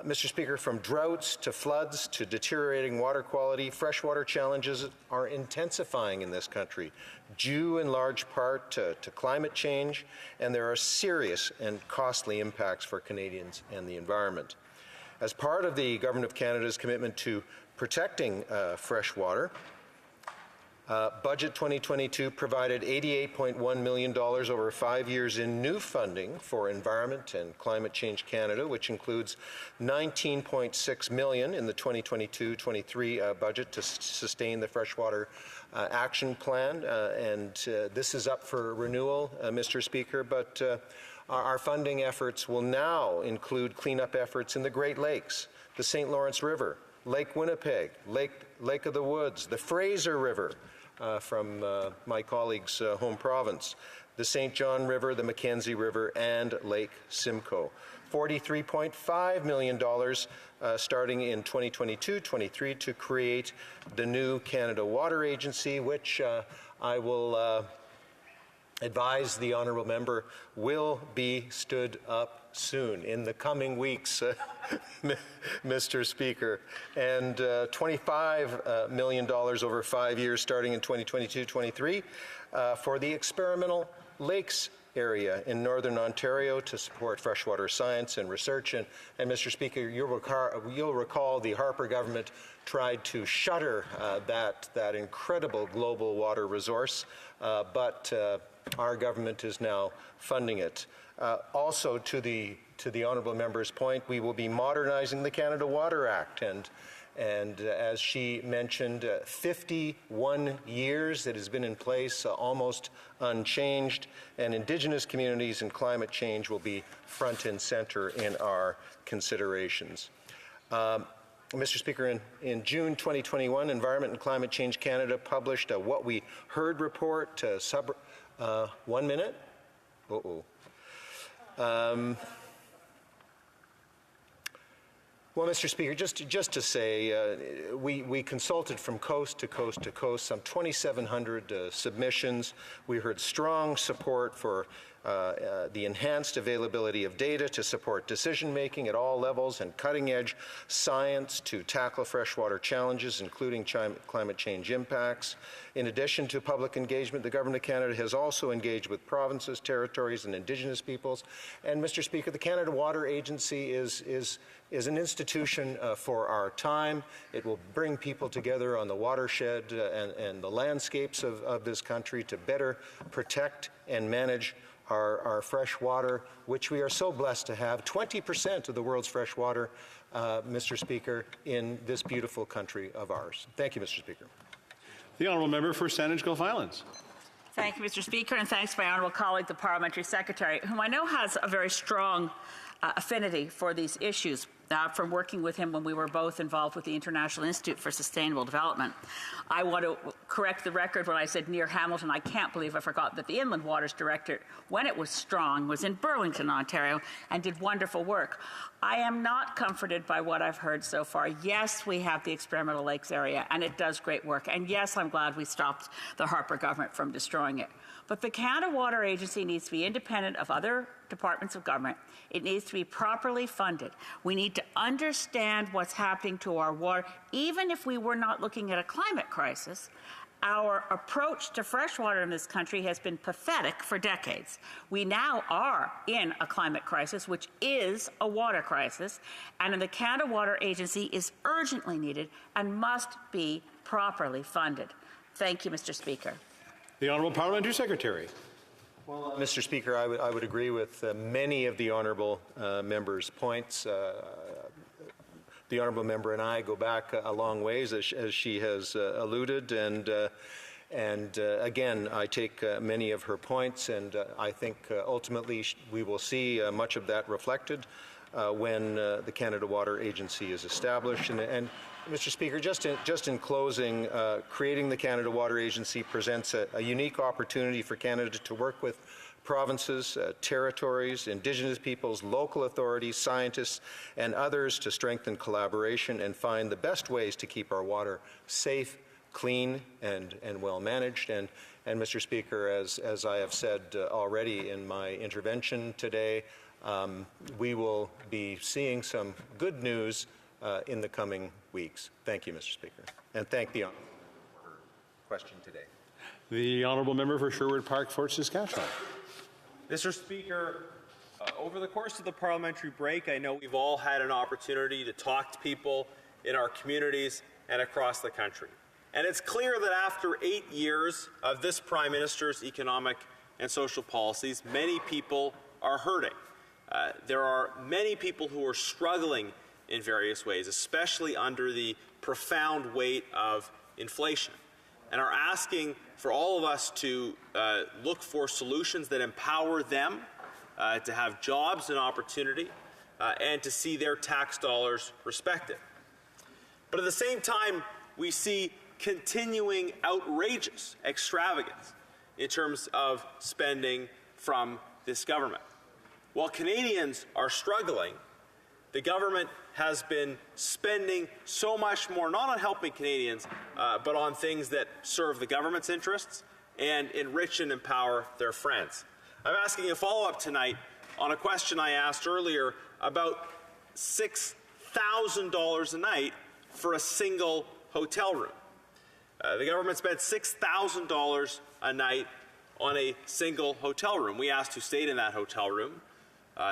Mr. Speaker, from droughts to floods to deteriorating water quality, freshwater challenges are intensifying in this country, due in large part to climate change, and there are serious and costly impacts for Canadians and the environment. As part of the Government of Canada's commitment to protecting fresh water, Budget 2022 provided $88.1 million over 5 years in new funding for Environment and Climate Change Canada, which includes $19.6 million in the 2022-23 budget to sustain the Freshwater Action Plan. This is up for renewal, Mr. Speaker, but our funding efforts will now include cleanup efforts in the Great Lakes, the St. Lawrence River, Lake Winnipeg, Lake of the Woods, the Fraser River, from my colleague's home province, the St. John River, the Mackenzie River, and Lake Simcoe. $43.5 million starting in 2022-23 to create the new Canada Water Agency, which I will advise the honourable member will be stood up soon in the coming weeks, Mr. Speaker. And $25 million over 5 years starting in 2022-23 for the experimental lakes area in Northern Ontario to support freshwater science and research. And Mr. Speaker, you'll recall the Harper government tried to shutter that incredible global water resource, but our government is now funding it. Also, to the honourable member's point, we will be modernizing the Canada Water Act, and as she mentioned, 51 years it has been in place, almost unchanged, and Indigenous communities and climate change will be front and centre in our considerations. Mr. Speaker, in June 2021, Environment and Climate Change Canada published a What We Heard report. 1 minute? Well, Mr. Speaker, just to say, we consulted from coast to coast to coast, some 2,700 submissions. We heard strong support for the enhanced availability of data to support decision-making at all levels and cutting-edge science to tackle freshwater challenges, including climate change impacts. In addition to public engagement, the Government of Canada has also engaged with provinces, territories, and Indigenous peoples. And, Mr. Speaker, the Canada Water Agency is an institution for our time. It will bring people together on the watershed and the landscapes of this country to better protect and manage our fresh water, which we are so blessed to have. 20% of the world's fresh water, Mr. Speaker, in this beautiful country of ours. Thank you, Mr. Speaker. The honourable member for Saanich Gulf Islands. Thank you, Mr. Speaker, and thanks to my honourable colleague, the Parliamentary Secretary, whom I know has a very strong affinity for these issues from working with him when we were both involved with the International Institute for Sustainable Development. I want to correct the record when I said near Hamilton. I can't believe I forgot that the Inland Waters Director, when it was strong, was in Burlington, Ontario, and did wonderful work. I am not comforted by what I've heard so far. Yes, we have the Experimental Lakes area, and it does great work. And yes, I'm glad we stopped the Harper government from destroying it. But the Canada Water Agency needs to be independent of other departments of government. It needs to be properly funded. We need to understand what's happening to our water. Even if we were not looking at a climate crisis, our approach to freshwater in this country has been pathetic for decades. We now are in a climate crisis, which is a water crisis, and the Canada Water Agency is urgently needed and must be properly funded. Thank you, Mr. Speaker. The Honourable Parliamentary Secretary. Well, Mr. Speaker, I would agree with many of the honourable member's points. The honourable member and I go back a long ways, as she has alluded, and again, I take many of her points, and I think ultimately we will see much of that reflected when the Canada Water Agency is established. And Mr. Speaker, just in closing, creating the Canada Water Agency presents a unique opportunity for Canada to work with provinces, territories, Indigenous peoples, local authorities, scientists, and others to strengthen collaboration and find the best ways to keep our water safe, clean, and well managed. And Mr. Speaker, as I have said already in my intervention today, we will be seeing some good news in the coming weeks. Thank you, Mr. Speaker, and thank the Honourable for her question today. The Honourable Member for Sherwood Park, Fort Saskatchewan. Mr. Speaker, over the course of the parliamentary break, I know we've all had an opportunity to talk to people in our communities and across the country. And it's clear that after 8 years of this Prime Minister's economic and social policies, many people are hurting. There are many people who are struggling in various ways, especially under the profound weight of inflation, and are asking for all of us to look for solutions that empower them to have jobs and opportunity and to see their tax dollars respected. But at the same time, we see continuing outrageous extravagance in terms of spending from this government. While Canadians are struggling, the government has been spending so much more, not on helping Canadians, but on things that serve the government's interests and enrich and empower their friends. I'm asking a follow-up tonight on a question I asked earlier about $6,000 a night for a single hotel room. The government spent $6,000 a night on a single hotel room. We asked who stayed in that hotel room.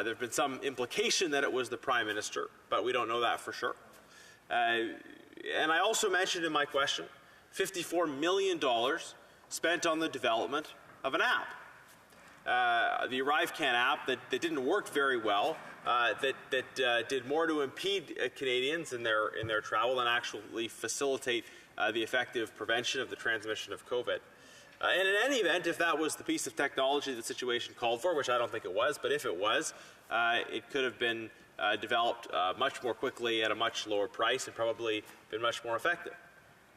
There's been some implication that it was the Prime Minister, but we don't know that for sure. And I also mentioned in my question $54 million spent on the development of an app. The ArriveCan app that didn't work very well, that did more to impede Canadians in their travel than actually facilitate the effective prevention of the transmission of COVID. And in any event, if that was the piece of technology the situation called for, which I don't think it was, but if it was, it could have been developed much more quickly at a much lower price and probably been much more effective.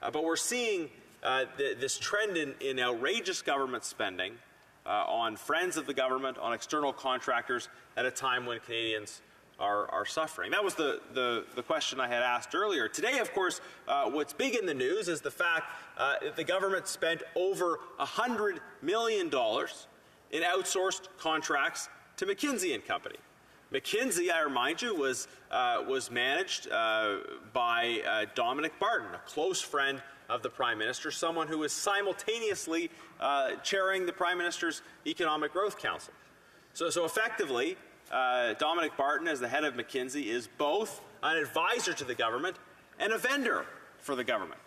But we're seeing this trend in outrageous government spending on friends of the government, on external contractors, at a time when Canadians are suffering. That was the question I had asked earlier. Today, of course, what's big in the news is the fact that the government spent over $100 million in outsourced contracts to McKinsey & Company. McKinsey, I remind you, was managed by Dominic Barton, a close friend of the Prime Minister, someone who is simultaneously chairing the Prime Minister's Economic Growth Council. So effectively, Dominic Barton, as the head of McKinsey, is both an advisor to the government and a vendor for the government.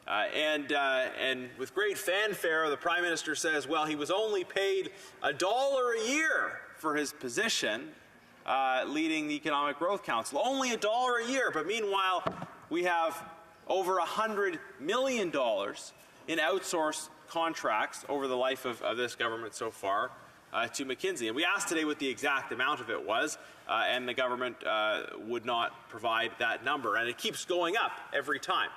And with great fanfare, the Prime Minister says, well, he was only paid $1 a year for his position leading the Economic Growth Council. Only $1 a year, but meanwhile, we have over $100 million in outsourced contracts over the life of this government so far to McKinsey. And we asked today what the exact amount of it was, and the government would not provide that number. And it keeps going up every time.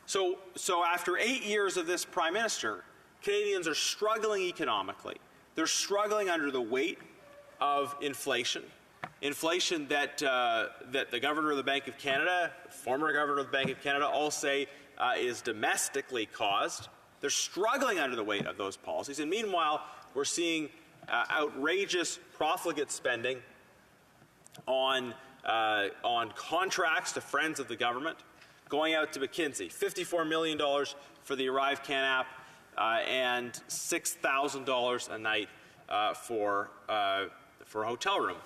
So after 8 years of this Prime Minister, Canadians are struggling economically. They're struggling under the weight of inflation. Inflation that the Governor of the Bank of Canada, former Governor of the Bank of Canada, all say is domestically caused. They're struggling under the weight of those policies. And meanwhile, we're seeing outrageous profligate spending on contracts to friends of the government, going out to McKinsey. $54 million for the ArriveCan app and $6,000 a night for a hotel room.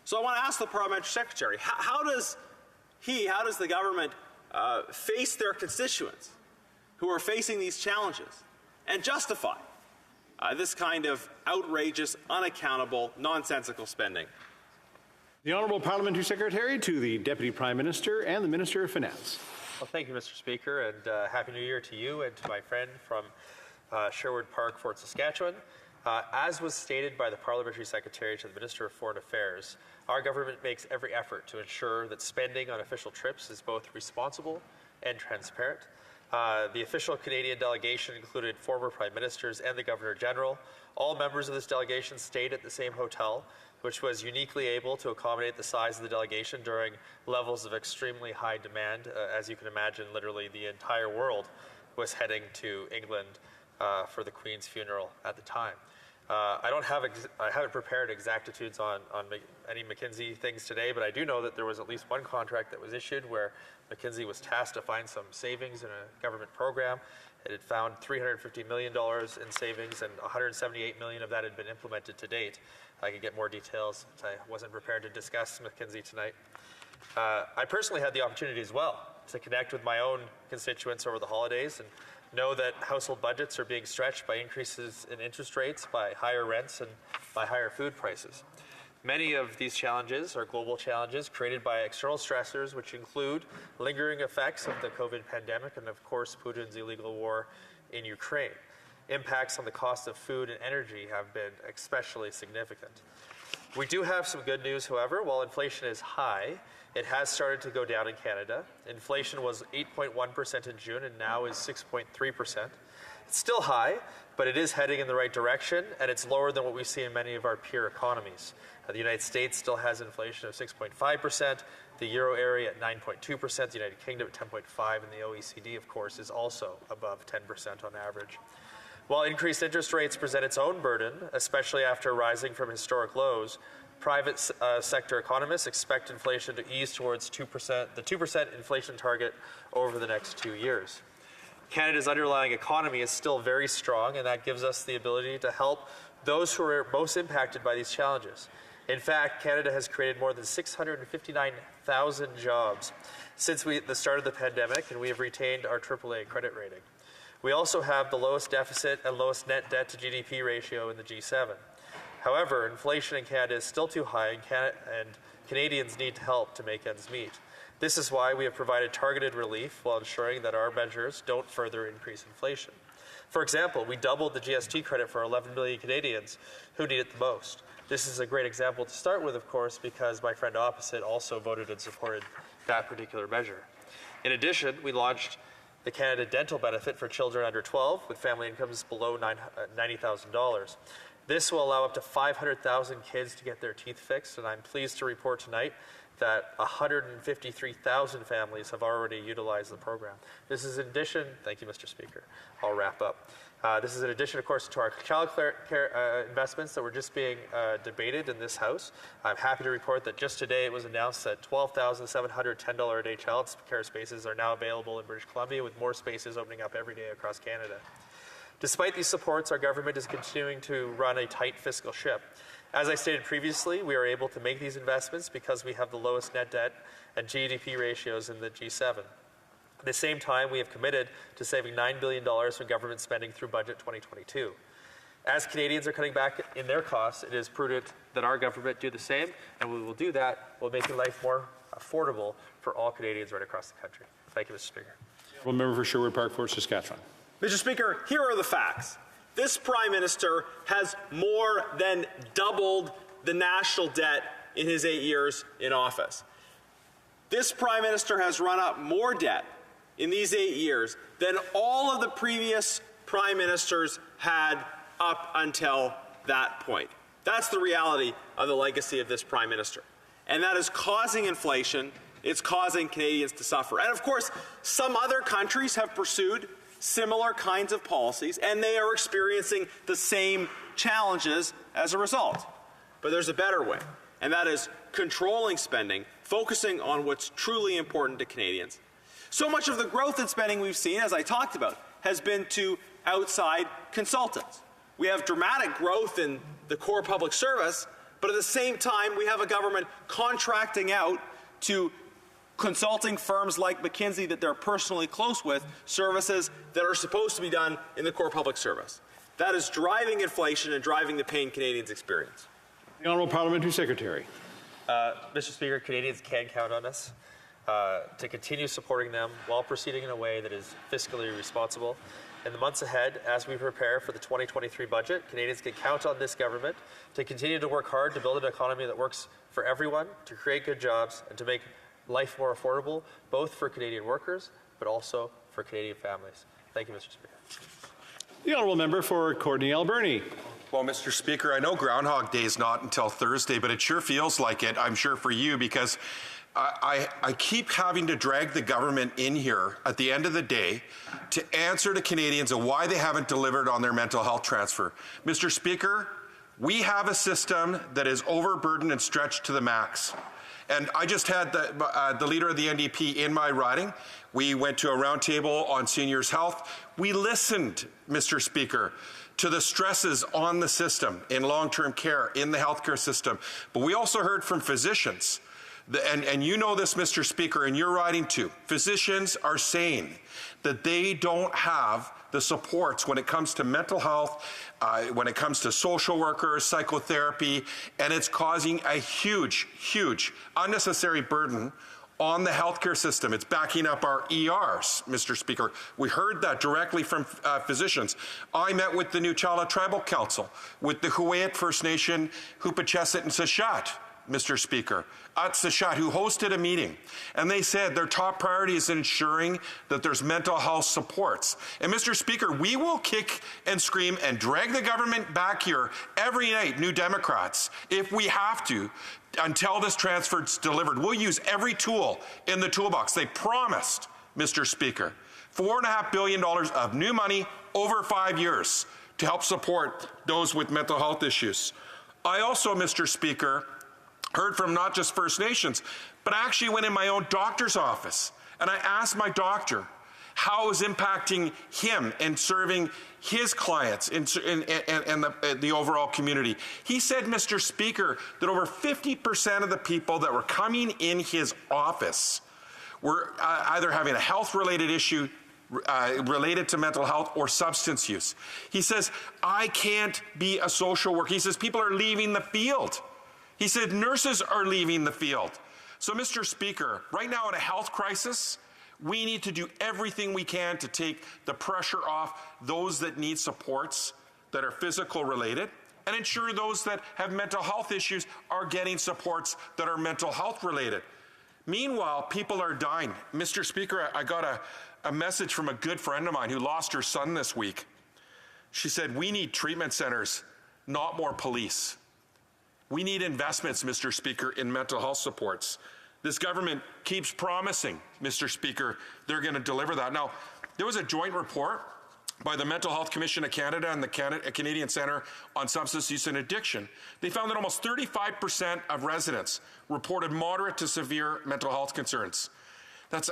So I want to ask the Parliamentary Secretary, how does the government face their constituents who are facing these challenges and justify this kind of outrageous, unaccountable, nonsensical spending? The Honourable Parliamentary Secretary to the Deputy Prime Minister and the Minister of Finance. Well, thank you, Mr. Speaker, and Happy New Year to you and to my friend from Sherwood Park, Fort Saskatchewan. As was stated by the Parliamentary Secretary to the Minister of Foreign Affairs, our government makes every effort to ensure that spending on official trips is both responsible and transparent. The official Canadian delegation included former prime ministers and the Governor General. All members of this delegation stayed at the same hotel, which was uniquely able to accommodate the size of the delegation during levels of extremely high demand. As you can imagine, literally the entire world was heading to England for the Queen's funeral at the time. I haven't prepared exactitudes on any McKinsey things today, but I do know that there was at least one contract that was issued where McKinsey was tasked to find some savings in a government program. It had found $350 million in savings, and $178 million of that had been implemented to date. I could get more details. I wasn't prepared to discuss McKinsey tonight. I personally had the opportunity as well to connect with my own constituents over the holidays and know that household budgets are being stretched by increases in interest rates, by higher rents, and by higher food prices. Many of these challenges are global challenges created by external stressors, which include lingering effects of the COVID pandemic and, of course, Putin's illegal war in Ukraine. Impacts on the cost of food and energy have been especially significant. We do have some good news, however. While inflation is high, it has started to go down in Canada. Inflation was 8.1% in June and now is 6.3%. It's still high, but it is heading in the right direction, and it's lower than what we see in many of our peer economies. The United States still has inflation of 6.5%, the Euro area at 9.2%, the United Kingdom at 10.5%, and the OECD, of course, is also above 10% on average. While increased interest rates present its own burden, especially after rising from historic lows, private sector economists expect inflation to ease towards the 2% inflation target over the next 2 years. Canada's underlying economy is still very strong, and that gives us the ability to help those who are most impacted by these challenges. In fact, Canada has created more than 659,000 jobs since the start of the pandemic, and we have retained our AAA credit rating. We also have the lowest deficit and lowest net debt to GDP ratio in the G7. However, inflation in Canada is still too high, and Canadians need help to make ends meet. This is why we have provided targeted relief while ensuring that our measures don't further increase inflation. For example, we doubled the GST credit for 11 million Canadians who need it the most. This is a great example to start with, of course, because my friend opposite also voted and supported that particular measure. In addition, we launched the Canada Dental Benefit for children under 12 with family incomes below $90,000. This will allow up to 500,000 kids to get their teeth fixed, and I'm pleased to report tonight that 153,000 families have already utilized the program. This is in addition, thank you, Mr. Speaker, I'll wrap up. This is in addition, of course, to our child care investments that were just being debated in this House. I'm happy to report that just today it was announced that 12,700 $10 a day child care spaces are now available in British Columbia, with more spaces opening up every day across Canada. Despite these supports, our government is continuing to run a tight fiscal ship. As I stated previously, we are able to make these investments because we have the lowest net debt and GDP ratios in the G7. At the same time, we have committed to saving $9 billion from government spending through Budget 2022. As Canadians are cutting back in their costs, it is prudent that our government do the same, and we will do that while making life more affordable for all Canadians right across the country. Thank you, Mr. Speaker. Well, member for Sherwood Park, Fort Saskatchewan. Mr. Speaker, here are the facts. This Prime Minister has more than doubled the national debt in his 8 years in office. This Prime Minister has run up more debt in these 8 years than all of the previous Prime Ministers had up until that point. That's the reality of the legacy of this Prime Minister. And that is causing inflation. It's causing Canadians to suffer. And of course, some other countries have pursued similar kinds of policies, and they are experiencing the same challenges as a result. But there's a better way, and that is controlling spending, focusing on what's truly important to Canadians. So much of the growth in spending we've seen, as I talked about, has been to outside consultants. We have dramatic growth in the core public service, but at the same time, we have a government contracting out to consulting firms like McKinsey that they're personally close with, services that are supposed to be done in the core public service. That is driving inflation and driving the pain Canadians experience. The Honourable Parliamentary Secretary. Mr. Speaker, Canadians can count on us. to continue supporting them while proceeding in a way that is fiscally responsible. In the months ahead, as we prepare for the 2023 budget, Canadians can count on this government to continue to work hard to build an economy that works for everyone, to create good jobs, and to make life more affordable, both for Canadian workers, but also for Canadian families. Thank you, Mr. Speaker. The honourable member for Courtenay Alberni. Well, Mr. Speaker, I know Groundhog Day is not until Thursday, but it sure feels like it, I'm sure, for you, because I keep having to drag the government in here at the end of the day to answer to Canadians of why they haven't delivered on their mental health transfer. Mr. Speaker, we have a system that is overburdened and stretched to the max. And I just had the leader of the NDP in my riding. We went to a roundtable on seniors' health. We listened, Mr. Speaker, to the stresses on the system in long-term care, in the healthcare system. But we also heard from physicians. And you know this, Mr. Speaker, and you're riding too. Physicians are saying that they don't have the supports when it comes to mental health, when it comes to social workers, psychotherapy, and it's causing a huge, huge unnecessary burden on the healthcare system. It's backing up our ERs, Mr. Speaker. We heard that directly from physicians. I met with the Nutchala Tribal Council, with the Huayet First Nation, Hupachesit and Sashat, Mr. Speaker, at Sashat, who hosted a meeting, and they said their top priority is ensuring that there's mental health supports. And Mr. Speaker, we will kick and scream and drag the government back here every night, New Democrats, if we have to, until this transfer is delivered. We'll use every tool in the toolbox. They promised, Mr. Speaker, $4.5 billion of new money over 5 years to help support those with mental health issues. I also, Mr. Speaker, heard from not just First Nations, but I actually went in my own doctor's office and I asked my doctor how it was impacting him and serving his clients and the overall community. He said, Mr. Speaker, that over 50% of the people that were coming in his office were either having a health-related issue related to mental health or substance use. He says, I can't be a social worker. He says, people are leaving the field. He said nurses are leaving the field. So, Mr. Speaker, right now in a health crisis, we need to do everything we can to take the pressure off those that need supports that are physical related and ensure those that have mental health issues are getting supports that are mental health related. Meanwhile, people are dying. Mr. Speaker, I got a message from a good friend of mine who lost her son this week. She said, we need treatment centers, not more police. We need investments, Mr. Speaker, in mental health supports. This government keeps promising, Mr. Speaker, they're going to deliver that. Now, there was a joint report by the Mental Health Commission of Canada and the Canadian Centre on Substance Use and Addiction. They found that almost 35% of residents reported moderate to severe mental health concerns. That's,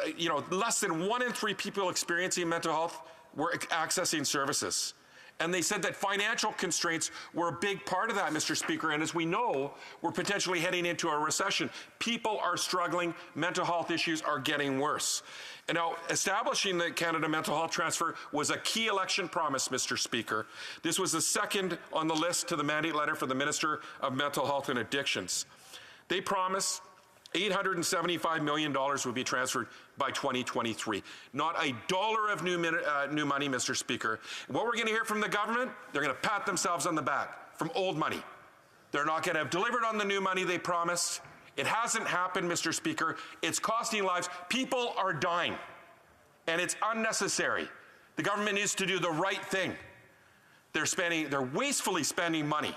less than 1 in 3 people experiencing mental health were accessing services. And they said that financial constraints were a big part of that, Mr. Speaker. And as we know, we're potentially heading into a recession. People are struggling. Mental health issues are getting worse. And now, establishing the Canada Mental Health Transfer was a key election promise, Mr. Speaker. This was the second on the list to the mandate letter for the Minister of Mental Health and Addictions. They promised $875 million would be transferred by 2023. Not a dollar of new money, Mr. Speaker. What we're going to hear from the government, they're going to pat themselves on the back from old money. They're not going to have delivered on the new money they promised. It hasn't happened, Mr. Speaker. It's costing lives. People are dying, and it's unnecessary. The government needs to do the right thing. They're wastefully spending money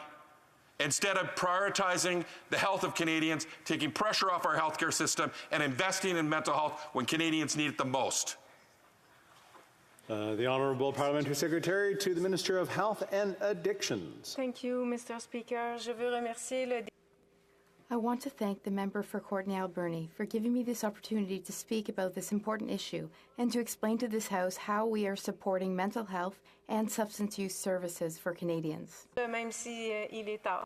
instead of prioritizing the health of Canadians, taking pressure off our healthcare system, and investing in mental health when Canadians need it the most. The Honourable Parliamentary Secretary to the Minister of Health and Addictions. Thank you, Mr. Speaker. Je veux remercier le I want to thank the member for Courtenay Alberni for giving me this opportunity to speak about this important issue and to explain to this House how we are supporting mental health and substance use services for Canadians. Même si il est tard.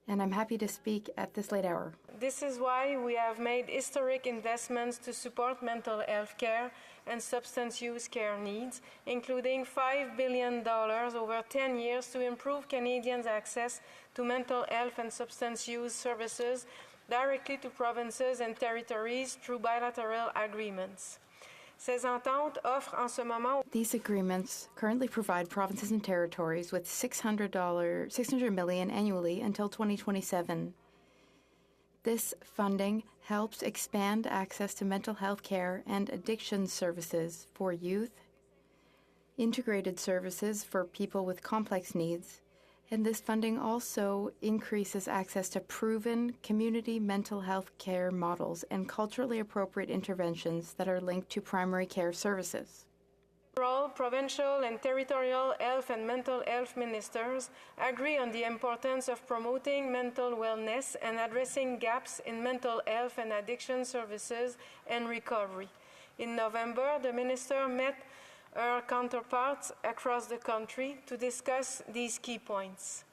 And I'm happy to speak at this late hour. This is why we have made historic investments to support mental health care and substance use care needs, including $5 billion over 10 years to improve Canadians' access to mental health and substance use services directly to provinces and territories through bilateral agreements. Ces ententes offrent en ce moment. These agreements currently provide provinces and territories with $600 million annually until 2027. This funding helps expand access to mental health care and addiction services for youth, integrated services for people with complex needs, and this funding also increases access to proven community mental health care models and culturally appropriate interventions that are linked to primary care services. Federal, provincial, and territorial health and mental health ministers agree on the importance of promoting mental wellness and addressing gaps in mental health and addiction services and recovery. In November, the minister met her counterparts across the country to discuss these key points.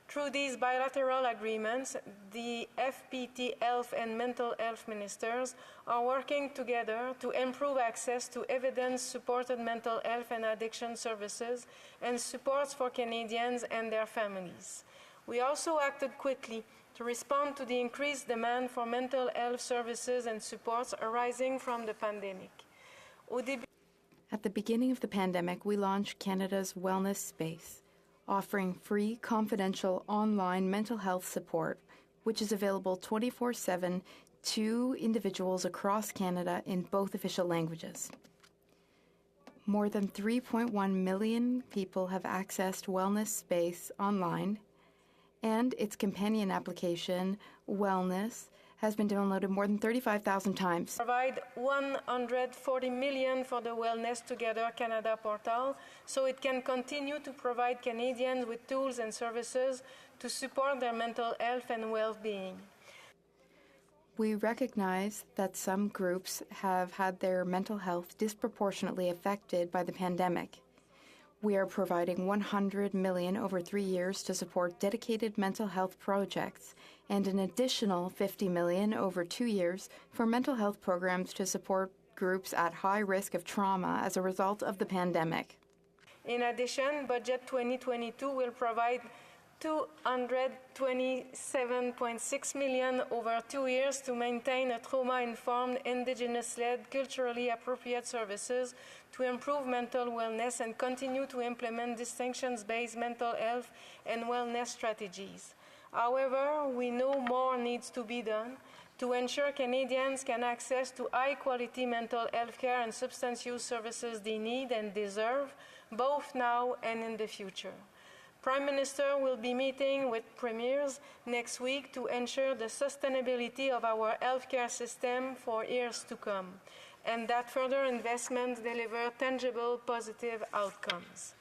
Through these bilateral agreements, the FPT health and mental health ministers are working together to improve access to evidence-supported mental health and addiction services and supports for Canadians and their families. We also acted quickly to respond to the increased demand for mental health services and supports arising from the pandemic. At the beginning of the pandemic, we launched Canada's Wellness Space, offering free, confidential online mental health support, which is available 24/7 to individuals across Canada in both official languages. More than 3.1 million people have accessed Wellness Space online, and its companion application, Wellness, has been downloaded more than 35,000 times. Provide $140 million for the Wellness Together Canada portal so it can continue to provide Canadians with tools and services to support their mental health and well-being. We recognize that some groups have had their mental health disproportionately affected by the pandemic. We are providing $100 million over 3 years to support dedicated mental health projects and an additional $50 million over 2 years for mental health programs to support groups at high risk of trauma as a result of the pandemic. In addition, Budget 2022 will provide $227.6 million over 2 years to maintain a trauma-informed, Indigenous-led, culturally appropriate services to improve mental wellness and continue to implement distinctions-based mental health and wellness strategies. However, we know more needs to be done to ensure Canadians can access to high-quality mental health care and substance use services they need and deserve, both now and in the future. Prime Minister will be meeting with premiers next week to ensure the sustainability of our healthcare system for years to come, and that further investments deliver tangible, positive outcomes.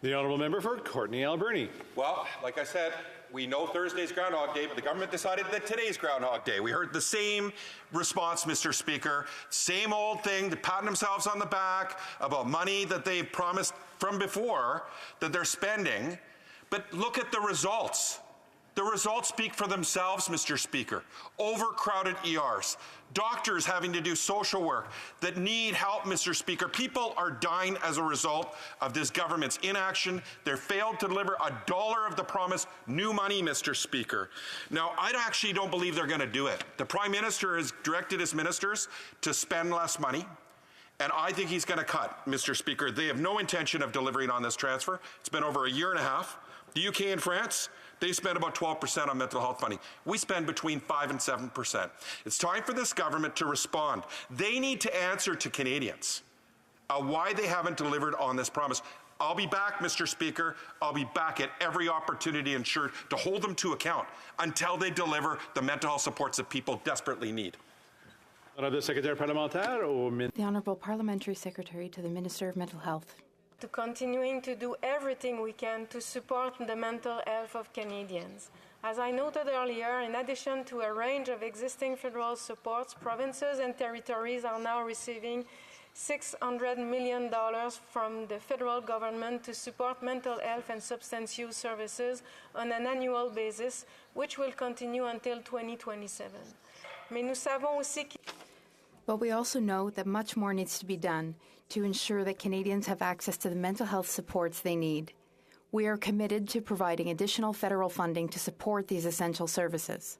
The honourable member for Courtenay Alberni. Well, like I said, we know Thursday's Groundhog Day, but the government decided that today's Groundhog Day. We heard the same response, Mr. Speaker, same old thing, to patting themselves on the back about money that they've promised from before that they're spending. But look at the results. The results speak for themselves, Mr. Speaker. Overcrowded ERs, doctors having to do social work that need help, Mr. Speaker. People are dying as a result of this government's inaction. They failed to deliver a dollar of the promised new money, Mr. Speaker. Now, I actually don't believe they're going to do it. The Prime Minister has directed his ministers to spend less money, and I think he's going to cut, Mr. Speaker. They have no intention of delivering on this transfer. It's been over a year and a half. The UK and France, they spend about 12% on mental health funding. We spend between 5 and 7%. It's time for this government to respond. They need to answer to Canadians why they haven't delivered on this promise. I'll be back, Mr. Speaker. I'll be back at every opportunity ensured to hold them to account until they deliver the mental health supports that people desperately need. The Honourable Parliamentary Secretary to the Minister of Mental Health. To continuing to do everything we can to support the mental health of Canadians. As I noted earlier, in addition to a range of existing federal supports, provinces and territories are now receiving $600 million from the federal government to support mental health and substance use services on an annual basis, which will continue until 2027. But we also know that much more needs to be done to ensure that Canadians have access to the mental health supports they need. We are committed to providing additional federal funding to support these essential services.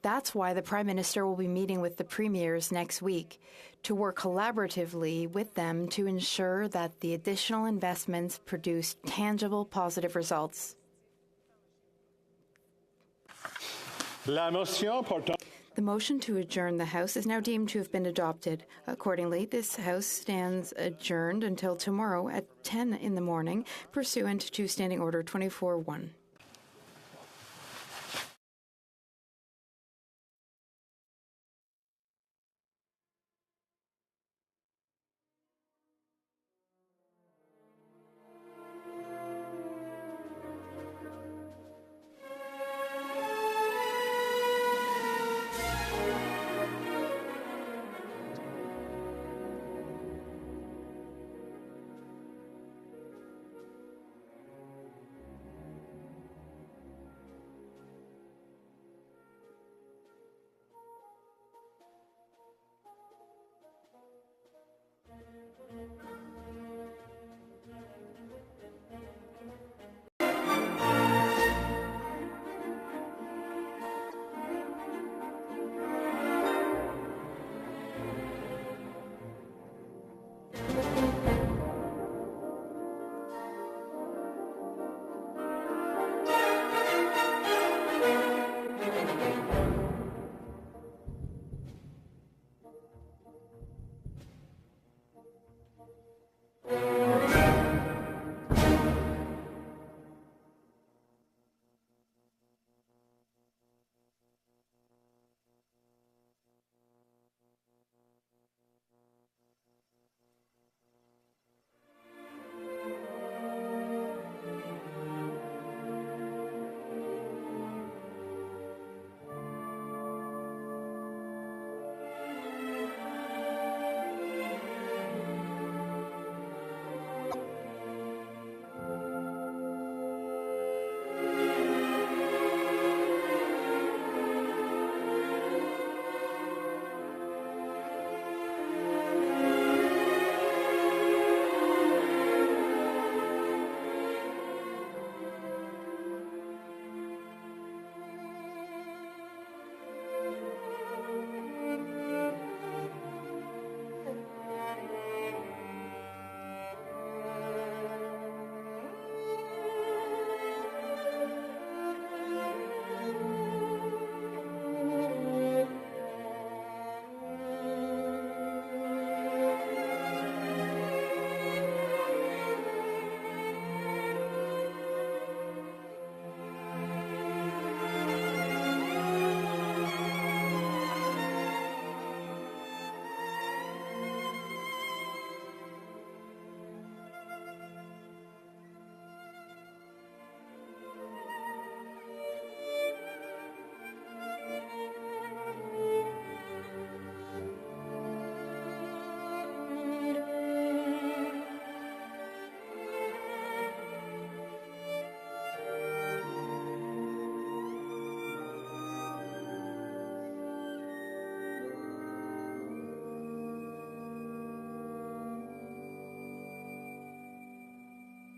That's why the Prime Minister will be meeting with the premiers next week to work collaboratively with them to ensure that the additional investments produce tangible positive results. The motion to adjourn the House is now deemed to have been adopted. Accordingly, this House stands adjourned until tomorrow at 10 in the morning, pursuant to Standing Order 24-1.